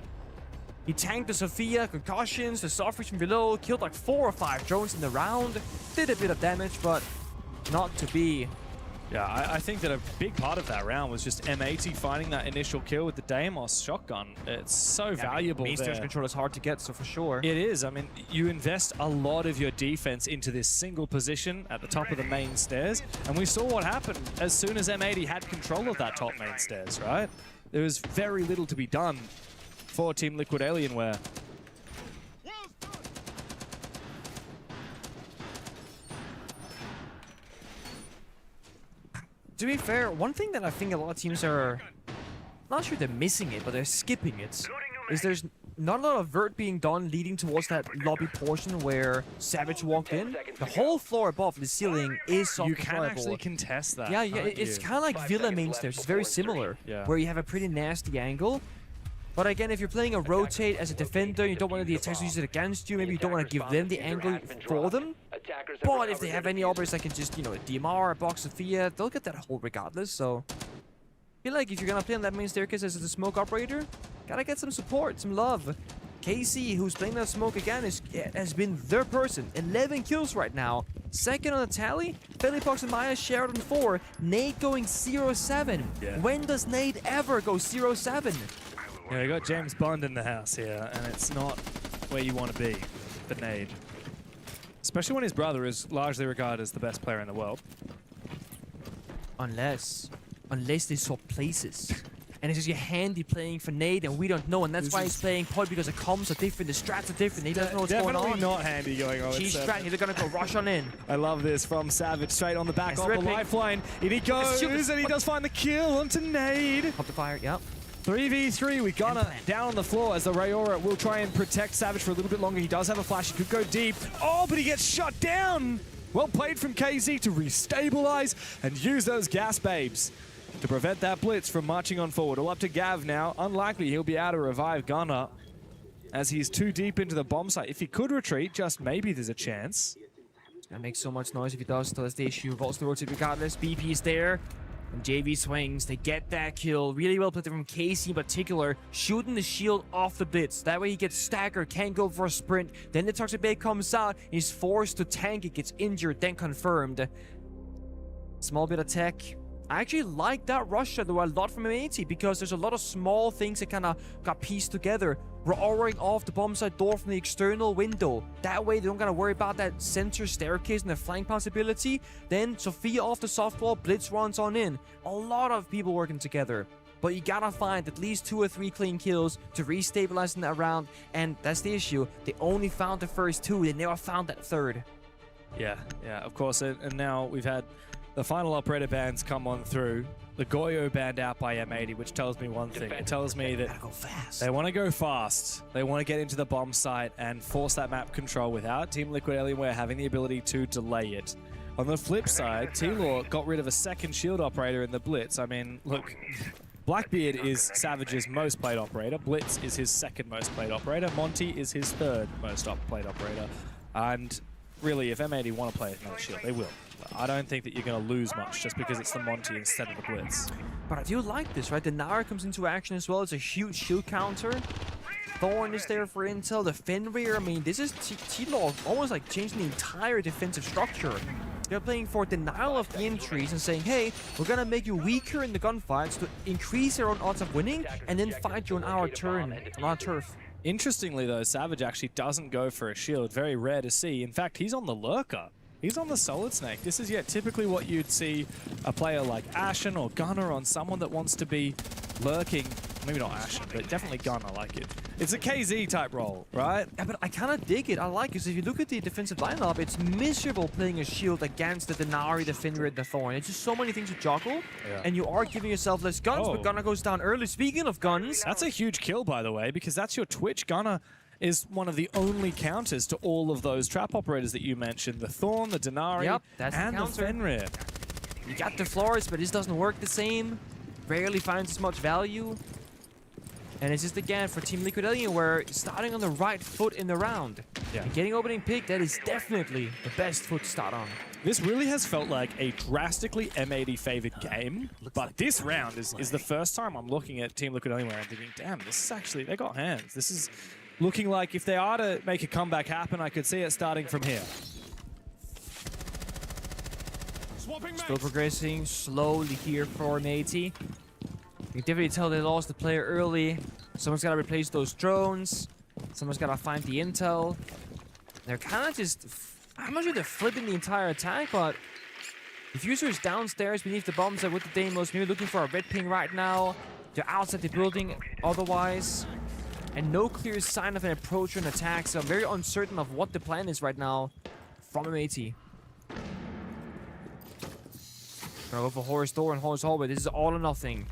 He tanked the Sophia, concussions, the software from below, killed like 4 or 5 drones in the round. Did a bit of damage, but not to be. Yeah, I think that a big part of that round was just M80 finding that initial kill with the Deimos shotgun. It's so valuable there. Main control is hard to get, so for sure. It is. I mean, you invest a lot of your defense into this single position at the top of the main stairs, and we saw what happened as soon as M80 had control of that top main stairs, right? There was very little to be done for Team Liquid Alienware. To be fair, one thing that I think a lot of teams are, not sure they're missing it, but they're skipping it, is there's not a lot of vert being done leading towards that lobby portion where Savage walked in. The whole floor above the ceiling is soft. You can actually contest that. Yeah, it's kind of like Villa main stairs. It's very similar, where you have a pretty nasty angle. But again, if you're playing a rotate as a defender, you don't want the attackers to use it against you. Maybe you don't want to give them the angle for them. But if they have any operators that can just, a DMR, a Box Sophia, they'll get that hold regardless. So I feel like if you're going to play on that main staircase as a smoke operator, gotta get some support, some love. KC, who's playing that smoke again, has been their person. 11 kills right now. Second on the tally, Philipox and Maya shared on 4. Nade going 0-7. Yeah. When does Nade ever go 0-7? Yeah, we got James Bond in the house here, and it's not where you want to be for Nade. Especially when his brother is largely regarded as the best player in the world. Unless they swap places. and it's just your handy playing for Nade, and we don't know, and that's why he's playing Pod, because the comms are different, the strats are different, he doesn't know what's going on. Definitely not handy going on. G-strat, they're gonna go rush on in. I love this from Savage, straight on the back of the lifeline. In he goes, and he does find the kill onto Nade. Pop the fire, yep. 3v3 with Gunnar down on the floor as the Rayora will try and protect Savage for a little bit longer. He does have a flash, he could go deep. Oh, but he gets shut down. Well played from KZ to restabilize and use those gas babes to prevent that blitz from marching on forward. All up to Gav now. Unlikely he'll be able to revive Gunnar as he's too deep into the bomb site. If he could retreat, just maybe there's a chance. It's gonna make so much noise if he does, so that's the issue. Vaults the rotate regardless. BP's there. And JV swings, they get that kill. Really well played from KC in particular, shooting the shield off the blitz. That way he gets staggered, can't go for a sprint. Then the Toxic Blade comes out, he's forced to tank it, gets injured, then confirmed. Small bit of tech. I actually like that rush shadow a lot from M80 because there's a lot of small things that kind of got pieced together. Roaring off the bomb side door from the external window. That way they don't gotta worry about that center staircase and the flank possibility. Then Sophia off the soft wall, Blitz runs on in. A lot of people working together. But you gotta find at least 2 or 3 clean kills to restabilize in that round. And that's the issue. They only found the first 2, they never found that third. Yeah, of course. And now we've had the final operator bands come on through. The Goyo banned out by M80, which tells me one thing. It tells me that they want to go fast. They want to get into the bomb site and force that map control without Team Liquid Alienware having the ability to delay it. On the flip side, T-Law got rid of a second shield operator in the Blitz. I mean, look, Blackbeard is Savage's most played operator. Blitz is his second most played operator. Monty is his third most played operator. And really, if M80 want to play another shield, they will. I don't think that you're going to lose much just because it's the Monty instead of the Blitz. But I do like this, right? The Nara comes into action as well. It's a huge shield counter. Thorn is there for intel. The Fenrir, I mean, this is T-Law almost like changing the entire defensive structure. They're playing for denial of the entries and saying, hey, we're going to make you weaker in the gunfights to increase your own odds of winning and then fight you on our turn, on our turf. Interestingly, though, Savage actually doesn't go for a shield. Very rare to see. In fact, he's on the Lurker. He's on the Solid Snake. This is typically what you'd see a player like Ashen or Gunnar on, someone that wants to be lurking. Maybe not Ashen, but definitely Gunnar. Like it. It's a KZ type role, right? Yeah, but I kind of dig it. I like it. So if you look at the defensive lineup, it's miserable playing a shield against the Denari, the Fenrir, the Thorn. It's just so many things to juggle, and you are giving yourself less guns, but Gunnar goes down early. Speaking of guns... That's a huge kill, by the way, because that's your Twitch. Gunnar is one of the only counters to all of those trap operators that you mentioned. The Thorn, the Denari, and the Fenrir. You got the Flores, but this doesn't work the same. Rarely finds as much value. And it's just again for Team Liquid Alienware starting on the right foot in the round. And getting opening pick, that is definitely the best foot to start on. This really has felt like a drastically M80 favored game, but this round is the first time I'm looking at Team Liquid Alienware and thinking, damn, this is actually, they got hands. This is looking like if they are to make a comeback happen, I could see it starting from here. Still progressing slowly here for M80. You can definitely tell they lost the player early. Someone's got to replace those drones. Someone's got to find the intel. They're kind of just... I'm not sure they're flipping the entire attack, but... Diffuser is downstairs beneath the bomb set with the Deimos. Maybe looking for a red ping right now. They're outside the building otherwise. And no clear sign of an approach or an attack, so I'm very uncertain of what the plan is right now from M80. Gonna go for Horus Door and Horus Hallway. This is all or nothing.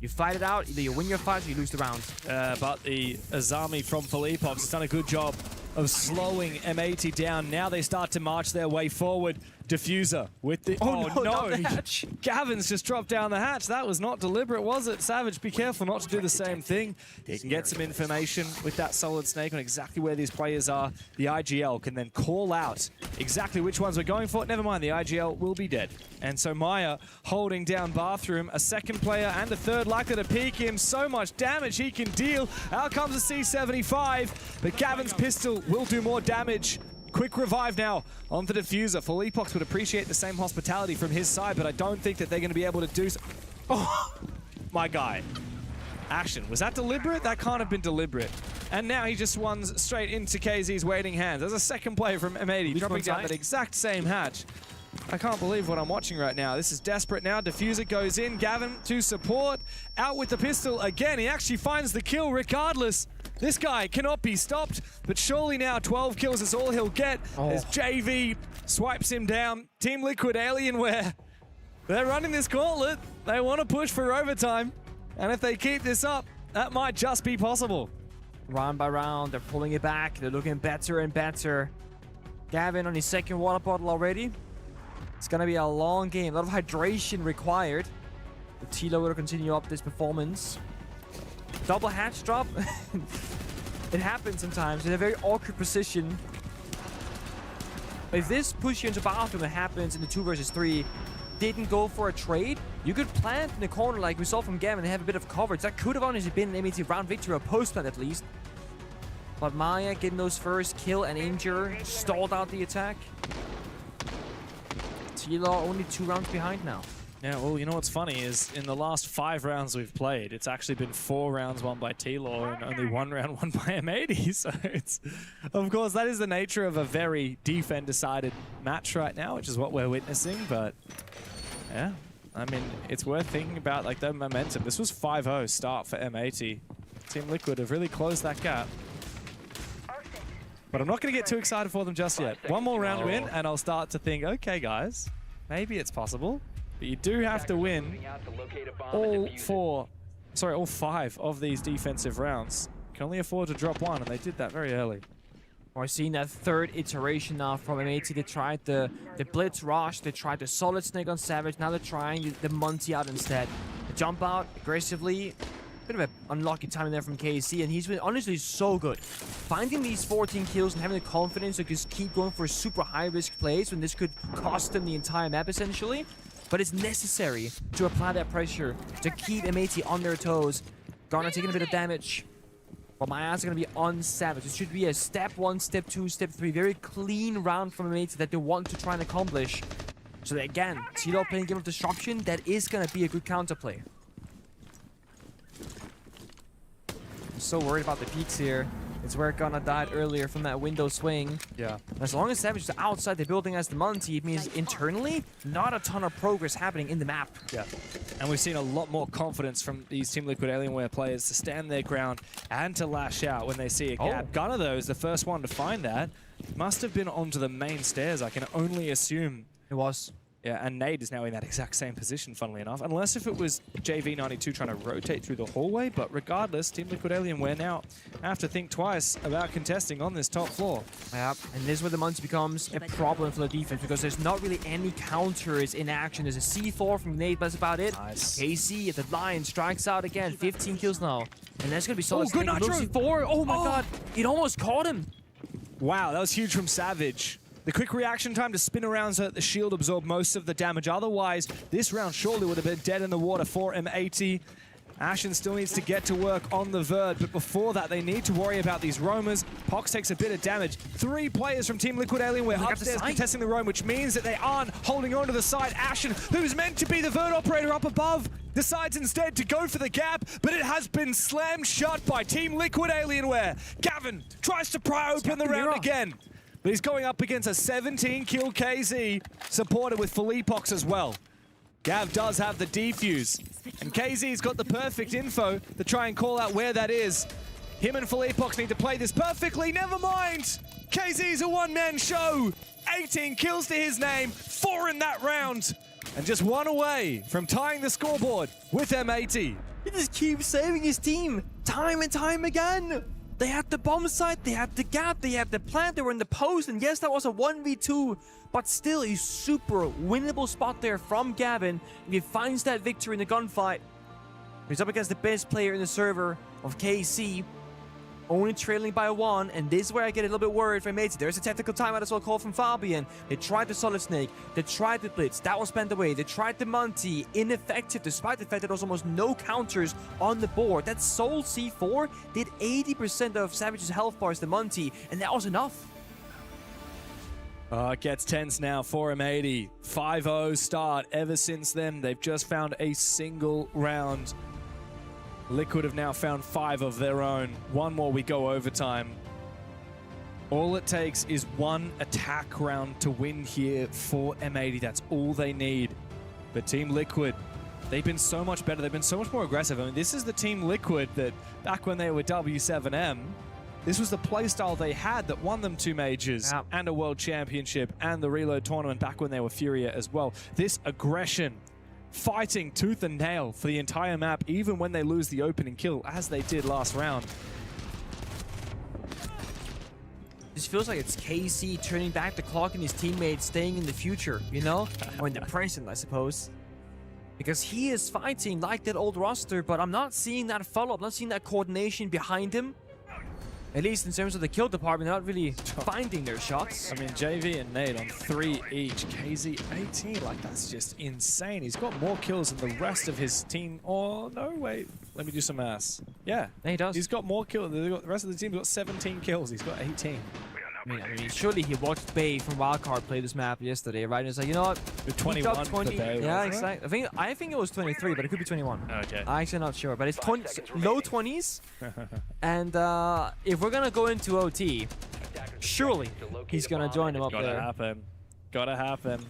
You fight it out, either you win your fight or you lose the round. But the Azami from Philippox has done a good job of slowing M80 down. Now they start to march their way forward. Diffuser with the... Oh no, not the hatch. Gavin's just dropped down the hatch. That was not deliberate, was it? Savage, be careful not to do the same thing. He can get some information with that Solid Snake on exactly where these players are. The IGL can then call out exactly which ones we're going for. Never mind, the IGL will be dead. And so Maya holding down Bathroom, a second player and a third likely to peek him. So much damage he can deal. Out comes the C75, but Gavin's pistol will do more damage. Quick revive now on the Diffuser. Philippox would appreciate the same hospitality from his side, but I don't think that they're going to be able to do so. Oh, my guy. Action. Was that deliberate? That can't have been deliberate. And now he just runs straight into KZ's waiting hands. There's a second player from M80 dropping down that exact same hatch. I can't believe what I'm watching right now. This is desperate now. Diffuser goes in. Gavin to support. Out with the pistol again. He actually finds the kill regardless. This guy cannot be stopped, but surely now 12 kills is all he'll get as JV swipes him down. Team Liquid Alienware, they're running this gauntlet. They want to push for overtime, and if they keep this up, that might just be possible. Round by round, they're pulling it back. They're looking better and better. Gavin on his second water bottle already. It's going to be a long game. A lot of hydration required. The Tilo will continue up this performance. Double hatch drop. It happens sometimes in a very awkward position. If this push you into bathroom that happens in the 2 versus 3 didn't go for a trade, you could plant in the corner like we saw from Gavin and have a bit of coverage. That could have honestly been an MAT round victory or post plant at least. But Maya getting those first kill and injure stalled out the attack. Tilo only 2 rounds behind now. Yeah, well, you know what's funny is in the last 5 rounds we've played, it's actually been 4 rounds won by T-Law and only 1 round won by M80. So it's, of course, that is the nature of a very defend-decided match right now, which is what we're witnessing. But yeah, I mean, it's worth thinking about like the momentum. This was 5-0 start for M80. Team Liquid have really closed that gap. But I'm not going to get too excited for them just yet. 1 more round win, and I'll start to think, okay, guys, maybe it's possible. But you do have to win all 5 of these defensive rounds. You can only afford to drop 1, and they did that very early. We're seeing that 3rd iteration now from M80. They tried the Blitz Rush, they tried the Solid Snake on Savage, now they're trying the Monty out instead. They jump out aggressively. Bit of an unlucky timing there from KC, and he's been honestly so good. Finding these 14 kills and having the confidence to just keep going for super high-risk plays when this could cost them the entire map essentially. But it's necessary to apply that pressure to keep M80 on their toes. Garner taking a bit of damage. But my eyes are going to be on Savage. It should be a step 1, step 2, step 3. Very clean round from M80 that they want to try and accomplish. So that, again, Tilo playing Game of Destruction, that is going to be a good counterplay. I'm so worried about the peaks here. It's where Ghana died earlier from that window swing. Yeah. And as long as Savage is outside the building as the Monty, it means internally, not a ton of progress happening in the map. Yeah. And we've seen a lot more confidence from these Team Liquid Alienware players to stand their ground and to lash out when they see a gap. Gunner, though, is the first one to find that. Must have been onto the main stairs, I can only assume. It was. Yeah, and Nade is now in that exact same position, funnily enough. Unless if it was JV92 trying to rotate through the hallway, but regardless, Team Liquid Alienware now have to think twice about contesting on this top floor. Yep, and this is where the Monty becomes a problem for the defense, because there's not really any counters in action. There's a C4 from Nade, but that's about it. Nice. KC at the line strikes out again, 15 kills now. And that's going to be solid. Good Nitro! C4, oh my god, it almost caught him. Wow, that was huge from Savage. The quick reaction time to spin around so that the shield absorbed most of the damage. Otherwise, this round surely would have been dead in the water for M80. Ashen still needs to get to work on the Verd, but before that, they need to worry about these roamers. Pox takes a bit of damage. 3 players from Team Liquid Alienware upstairs contesting the roam, which means that they aren't holding on to the side. Ashen, who's meant to be the Verd operator up above, decides instead to go for the gap, but it has been slammed shut by Team Liquid Alienware. Gavin tries to pry open the round again. But he's going up against a 17-kill KZ, supported with Philippox as well. Gav does have the defuse, and KZ's got the perfect info to try and call out where that is. Him and Philippox need to play this perfectly. Never mind! KZ's a one-man show. 18 kills to his name, 4 in that round, and just 1 away from tying the scoreboard with M80. He just keeps saving his team time and time again. They had the bomb site, they had the gap, they had the plant, they were in the post, and yes, that was a 1v2, but still a super winnable spot there from Gavin. If he finds that victory in the gunfight, he's up against the best player in the server of KC, only trailing by 1, and this is where I get a little bit worried for mates. There's a technical timeout as well called from Fabian. They tried the Solid Snake, they tried the Blitz, that was spent away. They tried the Monty, ineffective despite the fact that there was almost no counters on the board. That Soul C4 did 80% of Savage's health bars, the Monty, and that was enough. It gets tense now for M80. 5-0 start. Ever since then, they've just found a single round. Liquid have now found 5 of their own. 1 more, we go overtime. All it takes is one attack round to win here for M80. That's all they need. But Team Liquid, they've been so much better. They've been so much more aggressive. I mean, this is the Team Liquid that back when they were W7M, this was the playstyle they had that won them 2 majors and a world championship and the Reload tournament back when they were Furia as well. This aggression, fighting tooth and nail for the entire map, even when they lose the opening kill, as they did last round. This feels like it's KC turning back the clock and his teammates staying in the future, you know? Or in the present, I suppose. Because he is fighting like that old roster, but I'm not seeing that follow-up, not seeing that coordination behind him. At least in terms of the kill department, they're not really finding their shots. I mean, JV and Nate on 3 each. KZ 18, like that's just insane. He's got more kills than the rest of his team. Oh, no, wait. Let me do some maths. Yeah, he does. He's got more kills. The rest of the team's got 17 kills. He's got 18. I mean, surely he watched Bay from Wildcard play this map yesterday, right? And he's like, you know what? 21 20. for Bay, yeah, exactly. I think it was 23, but it could be 21. Okay. I'm actually not sure, but it's low 20s. And if we're gonna go into OT, surely he's gonna join him up there. Gotta happen. Gotta happen.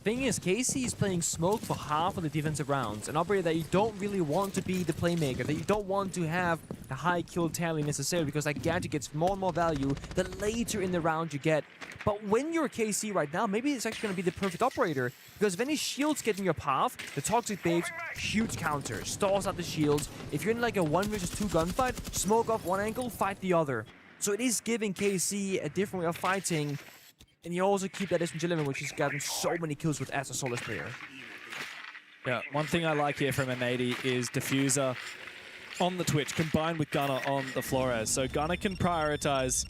Thing is, KC is playing smoke for half of the defensive rounds, an operator that you don't really want to be the playmaker, that you don't want to have a high kill tally necessarily, because that gadget gets more and more value the later in the round you get. But when you're KC right now, maybe it's actually going to be the perfect operator, because if any shields get in your path, the Toxic Babes, huge counter, stalls out the shields. If you're in like a 1 versus 2 gunfight, smoke off one angle, fight the other. So it is giving KC a different way of fighting. And you also keep that SMG11, which has gotten so many kills with as a Solis player. Yeah, one thing I like here from M80 is Diffuser on the Twitch combined with Gunner on the Flores. So Gunner can prioritize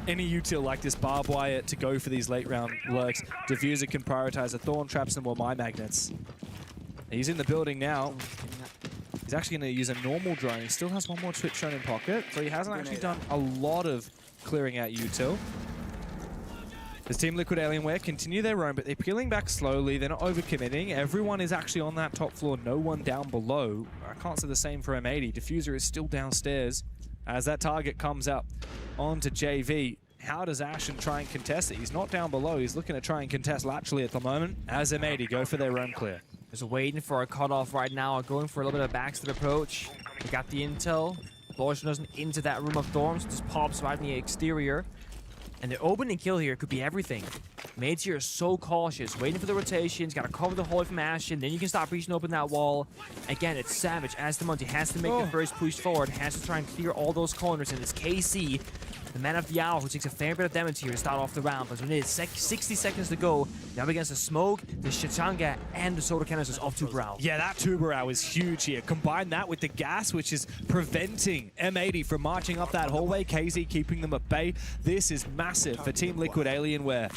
any util like this barbed wire to go for these late round lurks. Diffuser can prioritize the Thorn Traps and more My Magnets. He's in the building now. He's actually going to use a normal drone. He still has one more Twitch shown in pocket, so he hasn't actually done a lot of clearing out util. This Team Liquid Alienware continue their roam, but they're peeling back slowly. They're not overcommitting. Everyone is actually on that top floor. No one down below. I can't say the same for M80. Diffuser is still downstairs as that target comes up onto JV. How does Ashen try and contest it? He's not down below. He's looking to try and contest laterally at the moment as M80 go for their roam clear. Just waiting for a cutoff right now, going for a little bit of backstep approach. They got the intel. Blossom doesn't into that room of thorns. Just pops right in the exterior. And the opening kill here could be everything. Mates here are so cautious, waiting for the rotations, gotta cover the hole from Ashen, then you can start breaching open that wall. Again, it's Savage as the Monty has to make the first push forward, has to try and clear all those corners, and it's KC, the man of the hour, who takes a fair bit of damage here to start off the round. But when it's 60 seconds to go, now against the smoke, the Shachanga, and the soda canisters of Tubarão. Yeah, that Tubarão is huge here. Combine that with the gas, which is preventing M80 from marching up that hallway. KZ keeping them at bay. This is massive for Team Liquid Alienware.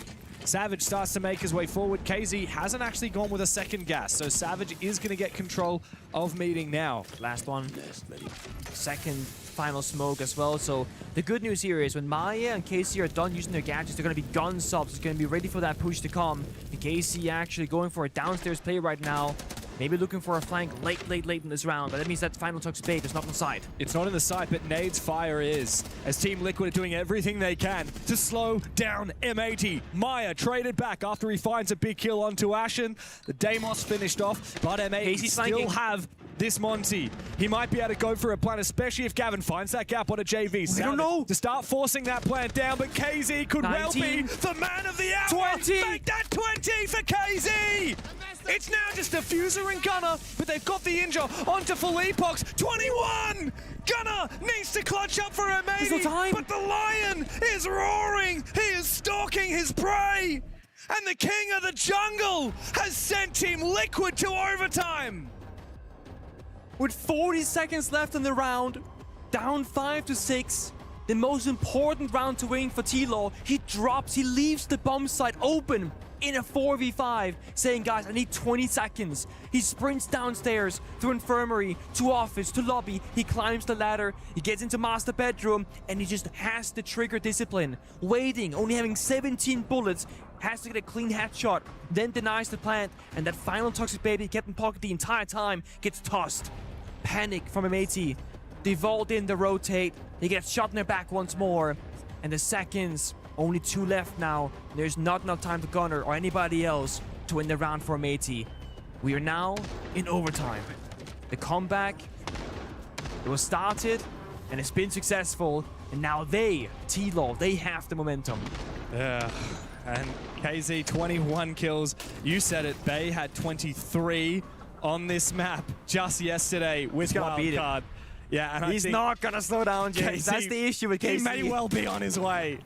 Savage starts to make his way forward. KZ hasn't actually gone with a second gas, so Savage is going to get control of meeting now. Last one. Second final smoke as well. So the good news here is when Maya and KC are done using their gadgets, they're going to be gun subs. It's going to be ready for that push to come. And KC actually going for a downstairs play right now. Maybe looking for a flank late in this round, but that means that final Toxic Babe is not on side. It's not in the side, but Nade's fire is, as Team Liquid are doing everything they can to slow down M80. Maya traded back after he finds a big kill onto Ashen. The Deimos finished off, but M80 still have this Monty. He might be able to go for a plant, especially if Gavin finds that gap on a JV. I don't know. To start forcing that plant down, but KZ could 19, well be the man of the hour. 20. Make that 20 for KZ. It's now just Diffuser and Gunner, but they've got the injure onto Felipox. 21! Gunner needs to clutch up for M80, There's no time. But the Lion is roaring. He is stalking his prey. And the King of the Jungle has sent Team Liquid to overtime. With 40 seconds left in the round, down 5-6, the most important round to win for T-Law, he leaves the bomb site open in a 4v5, saying, guys, I need 20 seconds. He sprints downstairs through infirmary, to office, to lobby. He climbs the ladder, he gets into master bedroom, and he just has to trigger discipline. Waiting, only having 17 bullets, has to get a clean headshot, then denies the plant, and that final Toxic Baby kept in pocket the entire time gets tossed. Panic from M80. They vault in the rotate. He gets shot in the back once more. and the seconds, only 2 left now. There's not enough time for Gunnar or anybody else to win the round for M80. We are now in overtime. The comeback, it was started and it's been successful, and now they, T-Law, they have the momentum. Yeah, and KZ 21 kills. You said it, Bay had 23 on this map just yesterday with Wildcard. Yeah, and he's not gonna slow down, James. That's the issue with KZ. He may well be on his way.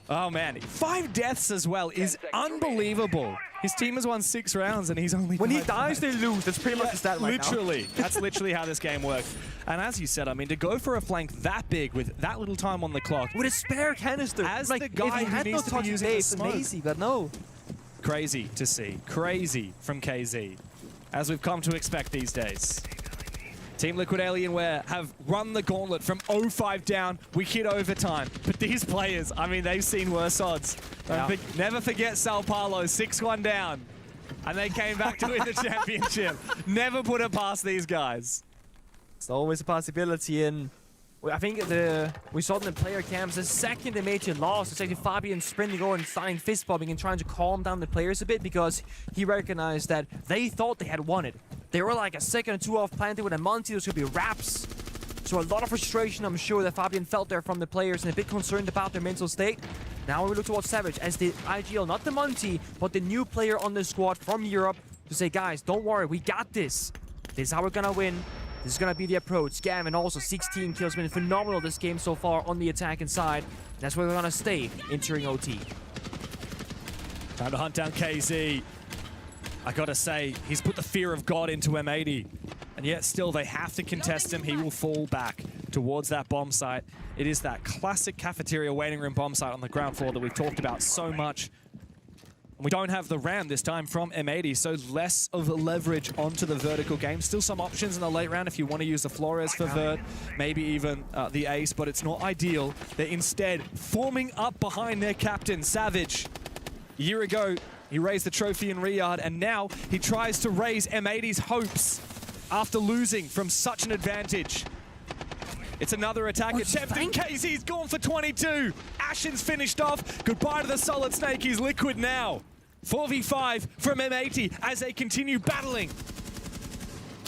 Oh man, 5 deaths as well is unbelievable. His team has won 6 rounds and he's only when he dies, they lose. That's pretty much the stat right now. Literally, that's literally how this game works. And as you said, I mean, to go for a flank that big with that little time on the clock, with a spare canister, as like, the guy if he had who no needs to be using the it's smoke. amazing, but no. Crazy to see, crazy from KZ, as we've come to expect these days. Team Liquid Alienware have run the gauntlet from 0-5 down. We hit overtime. But these players, I mean, they've seen worse odds. Never forget Sao Paulo, 6-1 down. And they came back to win the championship. Never put it past these guys. It's always a possibility, and I think we saw in the player camps, the second they made you lost, it's actually Fabian sprinting over and starting fist bumping and trying to calm down the players a bit, because he recognized that they thought they had won it. They were like a second or 2 off planted with a Monty. There's going to be wraps. So a lot of frustration, I'm sure, that Fabian felt there from the players, and a bit concerned about their mental state. Now we look towards Savage as the IGL, not the Monty, but the new player on the squad from Europe, to say, guys, don't worry, we got this. This is how we're going to win. This is going to be the approach. Gavin also 16 kills, been phenomenal this game so far on the attacking side. That's where we're going to stay entering OT. Time to hunt down KZ. I gotta say, he's put the fear of God into M80. And yet still, they have to contest him. He will fall back towards that bomb site. It is that classic cafeteria waiting room bomb site on the ground floor that we've talked about so much. We don't have the ram this time from M80, so less of a leverage onto the vertical game. Still some options in the late round if you want to use the Flores for vert, maybe even the ace, but it's not ideal. They're instead forming up behind their captain, Savage. A year ago, he raised the trophy in Riyadh, and now he tries to raise M80's hopes after losing from such an advantage. It's another attack attempted. KZ's gone for 22. Ashen's finished off. Goodbye to the Solid Snake. He's Liquid now. 4v5 from M80 as they continue battling.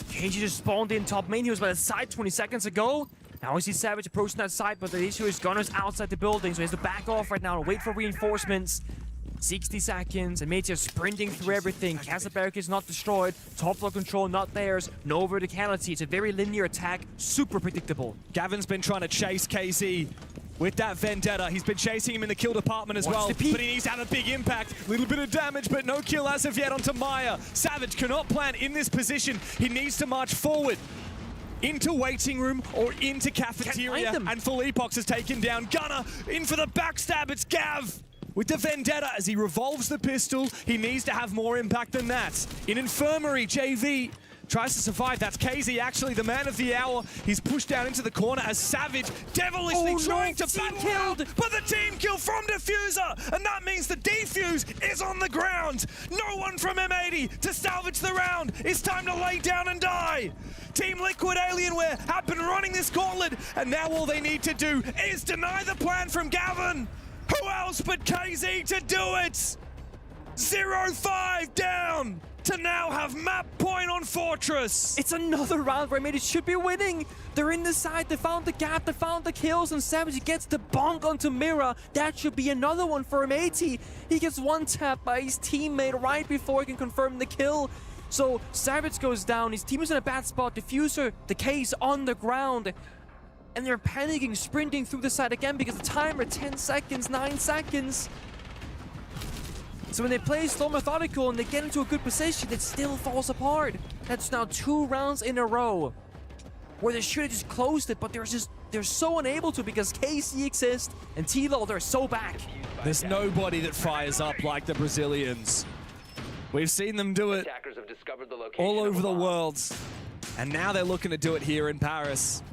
KZ just spawned in top main. He was by the side 20 seconds ago. Now we see Savage approaching that side, but the issue is Gunner's outside the building, so he has to back off right now and wait for reinforcements. 60 seconds, and Meteor sprinting through everything. Castle barricades not destroyed. Top floor control not theirs. No verticality. It's a very linear attack. Super predictable. Gavin's been trying to chase KZ with that Vendetta. He's been chasing him in the kill department as well, but he needs to have a big impact. Little bit of damage, but no kill as of yet onto Maya. Savage cannot plant in this position. He needs to march forward into waiting room or into cafeteria, and Full Epox has taken down Gunner. In for the backstab, it's Gav with the Vendetta as he revolves the pistol. He needs to have more impact than that. In Infirmary, JV tries to survive. That's KZ, actually the man of the hour. He's pushed down into the corner as Savage devilishly trying to battle out, but the team kill from Diffuser, and that means the defuse is on the ground. No one from M80 to salvage the round. It's time to lay down and die. Team Liquid Alienware have been running this gauntlet, and now all they need to do is deny the plan from Gavin. Who else but KZ to do it? 0-5 down to now have map point on Fortress. It's another round where M80 should be winning. They're in the side, they found the gap, they found the kills, and Savage gets the bonk onto Mira. That should be another one for M80. He gets one tap by his teammate right before he can confirm the kill. So Savage goes down, his team is in a bad spot. Diffuser, the case on the ground. And they're panicking, sprinting through the side again because the timer, 10 seconds, 9 seconds. So when they play slow methodical and they get into a good position, it still falls apart. That's now 2 rounds in a row where they should have just closed it, but they're so unable to because KC exists and T-Law, they're so back. There's nobody that fires up like the Brazilians. We've seen them do it all over the world. And now they're looking to do it here in Paris.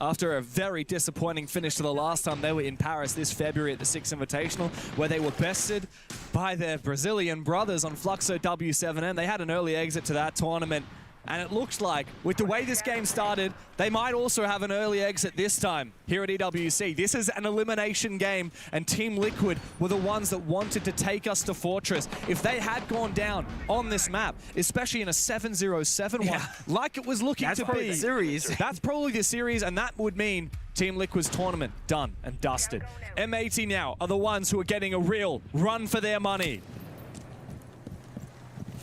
After a very disappointing finish to the last time they were in Paris this February at the 6th Invitational, where they were bested by their Brazilian brothers on Fluxo W7M. They had an early exit to that tournament, And it looks like, with the way this game started, they might also have an early exit this time here at EWC. This is an elimination game, and Team Liquid were the ones that wanted to take us to Fortress. If they had gone down on this map, especially in a 7-0-7-1, like it was looking to be, the series. That's probably the series, and that would mean Team Liquid's tournament done and dusted. M80 now are the ones who are getting a real run for their money.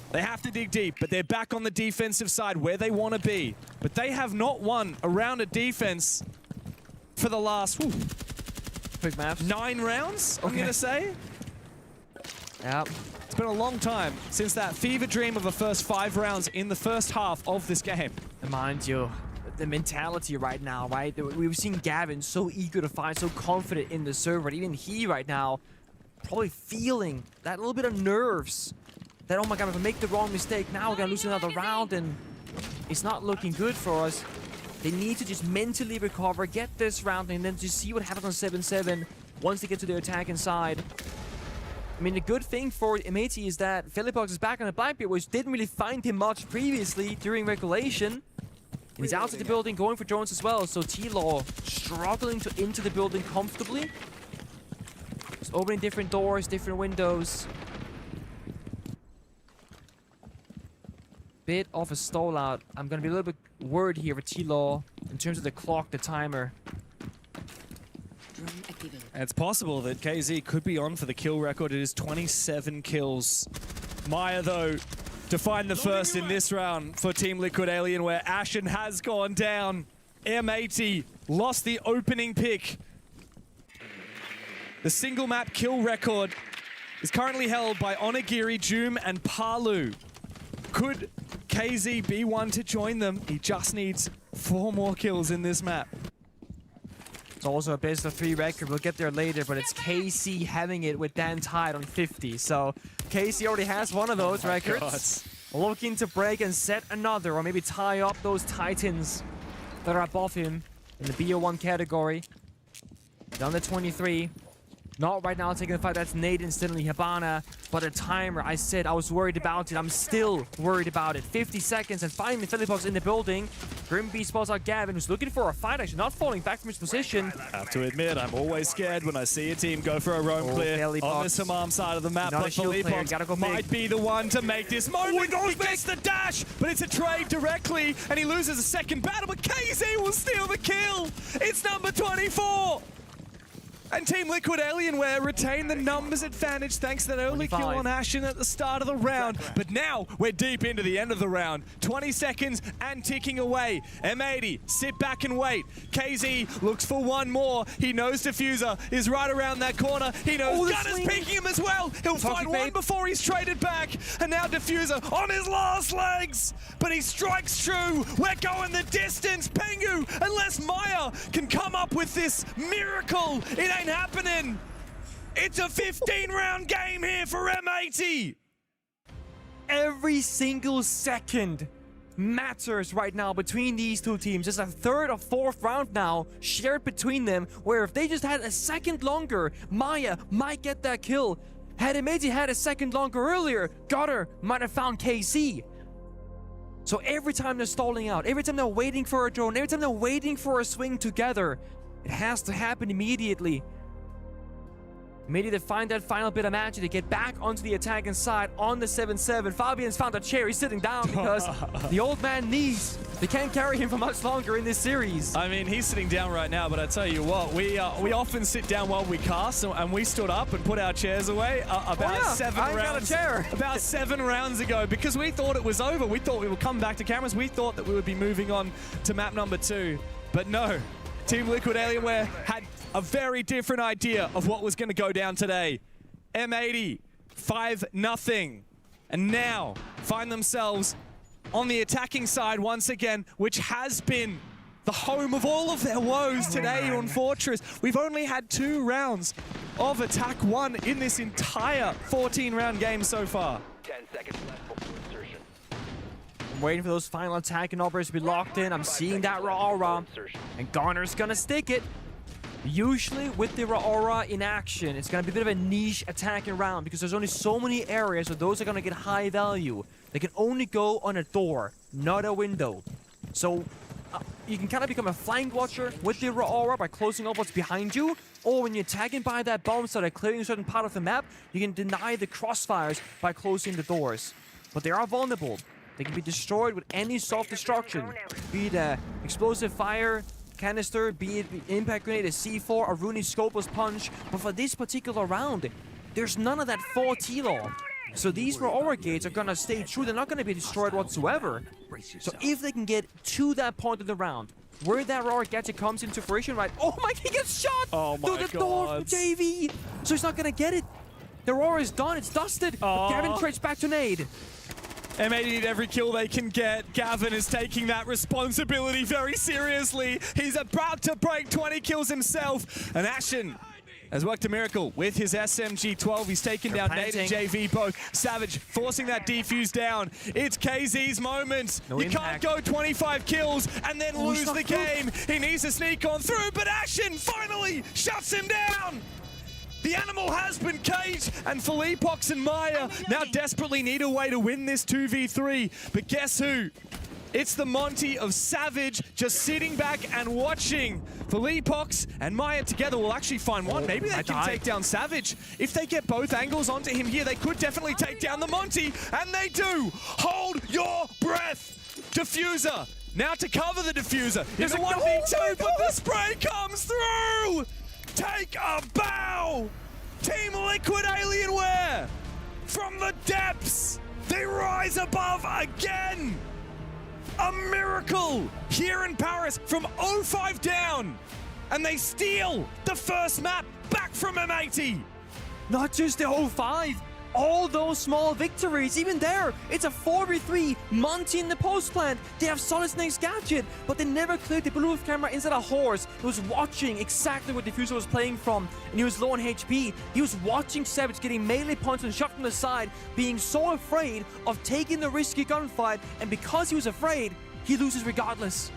They have to dig deep, but they're back on the defensive side where they want to be. But they have not won a round of defense for the last quick maps. 9 rounds, I'm going to say. Yep. It's been a long time since that fever dream of a first 5 rounds in the first half of this game. And mind you, the mentality right now, right? We've seen Gavin so eager to fight, so confident in the server. Even he right now probably feeling that little bit of nerves. That, oh my god, if I make the wrong mistake, now we're gonna lose another round, and it's not looking good for us. They need to just mentally recover, get this round, and then just see what happens on 7-7 once they get to their attack inside. I mean, the good thing for M80 is that Philippox is back on the Blackbeard, which didn't really find him much previously during regulation. And he's outside the building, going for drones as well, so T-Law struggling to enter the building comfortably. Just opening different doors, different windows. Bit of a stall out. I'm gonna be a little bit worried here for T-Law in terms of the clock, the timer. And it's possible that KZ could be on for the kill record. It is 27 kills. Maya, though, to find the first in this round for Team Liquid Alienware. Ashen has gone down. M80 lost the opening pick. The single map kill record is currently held by Onigiri, Joom, and Palu. Could KZ be one to join them? He just needs 4 more kills in this map. It's also a best of 3 record. We'll get there later, but it's KC having it with Dan Tide on 50. So KC already has one of those records. Looking to break and set another, or maybe tie up those Titans that are above him in the BO1 category. Down to 23. Not right now taking the fight. That's Nate instantly Habana. But a timer, I said I was worried about it. I'm still worried about it. 50 seconds and finally Philippox in the building. Grimby spots out Gavin, who's looking for a fight, actually not falling back from his position. I have to admit, I'm always scared when I see a team go for a roam clear on the Samam side of the map. Not But Philippox might be the one to make this moment. He gets the dash, but it's a trade directly, and he loses a second battle, but KZ will steal the kill. It's number 24. And Team Liquid Alienware retain the numbers advantage thanks to that early kill on Ashen at the start of the round. But now we're deep into the end of the round. 20 seconds and ticking away. M80, sit back and wait. KZ looks for one more. He knows Diffuser is right around that corner. He knows Gunner's peeking him as well. He'll find one before he's traded back. And now Diffuser on his last legs. But he strikes true. We're going the distance. Pengu, unless Maya can come up with this miracle, it ain't happening. It's a 15-round game here for M80. Every single second matters right now between these two teams. Just a 3rd or 4th round now shared between them, where if they just had a second longer, Maya might get that kill. Had M80 had a second longer earlier, Gutter might have found KC. So every time they're stalling out, every time they're waiting for a drone, every time they're waiting for a swing together, it has to happen immediately. Maybe they find that final bit of magic to get back onto the attacking side on the 7-7. Fabian's found a chair. He's sitting down because the old man needs. They can't carry him for much longer in this series. I mean, he's sitting down right now, but I tell you what, we often sit down while we cast, and we stood up and put our chairs away about 7 rounds. Got a chair. About 7 rounds ago, because we thought it was over. We thought we would come back to cameras. We thought that we would be moving on to map number 2, but no. Team Liquid Alienware had a very different idea of what was going to go down today. M80, 5-0. And now find themselves on the attacking side once again, which has been the home of all of their woes today on Fortress. We've only had 2 rounds of Attack 1 in this entire 14-round game so far. 10 seconds left before insertion. I'm waiting for those final attacking operators to be locked in. I'm seeing that raw aura. And Garner's gonna stick it. Usually with the Aura in action, it's going to be a bit of a niche attacking round because there's only so many areas where those are going to get high value. They can only go on a door, not a window. So you can kind of become a flank watcher with the Aura by closing off what's behind you, or when you're tagging by that bomb site or clearing a certain part of the map, you can deny the crossfires by closing the doors. But they are vulnerable. They can be destroyed with any soft destruction, be it explosive fire, canister, be it impact grenade, a C4, a runic scopeless punch. But for this particular round, there's none of that 4 T-Law. So these Aura gates are gonna stay true. They're not gonna be destroyed whatsoever. So if they can get to that point of the round, where that Aura gadget comes into fruition, right? Oh my, he gets shot through the door from JV. So he's not gonna get it. The Aura is done, it's dusted. Gavin trades back to nade. M80 need every kill they can get. Gavin is taking that responsibility very seriously. He's about to break 20 kills himself. And Ashen has worked a miracle with his SMG-12. He's taken down Nate and JV both. Savage forcing that defuse down. It's KZ's moment. You can't go 25 kills and then lose the game. He needs to sneak on through, but Ashen finally shuts him down. The animal has been caged, and Philippox and Maya now desperately need a way to win this 2v3. But guess who? It's the Monty of Savage just sitting back and watching. Philippox and Maya together will actually find one. Maybe they can take down Savage. If they get both angles onto him here, they could definitely take down the Monty, and they do. Hold your breath. Diffuser. Now to cover the diffuser. There's a 1v2, but the spray comes through. Take a bow! Team Liquid Alienware! From the depths, they rise above again! A miracle here in Paris from 0-5 down! And they steal the first map back from M80! Not just the 0-5, all those small victories, even there, it's a 4v3, Monty in the post plant. They have Solid Snake's gadget, but they never cleared the blue camera inside a horse. He was watching exactly what Diffuser was playing from, and he was low on HP. He was watching Savage getting melee punched and shot from the side, being so afraid of taking the risky gunfight, and because he was afraid, he loses regardless.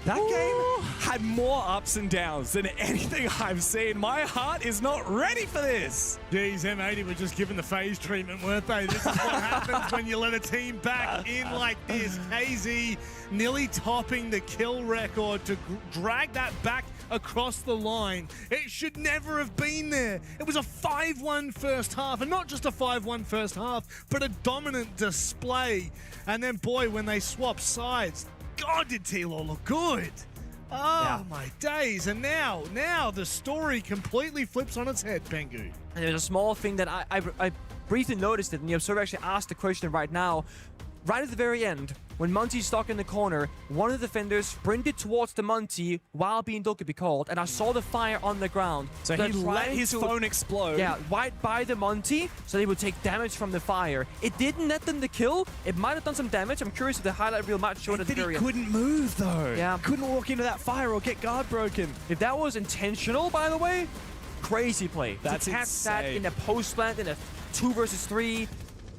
That game had more ups and downs than anything I've seen. My heart is not ready for this. Geez, M80 were just given the phase treatment, weren't they? This is what happens when you let a team back in like this. KZ nearly topping the kill record to drag that back across the line. It should never have been there. It was a 5-1 first half, and not just a 5-1 first half, but a dominant display. And then, boy, when they swap sides, God, did T-Law look good. Oh, my days. And now the story completely flips on its head, Pengu. And there's a small thing that I briefly noticed it, and the observer actually asked the question right now. Right at the very end, when Monty's stuck in the corner, one of the defenders sprinted towards the Monty while being told to be called, and I saw the fire on the ground. So he let his phone explode. Yeah, right by the Monty, so they would take damage from the fire. It didn't net them the kill. It might have done some damage. I'm curious if the highlight reel might show it at the very end. He couldn't move, though. Yeah. Couldn't walk into that fire or get guard broken. If that was intentional, by the way, crazy play. That's to catch insane. that in a post plant in a 2 versus 3.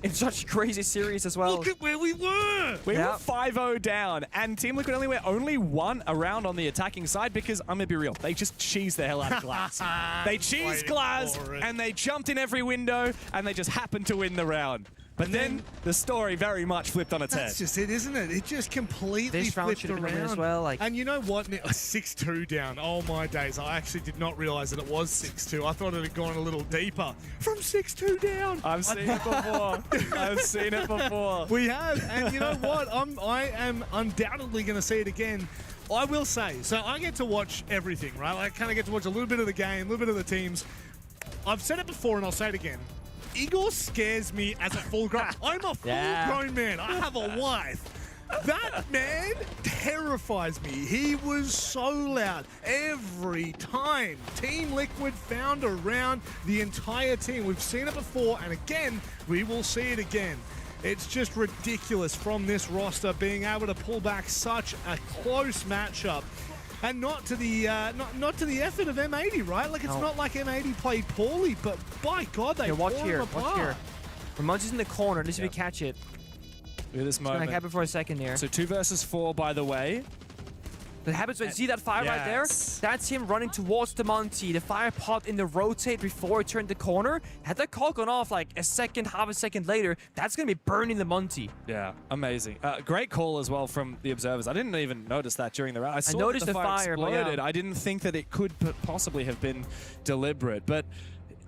In such a crazy series as well. Look at where we were! We were 5-0 down, and Team Liquid only won a round on the attacking side because, I'm going to be real, they just cheesed the hell out of Glass. They cheesed Glass, and they jumped in every window, and they just happened to win the round. But then the story very much flipped on its head. That's just it, isn't it? It just completely this round flipped around. As well, and you know what? 6-2 down. Oh my days. I actually did not realize that it was 6-2. I thought it had gone a little deeper. From 6-2 down. I've seen it before. I've seen it before. We have. And you know what? I am undoubtedly going to see it again. I will say, so I get to watch everything, right? I kind of get to watch a little bit of the game, a little bit of the teams. I've said it before and I'll say it again. Igor scares me as a full-grown... I'm a full-grown man. I have a wife. That man terrifies me. He was so loud every time Team Liquid found a round, the entire team. We've seen it before, and again, we will see it again. It's just ridiculous from this roster being able to pull back such a close matchup. And not to the effort of M80, right? Like, it's not like M80 played poorly, but by God, they watch tore here, him apart. watch here. Ramon's in the corner. Let's see if we catch it. Look at this moment. It's gonna happen for a second there. So 2 versus 4, by the way. That happens when you see that fire right there? That's him running towards the Monty. The fire popped in the rotate before it turned the corner. Had that call gone off like a second, half a second later, that's going to be burning the Monty. Yeah, amazing. Great call as well from the observers. I didn't even notice that during the round. I saw noticed that the fire exploded. but yeah. I didn't think that it could possibly have been deliberate, but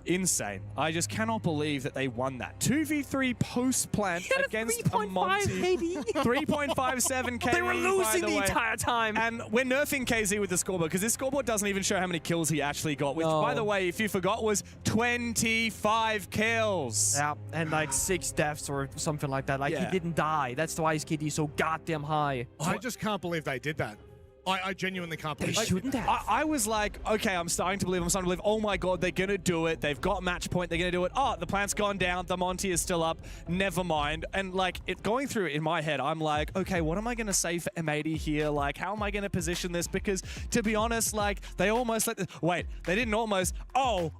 insane. I just cannot believe that they won that. 2v3 post-plant against a Monty. 3.57 KD. They were losing the entire time. And we're nerfing KZ with the scoreboard because this scoreboard doesn't even show how many kills he actually got, which, by the way, if you forgot, was 25 kills. Yeah, and like 6 deaths or something like that. Like, he didn't die. That's why his KD is so goddamn high. I just can't believe they did that. I genuinely can't believe they shouldn't have. I was like, okay, I'm starting to believe. Oh my god, they're gonna do it. They've got match point. They're gonna do it. Oh, the plant's gone down. The Monty is still up. Never mind. And like it going through in my head, I'm like, okay, what am I gonna say for M80 here? Like, how am I gonna position this? Because to be honest, like they almost wait, they didn't almost. Oh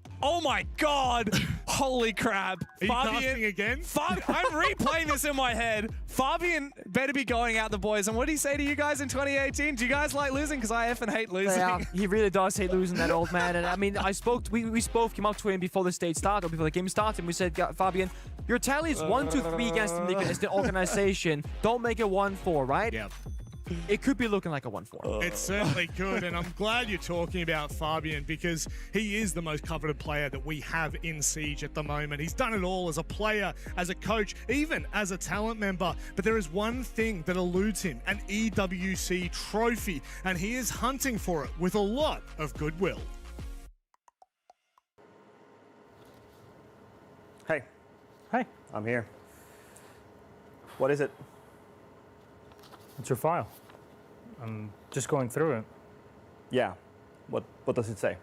my god! Holy crap! Are you casting again? I'm replaying this in my head. Fabian better be going out the boys. And what did he say to you guys in 2018? Do you guys like losing? Because I effing hate losing. Yeah, he really does hate losing, that old man. And I mean, we both came up to him before the stage started, or before the game started, and we said, Fabian, your tally is 1-3 against the organization. Don't make it 1-4, right? Yeah. It could be looking like a 1-4. It certainly could, and I'm glad you're talking about Fabian because he is the most coveted player that we have in Siege at the moment. He's done it all as a player, as a coach, even as a talent member. But there is one thing that eludes him, an EWC trophy, and he is hunting for it with a lot of goodwill. Hey. Hey. I'm here. What is it? It's your file. I'm just going through it. Yeah. What does it say?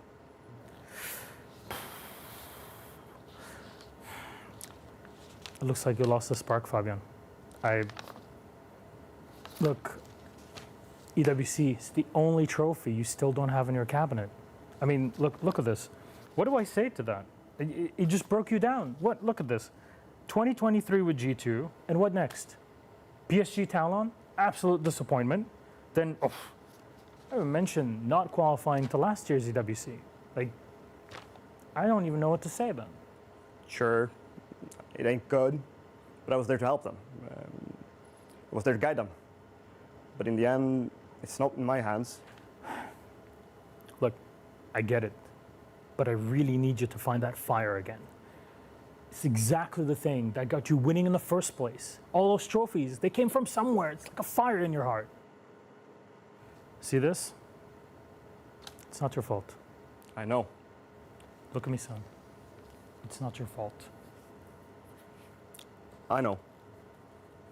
It looks like you lost the spark, Fabian. Look, EWC is the only trophy you still don't have in your cabinet. I mean, look at this. What do I say to that? It just broke you down. What? Look at this. 2023 with G2, and what next? PSG Talon? Absolute disappointment. Then, I haven't mentioned not qualifying to last year's EWC. Like, I don't even know what to say then. Sure, it ain't good, but I was there to help them. I was there to guide them. But in the end, it's not in my hands. Look, I get it, but I really need you to find that fire again. It's exactly the thing that got you winning in the first place. All those trophies, they came from somewhere. It's like a fire in your heart. See this? It's not your fault. I know. Look at me, son. It's not your fault. I know.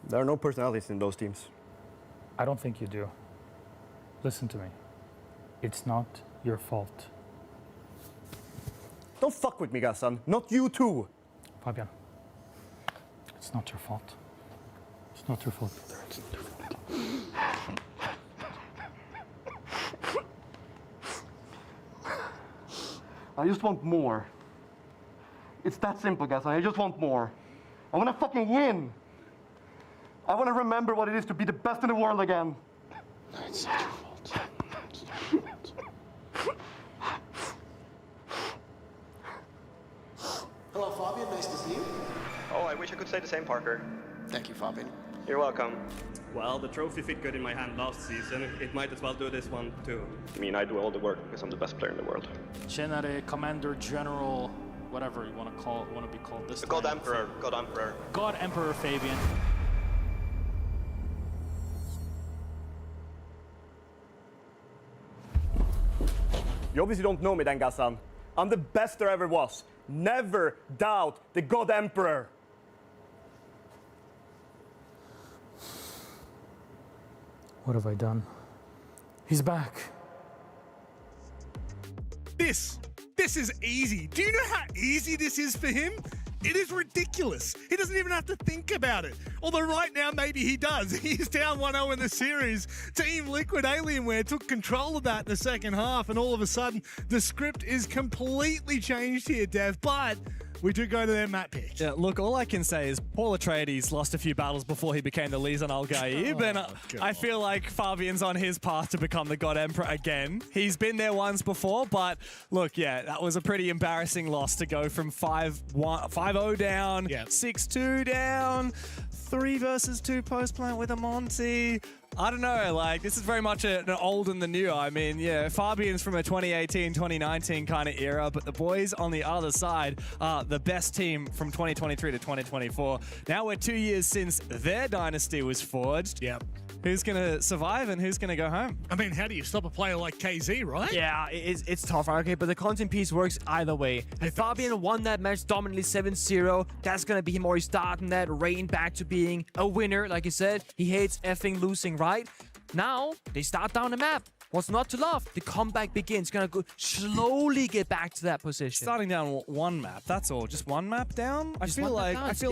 There are no personalities in those teams. I don't think you do. Listen to me. It's not your fault. Don't fuck with me, Gassan. Not you too. Fabian, it's not your fault. It's not your fault. It's not your fault. I just want more. It's that simple, Gassan. I just want more. I want to fucking win. I want to remember what it is to be the best in the world again. It's not your fault. Hello, Fabian. Nice to see you. Oh, I wish I could say the same, Parker. Thank you, Fabian. You're welcome. Well, the trophy fit good in my hand last season. It might as well do this one, too. I mean, I do all the work because I'm the best player in the world. Tjenare, Commander General, whatever you want to be called this time. God Emperor. God Emperor. God Emperor Fabian. You obviously don't know me then, Gassan. I'm the best there ever was. Never doubt the God Emperor. What have I done? He's back. This is easy. Do you know how easy this is for him? It is ridiculous. He doesn't even have to think about it. Although right now, maybe he does. He's down 1-0 in the series. Team Liquid Alienware took control of that in the second half, and all of a sudden, the script is completely changed here, Dev. But we do go to their map pick. Yeah, look, all I can say is Paul Atreides lost a few battles before he became the Lisan Al-Gaib, and I feel like Fabian's on his path to become the God Emperor again. He's been there once before, but look, yeah, that was a pretty embarrassing loss to go from 5-0 down, 6-2 down, 3 versus 2 post-plant with a Monty. I don't know, like, this is very much an old and the new. I mean, yeah, Fabian's from a 2018, 2019 kind of era, but the boys on the other side are the best team from 2023 to 2024. Now we're 2 years since their dynasty was forged. Yep. Who's going to survive and who's going to go home? I mean, how do you stop a player like KZ, right? Yeah, it's tough, okay, but the content piece works either way. If Fabian won that match dominantly 7-0, that's going to be him already starting that reign back to being a winner. Like you said, he hates effing losing, right? Now, they start down the map. What's not to love? The comeback begins. Gonna go slowly get back to that position. Starting down one map, that's all. Just one map down? I feel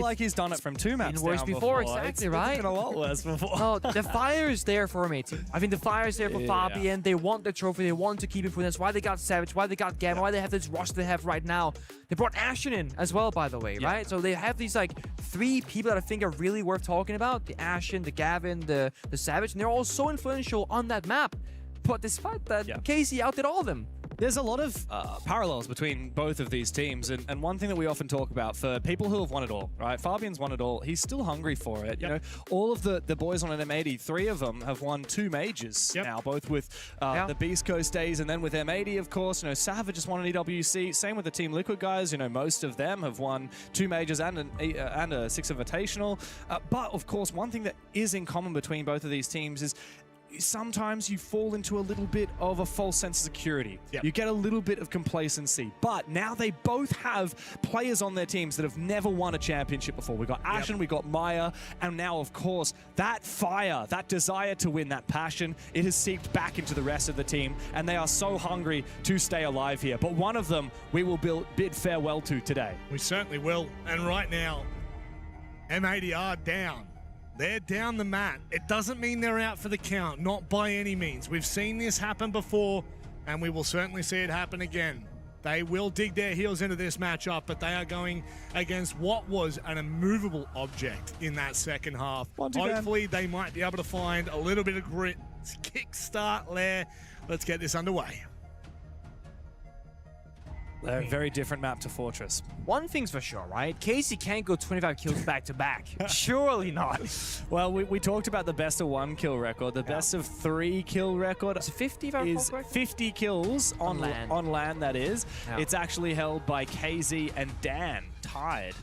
like he's done it from 2 maps worse down before. Exactly, right? It's been a lot worse before. No, the fire is there for me. I think the fire is there for Fabian. They want the trophy. They want to keep it for them. That's why they got Savage, why they got Gamma, why they have this roster they have right now. They brought Ashen in as well, by the way, right? So they have these like 3 people that I think are really worth talking about. The Ashen, the Gavin, the Savage, and they're all so influential on that map. But despite that, Casey outdid all of them. There's a lot of parallels between both of these teams, and one thing that we often talk about for people who have won it all, right? Fabian's won it all. He's still hungry for it. You know, all of the boys on an M80, 3 of them have won 2 majors now, both with the Beast Coast days and then with M80, of course. You know, Savage just won an EWC. Same with the Team Liquid guys. You know, most of them have won 2 majors and a 6 Invitational. But of course, one thing that is in common between both of these teams is sometimes you fall into a little bit of a false sense of security. You get a little bit of complacency. But now they both have players on their teams that have never won a championship before. We got Ashen, we got Maya, and now, of course, that fire, that desire to win, that passion, it has seeped back into the rest of the team, and they are so hungry to stay alive here. But one of them we will bid farewell to today. We certainly will. And right now, M80 are down. They're down the mat. It doesn't mean they're out for the count, not by any means. We've seen this happen before, and we will certainly see it happen again. They will dig their heels into this matchup, but they are going against what was an immovable object in that second half. Hopefully, they might be able to find a little bit of grit. Kickstart there. Let's get this underway. A very different map to Fortress. One thing's for sure, right? Casey can't go 25 kills back-to-back. Surely not. Well, we talked about the best of 1 kill record. The best of 3 kill record is 50, is 50 kills on land, that is. Yeah. It's actually held by KZ and Dan, tied.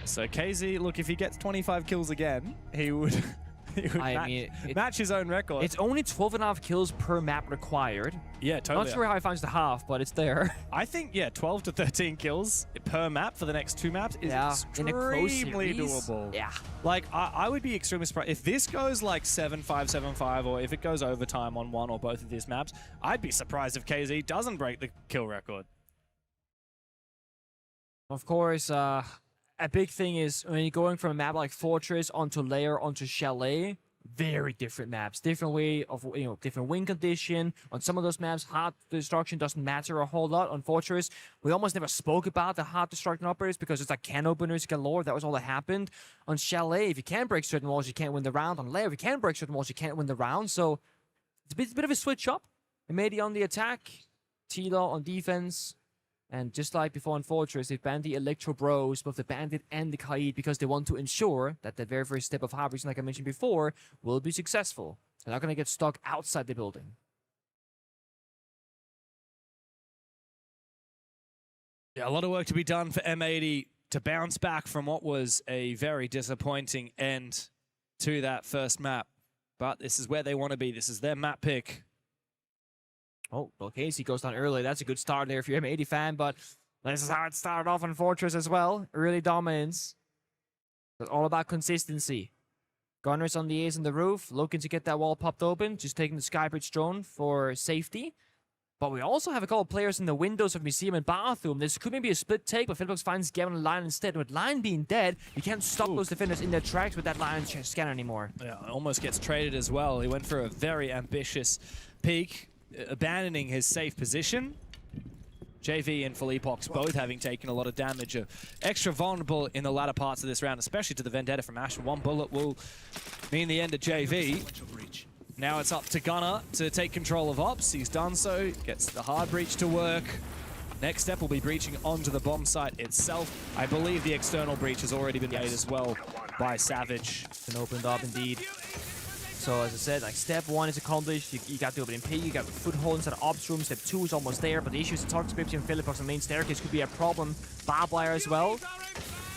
So KZ, look, if he gets 25 kills again, he would... match his own record. It's only 12.5 kills per map required. Yeah, totally. Not sure how he finds the half, but it's there. I think, 12 to 13 kills per map for the next 2 maps is extremely doable. Yeah. Like, I would be extremely surprised. If this goes like 7-5, 7-5, or if it goes overtime on one or both of these maps, I'd be surprised if KZ doesn't break the kill record. Of course, a big thing is when you're going from a map like Fortress onto Lair onto Chalet, very different maps, different way of, different win condition. On some of those maps, hard destruction doesn't matter a whole lot. On Fortress, we almost never spoke about the hard destruction operators because it's like can openers galore. That was all that happened. On Chalet, if you can't break certain walls, you can't win the round. On Lair, if you can't break certain walls, you can't win the round. So it's a bit of a switch up. Mehdi on the attack, T-Law on defense. And just like before in Fortress, they've banned the Electro Bros, both the Bandit and the Kaid, because they want to ensure that the very first step of Harvest, like I mentioned before, will be successful. They're not going to get stuck outside the building. Yeah, a lot of work to be done for M80 to bounce back from what was a very disappointing end to that first map. But this is where they want to be. This is their map pick. Oh, well, Casey goes down early. That's a good start there if you're an M80 fan, but this is how it started off in Fortress as well. Early dominance. It's all about consistency. Gunners on the A's on the roof, looking to get that wall popped open, just taking the Skybridge drone for safety. But we also have a couple of players in the windows of Museum and Bathroom. This could maybe a split take, but Philbox finds Gavin on Lion instead. With Lion being dead, you can't stop those defenders in their tracks with that Lion scanner anymore. Yeah, almost gets traded as well. He went for a very ambitious peek, abandoning his safe position. JV and Philippox both having taken a lot of damage, are extra vulnerable in the latter parts of this round, especially to the Vendetta from Ash. One bullet will mean the end of JV. Now it's up to Gunner to take control of Ops. He's done so, gets the hard breach to work. Next step will be breaching onto the bomb site itself. I believe the external breach has already been made as well by Savage. Been opened up indeed. So as I said, like step 1 is accomplished. You got the opening P, you got the foothold inside the ops room. Step 2 is almost there, but the issue is the Toxic Pepsi and Philippox on the main staircase could be a problem. Barbed wire as well.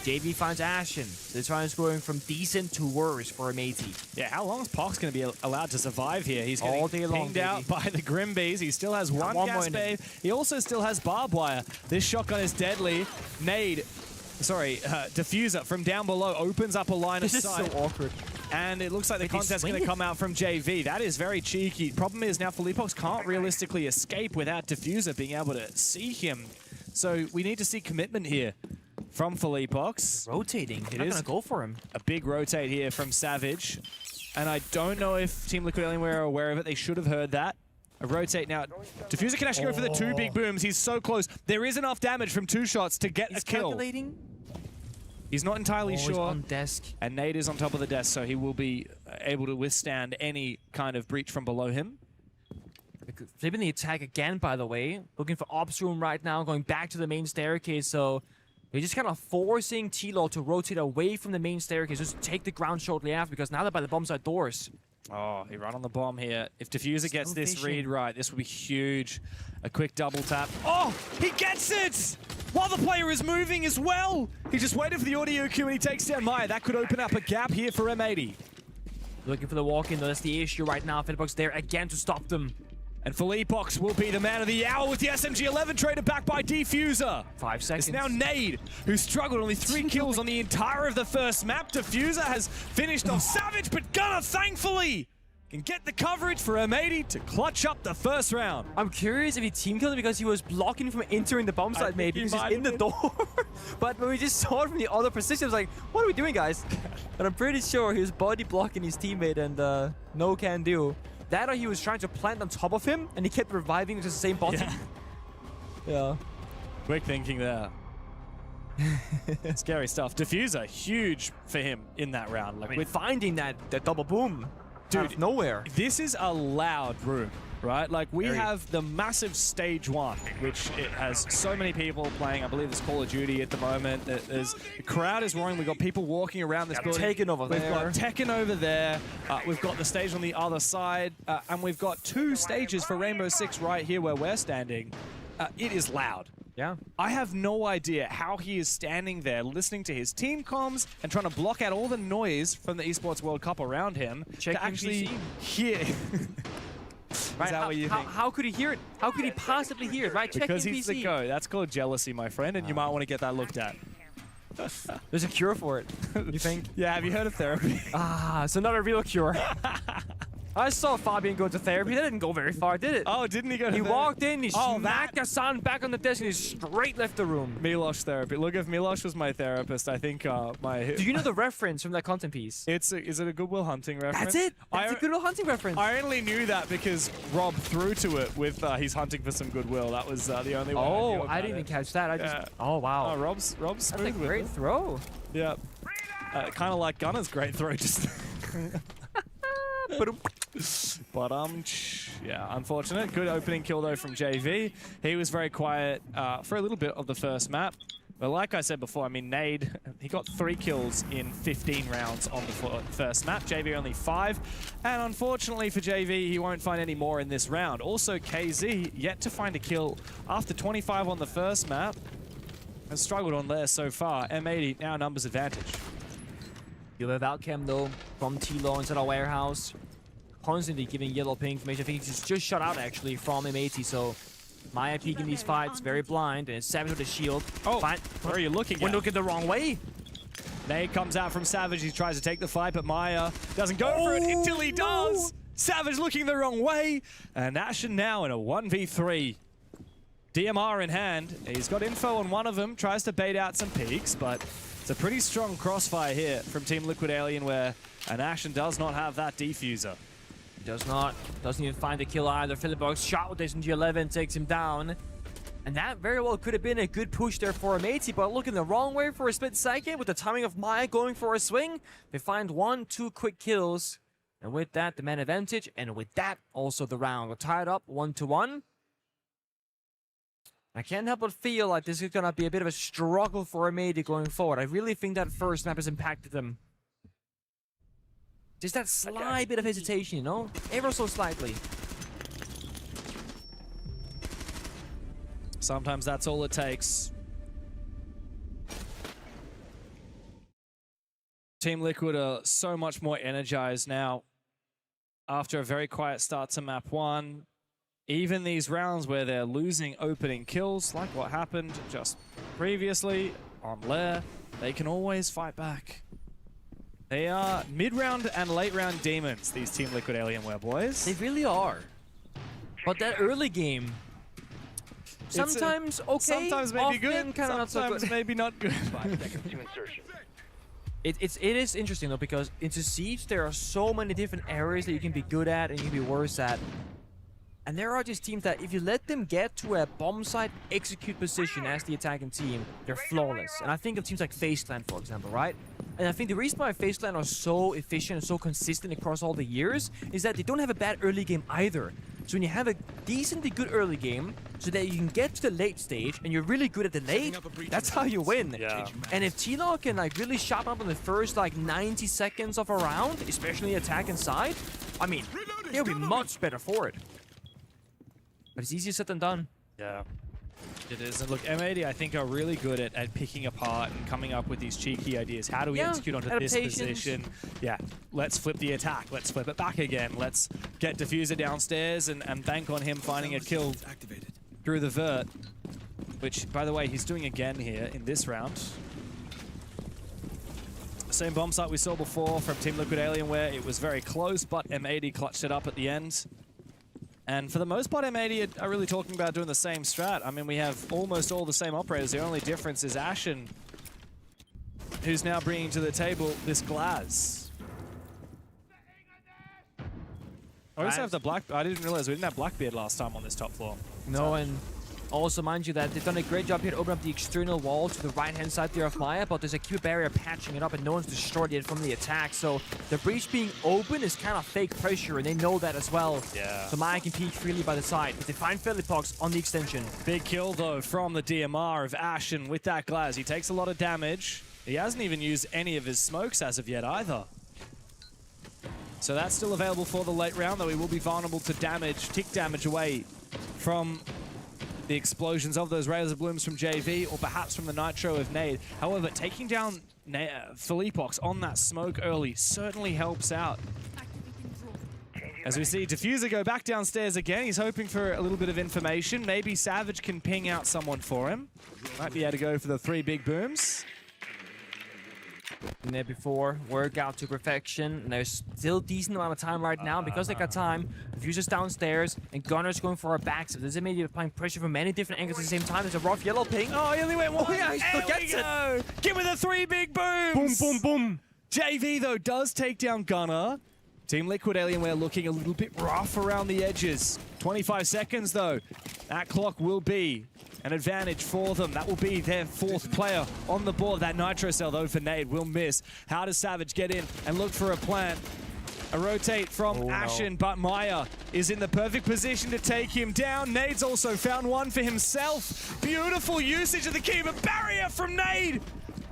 JV finds Ashen. This round is going from decent to worse for M80. Yeah, how long is Pox going to be allowed to survive here? He's getting pinged out by the Grim Bees. He still has one gas babe. He also still has barbed wire. This shotgun is deadly. Diffuser from down below opens up a line of sight. This is so awkward. And it looks like the contest is going to come out from JV. That is very cheeky. Problem is now Philippox can't realistically escape without Diffuser being able to see him. So we need to see commitment here from Philippox. Rotating. They're not going to go for him. A big rotate here from Savage. And I don't know if Team Liquid Alienware are aware of it. They should have heard that. A rotate now. Diffuser can actually go for the 2 big booms. He's so close. There is enough damage from 2 shots to get a kill. Calculating. He's not entirely sure. He's on desk. And Nate is on top of the desk, so he will be able to withstand any kind of breach from below him. Flipping the attack again, by the way. Looking for ops room right now, going back to the main staircase. So they're just kind of forcing T-Law to rotate away from the main staircase, just take the ground shortly after, because now they're by the bomb site doors. Oh, he ran on the bomb here. If Diffuser gets this read right, this will be huge. A quick double tap. Oh, he gets it! While the player is moving as well. He just waited for the audio cue and he takes down Maya. That could open up a gap here for M80. Looking for the walk-in, though. That's the issue right now. Philippox there again to stop them. And Philippox will be the man of the hour with the SMG-11 traded back by Diffuser. 5 seconds. It's now Nade, who struggled, only 3 kills on the entire of the first map. Diffuser has finished off Savage, but Gunner, thankfully, can get the coverage for M80 to clutch up the first round. I'm curious if he team killed him because he was blocking from entering the bomb site, maybe. He's just in the door. But when we just saw it from the other position, I was like, what are we doing, guys? And I'm pretty sure he was body blocking his teammate and no can do. That or he was trying to plant on top of him and he kept reviving into the same bottom. Yeah. Quick thinking there. Scary stuff. Diffuser, huge for him in that round. Like, I mean, finding that double boom. Dude, out of nowhere. This is a loud room, right? Like, we have the massive stage 1, which it has so many people playing. I believe it's Call of Duty at the moment. The crowd is roaring. We've got people walking around this building. Tekken over there. We've got Tekken over there. We've got the stage on the other side. And we've got 2 stages for Rainbow Six right here where we're standing. It is loud. Yeah. I have no idea how he is standing there listening to his team comms and trying to block out all the noise from the Esports World Cup around him to actually hear. Right, how could he hear it? How could he possibly hear it, right? Because he's the go. That's called jealousy, my friend, and you might want to get that looked at. There's a cure for it, you think? Yeah, have you heard of therapy? So not a real cure. I saw Fabian go to therapy. That didn't go very far, did it? Oh, didn't he go to therapy? He walked in, he smacked Hassan back on the desk, and he straight left the room. Milosh therapy. Look, if Milosh was my therapist, I think my... Do you know the reference from that content piece? Is it a Good Will Hunting reference? That's it! That's a Good Will Hunting reference. I only knew that because Rob threw to it with he's hunting for some goodwill. That was the only way I knew about I didn't even catch that. I just... Oh, wow. Oh, Rob's That's smooth a great throw. Yeah. Kind of like Gunner's great throw, just... But yeah, unfortunate. Good opening kill though from JV. He was very quiet for a little bit of the first map. But like I said before, I mean, Nade, he got 3 kills in 15 rounds on the first map. JV only 5. And unfortunately for JV, he won't find any more in this round. Also, KZ yet to find a kill after 25 on the first map. Has struggled on there so far. M80 now numbers advantage. You'll have outcam though from T-Law inside our warehouse. Constantly giving yellow ping information. I think he's just shut out actually from M80, so Maya peeking these fights, very blind, and Savage with a shield. Oh, where are you looking We're looking the wrong way. Nade comes out from Savage, he tries to take the fight, but Maya doesn't go for it until he does. Savage looking the wrong way, and Ashen now in a 1v3. DMR in hand, he's got info on one of them, tries to bait out some peeks, but it's a pretty strong crossfire here from Team Liquid Alienware, and Ashen does not have that defuser. He does not. Doesn't even find the kill either. Philippox shot with SMG-11 takes him down. And that very well could have been a good push there for Amati, but looking the wrong way for a split second with the timing of Maya going for a swing. They find 1-2 quick kills. And with that, the man advantage, and with that, also the round. We're tied up 1-1. I can't help but feel like this is going to be a bit of a struggle for Amati going forward. I really think that first map has impacted them. Just that slight bit of hesitation, you know? Ever so slightly. Sometimes that's all it takes. Team Liquid are so much more energized now after a very quiet start to map 1. Even these rounds where they're losing opening kills, like what happened just previously on Lair, they can always fight back. They are mid-round and late-round demons, these Team Liquid Alienware boys. They really are. But that early game, sometimes okay, sometimes maybe good, kind of not so good. Maybe not good. 5 seconds to insertion. It is interesting though, because into Siege there are so many different areas that you can be good at and you can be worse at. And there are just teams that if you let them get to a bomb site execute position as the attacking team, they're flawless. And I think of teams like FaZe Clan, for example, right? And I think the reason why FaZe Clan are so efficient and so consistent across all the years is that they don't have a bad early game either. So when you have a decently good early game, so that you can get to the late stage and you're really good at the late, that's how you win. Yeah. And if T-Law can like really sharpen up in the first like 90 seconds of a round, especially attack inside, I mean, they'll be much better for it. But it's easier said than done. Yeah, it is. And look, M80, I think, are really good at picking apart and coming up with these cheeky ideas. How do we execute onto this position? Yeah, let's flip the attack. Let's flip it back again. Let's get Diffuser downstairs and bank on him finding a kill through the vert. Which, by the way, he's doing again here in this round. Same bomb site we saw before from Team Liquid Alienware. It was very close, but M80 clutched it up at the end. And for the most part, M80 are really talking about doing the same strat. I mean, we have almost all the same operators. The only difference is Ashen, who's now bringing to the table this Glaz. I also have the Black... I didn't realize we didn't have Blackbeard last time on this top floor. No, and also mind you that they've done a great job here to open up the external wall to the right-hand side there of Maya, but there's a Q barrier patching it up and no one's destroyed it from the attack. So the breach being open is kind of fake pressure, and they know that as well. Yeah. So Maya can peek freely by the side, but they find Philippox on the extension. Big kill, though, from the DMR of Ashen with that Glaz. He takes a lot of damage. He hasn't even used any of his smokes as of yet either. So that's still available for the late round, though he will be vulnerable to damage, tick damage away from the explosions of those Razor Blooms from JV, or perhaps from the Nitro of Nade. However, taking down Philippox on that smoke early certainly helps out. As we see Diffuser go back downstairs again, he's hoping for a little bit of information. Maybe Savage can ping out someone for him. Might be able to go for the 3 big booms. Been there before, work out to perfection, and there's still decent amount of time right now because they got time. Diffuser's downstairs, and Gunner's going for a back. So there's maybe applying pressure from many different angles at the same time. There's a rough yellow ping. Oh, he only went one. Oh, yeah, he still gets it. Give me the 3 big booms. Boom, boom, boom. JV, though, does take down Gunner. Team Liquid Alienware looking a little bit rough around the edges. 25 seconds, though. That clock will be an advantage for them. That will be their 4th player on the board. That Nitro Cell, though, for Nade will miss. How does Savage get in and look for a plant? A rotate from Ashen, but Maya is in the perfect position to take him down. Nade's also found one for himself. Beautiful usage of the Keeper barrier from Nade.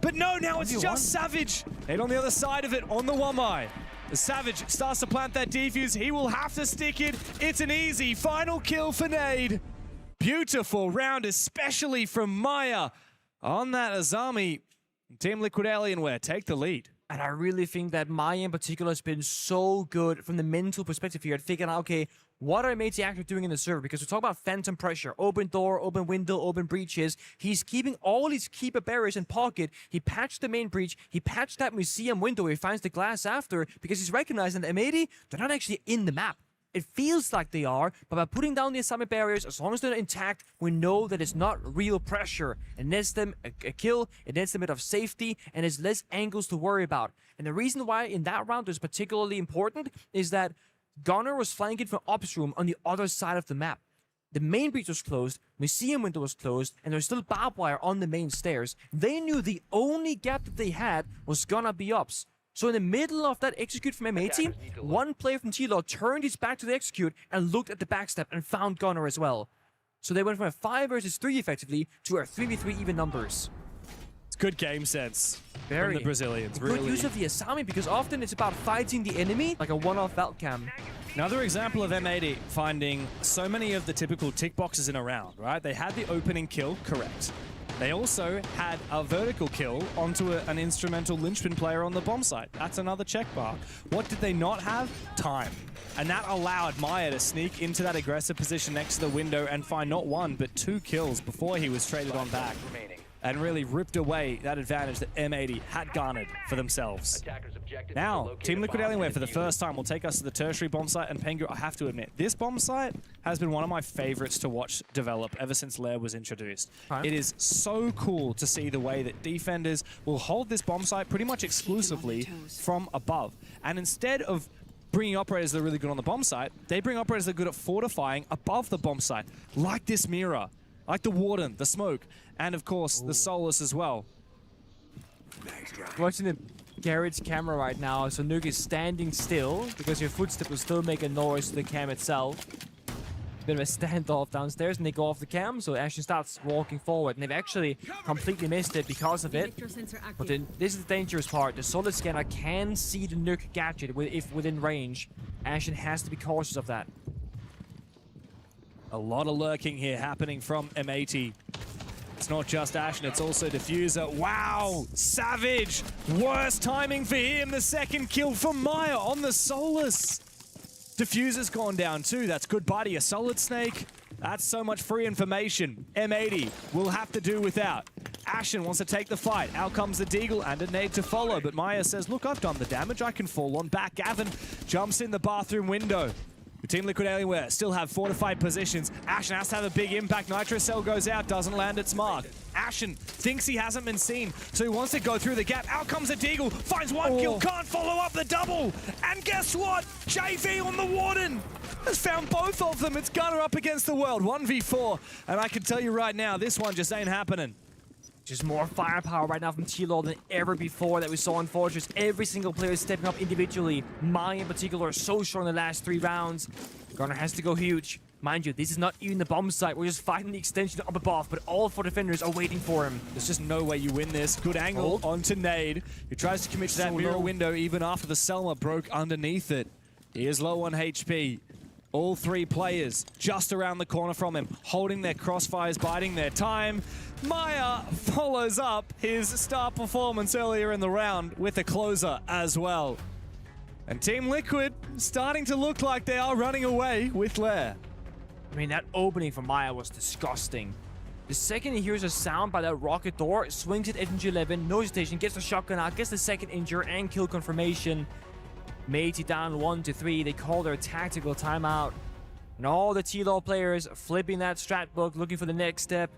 But no, now it's just Savage. Nade on the other side of it on the 1-eye. The Savage starts to plant that defuse. He will have to stick it. It's an easy final kill for Nade. Beautiful round, especially from Maya on that Azami. Team Liquid Alienware take the lead. And I really think that Maya in particular has been so good from the mental perspective here at figuring out, okay, what are Amati actually doing in the server? Because we talk about phantom pressure, open door, open window, open breaches. He's keeping all his keeper barriers in pocket. He patched the main breach. He patched that museum window where he finds the glass after, because he's recognizing that Amati, they're not actually in the map. It feels like they are, but by putting down the assignment barriers, as long as they're intact, we know that it's not real pressure. It nets them a kill, it nets them a bit of safety, and there's less angles to worry about. And the reason why in that round is particularly important is that Gunner was flanking from upstream on the other side of the map. The main breach was closed, museum window was closed, and there's still barbed wire on the main stairs. They knew the only gap that they had was gonna be ups. So in the middle of that execute from M80, one player from T-Law turned his back to the execute and looked at the backstep and found Gunner as well. So they went from a 5 versus 3 effectively to a 3v3 even numbers. It's good game sense Very. from the Brazilians. Good use of the Asami, because often it's about fighting the enemy like a one-off Valcam. Another example of M80 finding so many of the typical tick boxes in a round, right? They had the opening kill, correct. They also had a vertical kill onto an instrumental linchpin player on the bomb site. That's another check bar. What did they not have? Time. And that allowed Maya to sneak into that aggressive position next to the window and find not 1, but 2 kills before he was traded on back. And really ripped away that advantage that M80 had garnered for themselves. Now, Team Liquid Alienware for the first time will take us to the tertiary bomb site, and Pengu, I have to admit, this bomb site has been one of my favorites to watch develop ever since Lair was introduced. It is so cool to see the way that defenders will hold this bomb site pretty much exclusively from above. And instead of bringing operators that are really good on the bomb site, they bring operators that are good at fortifying above the bomb site, like this Mira, like the Warden, the Smoke, and of course the Solus as well. Watching the garage camera right now, so Nuke is standing still because your footstep will still make a noise to the cam itself. Bit of a standoff downstairs, and they go off the cam, so Ashen starts walking forward, and they've actually completely missed it because of it. But then this is the dangerous part. The solid scanner can see the Nuke gadget if within range. Ashen has to be cautious of that. A lot of lurking here happening from M80. It's not just Ashen, it's also Diffuser. Wow! Savage! Worst timing for him. The second kill for Maya on the Solus. Diffuser's gone down too. That's goodbye to your Solid Snake. That's so much free information. M80 will have to do without. Ashen wants to take the fight. Out comes the Deagle and a nade to follow. But Maya says, look, I've done the damage. I can fall on back. Gavin jumps in the bathroom window. Team Liquid Alienware still have fortified positions. Ashen has to have a big impact. Nitro Cell goes out, doesn't land its mark. Ashen thinks he hasn't been seen, so he wants to go through the gap. Out comes a Deagle, finds one kill, can't follow up the double. And guess what? JV on the Warden has found both of them. It's Gunner up against the world, 1v4. And I can tell you right now, this one just ain't happening. Just more firepower right now from T-Law than ever before that we saw in Fortress. Every single player is stepping up individually. Maya in particular, so strong in the last 3 rounds. Gunner has to go huge. Mind you, this is not even the bomb site. We're just fighting the extension up above, but all 4 defenders are waiting for him. There's just no way you win this. Good angle onto Nade, who tries to commit to that mirror window even after the Selma broke underneath it. He is low on HP. All 3 players just around the corner from him, holding their crossfires, biding their time. Maya follows up his star performance earlier in the round with a closer as well. And Team Liquid starting to look like they are running away with Lair. I mean, that opening for Maya was disgusting. The second he hears a sound by that rocket door, swings it at NG11, no hesitation, gets the shotgun out, gets the second injure and kill confirmation. Matey down 1-3, they call their tactical timeout. And all the T-Law players flipping that strat book, looking for the next step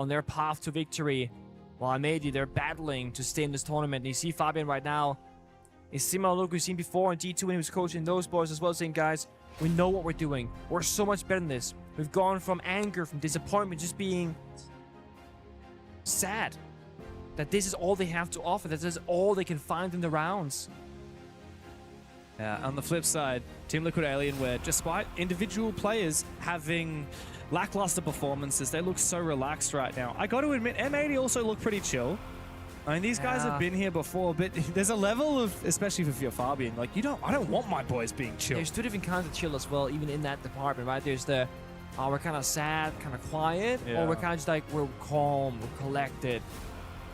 on their path to victory. While Matey, they're battling to stay in this tournament. And you see Fabian right now. It's similar look we've seen before in D2 when he was coaching those boys as well, saying, guys, we know what we're doing. We're so much better than this. We've gone from anger, from disappointment, just being sad that this is all they have to offer, that this is all they can find in the rounds. Yeah, on the flip side, Team Liquid Alienware, despite individual players having lackluster performances, they look so relaxed right now. I got to admit, M80 also look pretty chill. I mean, these guys have been here before, but there's a level of, especially for Fabian, like, I don't want my boys being chill. There's 2 different kinds of chill as well, even in that department, right? There's the, we're kind of sad, kind of quiet, or we're kind of just like, we're calm, we're collected.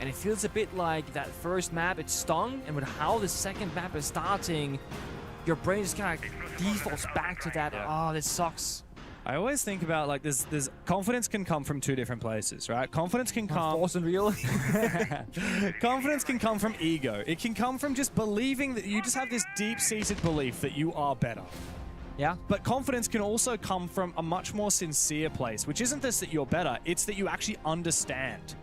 And it feels a bit like that first map, it stung, and with how the second map is starting, your brain just kind of defaults back to that, oh, this sucks. I always think about, like, there's confidence can come from 2 different places, right? Confidence can come... False and real. Confidence can come from ego. It can come from just believing that you just have this deep-seated belief that you are better. Yeah. But confidence can also come from a much more sincere place, which isn't just that you're better, it's that you actually understand.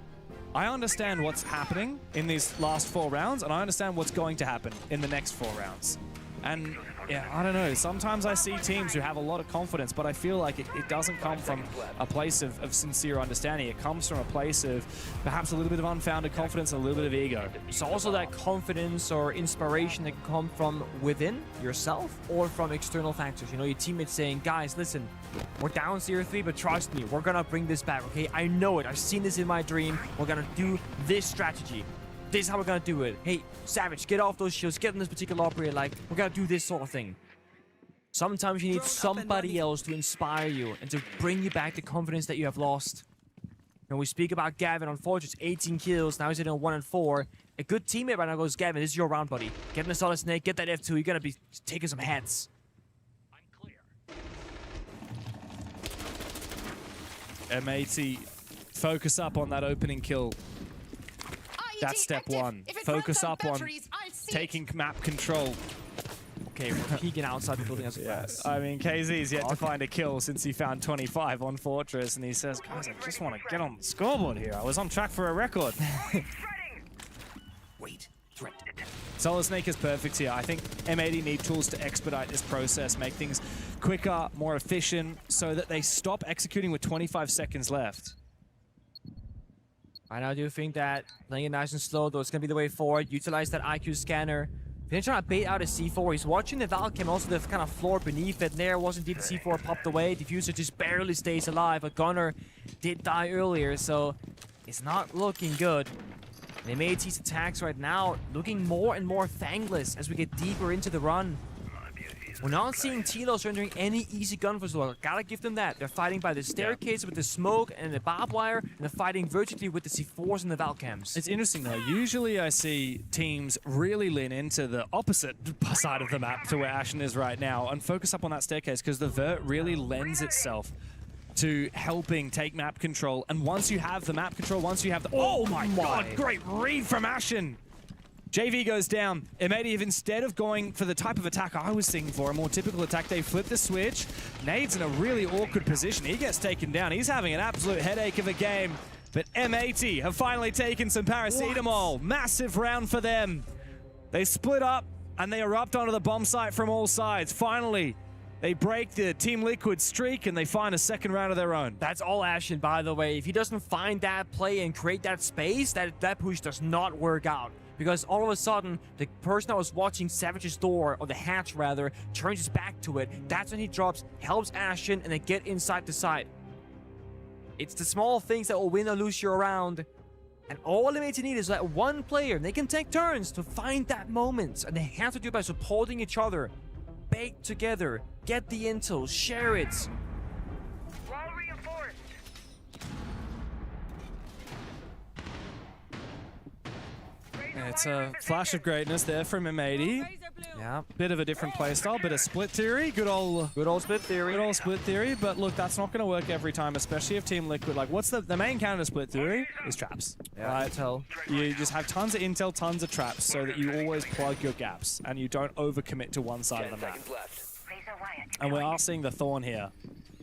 I understand what's happening in these last 4 rounds, and I understand what's going to happen in the next 4 rounds. And Yeah, I don't know. Sometimes I see teams who have a lot of confidence, but I feel like it doesn't come from a place of sincere understanding. It comes from a place of perhaps a little bit of unfounded confidence and a little bit of ego. It's also that confidence or inspiration that can come from within yourself or from external factors. You know, your teammates saying, guys, listen, we're down 0-3, but trust me, we're going to bring this back, okay? I know it. I've seen this in my dream. We're going to do this strategy. This is how we're going to do it. Hey, Savage, get off those shields. Get on this particular operator. Like, we're going to do this sort of thing. Sometimes you need somebody else to inspire you and to bring you back the confidence that you have lost. When we speak about Gavin, unfortunately, 18 kills. Now he's hitting 1-4. A good teammate right now goes, Gavin, this is your round, buddy. Get in the solid snake. Get that F2. You're going to be taking some heads. M80, focus up on that opening kill. That's step one. Focus up on taking map control. Okay, we're peeking outside the building as well. I mean, KZ's yet to find a kill since he found 25 on Fortress, and he says, guys, I just want to get on the scoreboard here. I was on track for a record. Wait, threat. Solid Snake is perfect here. I think M80 need tools to expedite this process, make things quicker, more efficient, so that they stop executing with 25 seconds left. I do think that playing it nice and slow, though, it's going to be the way forward. Utilize that IQ scanner. They're trying to bait out a C4. He's watching the Valcam, also the kind of floor beneath it. There wasn't deep. The C4 popped away. Diffuser just barely stays alive. A gunner did die earlier, so it's not looking good. And M80's attacks right now looking more and more fangless as we get deeper into the run. We're not seeing Tilo surrendering any easy gun for Zoro. Gotta give them that. They're fighting by the staircase with the smoke and the barbed wire, and they're fighting vertically with the C4s and the Valcams. It's interesting though. Usually I see teams really lean into the opposite side of the map to where Ashen is right now and focus up on that staircase because the vert really lends itself to helping take map control. And once you have the map control, once you have the... Oh my god, great read from Ashen! JV goes down. M80, instead of going for the type of attack I was thinking for, a more typical attack, they flip the switch. Nade's in a really awkward position. He gets taken down. He's having an absolute headache of a game. But M80 have finally taken some paracetamol. What? Massive round for them. They split up and they erupt onto the bomb site from all sides. Finally, they break the Team Liquid streak and they find a second round of their own. That's all Ashen, by the way. If he doesn't find that play and create that space, that push does not work out. Because all of a sudden, the person that was watching Savage's door, or the hatch rather, turns his back to it. That's when he drops, helps Ashen, and then get inside the site. It's the small things that will win or lose you around. And all they need is that one player. They can take turns to find that moment. And they have to do it by supporting each other. Bake together. Get the intel. Share it. It's a flash of greatness there from M80. Yeah. Bit of a different playstyle, bit of split theory. Good old split theory. Good old split theory, but look, that's not going to work every time, especially if Team Liquid, like, what's the main counter to split theory is traps. Yeah, right? intel. You just have tons of intel, tons of traps, so that you always plug your gaps, and you don't overcommit to one side of the map. And we are seeing the Thorn here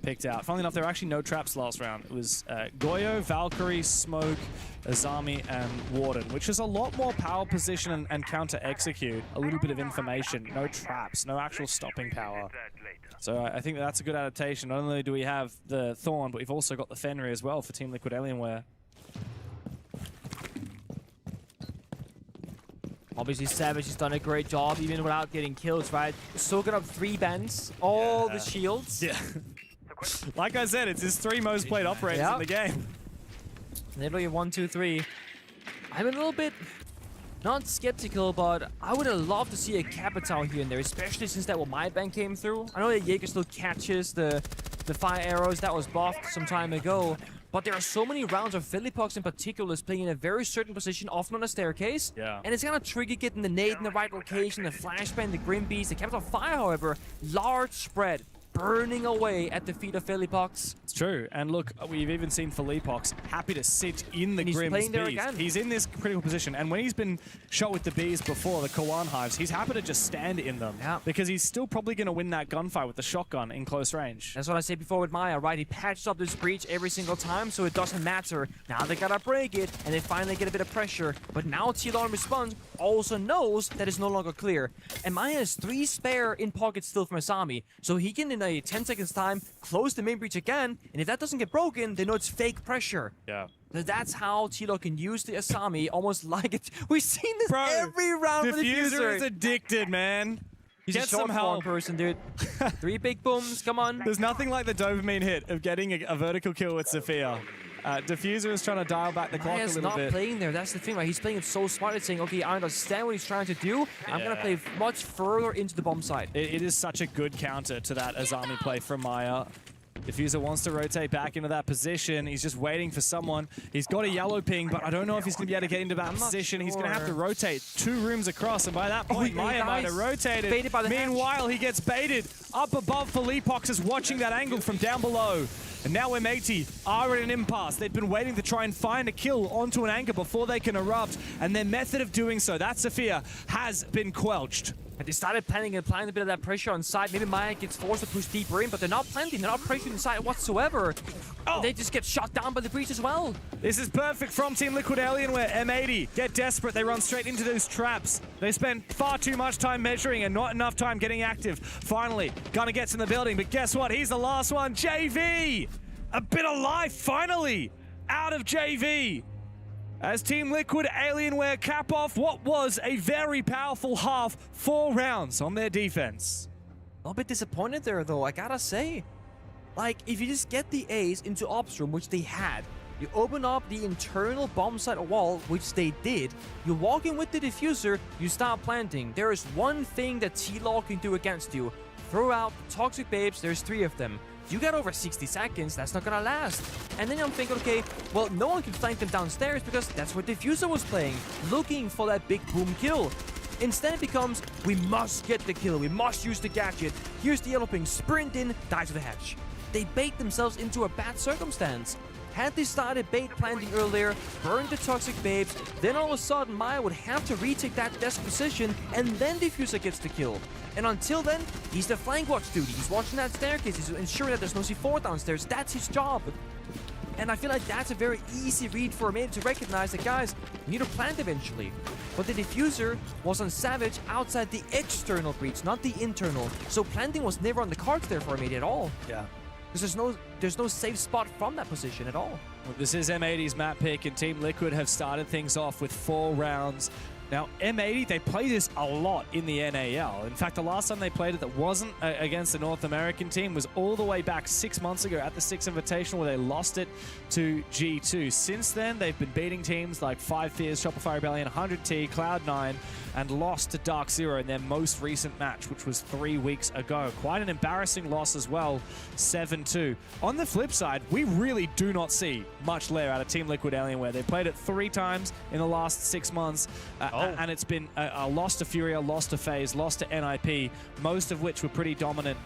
picked out. Funnily enough, there were actually no traps last round. It was Goyo, Valkyrie, Smoke, Azami, and Warden, which is a lot more power position and counter-execute. A little bit of information. No traps, no actual stopping power. So I think that's a good adaptation. Not only do we have the Thorn, but we've also got the Fenrir as well for Team Liquid Alienware. Obviously, Savage has done a great job, even without getting kills, right? Soaking up 3 bends, all the shields. Yeah. Like I said, it's his 3 most played operators in the game. Literally 1, 2, 3. I'm a little bit not skeptical, but I would have loved to see a Capital here and there, especially since that Wildbank came through. I know that Jaeger still catches the fire arrows that was buffed some time ago, but there are so many rounds of Philippox in particular is playing in a very certain position, often on a staircase. Yeah. And it's gonna trigger getting the nade in the right location, the flashbang, the Grim Beast, the Capital Fire, however, large spread. burning away at the feet of Felipox. It's true. And look, we've even seen Felipox happy to sit in the And he's Grimm's playing there bees. again. He's in this critical position. And when he's been shot with the bees before, the Kawan hives, he's happy to just stand in them. Yeah. Because he's still probably going to win that gunfight with the shotgun in close range. That's what I said before with Maya, right? He patches up this breach every single time, so it doesn't matter. Now they gotta break it, and they finally get a bit of pressure. But now T-Law in response also knows that it's no longer clear. And Maya has 3 spare in pocket still from Asami, so he can, in a 10 seconds time, close the main breach again, and if that doesn't get broken, they know it's fake pressure. Yeah. That's how T-Law can use the Asami, almost like it. We've seen this every round with the Diffuser is addicted, man. He's Get a short some help. person, dude. 3 big booms, come on. There's nothing like the dopamine hit of getting a vertical kill with Zofia. Diffuser is trying to dial back the clock a Maya's little not bit. playing there. That's the thing, right? He's playing it so smart. It's saying, okay, I understand what he's trying to do. I'm going to play much further into the bomb side. It is such a good counter to that Azami play from Maya. Diffuser wants to rotate back into that position. He's just waiting for someone. He's got a yellow ping, but I don't know if he's going to be able to get into that position. He's going to have to rotate 2 rooms across, and by that point, Maya might have rotated. Baited by the Meanwhile, he gets baited. Up above, Felipox is watching that angle from down below. And now M80 are at an impasse. They've been waiting to try and find a kill onto an anchor before they can erupt, and their method of doing so, that Sophia, has been quelched. And they started planning and applying a bit of that pressure on side. Maybe Maya gets forced to push deeper in, but they're not planting. They're not pressuring inside whatsoever. Oh. They just get shot down by the breach as well. This is perfect from Team Liquid Alien, where M80 get desperate. They run straight into those traps. They spend far too much time measuring and not enough time getting active. Finally, Gunner gets in the building, but guess what? He's the last one. JV! A bit of life, finally, out of JV. As Team Liquid Alienware cap off what was a very powerful half, 4 rounds on their defense. A little bit disappointed there, though, I gotta say. Like, if you just get the A's into Ops Room, which they had, you open up the internal bomb site wall, which they did, you walk in with the diffuser, you start planting. There is one thing that T-Law can do against you. Throw out the Toxic Babes, there's 3 of them. You got over 60 seconds, that's not gonna last. And then I'm thinking, okay, well, no one can flank them downstairs because that's where Diffuser was playing, looking for that big boom kill. Instead it becomes, we must get the kill, we must use the gadget. Here's the yellow ping, sprint in, die to the hatch. They bait themselves into a bad circumstance. Had they started bait planting earlier, burned the Toxic Babes, then all of a sudden Maya would have to retake that desk position, and then Diffuser gets the kill. And until then, he's the flank watch duty. He's watching that staircase, he's ensuring that there's no C4 downstairs. That's his job. And I feel like that's a very easy read for Amade to recognize that, guys, we need to plant eventually. But the Diffuser was on Savage outside the external breach, not the internal. So planting was never on the cards there for Amade at all. Yeah. Because there's no safe spot from that position at all. Well, this is M80's map pick, and Team Liquid have started things off with 4 rounds. Now, M80, they play this a lot in the NAL. In fact, the last time they played it that wasn't against the North American team was all the way back 6 months ago at the 6 Invitational, where they lost it to G2. Since then, they've been beating teams like 5 Fears, Shopify Rebellion, 100T, Cloud9, and lost to Dark Zero in their most recent match, which was 3 weeks ago. Quite an embarrassing loss as well, 7-2. On the flip side, we really do not see much lair out of Team Liquid Alienware. They played it 3 times in the last 6 months, and it's been a loss to Furia, loss to FaZe, loss to NIP, most of which were pretty dominant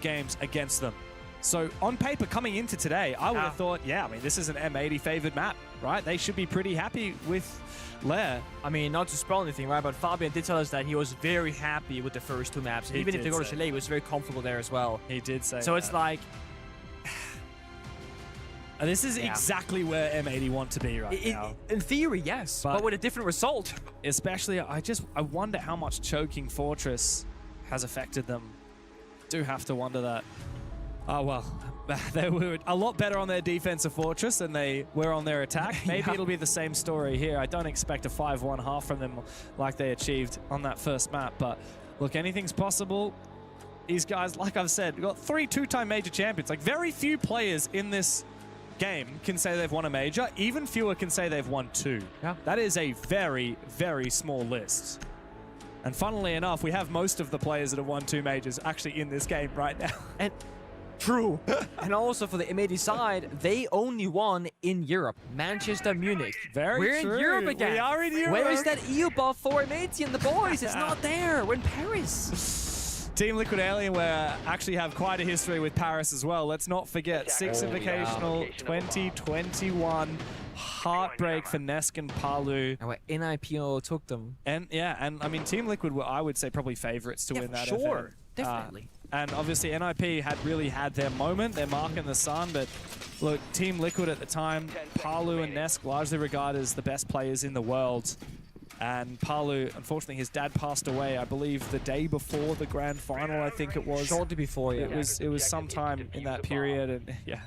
games against them. So on paper, coming into today, I would have thought, yeah, I mean, this is an M80 favored map, right? They should be pretty happy with Lair. I mean, not to spoil anything, right? But Fabian did tell us that he was very happy with the first 2 maps. Even if they go to Chalet, he was very comfortable there as well. He did say so that. It's like... This is exactly where M80 want to be right now. In theory, yes, but with a different result. Especially, I wonder how much choking Fortress has affected them. Do have to wonder that. Oh, well, they were a lot better on their defensive Fortress than they were on their attack. Maybe it'll be the same story here. I don't expect a 5-1 half from them like they achieved on that first map, but look, anything's possible. These guys, like I've said, we've got 3 two-time major champions. Like, very few players in this game can say they've won a major. Even fewer can say they've won 2. Yeah. That is a very, very small list. And funnily enough, we have most of the players that have won 2 majors actually in this game right now. And true. And also for the M80 side, they only won in Europe. Manchester, Munich. We're true. in Europe again. We are in Europe. Where is that EU buff for M80 and the boys? It's not there. We're in Paris. Team Liquid Alienware actually have quite a history with Paris as well. Let's not forget, 6 Invitational 2021. Heartbreak for Nesk and Palu. And where NIPO took them. And yeah, and I mean, Team Liquid were, I would say, probably favorites to win that event. Definitely. And obviously NIP had really had their moment, their mark in the sun, but look, Team Liquid at the time, Palu and Nesk largely regarded as the best players in the world. And Palu, unfortunately, his dad passed away, I believe, the day before the grand final, I think it was. Shortly before, yeah. It was sometime in that period, and yeah.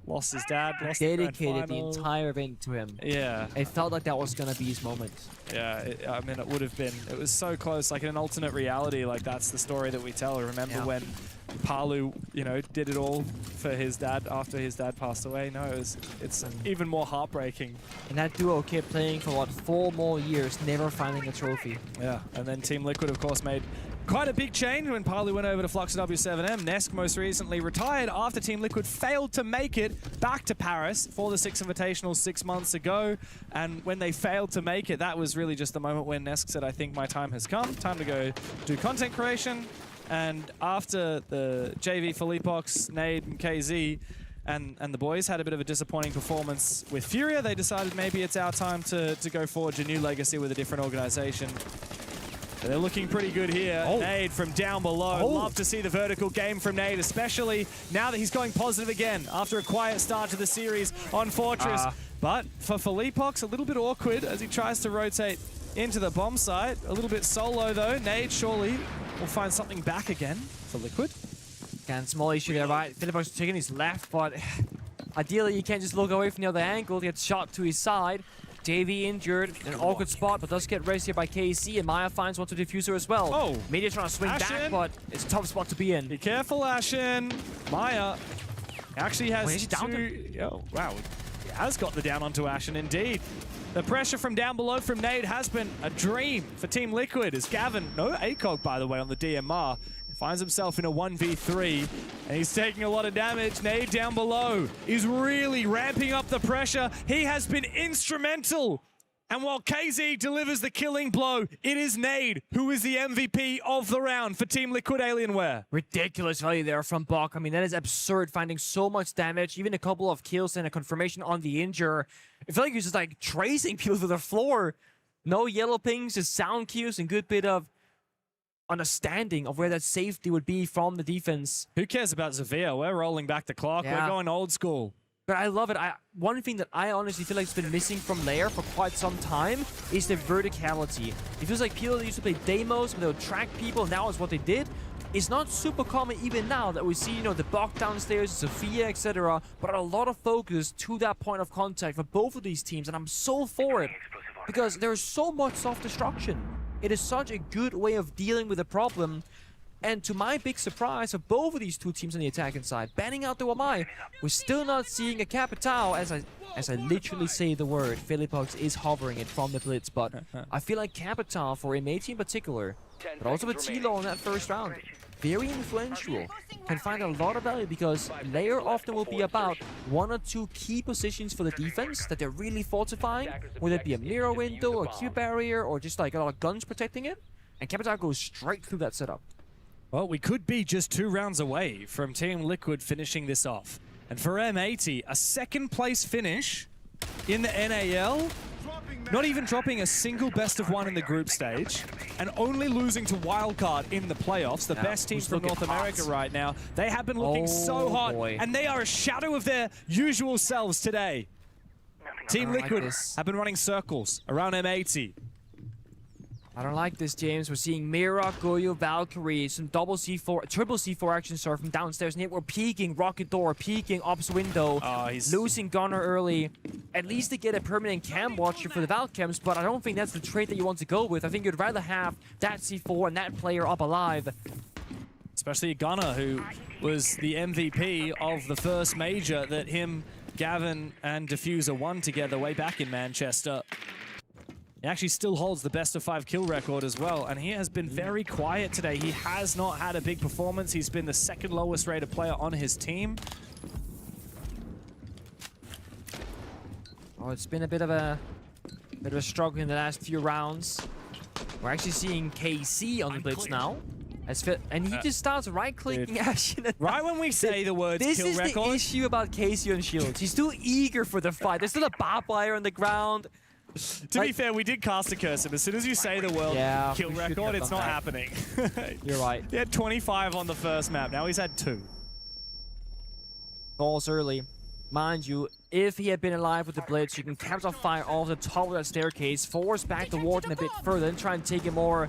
Lost his dad, lost dedicated the entire event to him. Yeah. It felt like that was going to be his moment. Yeah, I mean, it would have been. It was so close, like in an alternate reality, like that's the story that we tell. Remember when Palu, you know, did it all for his dad after his dad passed away? No, it's even more heartbreaking. And that duo kept playing for, what, 4 more years, never finding a trophy. Yeah, and then Team Liquid, of course, made quite a big change when Palu went over to Flux W7M. Nesk most recently retired after Team Liquid failed to make it back to Paris for the 6 Invitationals 6 months ago. And when they failed to make it, that was really just the moment when Nesk said, I think my time has come. Time to go do content creation. And after the JV Felipox, Nade, and KZ, and the boys had a bit of a disappointing performance with Furia, they decided maybe it's our time to go forge a new legacy with a different organization. They're looking pretty good here. Nade from down below. Love to see the vertical game from Nade, especially now that he's going positive again after a quiet start to the series on Fortress. But for Felipox, a little bit awkward as he tries to rotate into the bomb site. A little bit solo though. Nade surely will find something back again for Liquid. Again, small issue there, right? Felipox taking his left, but ideally you can't just look away from the other angle. Gets shot to his side. JV injured in an awkward spot, but does get raised here by KC, and Maya finds one to Diffuser as well. Oh! Media trying to swing back, but it's a tough spot to be in. Be careful, Ashen. Maya actually has is he down Oh, wow. He has got the down onto Ashen, indeed. The pressure from down below from Nade has been a dream for Team Liquid, as Gavin, no ACOG by the way, on the DMR, finds himself in a 1v3, and he's taking a lot of damage. Nade down below is really ramping up the pressure. He has been instrumental. And while KZ delivers the killing blow, it is Nade who is the MVP of the round for Team Liquid Alienware. Ridiculous value there from Bok. I mean, that is absurd, finding so much damage, even a couple of kills and a confirmation on the injure. I feel like he's just like tracing people to the floor. No yellow pings, just sound cues and good bit of understanding of where that safety would be from the defense. Who cares about SenVale? We're rolling back the clock. Yeah. We're going old school. But I love it. One thing that I honestly feel like has been missing from Lair for quite some time is the verticality. It feels like people that used to play demos where they would track people, now is what they did. It's not super common even now that we see, you know, the Bok downstairs, Sophia, etc. But a lot of focus to that point of contact for both of these teams, and I'm so for it because there's so much self-destruction. It is such a good way of dealing with a problem. And to my big surprise of both of these two teams on the attacking side, banning out the Wamai, we're still not seeing a Capitao, as I literally say the word. Felipox is hovering it from the Blitz, but I feel like Capitao for MAT in particular, but also with Tilo in that first round, very influential, can find a lot of value because Lair often will be about 1 or 2 key positions for the defense that they're really fortifying, whether it be a mirror window or Q barrier or just like a lot of guns protecting it, and Capitao goes straight through that setup. Well, we could be just 2 rounds away from Team Liquid finishing this off. And for M80, a 2nd place finish in the NAL, not even dropping a single best of 1 in the group stage, and only losing to Wildcard in the playoffs, the best team from North America right now. They have been looking so hot, and they are a shadow of their usual selves today. Team Liquid have been running circles around M80. I don't like this, James. We're seeing Mira, Goyo, Valkyrie, some double C4, triple C4 action star from downstairs. And yet we're peeking Rocket Door, peeking Ops window, losing Gunner early. At least they get a permanent cam watcher for the Valcams, but I don't think that's the trait that you want to go with. I think you'd rather have that C4 and that player up alive. Especially Gunner, who was the MVP of the first major that him, Gavin, and Diffuser won together way back in Manchester. He actually still holds the best of 5 kill record as well, and he has been very quiet today. He has not had a big performance. He's been the 2nd lowest rated player on his team. Oh, it's been a bit of a struggle in the last few rounds. We're actually seeing KC on the Blitz now. And he just starts right-clicking Ashen. Right when we say the words this kill is record. the issue about Casey on Shields. He's too eager for the fight. There's still a barbed wire on the ground. To be fair, we did cast a curse him. As soon as you say the word kill record, it's not happening. You're right. He had 25 on the first map. Now he's had 2. Falls early. Mind you, if he had been alive with the Blitz, you can capture fire off the top of that staircase, force back the Warden a bit further, and try and take it more,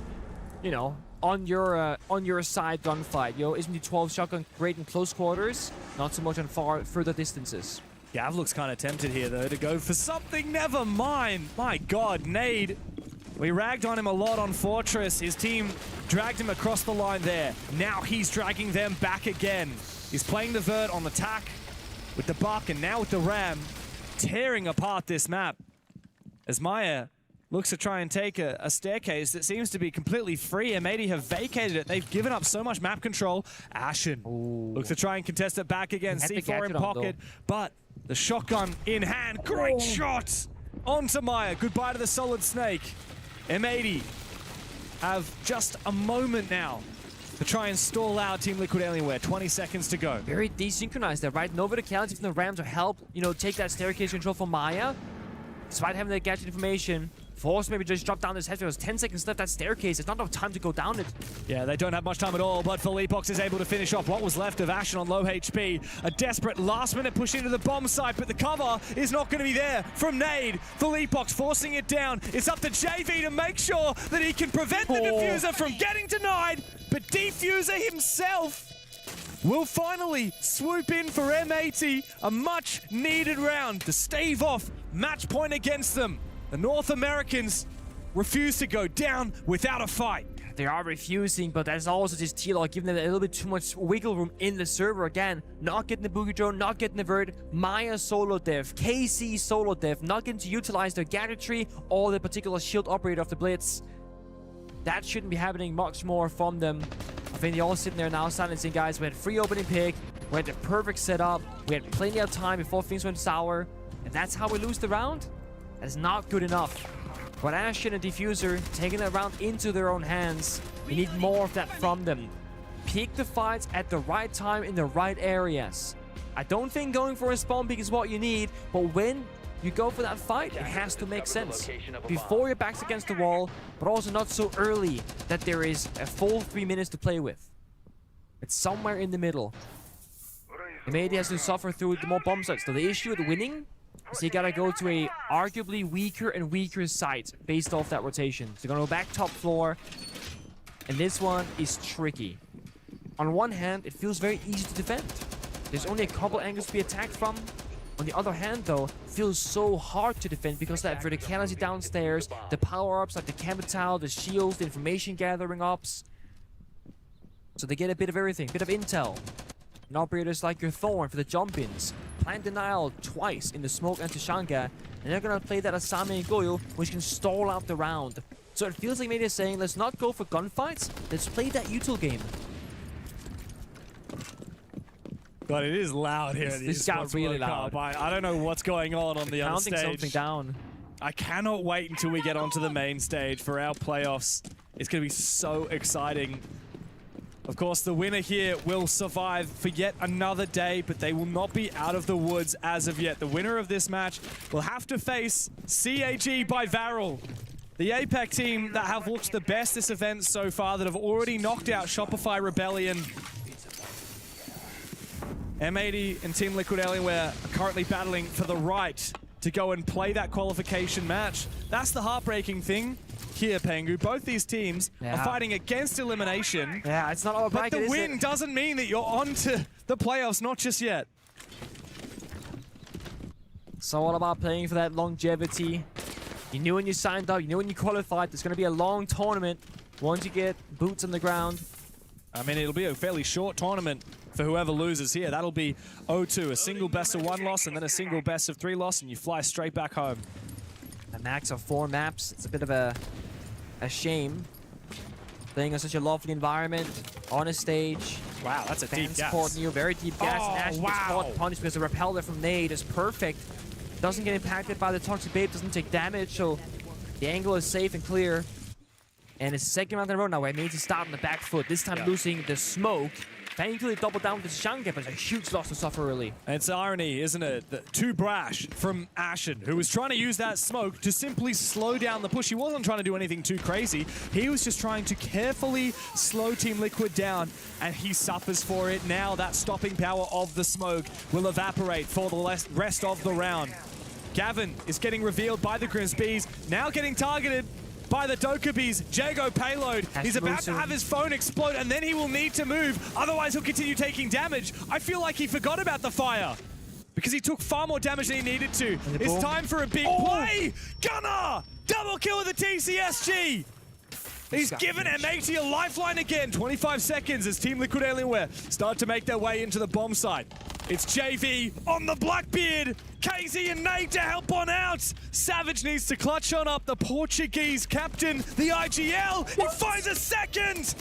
you know, on your side gunfight. Yo, isn't the 12 shotgun great in close quarters? Not so much on further distances. Gav looks kind of tempted here, though, to go for something. Never mind. My God, Nade. We ragged on him a lot on Fortress. His team dragged him across the line there. Now he's dragging them back again. He's playing the Vert on the tack with the Buck and now with the Ram, tearing apart this map. As Maya looks to try and take a staircase that seems to be completely free. M80 have vacated it. They've given up so much map control. Ashen looks to try and contest it back again. C4 in pocket, but the shotgun in hand. Great shot onto Maya. Goodbye to the Solid Snake. M80 have just a moment now to try and stall out Team Liquid Alienware. 20 seconds to go. Very desynchronized there, right? No verticality from the Ram to help, you know, take that staircase control from Maya. Despite having that gadget information, Force maybe just drop down his head. There's 10 seconds left. That staircase. There's not enough time to go down it. Yeah, they don't have much time at all, but Philippox is able to finish off what was left of Ashen on low HP. A desperate last-minute push into the bomb site, but the cover is not going to be there from Nade. Philippox forcing it down. It's up to JV to make sure that he can prevent the Diffuser from getting denied, but Diffuser himself will finally swoop in for M80. A much-needed round to stave off match point against them. The North Americans refuse to go down without a fight. They are refusing, but there's also this T-Lock giving them a little bit too much wiggle room in the server again. Not getting the Boogie Drone, not getting the Vert. Maya solo dev, KC solo dev, not getting to utilize their gadgetry or the particular shield operator of the Blitz. That shouldn't be happening much more from them. I think they're all sitting there now silencing guys. We had free opening pick. We had the perfect setup. We had plenty of time before things went sour. And that's how we lose the round? That is not good enough. But Ashen and Diffuser taking that round into their own hands. We need more of that from them. Pick the fights at the right time in the right areas. I don't think going for a spawn pick is what you need, but when you go for that fight, it has to make sense. Before your back's against the wall, but also not so early that there is a full 3 minutes to play with. It's somewhere in the middle. M80 has to suffer through the more bomb sites. So the issue with winning is you gotta go to a arguably weaker and weaker site based off that rotation. So you're gonna go back top floor, and this one is tricky. On one hand, it feels very easy to defend. There's only a couple angles to be attacked from. On the other hand, though, it feels so hard to defend because that verticality downstairs, the power-ups like the Capital, the shields, the information gathering ups. So they get a bit of everything, a bit of intel. And operators like your Thorn for the jump-ins. Plant denial twice in the smoke and Tashanga, and they're gonna play that Asami and Goyo, which can stall out the round. So it feels like maybe they're saying, let's not go for gunfights, let's play that util game. God, it is loud here. This got really loud. I don't know what's going on the other stage. Counting something down. I cannot wait until we get onto the main stage for our playoffs. It's gonna be so exciting. Of course, the winner here will survive for yet another day, but they will not be out of the woods as of yet. The winner of this match will have to face CAG by Varel, the APAC team that have looked the best this event so far, that have already knocked out Shopify Rebellion. M80 and Team Liquid Alienware are currently battling for the right to go and play that qualification match. That's the heartbreaking thing here, Pengu. Both these teams are fighting against elimination. Yeah, it's not all but the win doesn't mean that you're on to the playoffs, not just yet. It's all about playing for that longevity. You knew when you signed up, you knew when you qualified, there's going to be a long tournament once you get boots on the ground. I mean, it'll be a fairly short tournament for whoever loses here. That'll be 0-2, a single best of 1 loss and then a single best of 3 loss, and you fly straight back home. A max of 4 maps. It's a bit of a shame. Playing in such a lovely environment, on a stage. Wow, that's a deep gas. Supporting you, very deep gas. Oh, Nash gets caught punished because the repeller from Nade is perfect. Doesn't get impacted by the Toxic Babe, doesn't take damage, so the angle is safe and clear. And it's second round in a row now where Mate is starting the back foot, this time losing the smoke. Thankfully, double down with the Shang, but it's a huge loss to suffer early. And it's irony, isn't it? Too brash from Ashen, who was trying to use that smoke to simply slow down the push. He wasn't trying to do anything too crazy. He was just trying to carefully slow Team Liquid down, and he suffers for it. Now that stopping power of the smoke will evaporate for the rest of the round. Gavin is getting revealed by the Grimsbees, now getting targeted by the Dokkaebi's Jago payload. He's about to have his phone explode, and then he will need to move. Otherwise, he'll continue taking damage. I feel like he forgot about the fire because he took far more damage than he needed to. It's time for a big play. Gunnar! Double kill with the TCSG. He's given M80 a lifeline again. 25 seconds as Team Liquid Alienware start to make their way into the bomb site. It's JV on the Blackbeard. KZ and Nate to help on out. Savage needs to clutch on up the Portuguese captain, the IGL. He finds a second.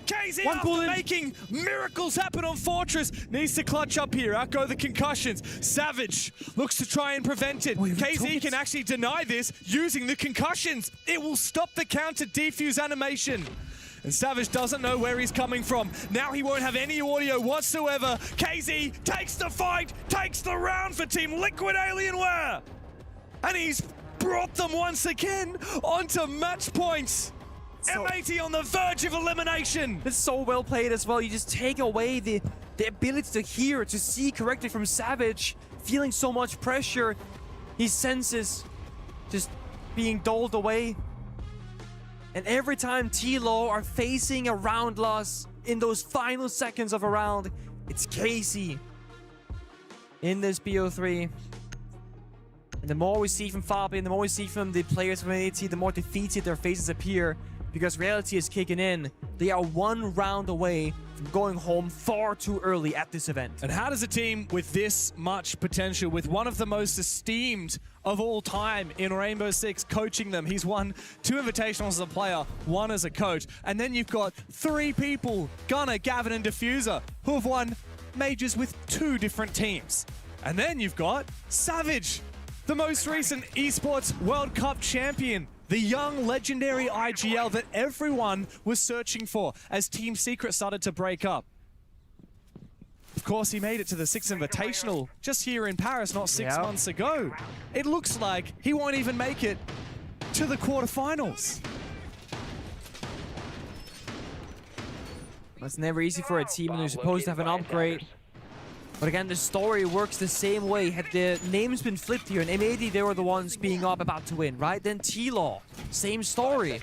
KZ, after making miracles happen on Fortress, needs to clutch up here. Out go the concussions. Savage looks to try and prevent it. KZ can actually deny this using the concussions. It will stop the counter defuse animation. And Savage doesn't know where he's coming from. Now he won't have any audio whatsoever. KZ takes the fight, takes the round for Team Liquid Alienware. And he's brought them once again onto match points. M80 on the verge of elimination. It's so well played as well. You just take away the ability to hear, to see correctly from Savage. Feeling so much pressure. His senses just being doled away. And every time T-Law are facing a round loss in those final seconds of a round, it's Casey in this BO3. And the more we see from Fabi, and the more we see from the players from AT, the more defeated their faces appear, because reality is kicking in. They are one round away from going home far too early at this event. And how does a team with this much potential, with one of the most esteemed of all time in Rainbow Six coaching them, he's won 2 invitationals as a player, 1 as a coach, and then you've got 3 people, Gunnar, Gavin and Diffuser, who have won majors with 2 different teams. And then you've got Savage, the most recent esports World Cup champion, the young legendary IGL that everyone was searching for as Team Secret started to break up. Of course, he made it to the 6th Invitational just here in Paris not 6 months ago. It looks like he won't even make it to the quarterfinals. It's never easy for a team when you're supposed to have an upgrade. But again, the story works the same way. Had the names been flipped here, and M80, they were the ones being up about to win, right? Then T-Law, same story.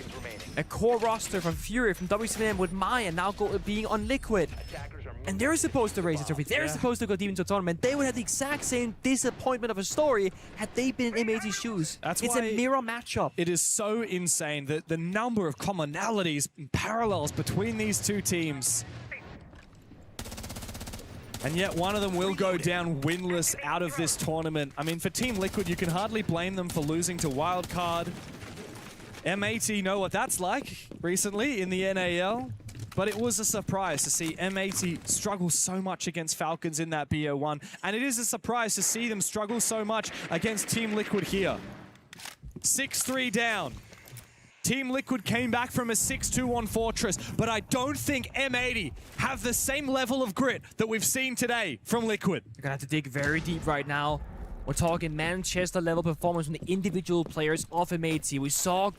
A core roster from Fury, from WCM with Maya, now being on Liquid. And they're supposed to raise the trophy. They're supposed to go deep into a tournament. They would have the exact same disappointment of a story had they been in M80's shoes. It's a mirror matchup. It is so insane that the number of commonalities and parallels between these 2 teams. And yet one of them will go down winless out of this tournament. I mean, for Team Liquid, you can hardly blame them for losing to Wildcard. M80 know what that's like recently in the NAL. But it was a surprise to see M80 struggle so much against Falcons in that BO1. And it is a surprise to see them struggle so much against Team Liquid here. 6-3 down. Team Liquid came back from a 6-2 on Fortress, but I don't think M80 have the same level of grit that we've seen today from Liquid. You're gonna have to dig very deep right now. We're talking Manchester level performance from the individual players of M80. We saw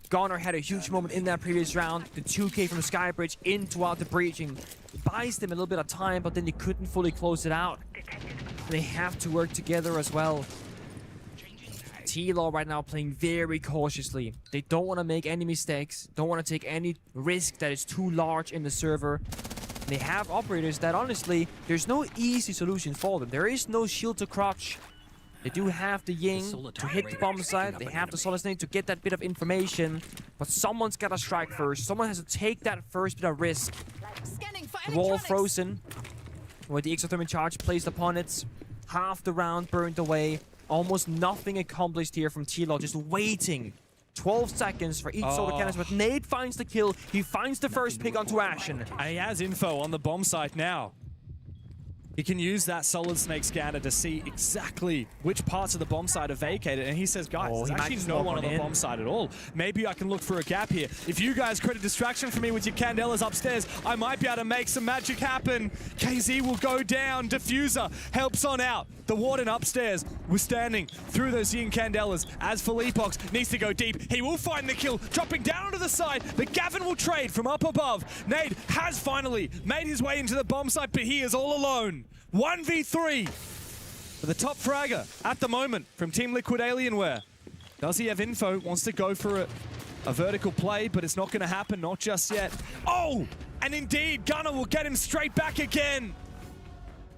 Gunnar had a huge moment in that previous round. The 2K from Skybridge into out the breaching buys them a little bit of time, but then they couldn't fully close it out. They have to work together as well. T-Law right now playing very cautiously. They don't want to make any mistakes, don't want to take any risk that is too large in the server. They have operators that honestly, there's no easy solution for them. There is no shield to crouch. They do have the Ying to hit the bomb site. They have the Solid Snake to get that bit of information. But someone's got to strike first. Someone has to take that first bit of risk. The wall frozen. With the exothermic charge placed upon it. Half the round burned away. Almost nothing accomplished here from T-Law. Just waiting. 12 seconds for each solar cannons. But Nate finds the kill. He finds the first pick onto Ashen. And he has info on the bomb site now. He can use that Solid Snake scanner to see exactly which parts of the bomb site are vacated. And he says, guys, there's actually no one on the bomb site at all. Maybe I can look for a gap here. If you guys create a distraction for me with your Candelas upstairs, I might be able to make some magic happen. KZ will go down. Diffuser helps on out. The Warden upstairs was standing through those Yin Candelas. As Felipox needs to go deep, he will find the kill, dropping down onto the side, but Gavin will trade from up above. Nade has finally made his way into the bomb site, but he is all alone. 1v3 for the top fragger at the moment from Team Liquid Alienware. Does he have info? Wants to go for a vertical play, but it's not going to happen, not just yet. Oh, and indeed, Gunner will get him straight back again.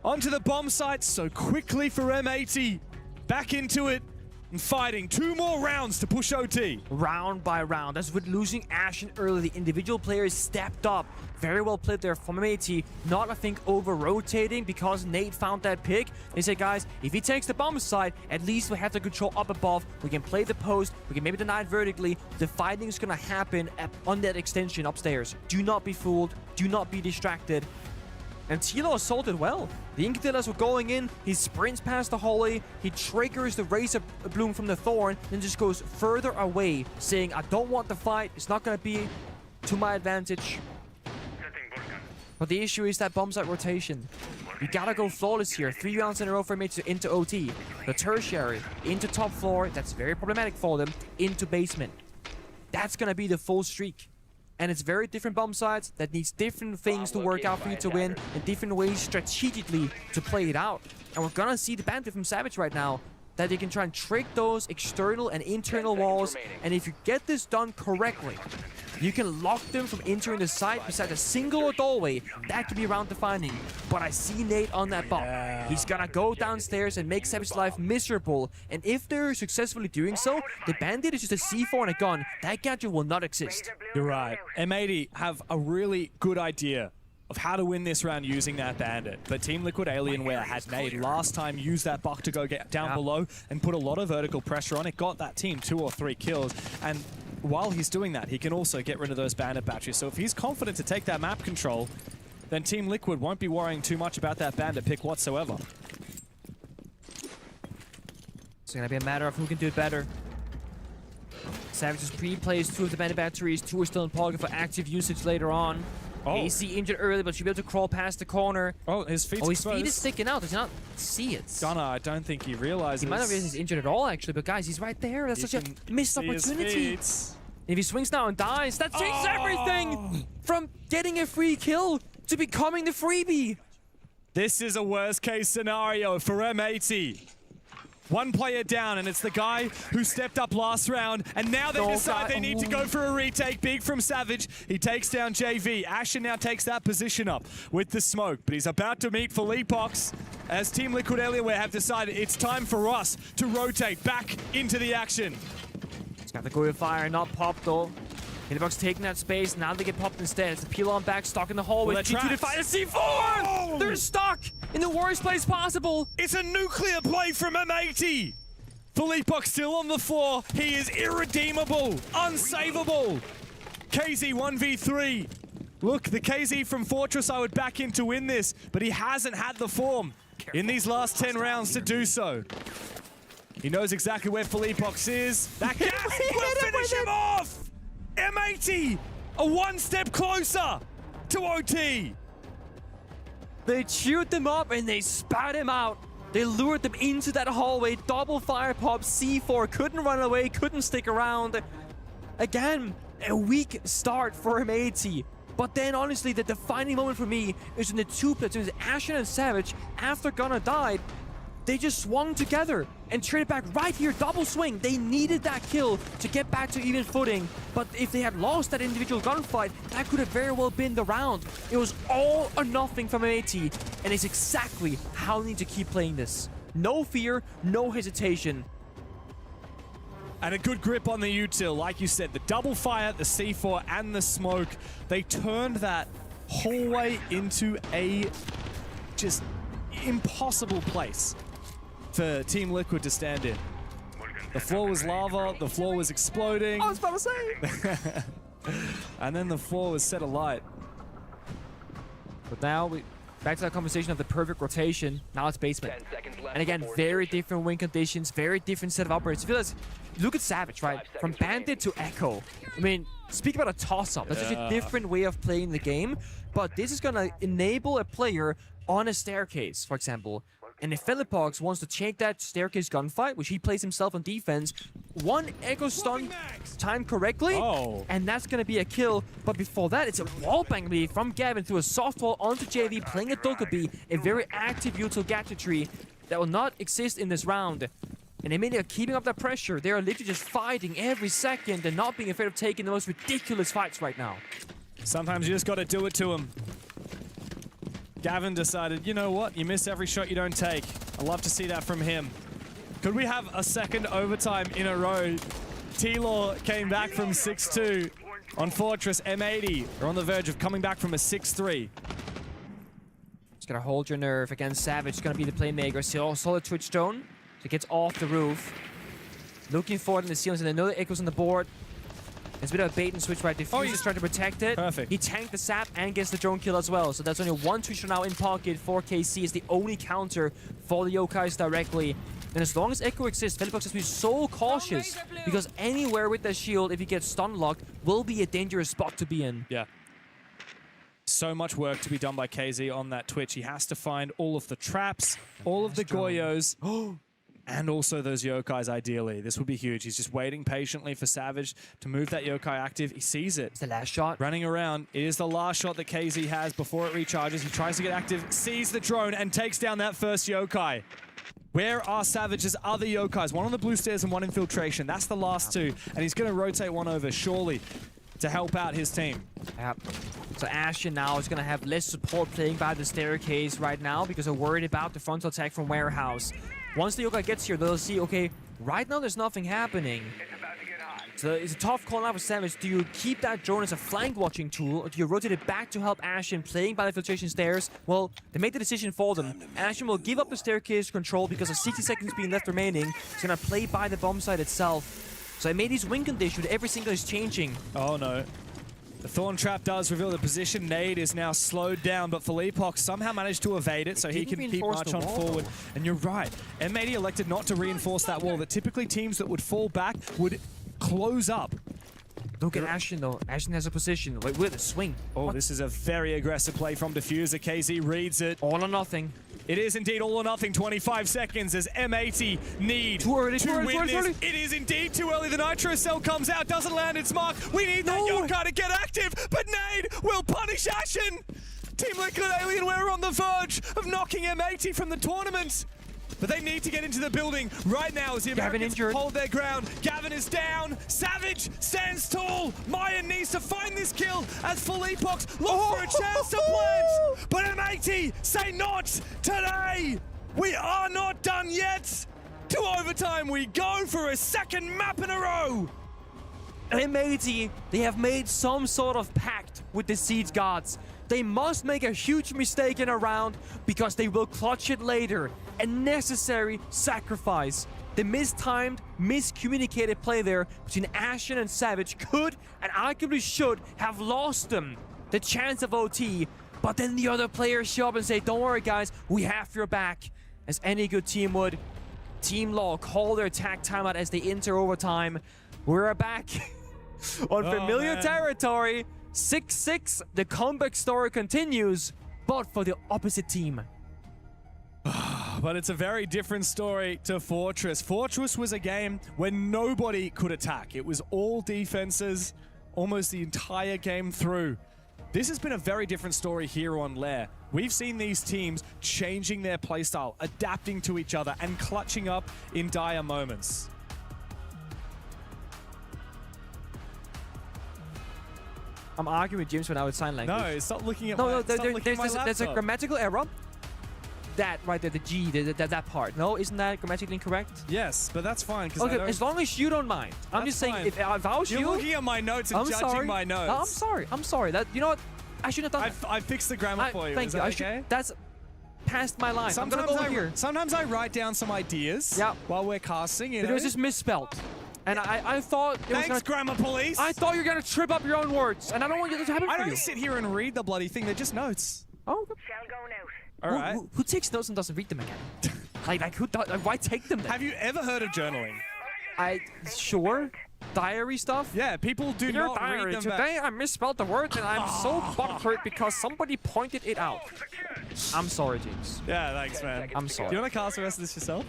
Onto the bomb site so quickly for M80. Back into it and fighting. 2 more rounds to push OT. Round by round. As with losing Ashen early, the individual players stepped up. Very well played there from M80. Not, I think, over-rotating because Nate found that pick. They said, guys, if he takes the bomb side, at least we have the control up above. We can play the post. We can maybe deny it vertically. The fighting is going to happen on that extension upstairs. Do not be fooled. Do not be distracted. And Tilo assaulted well. The Incandelas were going in. He sprints past the hallway. He triggers the Razor Bloom from the Thorn, then just goes further away, saying, I don't want the fight. It's not going to be to my advantage. But the issue is that bomb site rotation. You gotta go flawless here. 3 rounds in a row for me into OT. The tertiary, into top floor. That's very problematic for them. Into basement. That's going to be the full streak. And it's very different bomb sites that needs different things to work out for you to win and different ways strategically to play it out. And we're gonna see the bandit from Savage right now that they can try and trick those external and internal walls. And if you get this done correctly, you can lock them from entering the site beside a single doorway. That could be round defining. But I see Nate on that bomb. He's gonna go downstairs and make Savage's life miserable. And if they're successfully doing so, the bandit is just a C4 and a gun. That gadget will not exist. You're right. M80 have a really good idea of how to win this round using that bandit. But Team Liquid Alienware had Nade last time use that buck to go get down below and put a lot of vertical pressure on it. Got that team 2 or 3 kills. And while he's doing that, he can also get rid of those bandit batteries. So if he's confident to take that map control, then Team Liquid won't be worrying too much about that bandit pick whatsoever. It's gonna be a matter of who can do it better. Savage just pre-plays 2 of the bandit batteries. 2 are still in pocket for active usage later on. Oh. AC injured early, but she'll be able to crawl past the corner. Oh, his feet's his feet is sticking out. Does he not see it? Gunner, I don't think he realizes. He might not realize he's injured at all, actually. But guys, he's right there. That's such a missed opportunity. If he swings now and dies, that changes everything from getting a free kill to becoming the freebie. This is a worst-case scenario for M80. 1 player down, and it's the guy who stepped up last round, and now they decide they need to go for a retake. Big from Savage. He takes down JV. Ashen now takes that position up with the smoke, but he's about to meet Felipox as Team Liquid Alienware have decided it's time for us to rotate back into the action. He's got the Goya Fire, not popped though. Hitbox taking that space, now they get popped instead. It's the peel on back, stuck in the hallway. Well, G2 to fight a C4! Oh! They're stuck in the worst place possible. It's a nuclear play from M80. Felipox still on the floor. He is irredeemable, unsavable. KZ 1v3. Look, the KZ from Fortress I would back him to win this, but he hasn't had the form in these last 10 rounds to do so. He knows exactly where Felipox is. That gas will finish him off! M80, a 1 step closer to OT. They cheered them up and they spat him out. They lured them into that hallway. Double fire pop, C4, couldn't run away, couldn't stick around. Again, a weak start for M80. But then, honestly, the defining moment for me is when the 2 platoons, Ashen and Savage, after Gunner died, they just swung together and traded back right here, double swing. They needed that kill to get back to even footing. But if they had lost that individual gunfight, that could have very well been the round. It was all or nothing from M80, and it's exactly how they need to keep playing this. No fear, no hesitation. And a good grip on the util, like you said, the double fire, the C4, and the smoke. They turned that hallway into a just impossible place for Team Liquid to stand in. The floor was lava, the floor was exploding. I was about to say! And then the floor was set alight. But now Back to that conversation of the perfect rotation. Now it's basement. 10 seconds left. And again, very different win conditions, very different set of operators. Look at Savage, right? From Bandit to Echo. I mean, speak about a toss-up. That's such a different way of playing the game. But this is going to enable a player on a staircase, for example. And if Philippox wants to take that staircase gunfight, which he plays himself on defense, one Echo stun timed correctly, and that's going to be a kill. But before that, it's a wallbang lead from Gavin through a soft wall onto JV, playing a Dokkaebi, a very active util gadgetry that will not exist in this round. And they are keeping up that pressure. They are literally just fighting every second and not being afraid of taking the most ridiculous fights right now. Sometimes you just got to do it to him. Gavin decided, you know what? You miss every shot you don't take. I love to see that from him. Could we have a second overtime in a row? T-Law came back from 6-2 on Fortress. M80 are on the verge of coming back from a 6-3. Just gotta hold your nerve. Again, Savage is gonna be the playmaker. Solid Twitch Stone. So it gets off the roof. Looking for it in the ceilings, and they know the Echo's on the board. It's a bit of a bait and switch, right? Diffuse is trying to protect it. Perfect. He tanked the sap and gets the drone kill as well. So that's only one Twitch now in pocket for KC. Is the only counter for the Yokais directly. And as long as Echo exists, Philippox has to be so cautious because anywhere with that shield, if he gets stun locked, will be a dangerous spot to be in. Yeah. So much work to be done by KZ on that Twitch. He has to find all of the traps, all of the Goyos. And also those Yokais, ideally. This would be huge. He's just waiting patiently for Savage to move that Yokai active. He sees it. It's the last shot. Running around. It is the last shot that KZ has before it recharges. He tries to get active, sees the drone, and takes down that first Yokai. Where are Savage's other Yokais? One on the blue stairs and one infiltration. That's the last two. And he's going to rotate one over, surely, to help out his team. Yep. So Ashen now is going to have less support playing by the staircase right now because they're worried about the frontal attack from Warehouse. Once the Yokai gets here, they'll see, okay, right now there's nothing happening. So it's a tough call now for Savage. Do you keep that drone as a flank watching tool, or do you rotate it back to help Ashen playing by the filtration stairs? Well, they make the decision for them. Ashen will give up the staircase control because of 60 seconds being left remaining. He's going to play by the bomb site itself. So I made these win conditions. Every single is changing. Oh no. The Thorn Trap does reveal the position. Nade is now slowed down, but Philippox somehow managed to evade it, so he can keep march on forward. And you're right. M80 elected not to reinforce that wall, that typically teams that would fall back would close up. Look at Ashen, though. Ashen has a position. Wait, with a swing. Oh, what? This is a very aggressive play from Diffuser. KZ reads it. All or nothing. It is indeed all or nothing. 25 seconds as M80 need to win this. It is indeed too early. The Nitro Cell comes out, doesn't land its mark. We need that Yokai to get active, but Nade will punish Ashen. Team Liquid Alienware are on the verge of knocking M80 from the tournament. But they need to get into the building right now as the Americans hold their ground. Gavin is down. Savage stands tall. Mayan needs to find this kill as Philippox looks for a chance to plant. But M80 say not today. We are not done yet. To overtime we go for a second map in a row. M80, they have made some sort of pact with the Siege Gods. They must make a huge mistake in a round because they will clutch it later. A necessary sacrifice. The mistimed, miscommunicated play there between Ashen and Savage could and arguably should have lost them the chance of OT. But then the other players show up and say, don't worry guys, we have your back. As any good team would. Team Law call their attack timeout as they enter overtime. We're back on familiar territory. 6-6, the comeback story continues, but for the opposite team. But it's a very different story to Fortress. Fortress was a game where nobody could attack. It was all defenses almost the entire game through. This has been a very different story here on Lair. We've seen these teams changing their playstyle, adapting to each other, and clutching up in dire moments. I'm arguing with James when I would sign language. No, stop looking at there's a grammatical error. That right there, the G, that part. No, isn't that grammatically incorrect? Yes, but that's fine. Okay, as long as you don't mind. I'm just saying, if I was you... You're looking at my notes and judging my notes. No, I'm sorry. That, you know what? I shouldn't have done that. I fixed the grammar for you. Thank you. Okay? That's past my line. Sometimes I'm gonna go here. Sometimes I write down some ideas while we're casting. You know? It was just misspelled. And I thought it was Thanks, Grammar Police. I thought you were going to trip up your own words. And I don't want you to happen for you. I don't sit here and read the bloody thing. They're just notes. Oh, Shall go now. All right. Who takes notes and doesn't read them again? Why take them then? Have you ever heard of journaling? Sure. Diary stuff? Yeah, people do Dear not diary, read them today back. I misspelled the word and I'm so butthurt because somebody pointed it out. I'm sorry, James. Yeah, thanks, man. I'm sorry. Do you want to cast the rest of this yourself?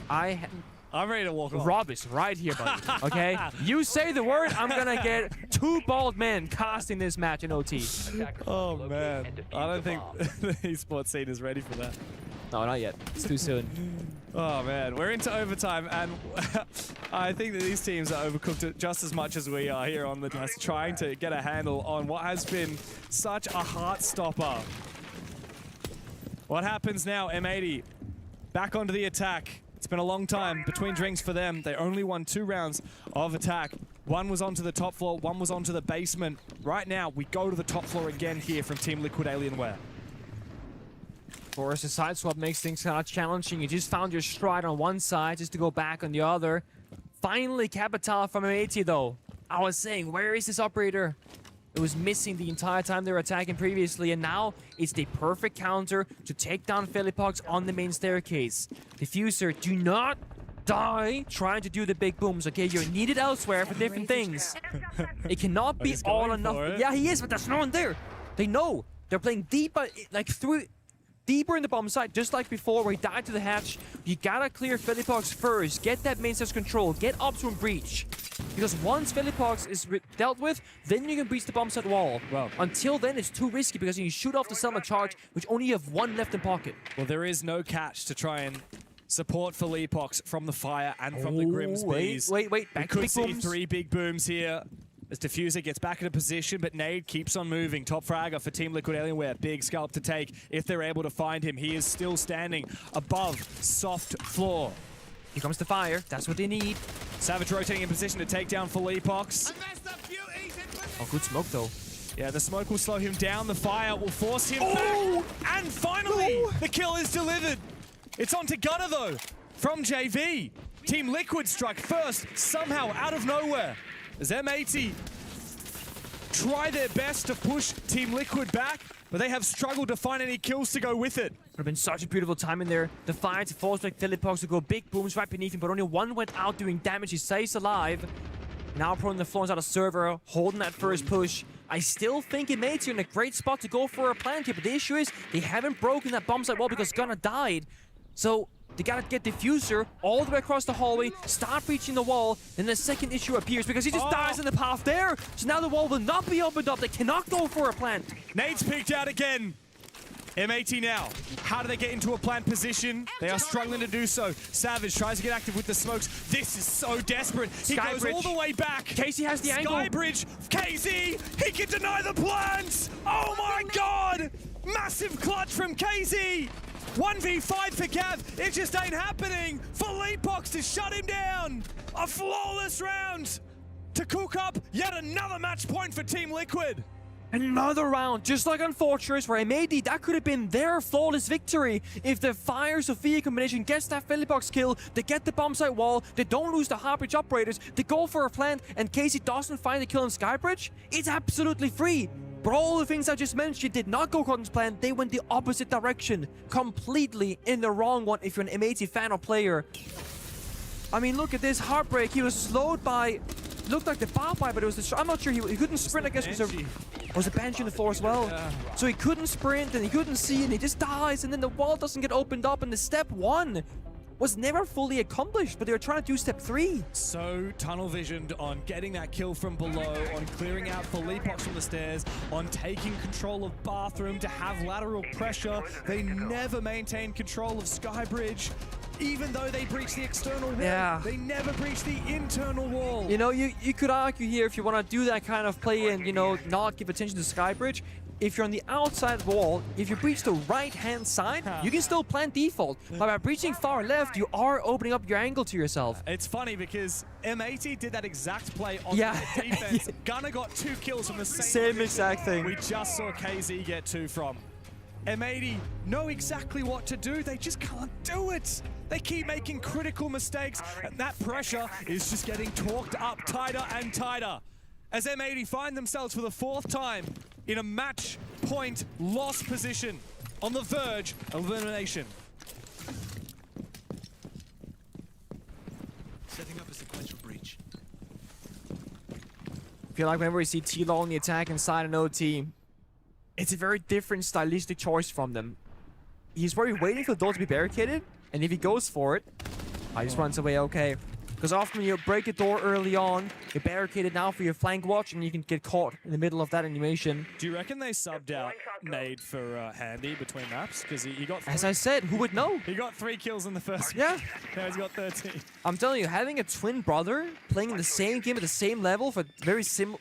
I'm ready to walk off. Rob is right here, buddy. Okay? You say the word, I'm gonna get 2 bald men casting this match in OT. Oh, man. I don't think the esports scene is ready for that. No, not yet. It's too soon. Oh, man. We're into overtime, and I think that these teams are overcooked just as much as we are here on the desk, trying to get a handle on what has been such a heart-stopper. What happens now? M80 back onto the attack. It's been a long time between drinks for them. They only won 2 rounds of attack. One was onto the top floor, one was onto the basement. Right now, we go to the top floor again here from Team Liquid Alienware. Of course, the side swap makes things kind of challenging. You just found your stride on one side just to go back on the other. Finally, Capital from M80 though. I was saying, where is this operator? It was missing the entire time they were attacking previously, and now it's the perfect counter to take down Philippox on the main staircase. Diffuser, do not die trying to do the big booms, okay? You're needed elsewhere for different things. It cannot be all or nothing. Yeah, he is, but there's no one there. They know. They're playing deep, like deeper in the bomb site, just like before where he died to the hatch. You gotta clear Philippox first. Get that main stairs control. Get up to breach. Because once Philippox is dealt with, then you can breach the bomb site wall. Well, until then, it's too risky because you shoot off the Selma charge, which only you have 1 left in pocket. Well, there is no catch to try and support Philippox from the fire and from the Grimsbees. Wait. We could see 3 big booms here. As Diffuser gets back into position, but Nade keeps on moving. Top fragger for Team Liquid Alienware. Big scalp to take if they're able to find him. He is still standing above soft floor. Here comes the fire. That's what they need. Savage rotating in position to take down Philippox. Oh, good smoke though. Yeah, the smoke will slow him down. The fire will force him back. And finally, the kill is delivered. It's on to Gunner though, from JV. Team Liquid struck first, somehow out of nowhere. As M80 try their best to push Team Liquid back, but they have struggled to find any kills to go with it. Would have been such a beautiful time in there. The fire to force back Philippox to go big booms right beneath him, but only one went out doing damage. He stays alive. Now prone the floor inside a server, holding that first push. I still think M80 are in a great spot to go for a plant here, but the issue is they haven't broken that bomb site wall because Gunner died. So they gotta get Diffuser all the way across the hallway, start reaching the wall, then the second issue appears because he just dies in the path there. So now the wall will not be opened up. They cannot go for a plant. Nade's picked out again. M80 now. How do they get into a plant position? They are struggling to do so. Savage tries to get active with the smokes. This is so desperate. He goes all the way back. Casey has the angle. Skybridge. KZ. He can deny the plants. Oh my god. Massive clutch from KZ. 1v5 for Gav. It just ain't happening. Philippox to shut him down. A flawless round to cook up yet another match point for Team Liquid. Another round, just like on Fortress, where M80, that could have been their flawless victory. If the Fire Sophia combination gets that Philippox kill, they get the bomb site wall, they don't lose the Heartbridge operators, they go for a plant, and Casey doesn't find the kill on Skybridge, it's absolutely free. But all the things I just mentioned did not go according to plan. They went the opposite direction, completely in the wrong one if you're an M80 fan or player. I mean, look at this Heartbreak. He was slowed by, looked like the bar pipe, but it was the, I'm not sure, he couldn't sprint, I guess, because there was a Banshee on the floor as well. Yeah. So he couldn't sprint, and he couldn't see, and he just dies, and then the wall doesn't get opened up, and the step 1 was never fully accomplished, but they were trying to do step 3. So tunnel visioned on getting that kill from below, on clearing out Philippox from the stairs, on taking control of bathroom to have lateral pressure. They never maintained control of Skybridge. Even though they breached the external wall, they never breached the internal wall. You know, you could argue here, if you want to do that kind of play and, you know, not give attention to Skybridge, if you're on the outside wall, if you breach the right-hand side, you can still plant default. But by breaching far left, you are opening up your angle to yourself. It's funny because M80 did that exact play on the defense. Gunner got 2 kills from the same exact thing. We just saw KZ get 2 from. M80 know exactly what to do. They just can't do it. They keep making critical mistakes, and that pressure is just getting torqued up tighter and tighter. As M80 find themselves for the 4th time in a match point loss position. on the verge of elimination. Setting up a sequential breach. I feel like whenever we see T-Law on the attack inside an OT, it's a very different stylistic choice from them. He's probably waiting for the door to be barricaded, and if he goes for it, he just runs away okay. Because often you break a door early on, you barricade it now for your flank watch, and you can get caught in the middle of that animation. Do you reckon they subbed out Nade for Handy between maps? Because he got... As I said, who would know? He got 3 kills in the first Yeah. game. Now he's got 13. I'm telling you, having a twin brother playing in the same game at the same level for very similar...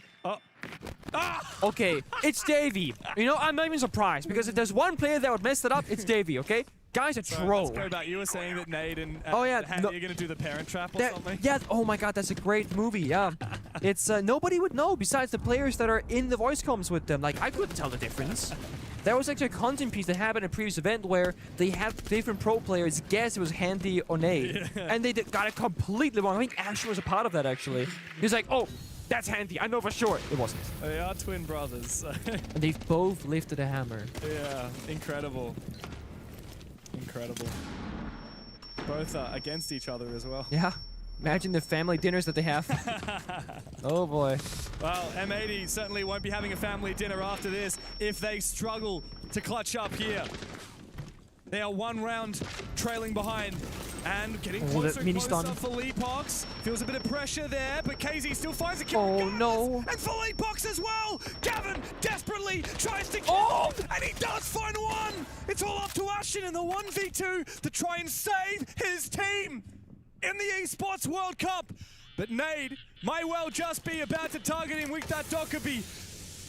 Okay, it's Davey. You know, I'm not even surprised, because if there's one player that would mess that up, it's Davey, okay? Guy's a troll. Let's go back. You were saying that Nade and oh, yeah, Handy are going to do the parent trap or something? Yeah, oh my god, that's a great movie, yeah. It's, nobody would know besides the players that are in the voice comms with them. Like, I couldn't tell the difference. There was actually a content piece that happened in a previous event where they had different pro players guess it was Handy or Nade. Yeah. And they got it completely wrong. I think Asher was a part of that, actually. He was like, oh, that's Handy. I know for sure. It wasn't. They are twin brothers. And they've both lifted a hammer. Yeah, incredible. Incredible. Both are against each other as well. Yeah. Imagine the family dinners that they have. Oh boy. Well, M80 certainly won't be having a family dinner after this if they struggle to clutch up here. They are 1 round trailing behind and getting closer and closer for Leapox. Feels a bit of pressure there, but KZ still finds a kill. Oh no. And for Leapox as well. Gavin desperately tries to kill, and he does find one. It's all up to Ashen in the 1v2 to try and save his team in the Esports World Cup. But Nade might well just be about to target him with that Dockerby.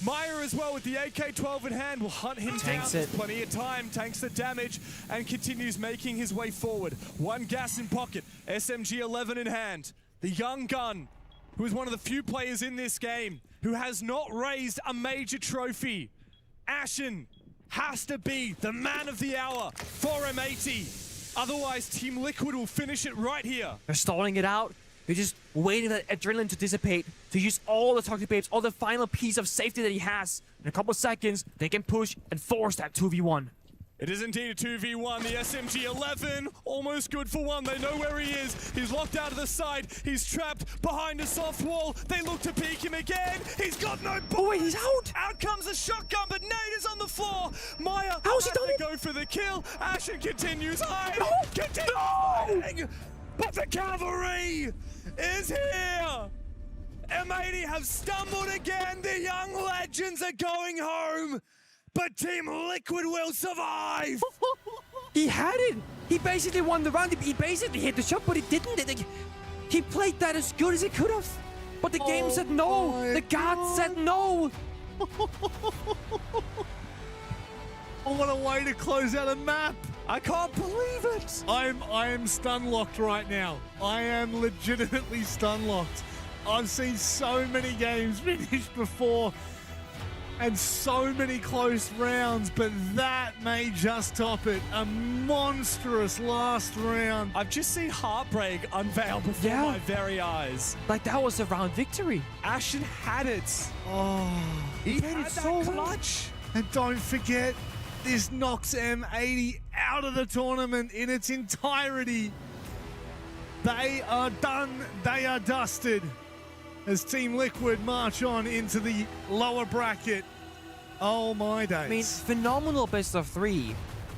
Maya as well with the AK-12 in hand will hunt him down. There's plenty of time, tanks the damage, and continues making his way forward. 1 gas in pocket, SMG-11 in hand. The young gun, who is one of the few players in this game who has not raised a major trophy. Ashen has to be the man of the hour for M80. Otherwise, Team Liquid will finish it right here. They're stalling it out. They're just waiting for that adrenaline to dissipate, to use all the toxic babes, all the final piece of safety that he has. In a couple seconds, they can push and force that 2v1. It is indeed a 2v1. The SMG-11, almost good for 1. They know where he is. He's locked out of the side. He's trapped behind a soft wall. They look to peek him again. He's got no bullets. Oh, wait, he's out. Out comes the shotgun, but Nade is on the floor. Maya how's he has done to it? go for the kill. Ashen continues high. No. Continues fighting. But the cavalry is here. M80 have stumbled again. The young legends are going home. But Team Liquid will survive! He had it! He basically won the round. He basically hit the shot, but he didn't. He played that as good as he could have. But the game said no. The gods said no. Oh, what a way to close out a map! I can't believe it! I am stun-locked right now. I am legitimately stun-locked. I've seen so many games finish before and so many close rounds, but that may just top it. A monstrous last round. I've just seen heartbreak unveil before my very eyes. Like that was a round victory. Ashen had it. Oh, he had it so clutch. And don't forget, this knocks M80 out of the tournament in its entirety. They are done. They are dusted. As Team Liquid march on into the lower bracket. Oh my days. I mean, phenomenal best of 3.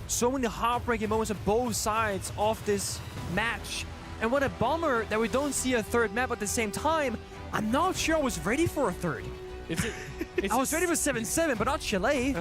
So many heartbreaking moments on both sides of this match. And what a bummer that we don't see a third map at the same time. I'm not sure I was ready for a third. I was ready for 7-7, but not Chile.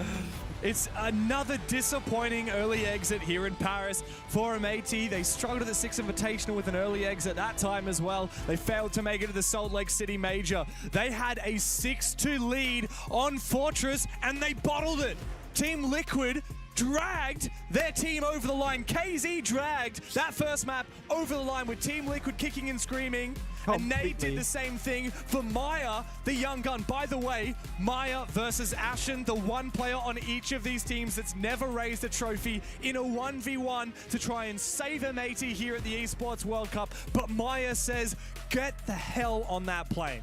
It's another disappointing early exit here in Paris for M80. They struggled at the 6th Invitational with an early exit that time as well. They failed to make it to the Salt Lake City Major. They had a 6-2 lead on Fortress and they bottled it. Team Liquid dragged their team over the line. KZ dragged that first map over the line with Team Liquid kicking and screaming. And Nade did the same thing for Maya, the young gun. By the way, Maya versus Ashen, the one player on each of these teams that's never raised a trophy in a 1v1 to try and save M80 here at the Esports World Cup. But Maya says, get the hell on that plane.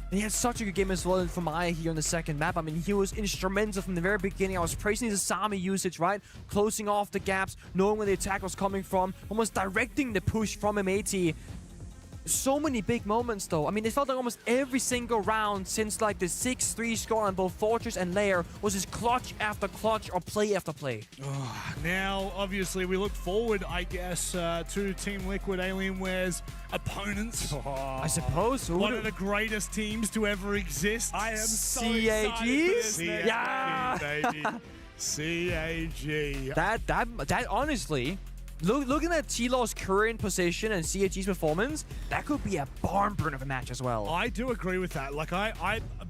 And he had such a good game as well for Maya here on the second map. I mean, he was instrumental from the very beginning. I was praising his Asami usage, right? Closing off the gaps, knowing where the attack was coming from, almost directing the push from M80. So many big moments, though. I mean, it felt like almost every single round since like the 6-3 score on both Fortress and Lair was just clutch after clutch or play after play. Now, obviously, we look forward, I guess, to Team Liquid Alienware's opponents. I suppose. One of the greatest teams to ever exist. I am so CAGs? Yeah, baby. CAG. That honestly, looking at T-Law's current position and CAG's performance, that could be a barn burner of a match as well. I do agree with that. Like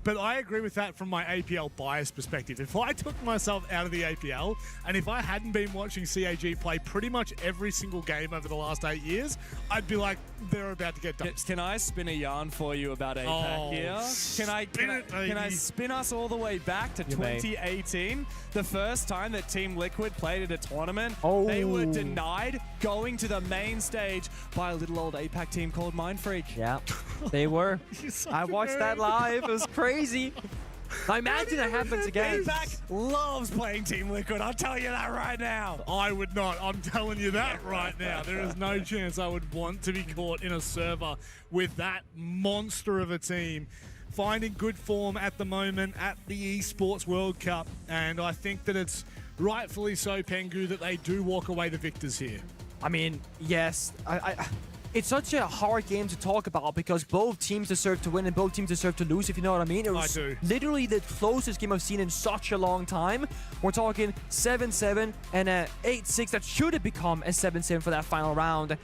but I agree with that from my APL bias perspective. If I took myself out of the APL and if I hadn't been watching CAG play pretty much every single game over the last 8 years, I'd be like, they're about to get done. Can I spin a yarn for you about APAC here? Can I spin us all the way back to 2018? The first time that Team Liquid played at a tournament, they were denied going to the main stage by a little old APAC team called Mindfreak. Yeah, they were. I watched that live. It was crazy. Now imagine that happens again. APAC loves playing Team Liquid. I'll tell you that right now. I would not. I'm telling you that right now. There is no chance I would want to be caught in a server with that monster of a team. Finding good form at the moment at the Esports World Cup. And I think that it's rightfully so, Pengu, that they do walk away the victors here. I mean, yes. It's such a hard game to talk about because both teams deserve to win and both teams deserve to lose, if you know what I mean. It was literally the closest game I've seen in such a long time. We're talking 7-7 and a 8-6 that should have become a 7-7 for that final round.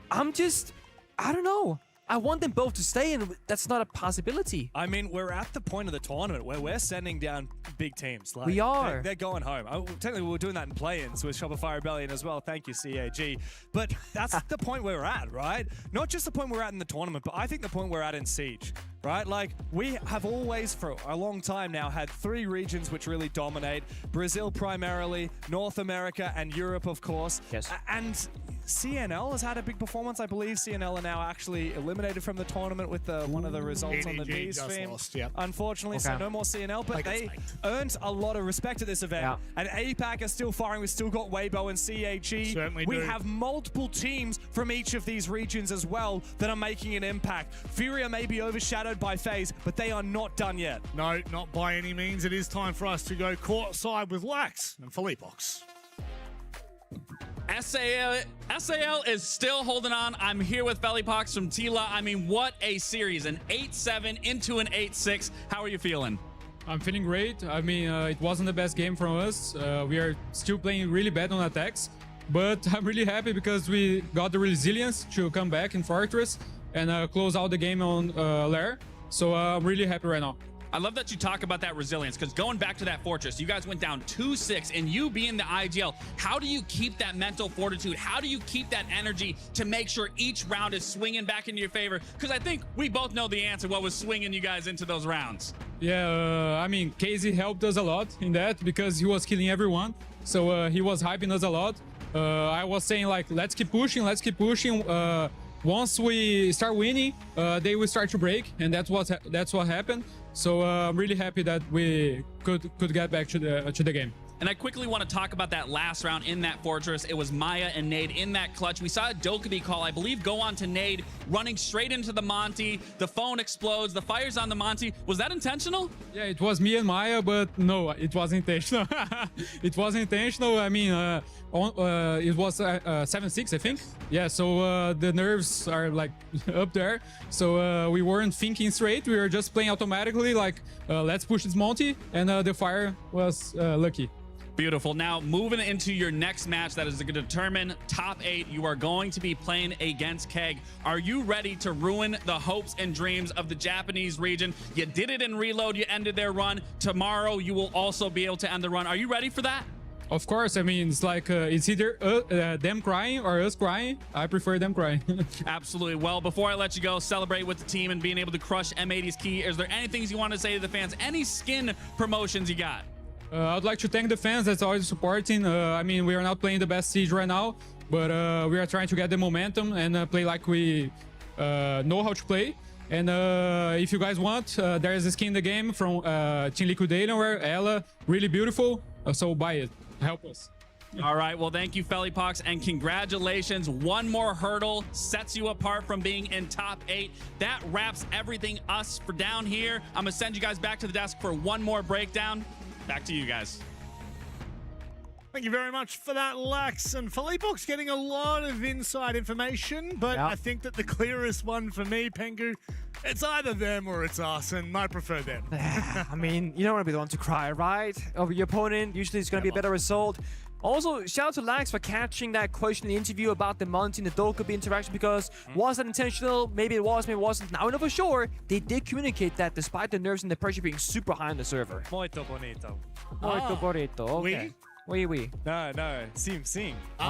I don't know. I want them both to stay, and that's not a possibility. I mean, we're at the point of the tournament where we're sending down big teams. Like, we are. They're going home. Technically, we were doing that in play-ins with Shopify Rebellion as well. Thank you, CAG. But that's the point where we're at, right? Not just the point we're at in the tournament, but I think the point we're at in Siege, right? Like, we have always, for a long time now, had 3 regions which really dominate. Brazil primarily, North America, and Europe, of course. Yes. And CNL has had a big performance. I believe CNL are now actually eliminated from the tournament with one of the results on the B stream. Unfortunately, so no more CNL, but they earned a lot of respect at this event. Yeah. And APAC are still firing. We've still got Weibo and CAG. Certainly we do. have multiple teams from each of these regions as well that are making an impact. Furia may be overshadowed by FaZe, but they are not done yet. No, not by any means. It is time for us to go courtside with Lax and Philippox. SAL is still holding on. I'm here with Philippox from Tila. I mean, what a series. An 8-7 into an 8-6. How are you feeling? I'm feeling great. I mean, it wasn't the best game from us. We are still playing really bad on attacks. But I'm really happy because we got the resilience to come back in Fortress and close out the game on Lair. So I'm really happy right now. I love that you talk about that resilience, because going back to that Fortress, you guys went down 2-6, and you being the IGL, how do you keep that mental fortitude? How do you keep that energy to make sure each round is swinging back in your favor? Because I think we both know the answer, what was swinging you guys into those rounds. Yeah, I mean, Casey helped us a lot in that because he was killing everyone. So he was hyping us a lot. I was saying, like, let's keep pushing, let's keep pushing. Once we start winning, they will start to break, and that's what happened. So I'm really happy that we could get back to the game. And I quickly want to talk about that last round in that Fortress. It was Maya and Nade in that clutch. We saw a Dokkaebi call, I believe, go on to Nade, running straight into the Monty. The phone explodes. The fire's on the Monty. Was that intentional? Yeah, it was me and Maya, but no, it wasn't intentional. It wasn't intentional. I mean, it was 7-6, I think. Yeah, so the nerves are like up there. So we weren't thinking straight. We were just playing automatically, like, let's push this Monty, and the fire was lucky. Beautiful. Now, moving into your next match that is going to determine top 8, you are going to be playing against Keg. Are you ready to ruin the hopes and dreams of the Japanese region? You did it in Reload. You ended their run. Tomorrow, you will also be able to end the run. Are you ready for that? Of course. I mean, it's like it's either them crying or us crying. I prefer them crying. Absolutely. Well, before I let you go, celebrate with the team and being able to crush M80's key. Is there anything you want to say to the fans? Any skin promotions you got? I'd like to thank the fans that's always supporting. I mean, we are not playing the best Siege right now, but we are trying to get the momentum and play like we know how to play. And if you guys want, there is a skin in the game from Team Liquid Alienware, Ella, really beautiful. So buy it. Help us. All right, well, thank you, Felipox, and congratulations. One more hurdle sets you apart from being in top 8. That wraps everything us for down here. I'm gonna send you guys back to the desk for one more breakdown. Back to you guys. Thank you very much for that, Lux. And Felipox getting a lot of inside information, but I think that the clearest one for me, Pengu, it's either them or it's us, and I prefer them. I mean, you don't want to be the one to cry, right? Over your opponent, usually it's going to be a better result. Also, shout out to Lax for catching that question in the interview about the Monty and the Dokkaebi interaction, because was that intentional? Maybe it was, maybe it wasn't. Now we know for sure. They did communicate that despite the nerves and the pressure being super high on the server. Muito bonito. Muito bonito, okay. Oui. No. Sim. Sim. Okay.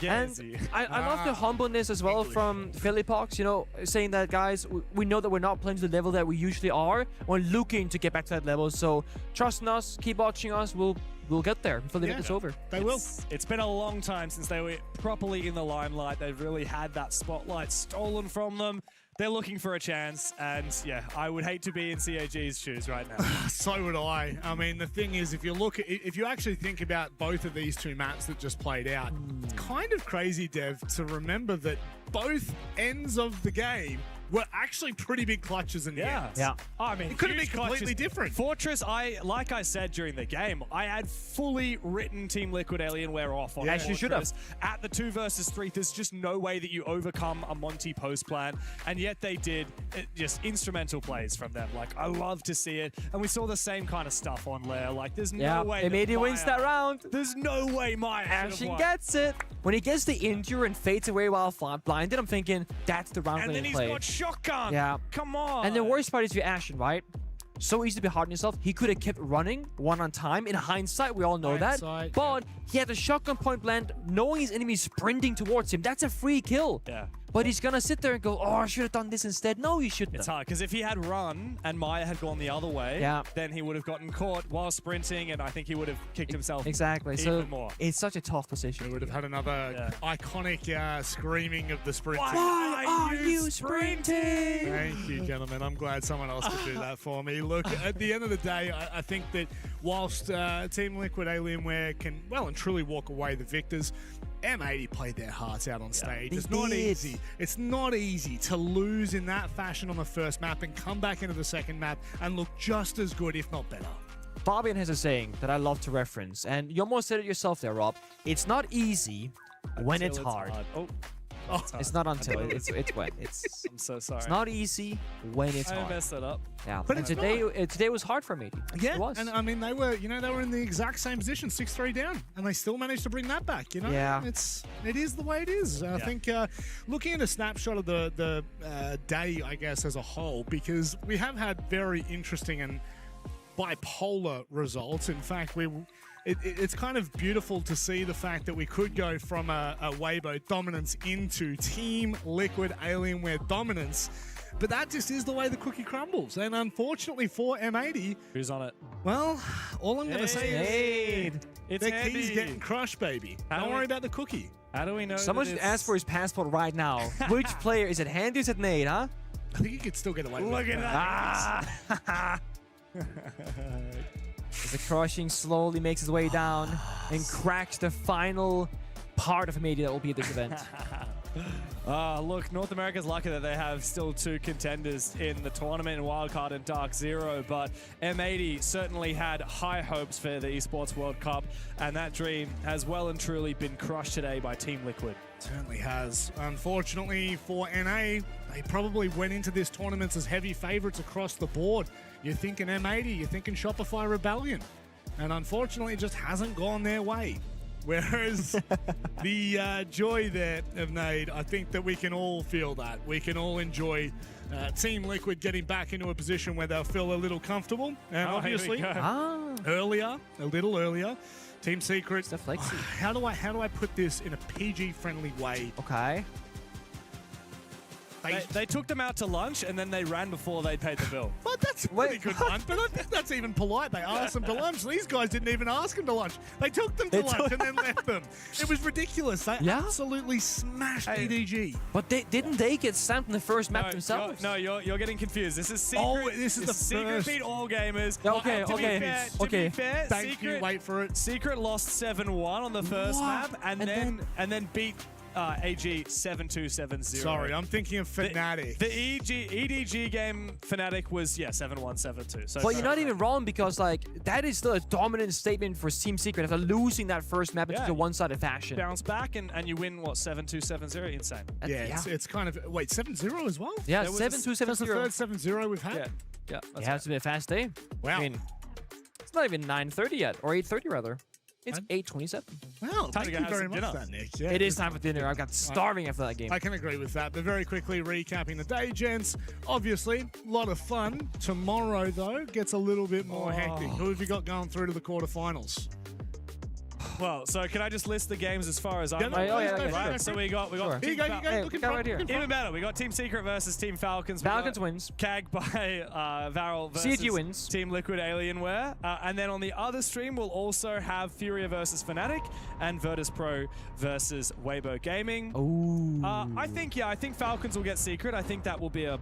And I love the humbleness as well from Felipox, you know, saying that, guys, we know that we're not playing to the level that we usually are. We're looking to get back to that level. So trust in us, keep watching us. We'll get there before the event is over. They will. It's been a long time since they were properly in the limelight. They've really had that spotlight stolen from them. They're looking for a chance, and yeah, I would hate to be in CAG's shoes right now. So would I. I mean, the thing is, if you actually think about both of these two maps that just played out, it's kind of crazy, Dev, to remember that both ends of the game were actually pretty big clutches in the end. Yeah. I mean, it could have been huge completely clutches. different. Fortress, like I said during the game, I had fully written Team Liquid Alienware off on As you should have. At the 2 versus 3, there's just no way that you overcome a Monty post plan, and yet they did. Just instrumental plays from them. Like, I love to see it, and we saw the same kind of stuff on Lair. Like, there's no way Amedi wins that round. There's no way Maya Ashen gets it. When he gets the injury and fades away while blinded, I'm thinking that's the round and then he's got shotgun. Yeah. Come on. And the worst part is for Ashen, right? So easy to be hard on yourself. He could have kept running one on time. In hindsight, we all know that. But he had a shotgun point blank, knowing his enemy sprinting towards him. That's a free kill. Yeah. But he's going to sit there and go, oh, I should have done this instead. No, you shouldn't. It's hard, because if he had run and Maya had gone the other way, then he would have gotten caught while sprinting, and I think he would have kicked himself even more. It's such a tough position. We would have had another iconic screaming of the sprinting. Why are you sprinting? Thank you, gentlemen. I'm glad someone else could do that for me. Look, at the end of the day, I think that whilst Team Liquid Alienware can well and truly walk away the victors, M80 played their hearts out on stage. It's not easy. It's not easy to lose in that fashion on the first map and come back into the second map and look just as good, if not better. Fabian has a saying that I love to reference, and you almost said it yourself there, Rob. It's not easy when it's hard. It's not until it's when it's. I'm so sorry. It's not easy when it's hard. I messed that up. Yeah, but today was hard for me. Yeah, it was. And I mean they were in the exact same position, 6-3 down, and they still managed to bring that back. You know, it is the way it is. I think looking at a snapshot of the day, I guess as a whole, because we have had very interesting and bipolar results. In fact, it's kind of beautiful to see the fact that we could go from a Weibo dominance into Team Liquid Alienware dominance. But that just is the way the cookie crumbles. And unfortunately for M80... Who's on it? Well, all I'm going to say is... It's their key's getting crushed, baby. Don't worry about the cookie. How do we know Someone should ask for his passport right now. Which player? Is it Handy or is it Nate, huh? I think you could still get away with Look at that. As the crushing slowly makes its way down and cracks the final part of media that will be at this event. Look, North America's lucky that they have still 2 contenders in the tournament in Wildcard and Dark Zero, but M80 certainly had high hopes for the Esports World Cup, and that dream has well and truly been crushed today by Team Liquid. Certainly has. Unfortunately for NA, they probably went into this tournament as heavy favorites across the board. You're thinking M80, you're thinking Shopify Rebellion, and unfortunately it just hasn't gone their way. Whereas the joy there of Nade, I think that we can all feel that. We can all enjoy Team Liquid getting back into a position where they'll feel a little comfortable. And obviously, a little earlier, Team Secret. How do I put this in a PG-friendly way? Okay. They took them out to lunch and then they ran before they paid the bill. But that's a pretty good lunch, but I think that's even polite. They asked them to lunch. These guys didn't even ask them to lunch. They took them to lunch and then left them. It was ridiculous. They absolutely smashed EDG. But didn't they get stamped in the first map themselves? You're getting confused. This is Secret. Oh, this is the Secret first. beat all gamers. Okay, To be fair, Thank Secret, you. Wait for it. Secret lost 7-1 on the first map and then beat AG 7-2-7-0. Sorry, I'm thinking of Fnatic. The EDG game Fnatic was 7-1, 7-2. So but you're not even wrong because like that is still a dominant statement for Team Secret after losing that first map in such a one-sided fashion. Bounce back and you win what 7-2, 7-0. Insane. It's kind of 7-0 as well. Yeah, 7-2, 7-0. That's the third 7-0 we've had. Yeah. It has to be a fast day. Wow. I mean, it's not even 9:30 yet, or 8:30 rather. It's 8:27. Well, thank you very much, Nick. Yeah, it is time for dinner. I got starving after that game. I can agree with that. But very quickly recapping the day, gents. Obviously, a lot of fun. Tomorrow, though, gets a little bit more hectic. Who have you got going through to the quarterfinals? Well, so can I just list the games as far as I know? Sure. So we got Here you go. Look in front, right here. Even better, we got Team Secret versus Team Falcons. Falcons wins. CAG by Varel versus CG wins. Team Liquid Alienware. And then on the other stream, we'll also have Furia versus Fnatic and Virtus Pro versus Weibo Gaming. Ooh. I think Falcons will get Secret. I think that will be a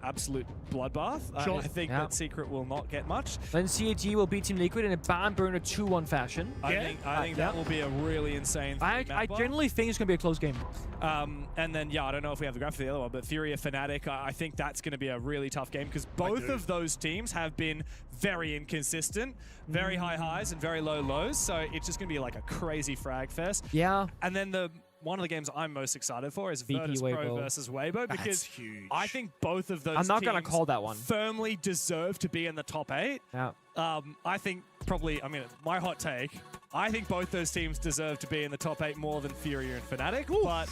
absolute bloodbath. Sure. I think that Secret will not get much. Then CAG will beat Team Liquid in a barn burner 2-1 fashion. I think that will be a really insane I generally think it's going to be a close game. And then, I don't know if we have the graph for the other one, but Furia Fnatic, I think that's going to be a really tough game because both of those teams have been very inconsistent, very high highs and very low lows. So it's just going to be like a crazy frag fest. Yeah. And then one of the games I'm most excited for is Virtus Pro versus Weibo because huge. I think both of those I'm not teams going to call that one. firmly deserve to be in the top 8. Yeah. I think probably, my hot take, I think both those teams deserve to be in the top 8 more than Furia and Fnatic. Ooh. But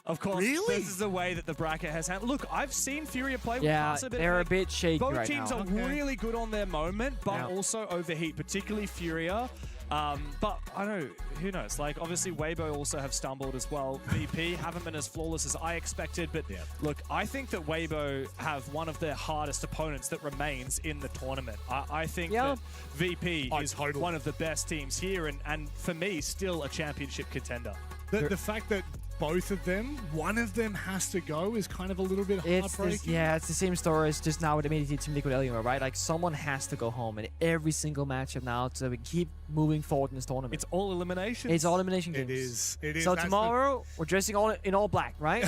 of course, this is the way that the bracket has handled. Look, I've seen Furia play with us a bit. They're a bit shaky Both right teams now. are really good on their moment, but also overheat, particularly Furia. But I don't know, who knows? Like, obviously, Weibo also have stumbled as well. VP haven't been as flawless as I expected, but look, I think that Weibo have one of their hardest opponents that remains in the tournament. I think that VP is one of the best teams here, and for me, still a championship contender. The fact that both of them, one of them has to go is kind of a little bit heartbreaking. It's the same story as just now with immediately Team Liquid Alienware, right? Like someone has to go home in every single matchup now so we keep moving forward in this tournament. It's all elimination. It's all elimination games. It is. So tomorrow we're dressing all in all black, right?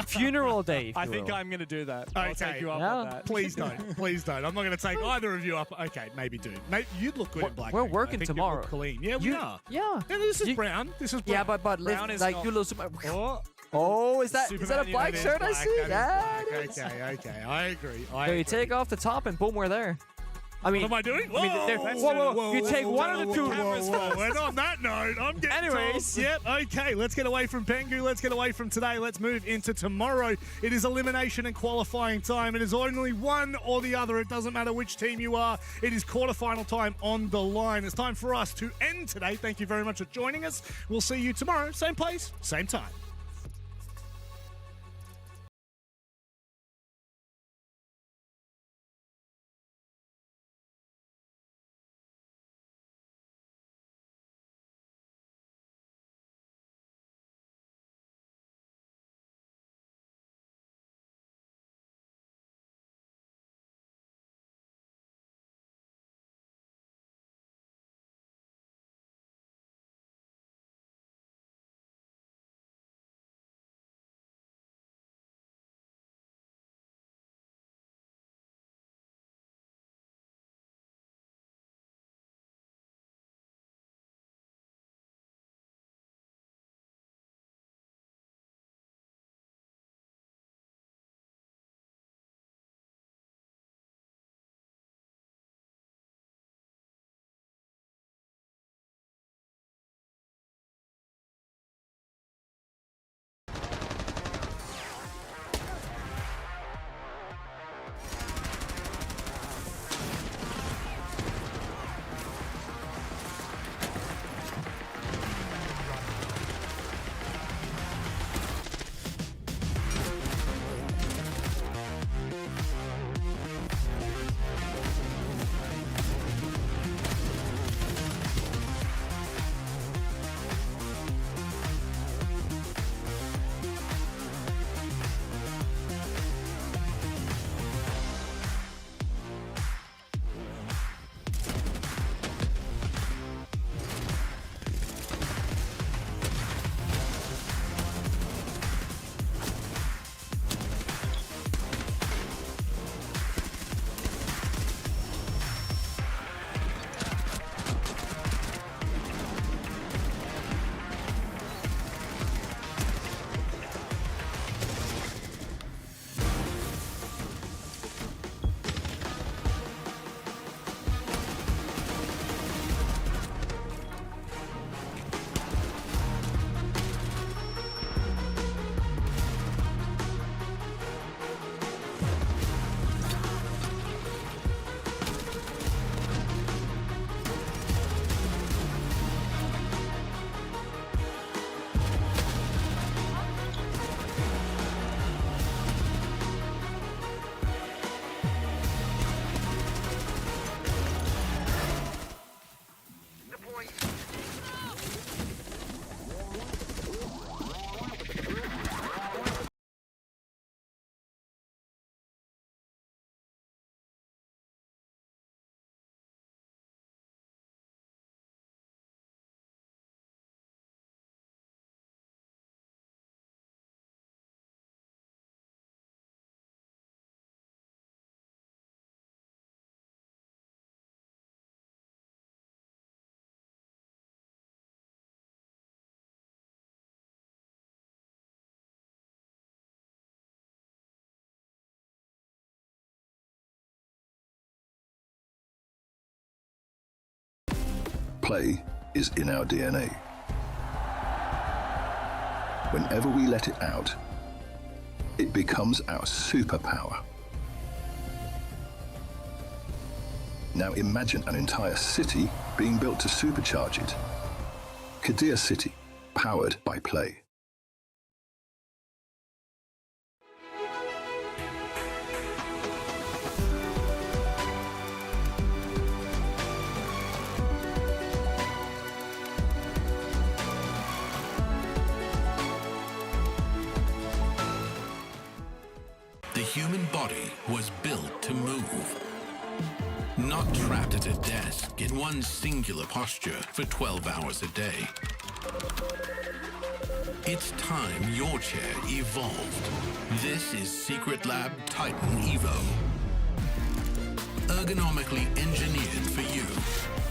Funeral day. I think I'm going to do that. I'll take you up on that. Please don't. Please don't. I'm not going to take either of you up. Okay, maybe do. Maybe you'd look good in black. We're working I think tomorrow. You look clean. Yeah, we are. Yeah. This is brown. This is brown. Yeah, but Brown is like not- you lose. Oh. Oh, is that a black shirt I see? That is black. Okay. I agree. So you take off the top and boom, we're there. I mean, what am I doing? Whoa. You take one of the two. And on that note, I'm getting Anyways. told. Yep, okay, let's get away from Pengu. Let's get away from today. Let's move into tomorrow. It is elimination and qualifying time. It is only one or the other. It doesn't matter which team you are. It is quarterfinal time on the line. It's time for us to end today. Thank you very much for joining us. We'll see you tomorrow. Same place, same time. Play is in our DNA. Whenever we let it out, it becomes our superpower. Now imagine an entire city being built to supercharge it. Qiddiya City, powered by play. The human body was built to move. Not trapped at a desk in one singular posture for 12 hours a day. It's time your chair evolved. This is Secret Lab Titan Evo. Ergonomically engineered for you,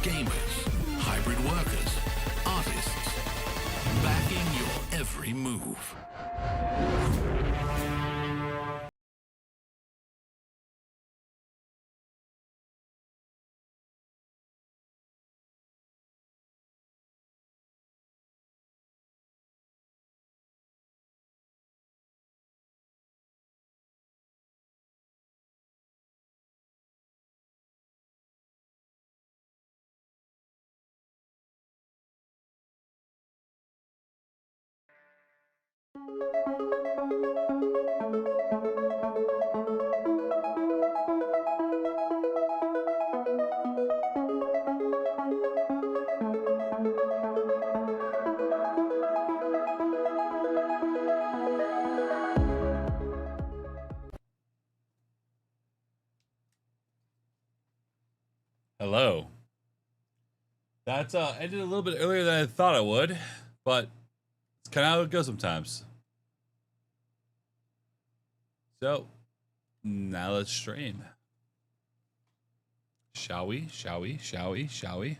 gamers, hybrid workers, artists, backing your every move. Hello. That's ended a little bit earlier than I thought it would, but it's kind of how it goes sometimes. So now let's stream. Shall we? Shall we? Shall we? Shall we?